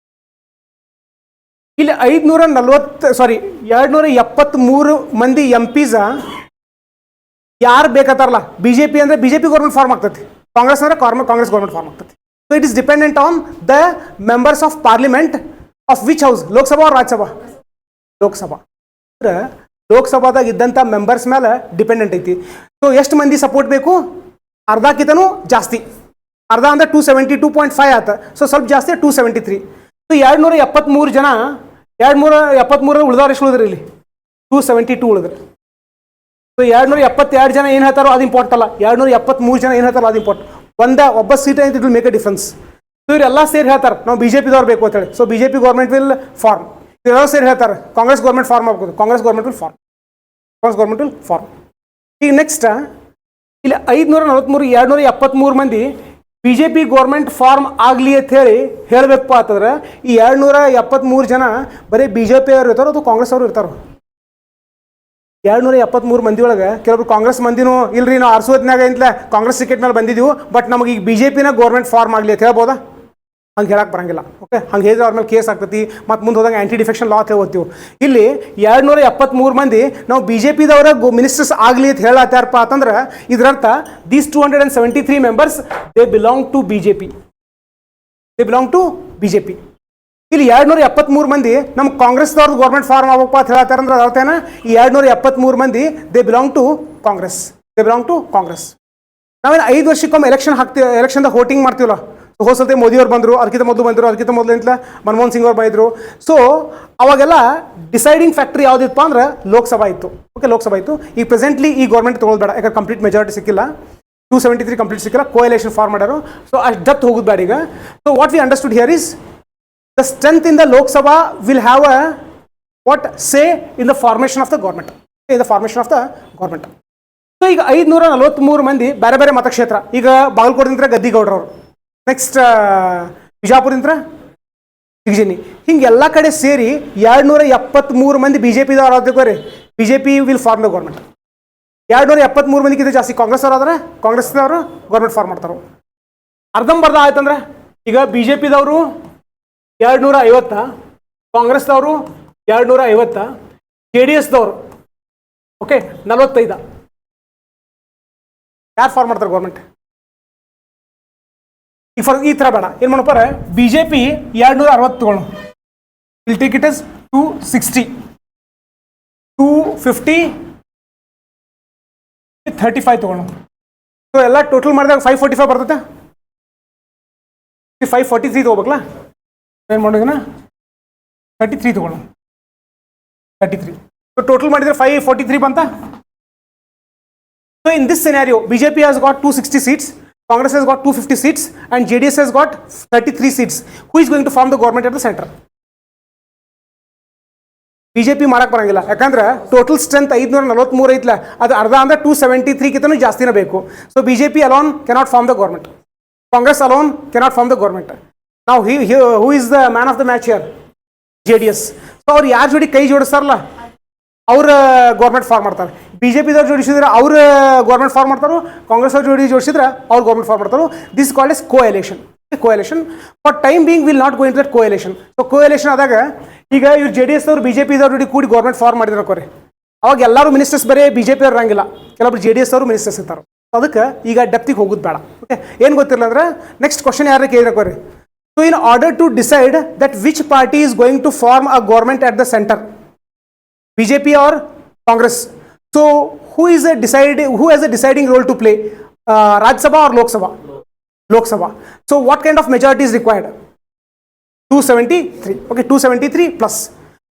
Speaker 1: ಇಲ್ಲಿ 273 ಮಂದಿ MPs ಯಾರು ಬೇಕಾತಾರಲ್ಲ, ಬಿಜೆಪಿ ಅಂದ್ರೆ ಬಿಜೆಪಿ ಗೌರ್ಮೆಂಟ್ ಫಾರ್ಮ್ ಆಗ್ತೈತಿ, ಕಾಂಗ್ರೆಸ್ ಅಂದ್ರೆ ಕಾಂಗ್ರೆಸ್ ಗೌರ್ಮೆಂಟ್ ಫಾರ್ಮ್ ಆಗ್ತೈತಿ. So it is dependent on the members of parliament of which house, Lok Sabha or Rajya Sabha? Lok Sabha. ಲೋಕಸಭಾದಾಗ ಇದ್ದಂಥ ಮೆಂಬರ್ಸ್ ಮೇಲೆ ಡಿಪೆಂಡೆಂಟ್ ಐತಿ. ಸೊ ಎಷ್ಟು ಮಂದಿ ಸಪೋರ್ಟ್ ಬೇಕು? ಅರ್ಧಕ್ಕಿಂತನೂ ಜಾಸ್ತಿ. ಅರ್ಧ ಅಂದ್ರೆ 272.5 ಆತ. ಸೊ ಸ್ವಲ್ಪ ಜಾಸ್ತಿ 273. ಸೊ 273 ಜನ, 273 ಉಳಿದವ್ರು ಎಷ್ಟು ಉಳಿದ್ರಿ ಇಲ್ಲಿ? 272 ಉಳಿದ್ರಿ. ಸೊ 272 ಜನ ಏನು ಹೇಳ್ತಾರೋ ಅದು ಇಂಪಾರ್ಟೆಂಟ್ ಅಲ್ಲ, 273 ಜನ ಏನು ಹೇಳ್ತಾರೋ ಅದು ಇಂಪಾರ್ಟೆಂಟ್. ಒಬ್ಬ ಸೀಟ್ ಐತಿ, it will make a difference. So ಇವರೆಲ್ಲ ಸೇರಿ ಹೇಳ್ತಾರೆ ನಾವು ಬಿಜೆಪಿದವ್ರು ಬೇಕು ಅಂತ ಹೇಳಿ. So BJP government will form. ಇವರೆಲ್ಲ ಸೇರಿ ಹೇಳ್ತಾರೆ ಕಾಂಗ್ರೆಸ್ ಗೌರ್ಮೆಂಟ್ ಫಾರ್ಮ್ ಆಗ್ಬೋದು, ಕಾಂಗ್ರೆಸ್ ಗೌರ್ಮೆಂಟ್ ವಿಲ್ ಫಾರ್ಮ್. ಈಗ ನೆಕ್ಸ್ಟ್ ಇಲ್ಲಿ 543 273 ಮಂದಿ ಬಿಜೆಪಿ ಗೌರ್ಮೆಂಟ್ ಫಾರ್ಮ್ ಆಗಲಿ ಅಂತ ಹೇಳಿ ಹೇಳಬೇಕಪ್ಪ ಅಂತಂದ್ರೆ ಈ 273 ಜನ ಬರೀ ಬಿಜೆಪಿ ಅವರು ಇರ್ತಾರೋ ಅಥವಾ ಕಾಂಗ್ರೆಸ್ ಅವರು ಇರ್ತಾರೋ? 273 ಮಂದಿ ಒಳಗೆ ಕೆಲವರು ಕಾಂಗ್ರೆಸ್ ಮಂದಿನೂ ಇಲ್ರಿ, ನಾವು ಆರಿಸೋದ್ನಾಗ ಇಂತಲೇ ಕಾಂಗ್ರೆಸ್ ಟಿಕೆಟ್ ಮೇಲೆ ಬಂದಿದ್ದೀವಿ, ಬಟ್ ನಮಗೆ ಈಗ ಬಿಜೆಪಿನ ಗೌರ್ಮೆಂಟ್ ಫಾರ್ಮ್ ಆಗಲಿ ಅಂತ ಹೇಳ್ಬೋದಾ? ಹಂಗೆ ಹೇಳಕ್ಕೆ ಬರಂಗಿಲ್ಲ. ಓಕೆ, ಹಂಗೆ ಹೇಳಿದ್ರೆ ಅವ್ರ ಮೇಲೆ ಕೇಸ್ ಆಗ್ತೈತಿ, ಮತ್ತು ಮುಂದೆ ಹೋದಾಗ ಆ್ಯಂಟಿ ಡಿಫೆಕ್ಷನ್ ಲಾ ಅಂತ ಓದ್ತೀವಿ. ಇಲ್ಲಿ 273 ಮಂದಿ ನಾವು ಬಿಜೆಪಿದವರ ಮಿನಿಸ್ಟರ್ಸ್ ಆಗಲಿ ಅಂತ ಹೇಳತ್ತಾರಪ್ಪ ಅಂತಂದ್ರೆ ಇದರರ್ಥ these 273 members they belong to BJP. ಇಲ್ಲಿ 273 ಮಂದಿ ನಮ್ಮ ಕಾಂಗ್ರೆಸ್ದವ್ರದ್ದು ಗೌರ್ಮೆಂಟ್ ಫಾರ್ಮ್ ಆಗಬೇಕು ಅಂತ ಹೇಳತ್ತಾರ ಅಂದ್ರೆ ಅರ್ಥ ಏನ? ಈ 273 ಮಂದಿ ದೇ ಬಿಲಾಂಗ್ ಟು ಕಾಂಗ್ರೆಸ್. ನಾವೇನು 5 ವರ್ಷಕ್ಕೊಮ್ಮೆ ಎಲೆಕ್ಷನ್ದಾಗ ವೋಟಿಂಗ್ ಮಾಡ್ತೀವಲ್ಲ. ಹೋದ ಸತಿ ಮೋದಿಯವ್ರು ಬಂದರು, ಅದಕ್ಕಿಂತ ಮೊದಲು ಅಂತ ಮನಮೋಹನ್ ಸಿಂಗ್ ಅವ್ರು ಬಂದಿದ್ರು. ಸೊ ಅವಾಗೆಲ್ಲ ಡಿಸೈಡಿಂಗ್ ಫ್ಯಾಕ್ಟ್ರಿ ಯಾವುದಿತ್ತು ಅಂದ್ರೆ ಲೋಕಸಭಾ ಇತ್ತು. ಓಕೆ, ಲೋಕಸಭಾ ಇತ್ತು. ಈಗ ಪ್ರೆಸೆಂಟ್ಲಿ ಈ ಗೌರ್ಮೆಂಟ್ ತೊಗೊಳ್ಬೇಡ, ಯಾಕಂದ್ರೆ ಕಂಪ್ಲೀಟ್ ಮೆಜಾರಿಟಿ ಸಿಕ್ಕಿಲ್ಲ, 273 ಕಂಪ್ಲೀಟ್ ಸಿಕ್ಕಿಲ್ಲ, ಕೋಯಲೇಷನ್ ಫಾರ್ಮ್ ಮಾಡ್ಯಾರು. ಸೊ ಅಷ್ಟು ಡತ್ ಹೋಗೋದು ಬೇಡ ಈಗ. So what we understood here is the strength in the Lok Sabha will have a say in the formation of the government. So ಈಗ 543 ಮಂದಿ ಬೇರೆ ಬೇರೆ ಮತಕ್ಷೇತ್ರ. ಈಗ ಬಾಗಲಕೋಟದಿಂದ ಗದ್ದಿಗೌಡರವರು, ನೆಕ್ಸ್ಟ್ ಬಿಜಾಪುರದಿಂದ ಸಿಗಜನಿ, ಹಿಂಗೆ ಎಲ್ಲ ಕಡೆ ಸೇರಿ 273 ಮಂದಿ ಬಿಜೆಪಿದವ್ರು ಆದ್ರೆ BJP will form the government. 273 ಮಂದಿಗಿಂತ ಜಾಸ್ತಿ ಕಾಂಗ್ರೆಸ್ ಅವರು ಆದ್ರೆ ಕಾಂಗ್ರೆಸ್ದವರು ಗೌರ್ಮೆಂಟ್ ಫಾರ್ಮ್ ಮಾಡ್ತಾರೆ. ಅರ್ಧಂಬರ್ಧ ಆಯ್ತಂದ್ರೆ ಈಗ ಬಿಜೆಪಿದವರು 250, ಕಾಂಗ್ರೆಸ್ದವರು 250, JDSದವರು ಓಕೆ 45. ಯಾರು ಫಾರ್ಮ್ ಮಾಡ್ತಾರೆ ಗೌರ್ಮೆಂಟ್? ಈ ಥರ ಬೇಡ, ಏನು ಮಾಡಪ್ಪಾರೆ ಬಿಜೆಪಿ 260 ತಗೊಳ್ಳೋಣ, ಇಲ್ಲಿ ಟೇಕ್ ಇಟ್ ಇಸ್ 260, 250, 35 ತಗೊಳ್ಳೋಣ. ಸೊ ಎಲ್ಲ ಟೋಟಲ್ ಮಾಡಿದಾಗ 545 ಬರ್ತೈತೆ. 543 ತಗೋಬೇಕಲ್ಲ, ಏನು ಮಾಡೋಣ 33 ತಗೊಳ್ಳೋಣ, 33. ಸೊ ಟೋಟಲ್ ಮಾಡಿದರೆ 543 ಬಂತ. So in this scenario, BJP has got 260 seats, Congress has got 250 seats, and JDS has got 33 seats. Who is going to form the government at the center? BJP ಮಾಡಕ್ಕೆ ಬರಂಗಿಲ್ಲ, ಯಾಕಂದ್ರೆ ಟೋಟಲ್ ಸ್ಟ್ರೆಂತ್ 543 ಐತ್ಲ, ಅದು ಅರ್ಧ ಅಂದ್ರೆ 273 ಕಿಂತನೂ ಜಾಸ್ತಿನೇ ಬೇಕು. So BJP alone cannot form the government. Congress alone cannot form the government. Now who is the man of the match here? JDS. So ಅವ್ರು ಯಾರ ಜೋಡಿ ಕೈ ಜೋಡಿಸ್ತಾರಲ್ಲ ಅವ್ರ ಗೌರ್ಮೆಂಟ್ ಫಾರ್ಮ್ ಮಾಡ್ತಾರೆ. ಬಿಜೆಪಿದವ್ರು ಜೋಡಿಸಿದ್ರೆ ಅವ್ರ ಗೌರ್ಮೆಂಟ್ ಫಾರ್ಮ್ ಮಾಡ್ತಾರೋ, ಕಾಂಗ್ರೆಸ್ ಅವ್ರ ಜೋಡಿ ಜೋಡಿಸಿದ್ರೆ ಅವ್ರು ಗೌರ್ಮೆಂಟ್ ಫಾರ್ಮ್ ಮಾಡ್ತಾರೋ. This called as coalition. For time being will not go in that coalition. So coalition ಆದಾಗ ಈಗ ಇವ್ರು JDS ಅವ್ರು ಬಿಜೆಪಿದವ್ರ ಜೋಡಿ ಕೂಡಿ ಗೌರ್ಮೆಂಟ್ ಫಾರ್ಮ್ ಮಾಡಿದ್ರೆ ಅವಾಗ ಎಲ್ಲರೂ ಮಿನಿಸ್ಟರ್ಸ್ ಬರೀ ಬಿಜೆಪಿ ಅವ್ರು ಇರಂಗಿಲ್ಲ, ಕೆಲವೊಬ್ರು JDS ಅವರು ಮಿನಿಸ್ಟರ್ಸ್ ಇರ್ತಾರೆ. ಅದಕ್ಕೆ ಈಗ ಡೆಪ್ತಿಗೆ ಹೋಗೋದು ಬೇಡ. ಓಕೆ, ಏನು ಗೊತ್ತಿರಲ್ಲ ಅಂದ್ರೆ ನೆಕ್ಸ್ಟ್ ಕ್ವಶನ್ ಯಾರು ಕೇಳಿರಕೋರಿ. So in order to decide that which party is going to form a government at the centre, BJP or Congress. So who has a deciding role to play? Rajya Sabha or Lok Sabha? Lok Sabha. So what kind of majority is required? 273. Okay, 273 plus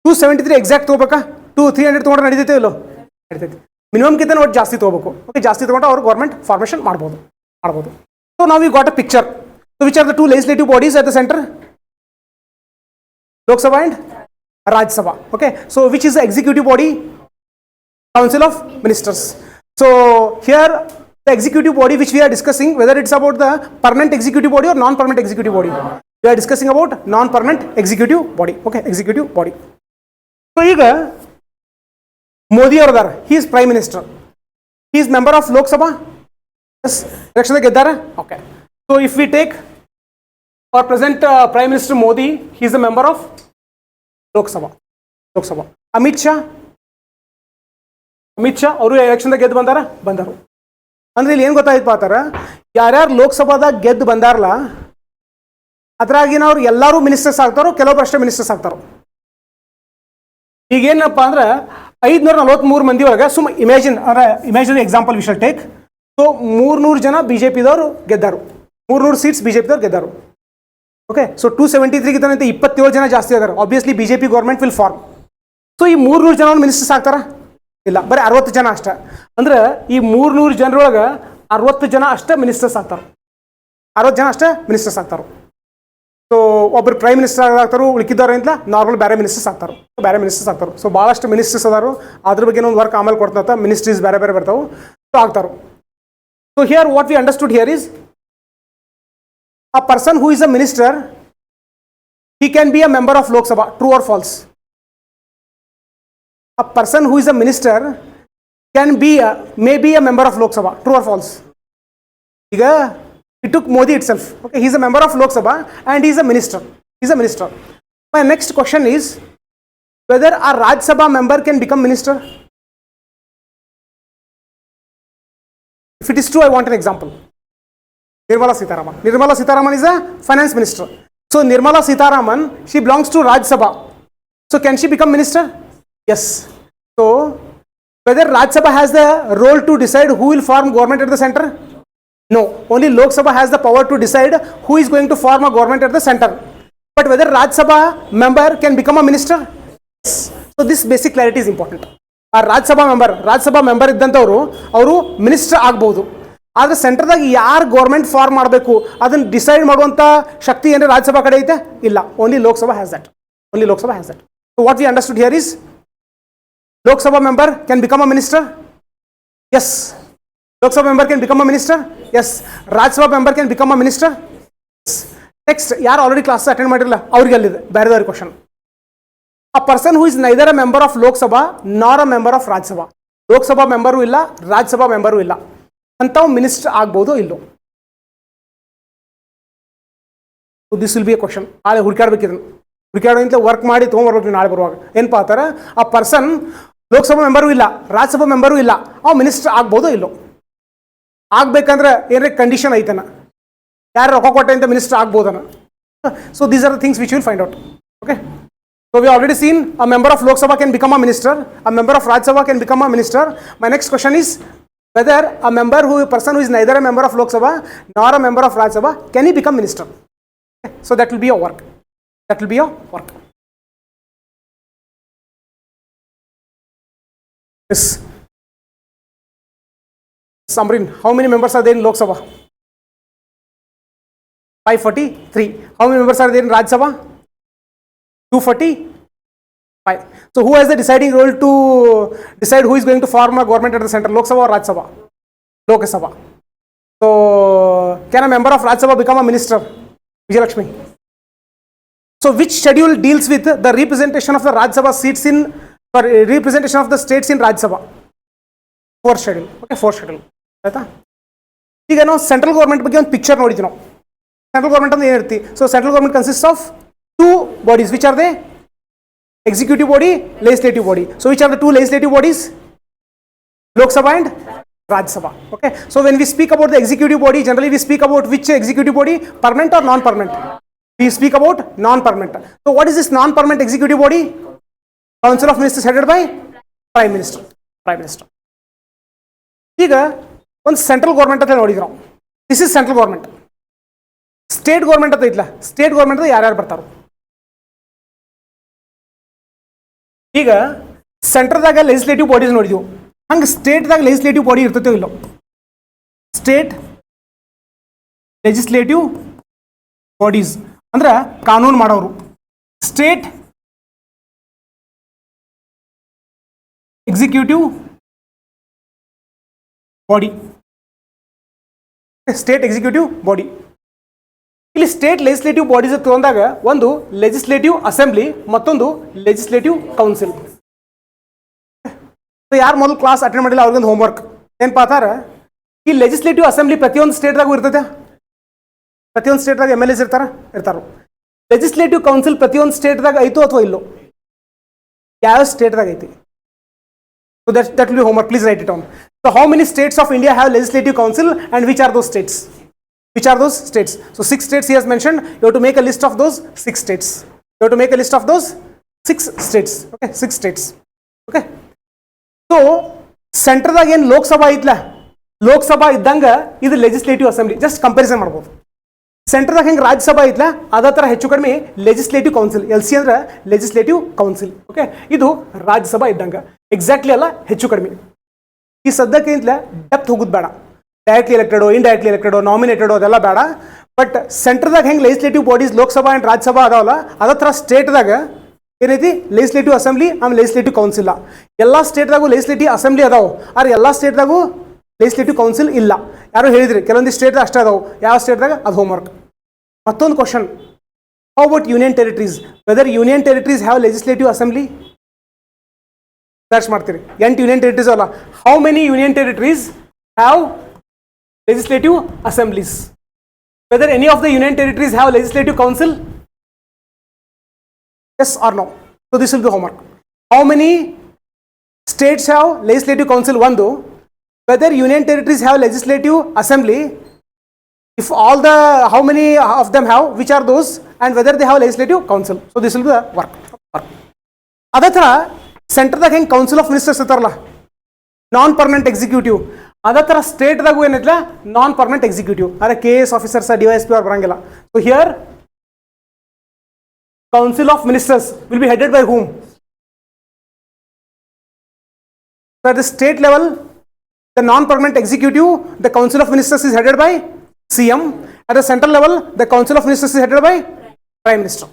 Speaker 1: 273 exact ತಗೋಬೇಕಾ? 300 ತಗೊಂಡ್ರೆ ನಡೀತೈತೆ ಇಲ್ಲೋ? ನಡೀತೈತೆ. Minimum ಕಿಂತ ನೋಡಿ ಜಾಸ್ತಿ ತಗೋಬೇಕು. Okay, ಜಾಸ್ತಿ ತಗೊಂಡು ಅವರು ಗೌರ್ಮೆಂಟ್ ಫಾರ್ಮೇಷನ್ ಮಾಡ್ಬೋದು. So now we got a picture. So which are the two legislative bodies at the center? Lok Sabha and Rajya Sabha. Okay, so which is the executive body? Council of Ministers. So here the executive body which we are discussing, whether it's about the permanent executive body or non-permanent executive body, we are discussing about non-permanent executive body. Okay, executive body. So ಈಗ Modi ಅವರದಾರ, he is prime minister, he is member of Lok Sabha. Yes, election ಗೆದ್ದಾರ. Okay, so if we take Our present Prime Minister Modi, he is a member of Lok Sabha. Amit Shah ಅವರು election ಗೆದ್ದು ಬಂದರು. ಅಂದ್ರೆ ಇಲ್ಲಿ ಏನ್ ಗೊತ್ತಾಯ್ತು ಅಂತಾರ, ಯಾರ್ಯಾರು ಲೋಕಸಭಾದಾಗ ಗೆದ್ದು ಬಂದಾರಲ್ಲ ಅದ್ರಾಗಿನ ಅವ್ರು ಎಲ್ಲರೂ ಮಿನಿಸ್ಟರ್ಸ್ ಆಗ್ತಾರೋ, ಕೆಲವೊಬ್ರು ಅಷ್ಟೇ ಮಿನಿಸ್ಟರ್ಸ್ ಆಗ್ತಾರೋ. ಈಗೇನಪ್ಪ ಅಂದ್ರೆ 543 ಮಂದಿ ಒಳಗೆ imagine example we shall take. So 300 ಜನ ಬಿಜೆಪಿದವರು ಗೆದ್ದಾರು, 300 ಸೀಟ್ಸ್ ಬಿಜೆಪಿದವ್ರು ಗೆದ್ದಾರು. ಓಕೆ, ಸೊ 273 ಗಿಂತ 27 ಜನ ಜಾಸ್ತಿ ಅದಾರ. Obviously BJP government will form. So ಈ 300 ಜನ ಮಿನಿಸ್ಟರ್ಸ್ ಆಗ್ತಾರ? ಇಲ್ಲ, ಬರೀ 60 ಜನ ಅಷ್ಟೇ. ಅಂದ್ರೆ ಈ 300 ಜನರೊಳಗೆ 60 ಜನ ಅಷ್ಟೇ ಮಿನಿಸ್ಟರ್ಸ್ ಆಗ್ತಾರೆ. 60 ಜನ ಅಷ್ಟೇ ಮಿನಿಸ್ಟರ್ಸ್ ಆಗ್ತಾರೆ. ಸೊ ಒಬ್ಬರು ಪ್ರೈಮ್ ಮಿನಿಸ್ಟರ್ ಆಗ್ತಾರು, ಉಳಿಕಿದ್ದವ್ರಿಂದ ನಾರ್ಮಲ್ ಬೇರೆ ಮಿನಿಸ್ಟರ್ಸ್ ಆಗ್ತಾರೆ. ಸೊ ಭಾಳಷ್ಟು ಮಿನಿಸ್ಟರ್ಸ್ ಅದಾರು. ಅದ್ರ ಬಗ್ಗೆ ಒಂದು ವರ್ಕ್ ಆಮೇಲೆ ಕೊಡ್ತಾ, ಮಿನಿಸ್ಟ್ರೀಸ್ ಬೇರೆ ಬರ್ತಾವೆ, ಸೊ ಆಗ್ತಾರು. So here what we understood here is a person who is a minister, he can be a member of Lok Sabha. True or false? A person who is a minister may be a member of Lok Sabha. True or false? It took Modi itself. Okay, he is a member of Lok Sabha and he is a minister. My next question is whether a Rajya Sabha member can become minister. If it is true, I want an example. Nirmala Sitharaman is a finance minister. So Nirmala Sitharaman, she belongs to Rajya Sabha. So can she become minister? Yes. So whether Rajya Sabha has the role to decide who will form government at the center? No. Only Lok Sabha has the power to decide who is going to form a government at the center. But whether Rajya Sabha member can become a minister? Yes. So this basic clarity is important. A Rajya Sabha member ಇದ್ದಂತವರು ಅವರು minister ಆಗಬಹುದು. ಆದರೆ ಸೆಂಟರ್ದಾಗ ಯಾರು government form ಮಾಡಬೇಕು ಅದನ್ನು decide ಮಾಡುವಂಥ ಶಕ್ತಿ ಏನಾರ ರಾಜ್ಯಸಭಾ ಕಡೆ ಐತೆ? ಇಲ್ಲ. Only Lok Sabha has that. So what we understood here is Lok Sabha member can become a minister? S. Lok Sabha member can become a minister? S. Rajya Sabha member can become a minister? Next, ಯಾರು ಆಲ್ರೆಡಿ ಕ್ಲಾಸ್ ಅಟೆಂಡ್ ಮಾಡಿರಲ್ಲ ಅವ್ರಿಗೆ ಅಲ್ಲಿದೆ ಬೇರೆದವ್ರ question. A person who is neither a member of Lok Sabha ನಾರ್ ಅ member of Rajya Sabha. Lok Sabha member ಇಲ್ಲ, Rajya Sabha member ಇಲ್ಲ, ಅಂಥವು minister ಆಗ್ಬೋದು ಇಲ್ಲೋ? This will B A question. ನಾಳೆ ಹುಡುಕಾಡೋಂತ ವರ್ಕ್ ಮಾಡಿ ತೊಗೊಂಬರ್ಬೇಕು ನಾಳೆ ಬರುವಾಗ. ಏನಪ್ಪ ಅಂತಾರೆ, ಆ ಪರ್ಸನ್ ಲೋಕಸಭಾ ಮೆಂಬರು ಇಲ್ಲ, ರಾಜ್ಯಸಭಾ ಮೆಂಬರು ಇಲ್ಲ, ಅವ್ ಮಿನಿಸ್ಟರ್ ಆಗ್ಬೋದು ಇಲ್ಲೋ? ಆಗ್ಬೇಕಂದ್ರೆ ಏನಾರ ಕಂಡೀಷನ್ ಐತನ, ಯಾರು ರೊಕ್ಕ ಕೊಟ್ಟೆ ಅಂತ ಮಿನಿಸ್ಟರ್ ಆಗ್ಬೋದನ? So these are the things which will find out. Okay, so we already seen a member of Lok Sabha can become a minister, a member of Rajya Sabha can become a minister. My next question is whether a person who is neither a member of Lok Sabha nor a member of Rajya Sabha, can he become minister? Okay. So that will be your work. Yes. Samrin, how many members are there in Lok Sabha? 543. How many members are there in Rajya Sabha? 245. So who has the deciding role to decide who is going to form a government at the center, Lok Sabha or Rajya Sabha? Lok Sabha. So can a member of Rajya Sabha become a minister? Vijayalakshmi. So which schedule deals with the representation of the Rajya Sabha seats representation of the states in Rajya Sabha? Fourth schedule. Okay, fourth schedule. ಆಯ್ತಾ? ಈಗ ನಾವು central government ಬಗ್ಗೆ ಒಂದು picture ನೋಡಿದ್ವಿ ನಾವು. Central government ಅಂದ್ರೆ ಏನಿರ್ತಿ? So central government consist of two bodies. Which are they? Executive body, legislative body. So which are the two legislative bodies? Lok Sabha and Rajya Sabha. Okay, so when we speak about the executive body, generally we speak about which executive body? Permanent or non-permanent? We speak about non-permanent. So what is this non-permanent executive body? Council of Ministers headed by Prime Minister. ಈಗ ಒಂದು central government ಅಂತ ನೋಡಿದ್ರು ನಾವು. This is central government. State government ಅಂತ ಐತ್ಲ, state government ಯಾರ್ಯಾರು ಬರ್ತಾರೋ? ಈಗ ಸೆಂಟ್ರದಾಗ legislative bodies ನೋಡಿದ್ವು, ಹಂಗೆ ಸ್ಟೇಟ್ದಾಗ ಲೆಜಿಸ್ಲೇಟಿವ್ ಬಾಡಿ ಇರ್ತೈತೋ ಇಲ್ಲೋ? ಸ್ಟೇಟ್ ಲೆಜಿಸ್ಲೇಟಿವ್ ಬಾಡೀಸ್ ಅಂದ್ರೆ ಕಾನೂನು ಮಾಡೋರು. State executive body. State executive body. ಇಲ್ಲಿ ಸ್ಟೇಟ್ ಲೆಜಿಸ್ಲೇಟಿವ್ ಬಾಡೀಸ್ ತಗೊಂಡಾಗ ಒಂದು ಲೆಜಿಸ್ಲೇಟಿವ್ ಅಸೆಂಬ್ಲಿ, ಮತ್ತೊಂದು ಲೆಜಿಸ್ಲೇಟಿವ್ ಕೌನ್ಸಿಲ್. ಯಾರು ಮೊದಲು ಕ್ಲಾಸ್ ಅಟೆಂಡ್ ಮಾಡಿಲ್ಲ ಅವ್ರಿಗೊಂದು ಹೋಮ್ವರ್ಕ್ ಏನಪ್ಪ ಅಂತಾರೆ, ಈ ಲೆಜಿಸ್ಲೇಟಿವ್ ಅಸೆಂಬ್ಲಿ ಪ್ರತಿಯೊಂದು ಸ್ಟೇಟ್ದಾಗೂ ಇರ್ತೈತೆ. ಪ್ರತಿಯೊಂದು ಸ್ಟೇಟ್ದಾಗ MLAs ಇರ್ತಾರೋ. ಲೆಜಿಸ್ಲೇಟಿವ್ ಕೌನ್ಸಿಲ್ ಪ್ರತಿಯೊಂದು ಸ್ಟೇಟ್ದಾಗ ಐತೋ ಅಥವಾ ಇಲ್ಲೋ? ಯಾವ ಸ್ಟೇಟ್ದಾಗ ಐತಿ? So that will be homework. Please write it down. So how many states of India have legislative council and which are those states? Which are those states? So 6 states he has mentioned. You have to make a list of those 6 states. You have to make a list of those 6 states. Okay, 6 states. Okay. So center ದಾಗ ಏನು ಲೋಕಸಭಾ ಐತ್ಲ, ಲೋಕಸಭಾ ಇದ್ದಂಗ ಇದು legislative assembly. Just comparison ಮಾಡ್ಬೋದು. ಸೆಂಟ್ರದಾಗ ಹೆಂಗೆ ರಾಜ್ಯಸಭಾ ಐತ್ಲ ಅದೇ ಥರ ಹೆಚ್ಚು ಕಡಿಮೆ ಲೆಜಿಸ್ಲೇಟಿವ್ ಕೌನ್ಸಿಲ್, LC ಅಂದ್ರೆ ಲೆಜಿಸ್ಲೇಟಿವ್ ಕೌನ್ಸಿಲ್. ಓಕೆ, ಇದು ರಾಜ್ಯಸಭಾ ಇದ್ದಂಗ. ಎಕ್ಸಾಕ್ಟ್ಲಿ ಅಲ್ಲ, ಹೆಚ್ಚು ಕಡಿಮೆ. ಈ ಸದ್ಯಕ್ಕೆ ಡೆಪ್ತ್ ಹೋಗೋದು ಬೇಡ. ಡೈರೆಕ್ಟ್ಲಿ ಎಲೆಕ್ಟೆಡೋ, ಇಂಡೈರೆಕ್ಟ್ಲಿ ಎಲೆಕ್ಟೆಡೋ, ನಾಮಿನೇಟೆಡೋ ಅದೆಲ್ಲ ಬೇಡ. ಬಟ್ ಸೆಂಟ್ರದಾಗ ಹೆಂಗೆ legislative bodies Lok Sabha and Rajya Sabha ಅದಾವಲ್ಲ, ಅದೇ ಥರ ಸ್ಟೇಟ್ದಾಗ ಏನೈತಿ ಲೆಜಿಸ್ಲೇಟಿವ್ ಅಸೆಂಬ್ಲಿ ಆಮೇಲೆ ಲೆಜಿಸ್ಲೇಟಿವ್ ಕೌನ್ಸಿಲ್. ಎಲ್ಲ ಸ್ಟೇಟ್ದಾಗೂ ಲೆಜಿಸ್ಲೇಟಿವ್ ಅಸೆಂಬ್ಲಿ ಅದಾವೆ, ಆದ್ರೆ ಎಲ್ಲ ಸ್ಟೇಟ್ದಾಗೂ ಲೆಜಿಸ್ಲೇಟಿವ್ ಕೌನ್ಸಿಲ್ ಇಲ್ಲ. ಯಾರು ಹೇಳಿದ್ರಿ ಕೆಲವೊಂದು ಸ್ಟೇಟ್ ಅಷ್ಟೇ ಅದಾವೆ, ಯಾವ ಸ್ಟೇಟ್ದಾಗ ಅದು ಹೋಮ್ವರ್ಕ್. ಮತ್ತೊಂದು question, how about union territories? Whether union territories have legislative assembly? Search ಮಾಡ್ತೀರಿ. 8 ಯೂನಿಯನ್ ಟೆರಿಟರೀಸ್ ಅಲ್ಲ. How many union territories have legislative assemblies? Whether any of the union territories have legislative council? Yes or no? So this will be homework. How many states have legislative council? One though. Whether union territories have legislative assembly? If all the, how many of them have? Which are those? And whether they have legislative council? So this will be the work. Adha thara center ದಾಗ ಹೆಂಗೆ council of ministers ಇರ್ತಾರಲ್ಲ, ನಾನ್ permanent executive, ಅದೇ ಥರ ಸ್ಟೇಟ್ದಾಗೂ ಏನಿಲ್ಲ non permanent executive. ಆದರೆ KS officers, DYSP ಅವ್ರು ಬರಂಗಿಲ್ಲ. So here council of ministers will be headed by whom? At the state level, the non-permanent executive, the council of ministers is headed by CM. At the central level, the council of ministers is headed by prime minister.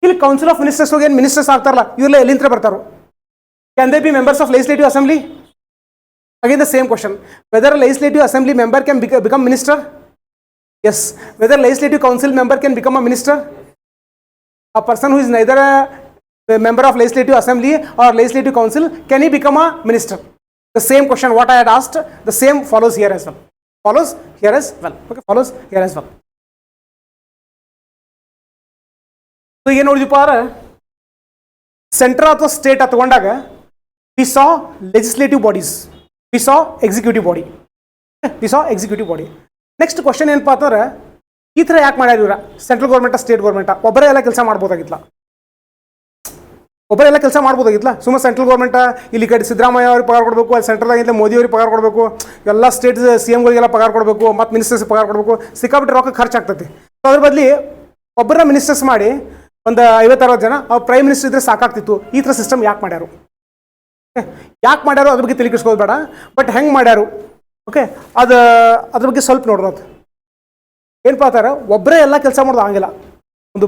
Speaker 1: ಇಲ್ಲಿ council of ministers ಹೋಗಿ ಏನು ministers ಆಗ್ತಾರಲ್ಲ, ಇವರೆಲ್ಲ ಎಲ್ಲಿಂದ ಬರ್ತಾರೋ? Can they B members of legislative assembly? Again the same question, whether a legislative assembly member can become minister? Yes. Whether legislative council member can become a minister? A person who is neither a member of legislative assembly or legislative council, can he become a minister? The same question what I had asked, the same follows here as well. Follows here as well. Okay, follows here as well. So ಏನು ನೋಡಿದಪ್ಪ ಅಂದ್ರೆ centre ಅಥವಾ state ತಗೊಂಡಾಗ we saw legislative bodies, we saw executive body, we saw executive body. Next question ಏನಪ್ಪಾ ಅಂತಂದ್ರೆ, ಈ ಥರ ಯಾಕೆ ಮಾಡ್ಯಾರ ಇವ್ರ? ಸೆಂಟ್ರಲ್ ಗೌರ್ಮೆಂಟ ಸ್ಟೇಟ್ ಗೌರ್ಮೆಂಟ ಒಬ್ಬರೇ ಎಲ್ಲ ಕೆಲಸ ಮಾಡ್ಬೋದಾಗಿತ್ತಲ್ಲ? ಒಬ್ಬರೇ ಎಲ್ಲ ಕೆಲಸ ಮಾಡ್ಬೋದಾಗಿತ್ತಲ್ಲ? ಸುಮ್ಮನೆ ಸೆಂಟ್ರಲ್ ಗೌರ್ಮೆಂಟ ಇಲ್ಲಿ ಕಡೆ ಸಿದ್ದರಾಮಯ್ಯ ಅವ್ರಿಗೆ ಪಗಾರ ಕೊಡಬೇಕು, ಅಲ್ಲಿ ಸೆಂಟ್ರಲ್ದಾಗಿಂತ ಮೋದಿ ಅವ್ರಿಗೆ ಪಗಾರ ಕೊಡಬೇಕು, ಎಲ್ಲ ಸ್ಟೇಟ್ CMಗಳಿಗೆಲ್ಲ ಪಗಾರ ಕೊಡಬೇಕು, ಮತ್ತು ಮಿನಿಸ್ಟರ್ಸ್ ಪಗಾರ ಕೊಡಬೇಕು, ಸಿಕ್ಕಾಪಟ್ಟೆ ರೊಕ್ಕ ಖರ್ಚಾಗ್ತೈತಿ. ಸೊ ಅದ್ರ ಬದಲಿ ಒಬ್ಬರ ಮಿನಿಸ್ಟರ್ಸ್ ಮಾಡಿ ಒಂದು 50-60 ಜನ ಅವ್ರು ಪ್ರೈಮ್ ಮಿನಿಸ್ಟರ್ ಇದ್ರೆ ಸಾಕಾಗ್ತಿತ್ತು. ಈ ಥರ ಸಿಸ್ಟಮ್ ಯಾಕೆ ಮಾಡ್ಯಾರು? ಯಾಕೆ ಮಾಡ್ಯಾರೋ ಅದ್ರ ಬಗ್ಗೆ ತಲೆ ಕೆಡಿಸ್ಕೋದು ಬೇಡ, ಬಟ್ ಹೆಂಗೆ ಮಾಡ್ಯಾರು ಓಕೆ ಅದ್ರ ಬಗ್ಗೆ ಸ್ವಲ್ಪ ನೋಡೋದು. ಏನಪ್ಪಾ ಅಂತಾರೆ, ಒಬ್ಬರೇ ಎಲ್ಲ ಕೆಲಸ ಮಾಡೋದು ಆಗಿಲ್ಲ ಒಂದು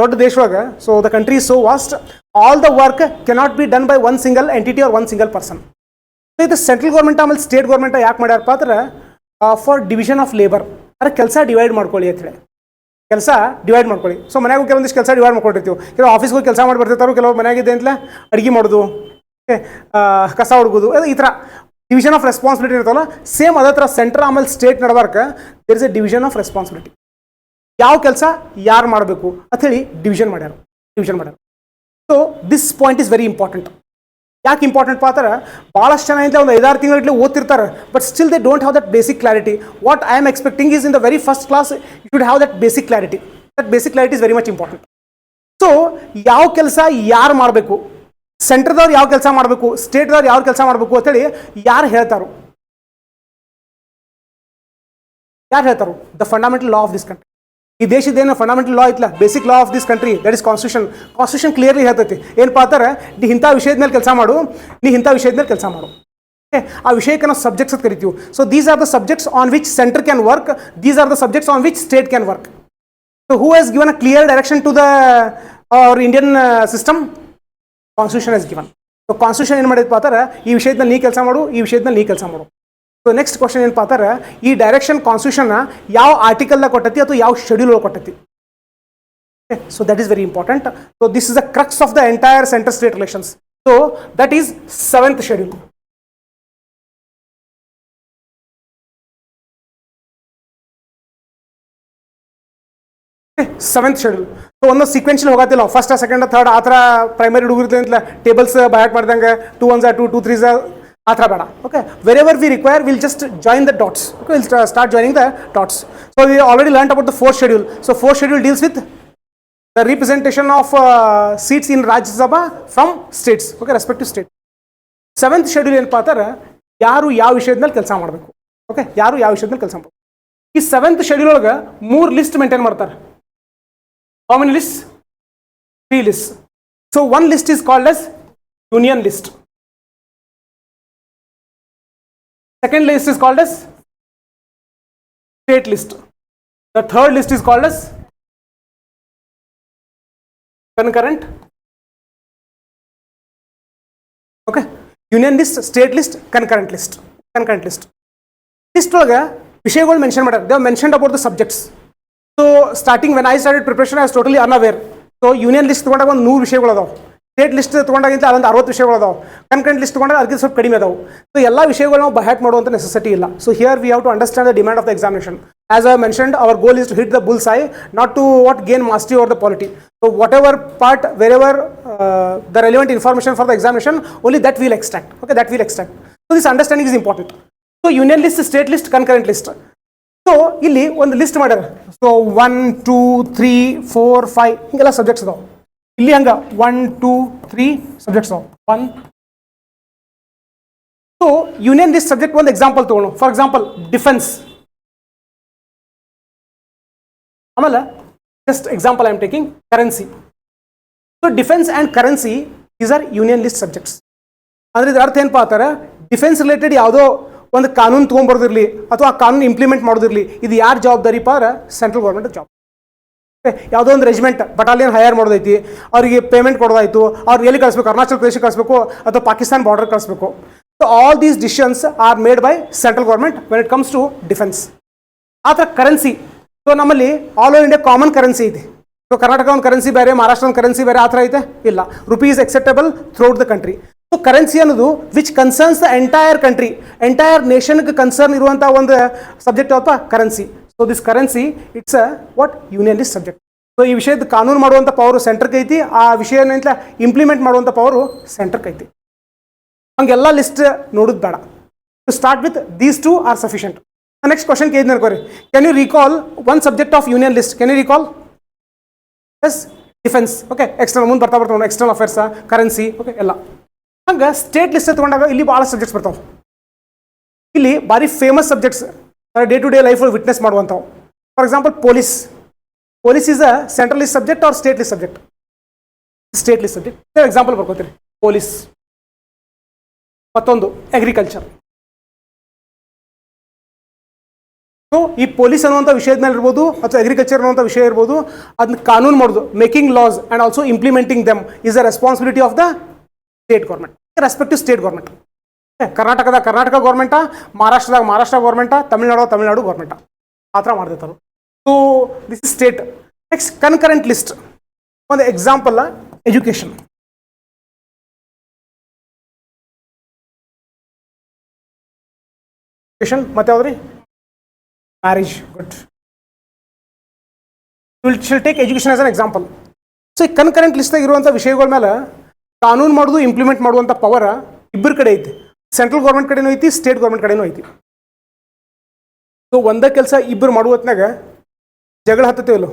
Speaker 1: ದೊಡ್ಡ ದೇಶವಾಗ. So the country is so vast, all the work cannot be done by one single entity or one single person. So ಇದು ಸೆಂಟ್ರಲ್ ಗೌರ್ಮೆಂಟ್ ಆಮೇಲೆ ಸ್ಟೇಟ್ ಗೌರ್ಮೆಂಟ್ ಯಾಕೆ ಮಾಡ್ಯಾರಪ್ಪ ಅಂದ್ರೆ, ಫಾರ್ ಡಿವಿಷನ್ ಆಫ್ ಲೇಬರ್. ಅಂದರೆ ಕೆಲಸ ಡಿವೈಡ್ ಮಾಡ್ಕೊಳ್ಳಿ ಅಂತ ಹೇಳಿ, ಕೆಲಸ ಡಿವೈಡ್ ಮಾಡ್ಕೊಳ್ಳಿ. ಸೊ ಮನೆಯಾಗೂ ಕೆಲವೊಂದಿಷ್ಟು ಕೆಲಸ ಡಿವೈಡ್ ಮಾಡ್ಕೊಂಡಿರ್ತೀವಿ. ಕೆಲವು ಆಫೀಸ್ಗೆ ಹೋಗಿ ಕೆಲಸ ಮಾಡಿ ಬರ್ತಿರ್ತಾರೋ, ಕೆಲವು ಮನೆಯಾಗಿದೆ ಅಂತಲೇ ಅಡುಗೆ ಮಾಡೋದು, ಕಸ ಹುಡುಗೋದು, ಈ ಥರ ಡಿವಿಷನ್ ಆಫ್ ರೆಸ್ಪಾನ್ಸಿಬಿಲಿಟಿ ಇರ್ತಲ್ಲ. ಸೇಮ್ ಅದೇ ಥರ ಸೆಂಟ್ರ್ ಆಮೇಲೆ ಸ್ಟೇಟ್ ನಡಬಾರ್ಕ there is a division of responsibility. ಯಾವ ಕೆಲಸ ಯಾರು ಮಾಡಬೇಕು ಅಂತ ಹೇಳಿ ಡಿವಿಷನ್ ಮಾಡ್ಯಾರ. So this point is very important. ಯಾಕೆ ಇಂಪಾರ್ಟೆಂಟ್ ಅಂದ್ರೆ, ಭಾಳಷ್ಟು ಜನ ಇಂದ ಒಂದು 5-6 ತಿಂಗಳಲ್ಲಿ ಓದ್ತಿರ್ತಾರೆ, but still they don't have that basic clarity. What I am expecting is in the very first class you should have that basic clarity. That basic clarity is very much important. So ಯಾವ ಕೆಲಸ ಯಾರು ಮಾಡಬೇಕು, ಸೆಂಟ್ರದವ್ರು ಯಾವ ಕೆಲಸ ಮಾಡಬೇಕು, ಸ್ಟೇಟ್ದವ್ರು ಯಾವ ಕೆಲಸ ಮಾಡಬೇಕು ಅಂತೇಳಿ ಯಾರು ಹೇಳ್ತಾರೋ? The fundamental law of this country. ಈ ದೇಶದ್ದೇನು ಫಂಡಮೆಂಟಲ್ ಲಾ ಐತ್ಲ, basic law of this country, that is constitution. Constitution clearly ಹೇಳ್ತೈತಿ ಏನಪ್ಪಾ ಅಂತಾರೆ, ನೀ ಇಂಥ ವಿಷಯದ ಮೇಲೆ ಕೆಲಸ ಮಾಡು, ನೀ ಇಂಥ ವಿಷಯದ ಮೇಲೆ ಕೆಲಸ ಮಾಡು. ಆ ವಿಷಯಕ್ಕೆ ನಾವು ಸಬ್ಜೆಕ್ಟ್ಸ್ ಅಂತ ಕರಿತೀವಿ. So these are the subjects on which centre can work, these are the subjects on which state can work. So who has given a clear direction to the our Indian system? Constitution is given. So constitution ಏನು ಮಾಡಿದಪ್ಪ ಅಂತಾರೆ, ಈ ವಿಷಯದಲ್ಲಿ ನೀ ಕೆಲಸ ಮಾಡು, ಈ ವಿಷಯದಲ್ಲಿ ನೀ ಕೆಲಸ ಮಾಡು. ಸೊ ನೆಕ್ಸ್ಟ್ ಕ್ವಶನ್ ಏನಪ್ಪ ಅಂತಾರೆ, ಈ ಡೈರೆಕ್ಷನ್ ಕಾನ್ಸ್ಟಿಟ್ಯೂಷನ್ ಯಾವ ಆರ್ಟಿಕಲ್ನ ಕೊಟ್ಟತಿ ಅಥವಾ ಯಾವ ಶೆಡ್ಯೂಲ್ ಕೊಟ್ಟತಿ? So that is very important. So this is the crux of the entire centre state relations. So that is 7th schedule. Seventh schedule. So ಒಂದು ಸೀಕ್ವೆನ್ಷಿಯಲ್ ಹೋಗತ್ತಿಲ್ಲ, ಫಸ್ಟ್ ಸೆಕೆಂಡ್ ಥರ್ಡ್ ಆ ಥರ primary ಹುಡುಗಿರ್ತೀವಿ ಅಂತಲ್ಲ, ಟೇಬಲ್ಸ್ ಬಯಾಟ್ ಮಾಡ್ದಂಗೆ 2 1s 2 2 3s ಆ ಥರ ಬೇಡ. Okay, wherever we require will just join the dots. Okay, will start joining the dots. So we already learn about the fourth schedule. So fourth schedule deals with the representation of seats in Rajya Sabha from states. Okay, respective state. Seventh schedule ಏನಪ್ಪ ಅಂತಾರೆ, ಯಾರು ಯಾವ ವಿಷಯದ ಮೇಲೆ ಕೆಲಸ ಮಾಡಬೇಕು. Okay, ಯಾರು ಯಾವ ವಿಷಯದ ಮೇಲೆ ಕೆಲಸ ಮಾಡಬೇಕು. ಈ ಸೆವೆಂತ್ ಶೆಡ್ಯೂಲ್ ಒಳಗೆ 3 ಲಿಸ್ಟ್ ಮೇಂಟೈನ್ ಮಾಡ್ತಾರೆ. How many list? 3 list. So one list is called S union list. Second list is called as state list. The third list is called as concurrent. Okay, union list, state list, concurrent list. Concurrent list. List ಒಳಗೆ ವಿಷಯಗಳು mention ಮಾಡ್ತಾರೆ. They have mentioned about the subjects. So starting when I started preparation, I was totally unaware. So union list ತಗೊಂಡಾಗ ಒಂದು 100 ವಿಷಯಗಳು ಅದಾವೆ. State list ತೊಗೊಂಡಾಗಿಂತ ಅದೊಂದು 60 ವಿಷಯಗಳು ಅದಾವೆ. ಕನ್ಕರೆಂಟ್ ಲಿಸ್ಟ್ ತೊಗೊಂಡಾಗ ಅದಕ್ಕೆ ಸ್ವಲ್ಪ ಕಡಿಮೆ ಅದಾವೆ. ಸೊ ಎಲ್ಲ ವಿಷಯಗಳು ನಾವು ಬಹ್ಯಾಟ್ ಮಾಡುವಂಥ ನೆಸೆಸಿಟಿ ಇಲ್ಲ. So here we have to understand the demand of the examination. As I mentioned, our goal is to hit the bullseye, not to gain mastery over the polity. So whatever part, wherever the relevant information for the examination, only that we'll extract. Okay, that we'll extract. So this understanding is important. So union list, state list, concurrent list. So ಇಲ್ಲಿ ಒಂದು list ಮಾಡ್ಯಾರ. So 1 2 3 4 5 ಹಿಂಗೆಲ್ಲ subjects ಅದಾವೆ. ಇಲ್ಲಿ ಹಂಗ 1 2 3 subjects ಅದಾವೆ. 1. So union list subject ಒಂದು example ತಗೊಳ್ಳೋಣ. For example defence. ಆಮೇಲೆ just example I am taking currency. So defence and currency is are union list subjects. ಅಂದ್ರೆ ಇದ್ರ ಅರ್ಥ ಏನಪ್ಪ ಅಂತಾರೆ, ಡಿಫೆನ್ಸ್ ರಿಲೇಟೆಡ್ ಯಾವುದೋ ಒಂದು ಕಾನೂನು ತೊಗೊಂಬರೋದಿರಲಿ ಅಥವಾ ಆ ಕಾನೂನು ಇಂಪ್ಲಿಮೆಂಟ್ ಮಾಡೋದಿರಲಿ, ಇದು ಯಾರು ಜವಾಬ್ದಾರಿಪ್ಪ ಅಂದ್ರೆ ಸೆಂಟ್ರಲ್ ಗೌರ್ಮೆಂಟ್ ಜಾಬ್. ಯಾವುದೋ ಒಂದು ರೆಜಿಮೆಂಟ್ ಬಟಾಲಿಯನ್ ಹೈಯರ್ ಮಾಡೋದೈತಿ, ಅವರಿಗೆ ಪೇಮೆಂಟ್ ಕೊಡೋದಾಯ್ತು, ಅವ್ರು ಎಲ್ಲಿ ಕಳಿಸ್ಬೇಕು, ಅರುಣಾಚಲ್ ಪ್ರದೇಶಕ್ಕೆ ಕಳಿಸ್ಬೇಕು ಅಥವಾ ಪಾಕಿಸ್ತಾನ್ ಬಾರ್ಡರ್ ಕಳಿಸ್ಬೇಕು. So all these decisions are made by central government when it comes to defence. ಆ ಥರ ಕರೆನ್ಸಿ. ಸೊ ನಮ್ಮಲ್ಲಿ all over India common currency ಇದೆ. ಸೊ ಕರ್ನಾಟಕ ಒಂದು ಕರೆನ್ಸಿ ಬೇರೆ, ಮಹಾರಾಷ್ಟ್ರ ಒಂದು ಕರೆನ್ಸಿ ಬೇರೆ, ಆ ಥರ ಐತೆ ಇಲ್ಲ. Rupee is acceptable throughout the country. So currency ಅನ್ನೋದು which concerns the entire country, entire ನೇಷನ್ಗೆ ಕನ್ಸರ್ನ್ ಇರುವಂಥ ಒಂದು ಸಬ್ಜೆಕ್ಟ್ ಯಾವಪ್ಪ currency. So this currency it's a what union list subject. So ಈ ವಿಷಯದ ಕಾನೂನು ಮಾಡುವಂಥ ಪವರು ಸೆಂಟ್ರ್ಗೆ ಐತಿ, ಆ ವಿಷಯನ ಇಂಪ್ಲಿಮೆಂಟ್ ಮಾಡುವಂಥ ಪವರು ಸೆಂಟ್ರ್ಗೆ ಐತಿ. ಹಂಗೆಲ್ಲ ಲಿಸ್ಟ್ ನೋಡೋದು ಬೇಡ. To start with these two are sufficient. Next question ಕೇಳಿದ್ನ ಅನ್ಕೋರಿ, can you recall one subject of union list? Can you recall? Yes, defence. Okay, external ಮುಂದೆ ಬರ್ತಾ ಬರ್ತಾವೆ, ಎಕ್ಸ್ಟರ್ನಲ್ ಅಫೇರ್ಸ್, ಕರೆನ್ಸಿ, ಓಕೆ ಎಲ್ಲ. ಹಂಗೆ ಸ್ಟೇಟ್ ಲಿಸ್ಟ್ ತಗೊಂಡಾಗ ಇಲ್ಲಿ ಭಾಳ ಸಬ್ಜೆಕ್ಟ್ಸ್ ಬರ್ತಾವೆ. ಇಲ್ಲಿ ಭಾರಿ famous subjects day to day life witness ಮಾಡುವಂಥವು. For example police. Police is a central list subject or state list subject? State list subject. Example ಬರ್ಕೋತೀರಿ, ಪೊಲೀಸ್. ಮತ್ತೊಂದು ಅಗ್ರಿಕಲ್ಚರ್. ಸೊ ಈ ಪೊಲೀಸ್ ಅನ್ನುವಂಥ ವಿಷಯದ ಮೇಲೆ ಇರ್ಬೋದು ಅಥವಾ ಅಗ್ರಿಕಲ್ಚರ್ ಅನ್ನುವಂಥ ವಿಷಯ ಇರ್ಬೋದು, ಅದನ್ನ ಕಾನೂನು ಮಾಡೋದು, making loss and also implementing them is the responsibility of the state government, respective state government. ಕರ್ನಾಟಕದ ಕರ್ನಾಟಕ ಗೌರ್ಮೆಂಟಾ, ಮಹಾರಾಷ್ಟ್ರದಾಗ ಮಹಾರಾಷ್ಟ್ರ ಗೌರ್ಮೆಂಟಾ, ತಮಿಳ್ನಾಡು ಗೌರ್ಮೆಂಟಾ, ಆ ಥರ ಮಾಡ್ತಿರ್ತಾರೆ. So this is state. Next concurrent list. ಒಂದು ಎಕ್ಸಾಂಪಲ್ ಎಜುಕೇಷನ್. ಎಜುಕೇಷನ್ ಮತ್ತೆ ಯಾವ್ದ್ರಿ? Marriage. Good. Will take education as an example. So ಈ concurrent ಲಿಸ್ಟ್ದಾಗ ಇರುವಂಥ ವಿಷಯಗಳ ಮೇಲೆ ಕಾನೂನು ಮಾಡೋದು, ಇಂಪ್ಲಿಮೆಂಟ್ ಮಾಡುವಂಥ ಪವರ್ ಇಬ್ಬರ ಕಡೆ ಐತಿ. ಸೆಂಟ್ರಲ್ ಗೌರ್ಮೆಂಟ್ ಕಡೆನೂ ಐತಿ, ಸ್ಟೇಟ್ ಗೌರ್ಮೆಂಟ್ ಕಡೆನೂ ಐತಿ. ಸೊ ಒಂದೇ ಕೆಲಸ ಇಬ್ಬರು ಮಾಡುವ ಹೊತ್ನಾಗ ಜಗಳ ಹತ್ತತೇವಲ್ಲ.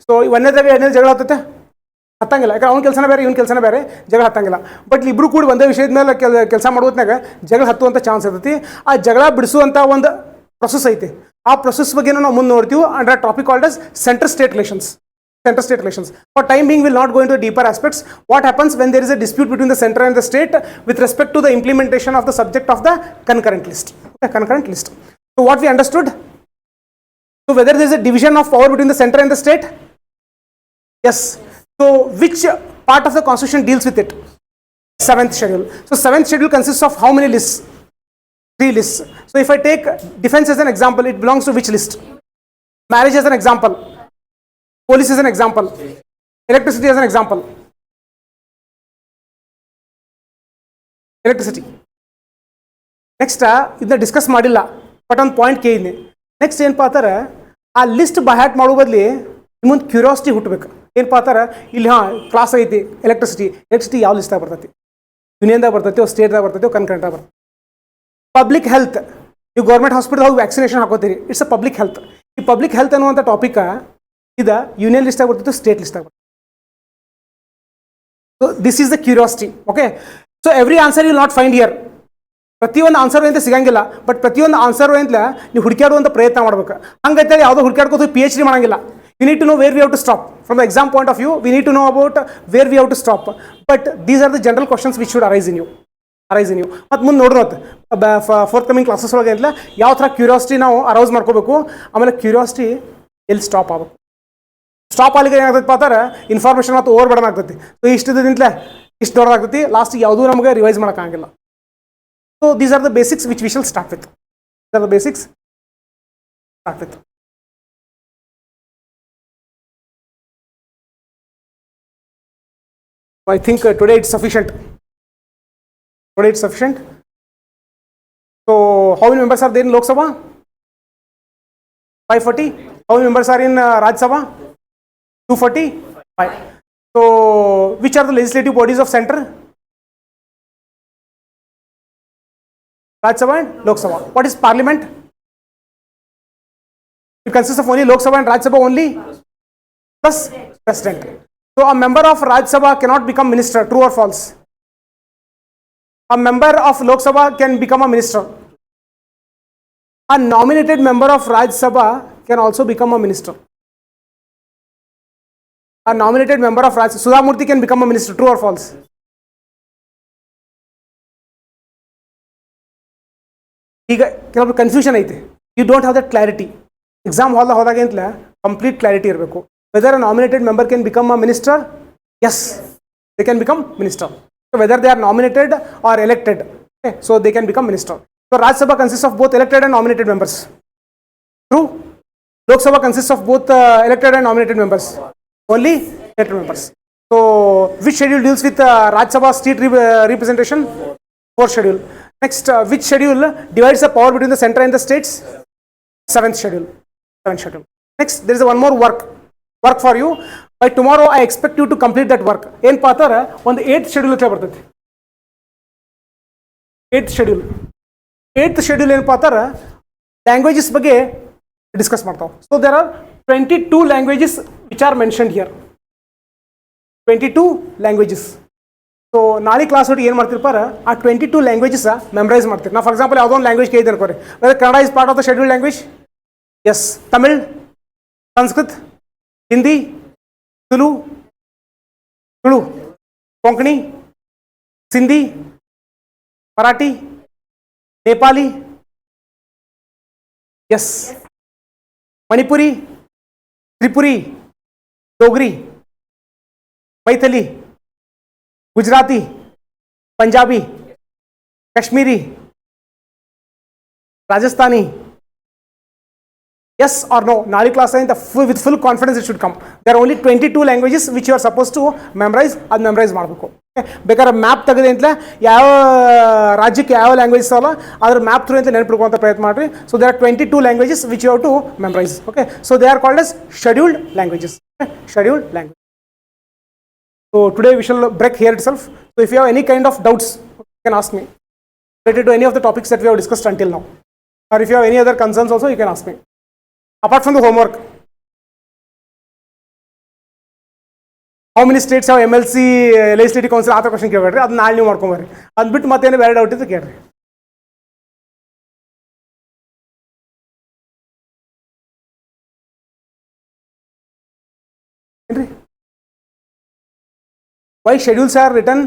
Speaker 1: ಸೊ ಒಂದೇದಾಗ ಎರಡನೇ ಜಗಳ ಹತ್ತಂಗಿಲ್ಲ. ಯಾಕಂದ್ರೆ ಅವ್ನ ಕೆಲಸನ ಬೇರೆ, ಇವನ ಕೆಲಸನ ಬೇರೆ, ಜಗಳ ಹತ್ತಂಗಿಲ್ಲ. ಬಟ್ ಇಬ್ಬರು ಕೂಡ ಒಂದೇ ವಿಷಯದ ಮೇಲೆ ಕೆಲಸ ಮಾಡುವತ್ನಾಗ ಜಗಳ ಹತ್ತುವಂಥ ಚಾನ್ಸ್ ಇರ್ತೈತಿ. ಆ ಜಗಳ ಬಿಡಿಸುವಂಥ ಒಂದು ಪ್ರೊಸೆಸ್ ಐತಿ. ಆ ಪ್ರೊಸೆಸ್ ಬಗ್ಗೆ ನಾವು ಮುಂದೆ ನೋಡ್ತೀವಿ under topic called as centre state relations. Center state relations. For time being, will not go into deeper aspects. What happens when there is a dispute between the center and the state with respect to the implementation of the subject of the concurrent list? Okay, concurrent list. So what we understood? So whether there is a division of power between the center and the state? Yes. So which part of the constitution deals with it? Seventh schedule. So seventh schedule consists of how many lists? 3 lists. So if I take defense as an example, it belongs to which list? Marriage as an example. Police is an example. Electricity as an example. Electricity. Next, ಇದನ್ನ discuss ಮಾಡಿಲ್ಲ, but ಒಂದು point ಕೇಳಿದ್ನಿ. Next ಏನಪ್ಪ ಅಂತಾರೆ, ಆ list ಬಹ್ಯಾಟ್ ಮಾಡೋ ಬದಲಿ ನಿಮ್ಮೊಂದು curiosity ಹುಟ್ಟಬೇಕು. ಏನಪ್ಪ ಅಂತಾರೆ, ಇಲ್ಲಿ ಕ್ಲಾಸ್ ಐತಿ ಎಲೆಕ್ಟ್ರಿಸಿಟಿ ಯಾವ ಲಿಸ್ಟಾಗ ಬರ್ತೈತಿ, ಯೂನಿಯನ್ದಾಗ ಬರ್ತೈತಿ, ಸ್ಟೇಟ್ದಾಗ ಬರ್ತೈತಿ, ಕರ್ನಾಟಕ ಬರ್ತೈತಿ. ಪಬ್ಲಿಕ್ ಹೆಲ್ತ್, ನೀವು ಗೌರ್ಮೆಂಟ್ ಹಾಸ್ಪಿಟಲ್ ಹೋಗಿ ವ್ಯಾಕ್ಸಿನೇಷನ್ ಹಾಕೋತೀರಿ, ಇಟ್ಸ್ ಅ ಪಬ್ಲಿಕ್ ಹೆಲ್ತ್. ಈ ಪಬ್ಲಿಕ್ ಹೆಲ್ತ್ ಅನ್ನುವಂಥ ಟಾಪಿಕ್ ಇದು ಯೂನಿಯನ್ ಲಿಸ್ಟಾಗ ಬರ್ತೈತಿ, ಸ್ಟೇಟ್ ಲಿಸ್ಟಾಗ ಬರ್ತೈತಿ. So this is the curiosity. Okay, so every answer you not find here. ಪ್ರತಿಯೊಂದು ಆನ್ಸರ್ ಅಂತ ಸಿಗಂಗಿಲ್ಲ, ಬಟ್ ಪ್ರತಿಯೊಂದು ಆನ್ಸರ್ ಅಂತ ನೀವು ಹುಡುಕಾಡುವಂಥ ಪ್ರಯತ್ನ ಮಾಡ್ಬೇಕು. ಹಂಗೈತೇಳಿ ಯಾವುದೋ ಹುಡುಕಾಡ್ಕೋದು PhD ಮಾಡಂಗಿಲ್ಲ. We need to know where we have to stop. From the exam point of view, we need to know about where we have to stop. But these are the general questions which should arise in you. ಮತ್ತು ಮುಂದೆ ನೋಡ್ರಿ fourth coming classes ಒಳಗೆ ಅಂತಲೇ ಯಾವ ಥರ curiosity ನಾವು ಅರೌಸ್ ಮಾಡ್ಕೋಬೇಕು, ಆಮೇಲೆ ಕ್ಯೂರಿಯಾಸಿಟಿ ಎಲ್ಲಿ ಸ್ಟಾಪ್ ಆಗಬೇಕು. ಸ್ಟಾಪ್ ಆಲಿಗೆ ಏನಾಗ್ತೈತೆ ಅಂತಾರೆ, ಇನ್ಫಾರ್ಮೇಷನ್ ಮತ್ತು ಓವರ್ ಬರ್ಡನ್ ಆಗ್ತೈತಿ. ಸೊ ಇಷ್ಟದಿಂದಲೇ ಇಷ್ಟು ದೊಡ್ಡದಾಗ್ತೈತಿ, ಲಾಸ್ಟ್ ಯಾವುದೂ ನಮಗೆ ರಿವೈಸ್ ಮಾಡೋಕ್ಕಾಗಿಲ್ಲ. So these are the basics which we shall start with. These are the basics start with. I think today it's sufficient. So how many members are there in Lok Sabha? 540. How many members are in Rajya Sabha? 245. So which are the legislative bodies of center? Rajya Sabha and Lok Sabha. What is parliament? It consists of only Lok Sabha and Rajya Sabha only, plus president. So a member of Rajya Sabha cannot become minister, true or false? A member of Lok Sabha can become a minister. A nominated member of Rajya Sabha can also become a minister. A nominated member of Rajya Sabha, Sudhamurthy can become a minister, true or false? ಈಗ ಕೆಲವೊಂದು confusion ಐತೆ. You don't have that clarity. Exam ಹಾಲ್ದಾಗ ಹೋದಾಗ ಅಂತಲೇ complete clarity ಇರಬೇಕು. Whether a nominated member can become a minister? Yes, they can become minister. So whether they are nominated or elected, okay, so they can become minister. So Rajya Sabha consists of both elected and nominated members. True? Lok Sabha consists of both elected and nominated members. Only elected members. So which schedule deals with Rajya Sabha state representation? Fourth schedule. Next, which schedule divides the power between the center and the states? Seventh schedule. Next, there is one more work for you. By tomorrow I expect you to complete that work. ಏನು ಪಾತಾರೆ ಒಂದು 8th schedule ಅಂತ ಬರ್ತೈತಿ. 8th schedule ಏನು ಪಾತಾರೆ languages ಬಗ್ಗೆ discuss ಮಾಡ್ತಾವೆ. So there are 22 languages which are mentioned here. 22 languages. So ನಾಳೆ class ಒಟ್ಟಿಗೆ ಏನು ಮಾಡ್ತಿರ್ಪಾರ, ಆ 22 languages ಮೆಮರೈಸ್ ಮಾಡ್ತೀರಿ. ನಾ ಫಾರ್ ಎಕ್ಸಾಂಪಲ್ ಯಾವುದೋ ಒಂದು ಲ್ಯಾಂಗ್ವೇಜ್ ಕೇಳಿದೆ ಅನ್ಕೋರಿ, Kannada is part of the schedule language. Yes. Tamil, Sanskrit, Hindi, Tulu, Konkani, Sindhi, Marathi, Nepali, yes, Manipuri, Tripuri, Dogri, Maithili, Gujarati, Punjabi, Kashmiri, Rajasthani. Yes or no? Nali class with full confidence it should come. There are only 22 languages which you are supposed to memorize. ಅದು memorise ಮಾಡಬೇಕು. ಬೇಕಾದ್ರೆ map ತೆಗೆದು ಅಂತಲೇ ಯಾವ ರಾಜ್ಯಕ್ಕೆ ಯಾವ language ಅಲ್ಲ ಅದ್ರ ಮ್ಯಾಪ್ ಥ್ರೂ ಅಂತ ನೆನಪಿಡ್ಕೊಳ್ಳುವಂಥ ಪ್ರಯತ್ನ ಮಾಡಿರಿ. So there are 22 languages which you have to memorize. Okay, so they are called as scheduled languages. Scheduled language. So today we shall break here itself. So if you have any kind of doubts, you can ask me related to any of the topics that we have discussed until now, or if you have any other concerns also you can ask me. Apart from the homework, how many states have MLC legislative council? ಆತ question ಕೇಳ್ಬೇಡ್ರಿ, ಅದು ನಾಳೆ ನೀವು ಮಾಡ್ಕೊಂಬರ್ರಿ. ಅದು ಬಿಟ್ಟು ಮತ್ತೇನು ಬೇರೆ doubt ಇತ್ತು ಕೇಳ್ರಿ. ಏನ್ರಿ, why schedules are written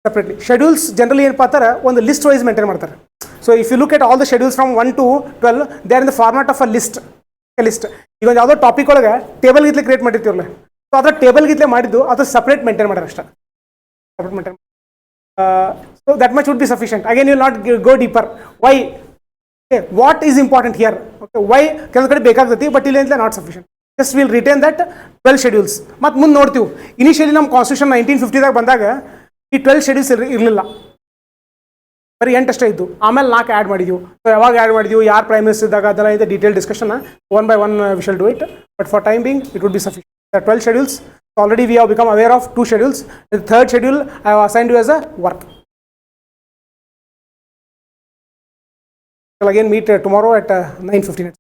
Speaker 1: separately? Schedules generally ಏನಪ್ಪ ಅಂತಾರೆ ಒಂದು ಲಿಸ್ಟ್ ವೈಸ್ ಮೇಂಟೈನ್ ಮಾಡ್ತಾರೆ. So if you look at all the schedules from 1 to 12, they are in the format of a list. ಈಗ ಒಂದು ಯಾವುದೋ ಟಾಪಿಕ್ ಒಳಗೆ ಟೇಬಲ್ ಗಿತ್ಲೆ ಕ್ರಿಯೇಟ್ ಮಾಡಿರ್ತೀವಲ್ಲ, ಸೊ ಅದರ ಟೇಬಲ್ ಗಿತ್ಲೆ ಮಾಡಿದ್ದು ಅದು ಸಪ್ರೇಟ್ ಮೇಂಟೈನ್ ಮಾಡ್ಯಾರ ಅಷ್ಟೇ. Separate maintain. So that much would be sufficient. Again you will not go deeper. Why, what is important here? Okay, why ಕೆಲವು ಕಡೆ ಬೇಕಾಗ್ತೈತಿ, ಬಟ್ ಇಲ್ಲಿ ಅಂತ not sufficient. Just will retain that 12 schedules. ಮತ್ತು ಮುಂದೆ ನೋಡ್ತೀವಿ, ಇನಿಷಿಯಲಿ ನಮ್ಮ ಕಾನ್ಸ್ಟಿಟ್ಯೂಷನ್ 1950ದಾಗ ಬಂದಾಗ ಈ 12 schedules ಇರಲಿಲ್ಲ. ಬರೀ 8 ಅಷ್ಟೇ ಇದ್ದು, ಆಮೇಲೆ 4 ಆ್ಯಡ್ ಮಾಡಿದ್ವಿ. ಸೊ ಯಾವಾಗ ಆ್ಯಡ್ ಮಾಡಿದ್ವಿ, ಯಾರು ಪ್ರೈಮ್ ಮಿನಿಸ್ಟರ್ ಇದ್ದಾಗ ಅದೆಲ್ಲ ಇದೆ detail discussion one by one V shall do it. But for time being it would be sufficient. The 12 schedules, already we have become aware of 2 schedules. The third schedule I have assigned you as a work. We'll again meet tomorrow at 9:15.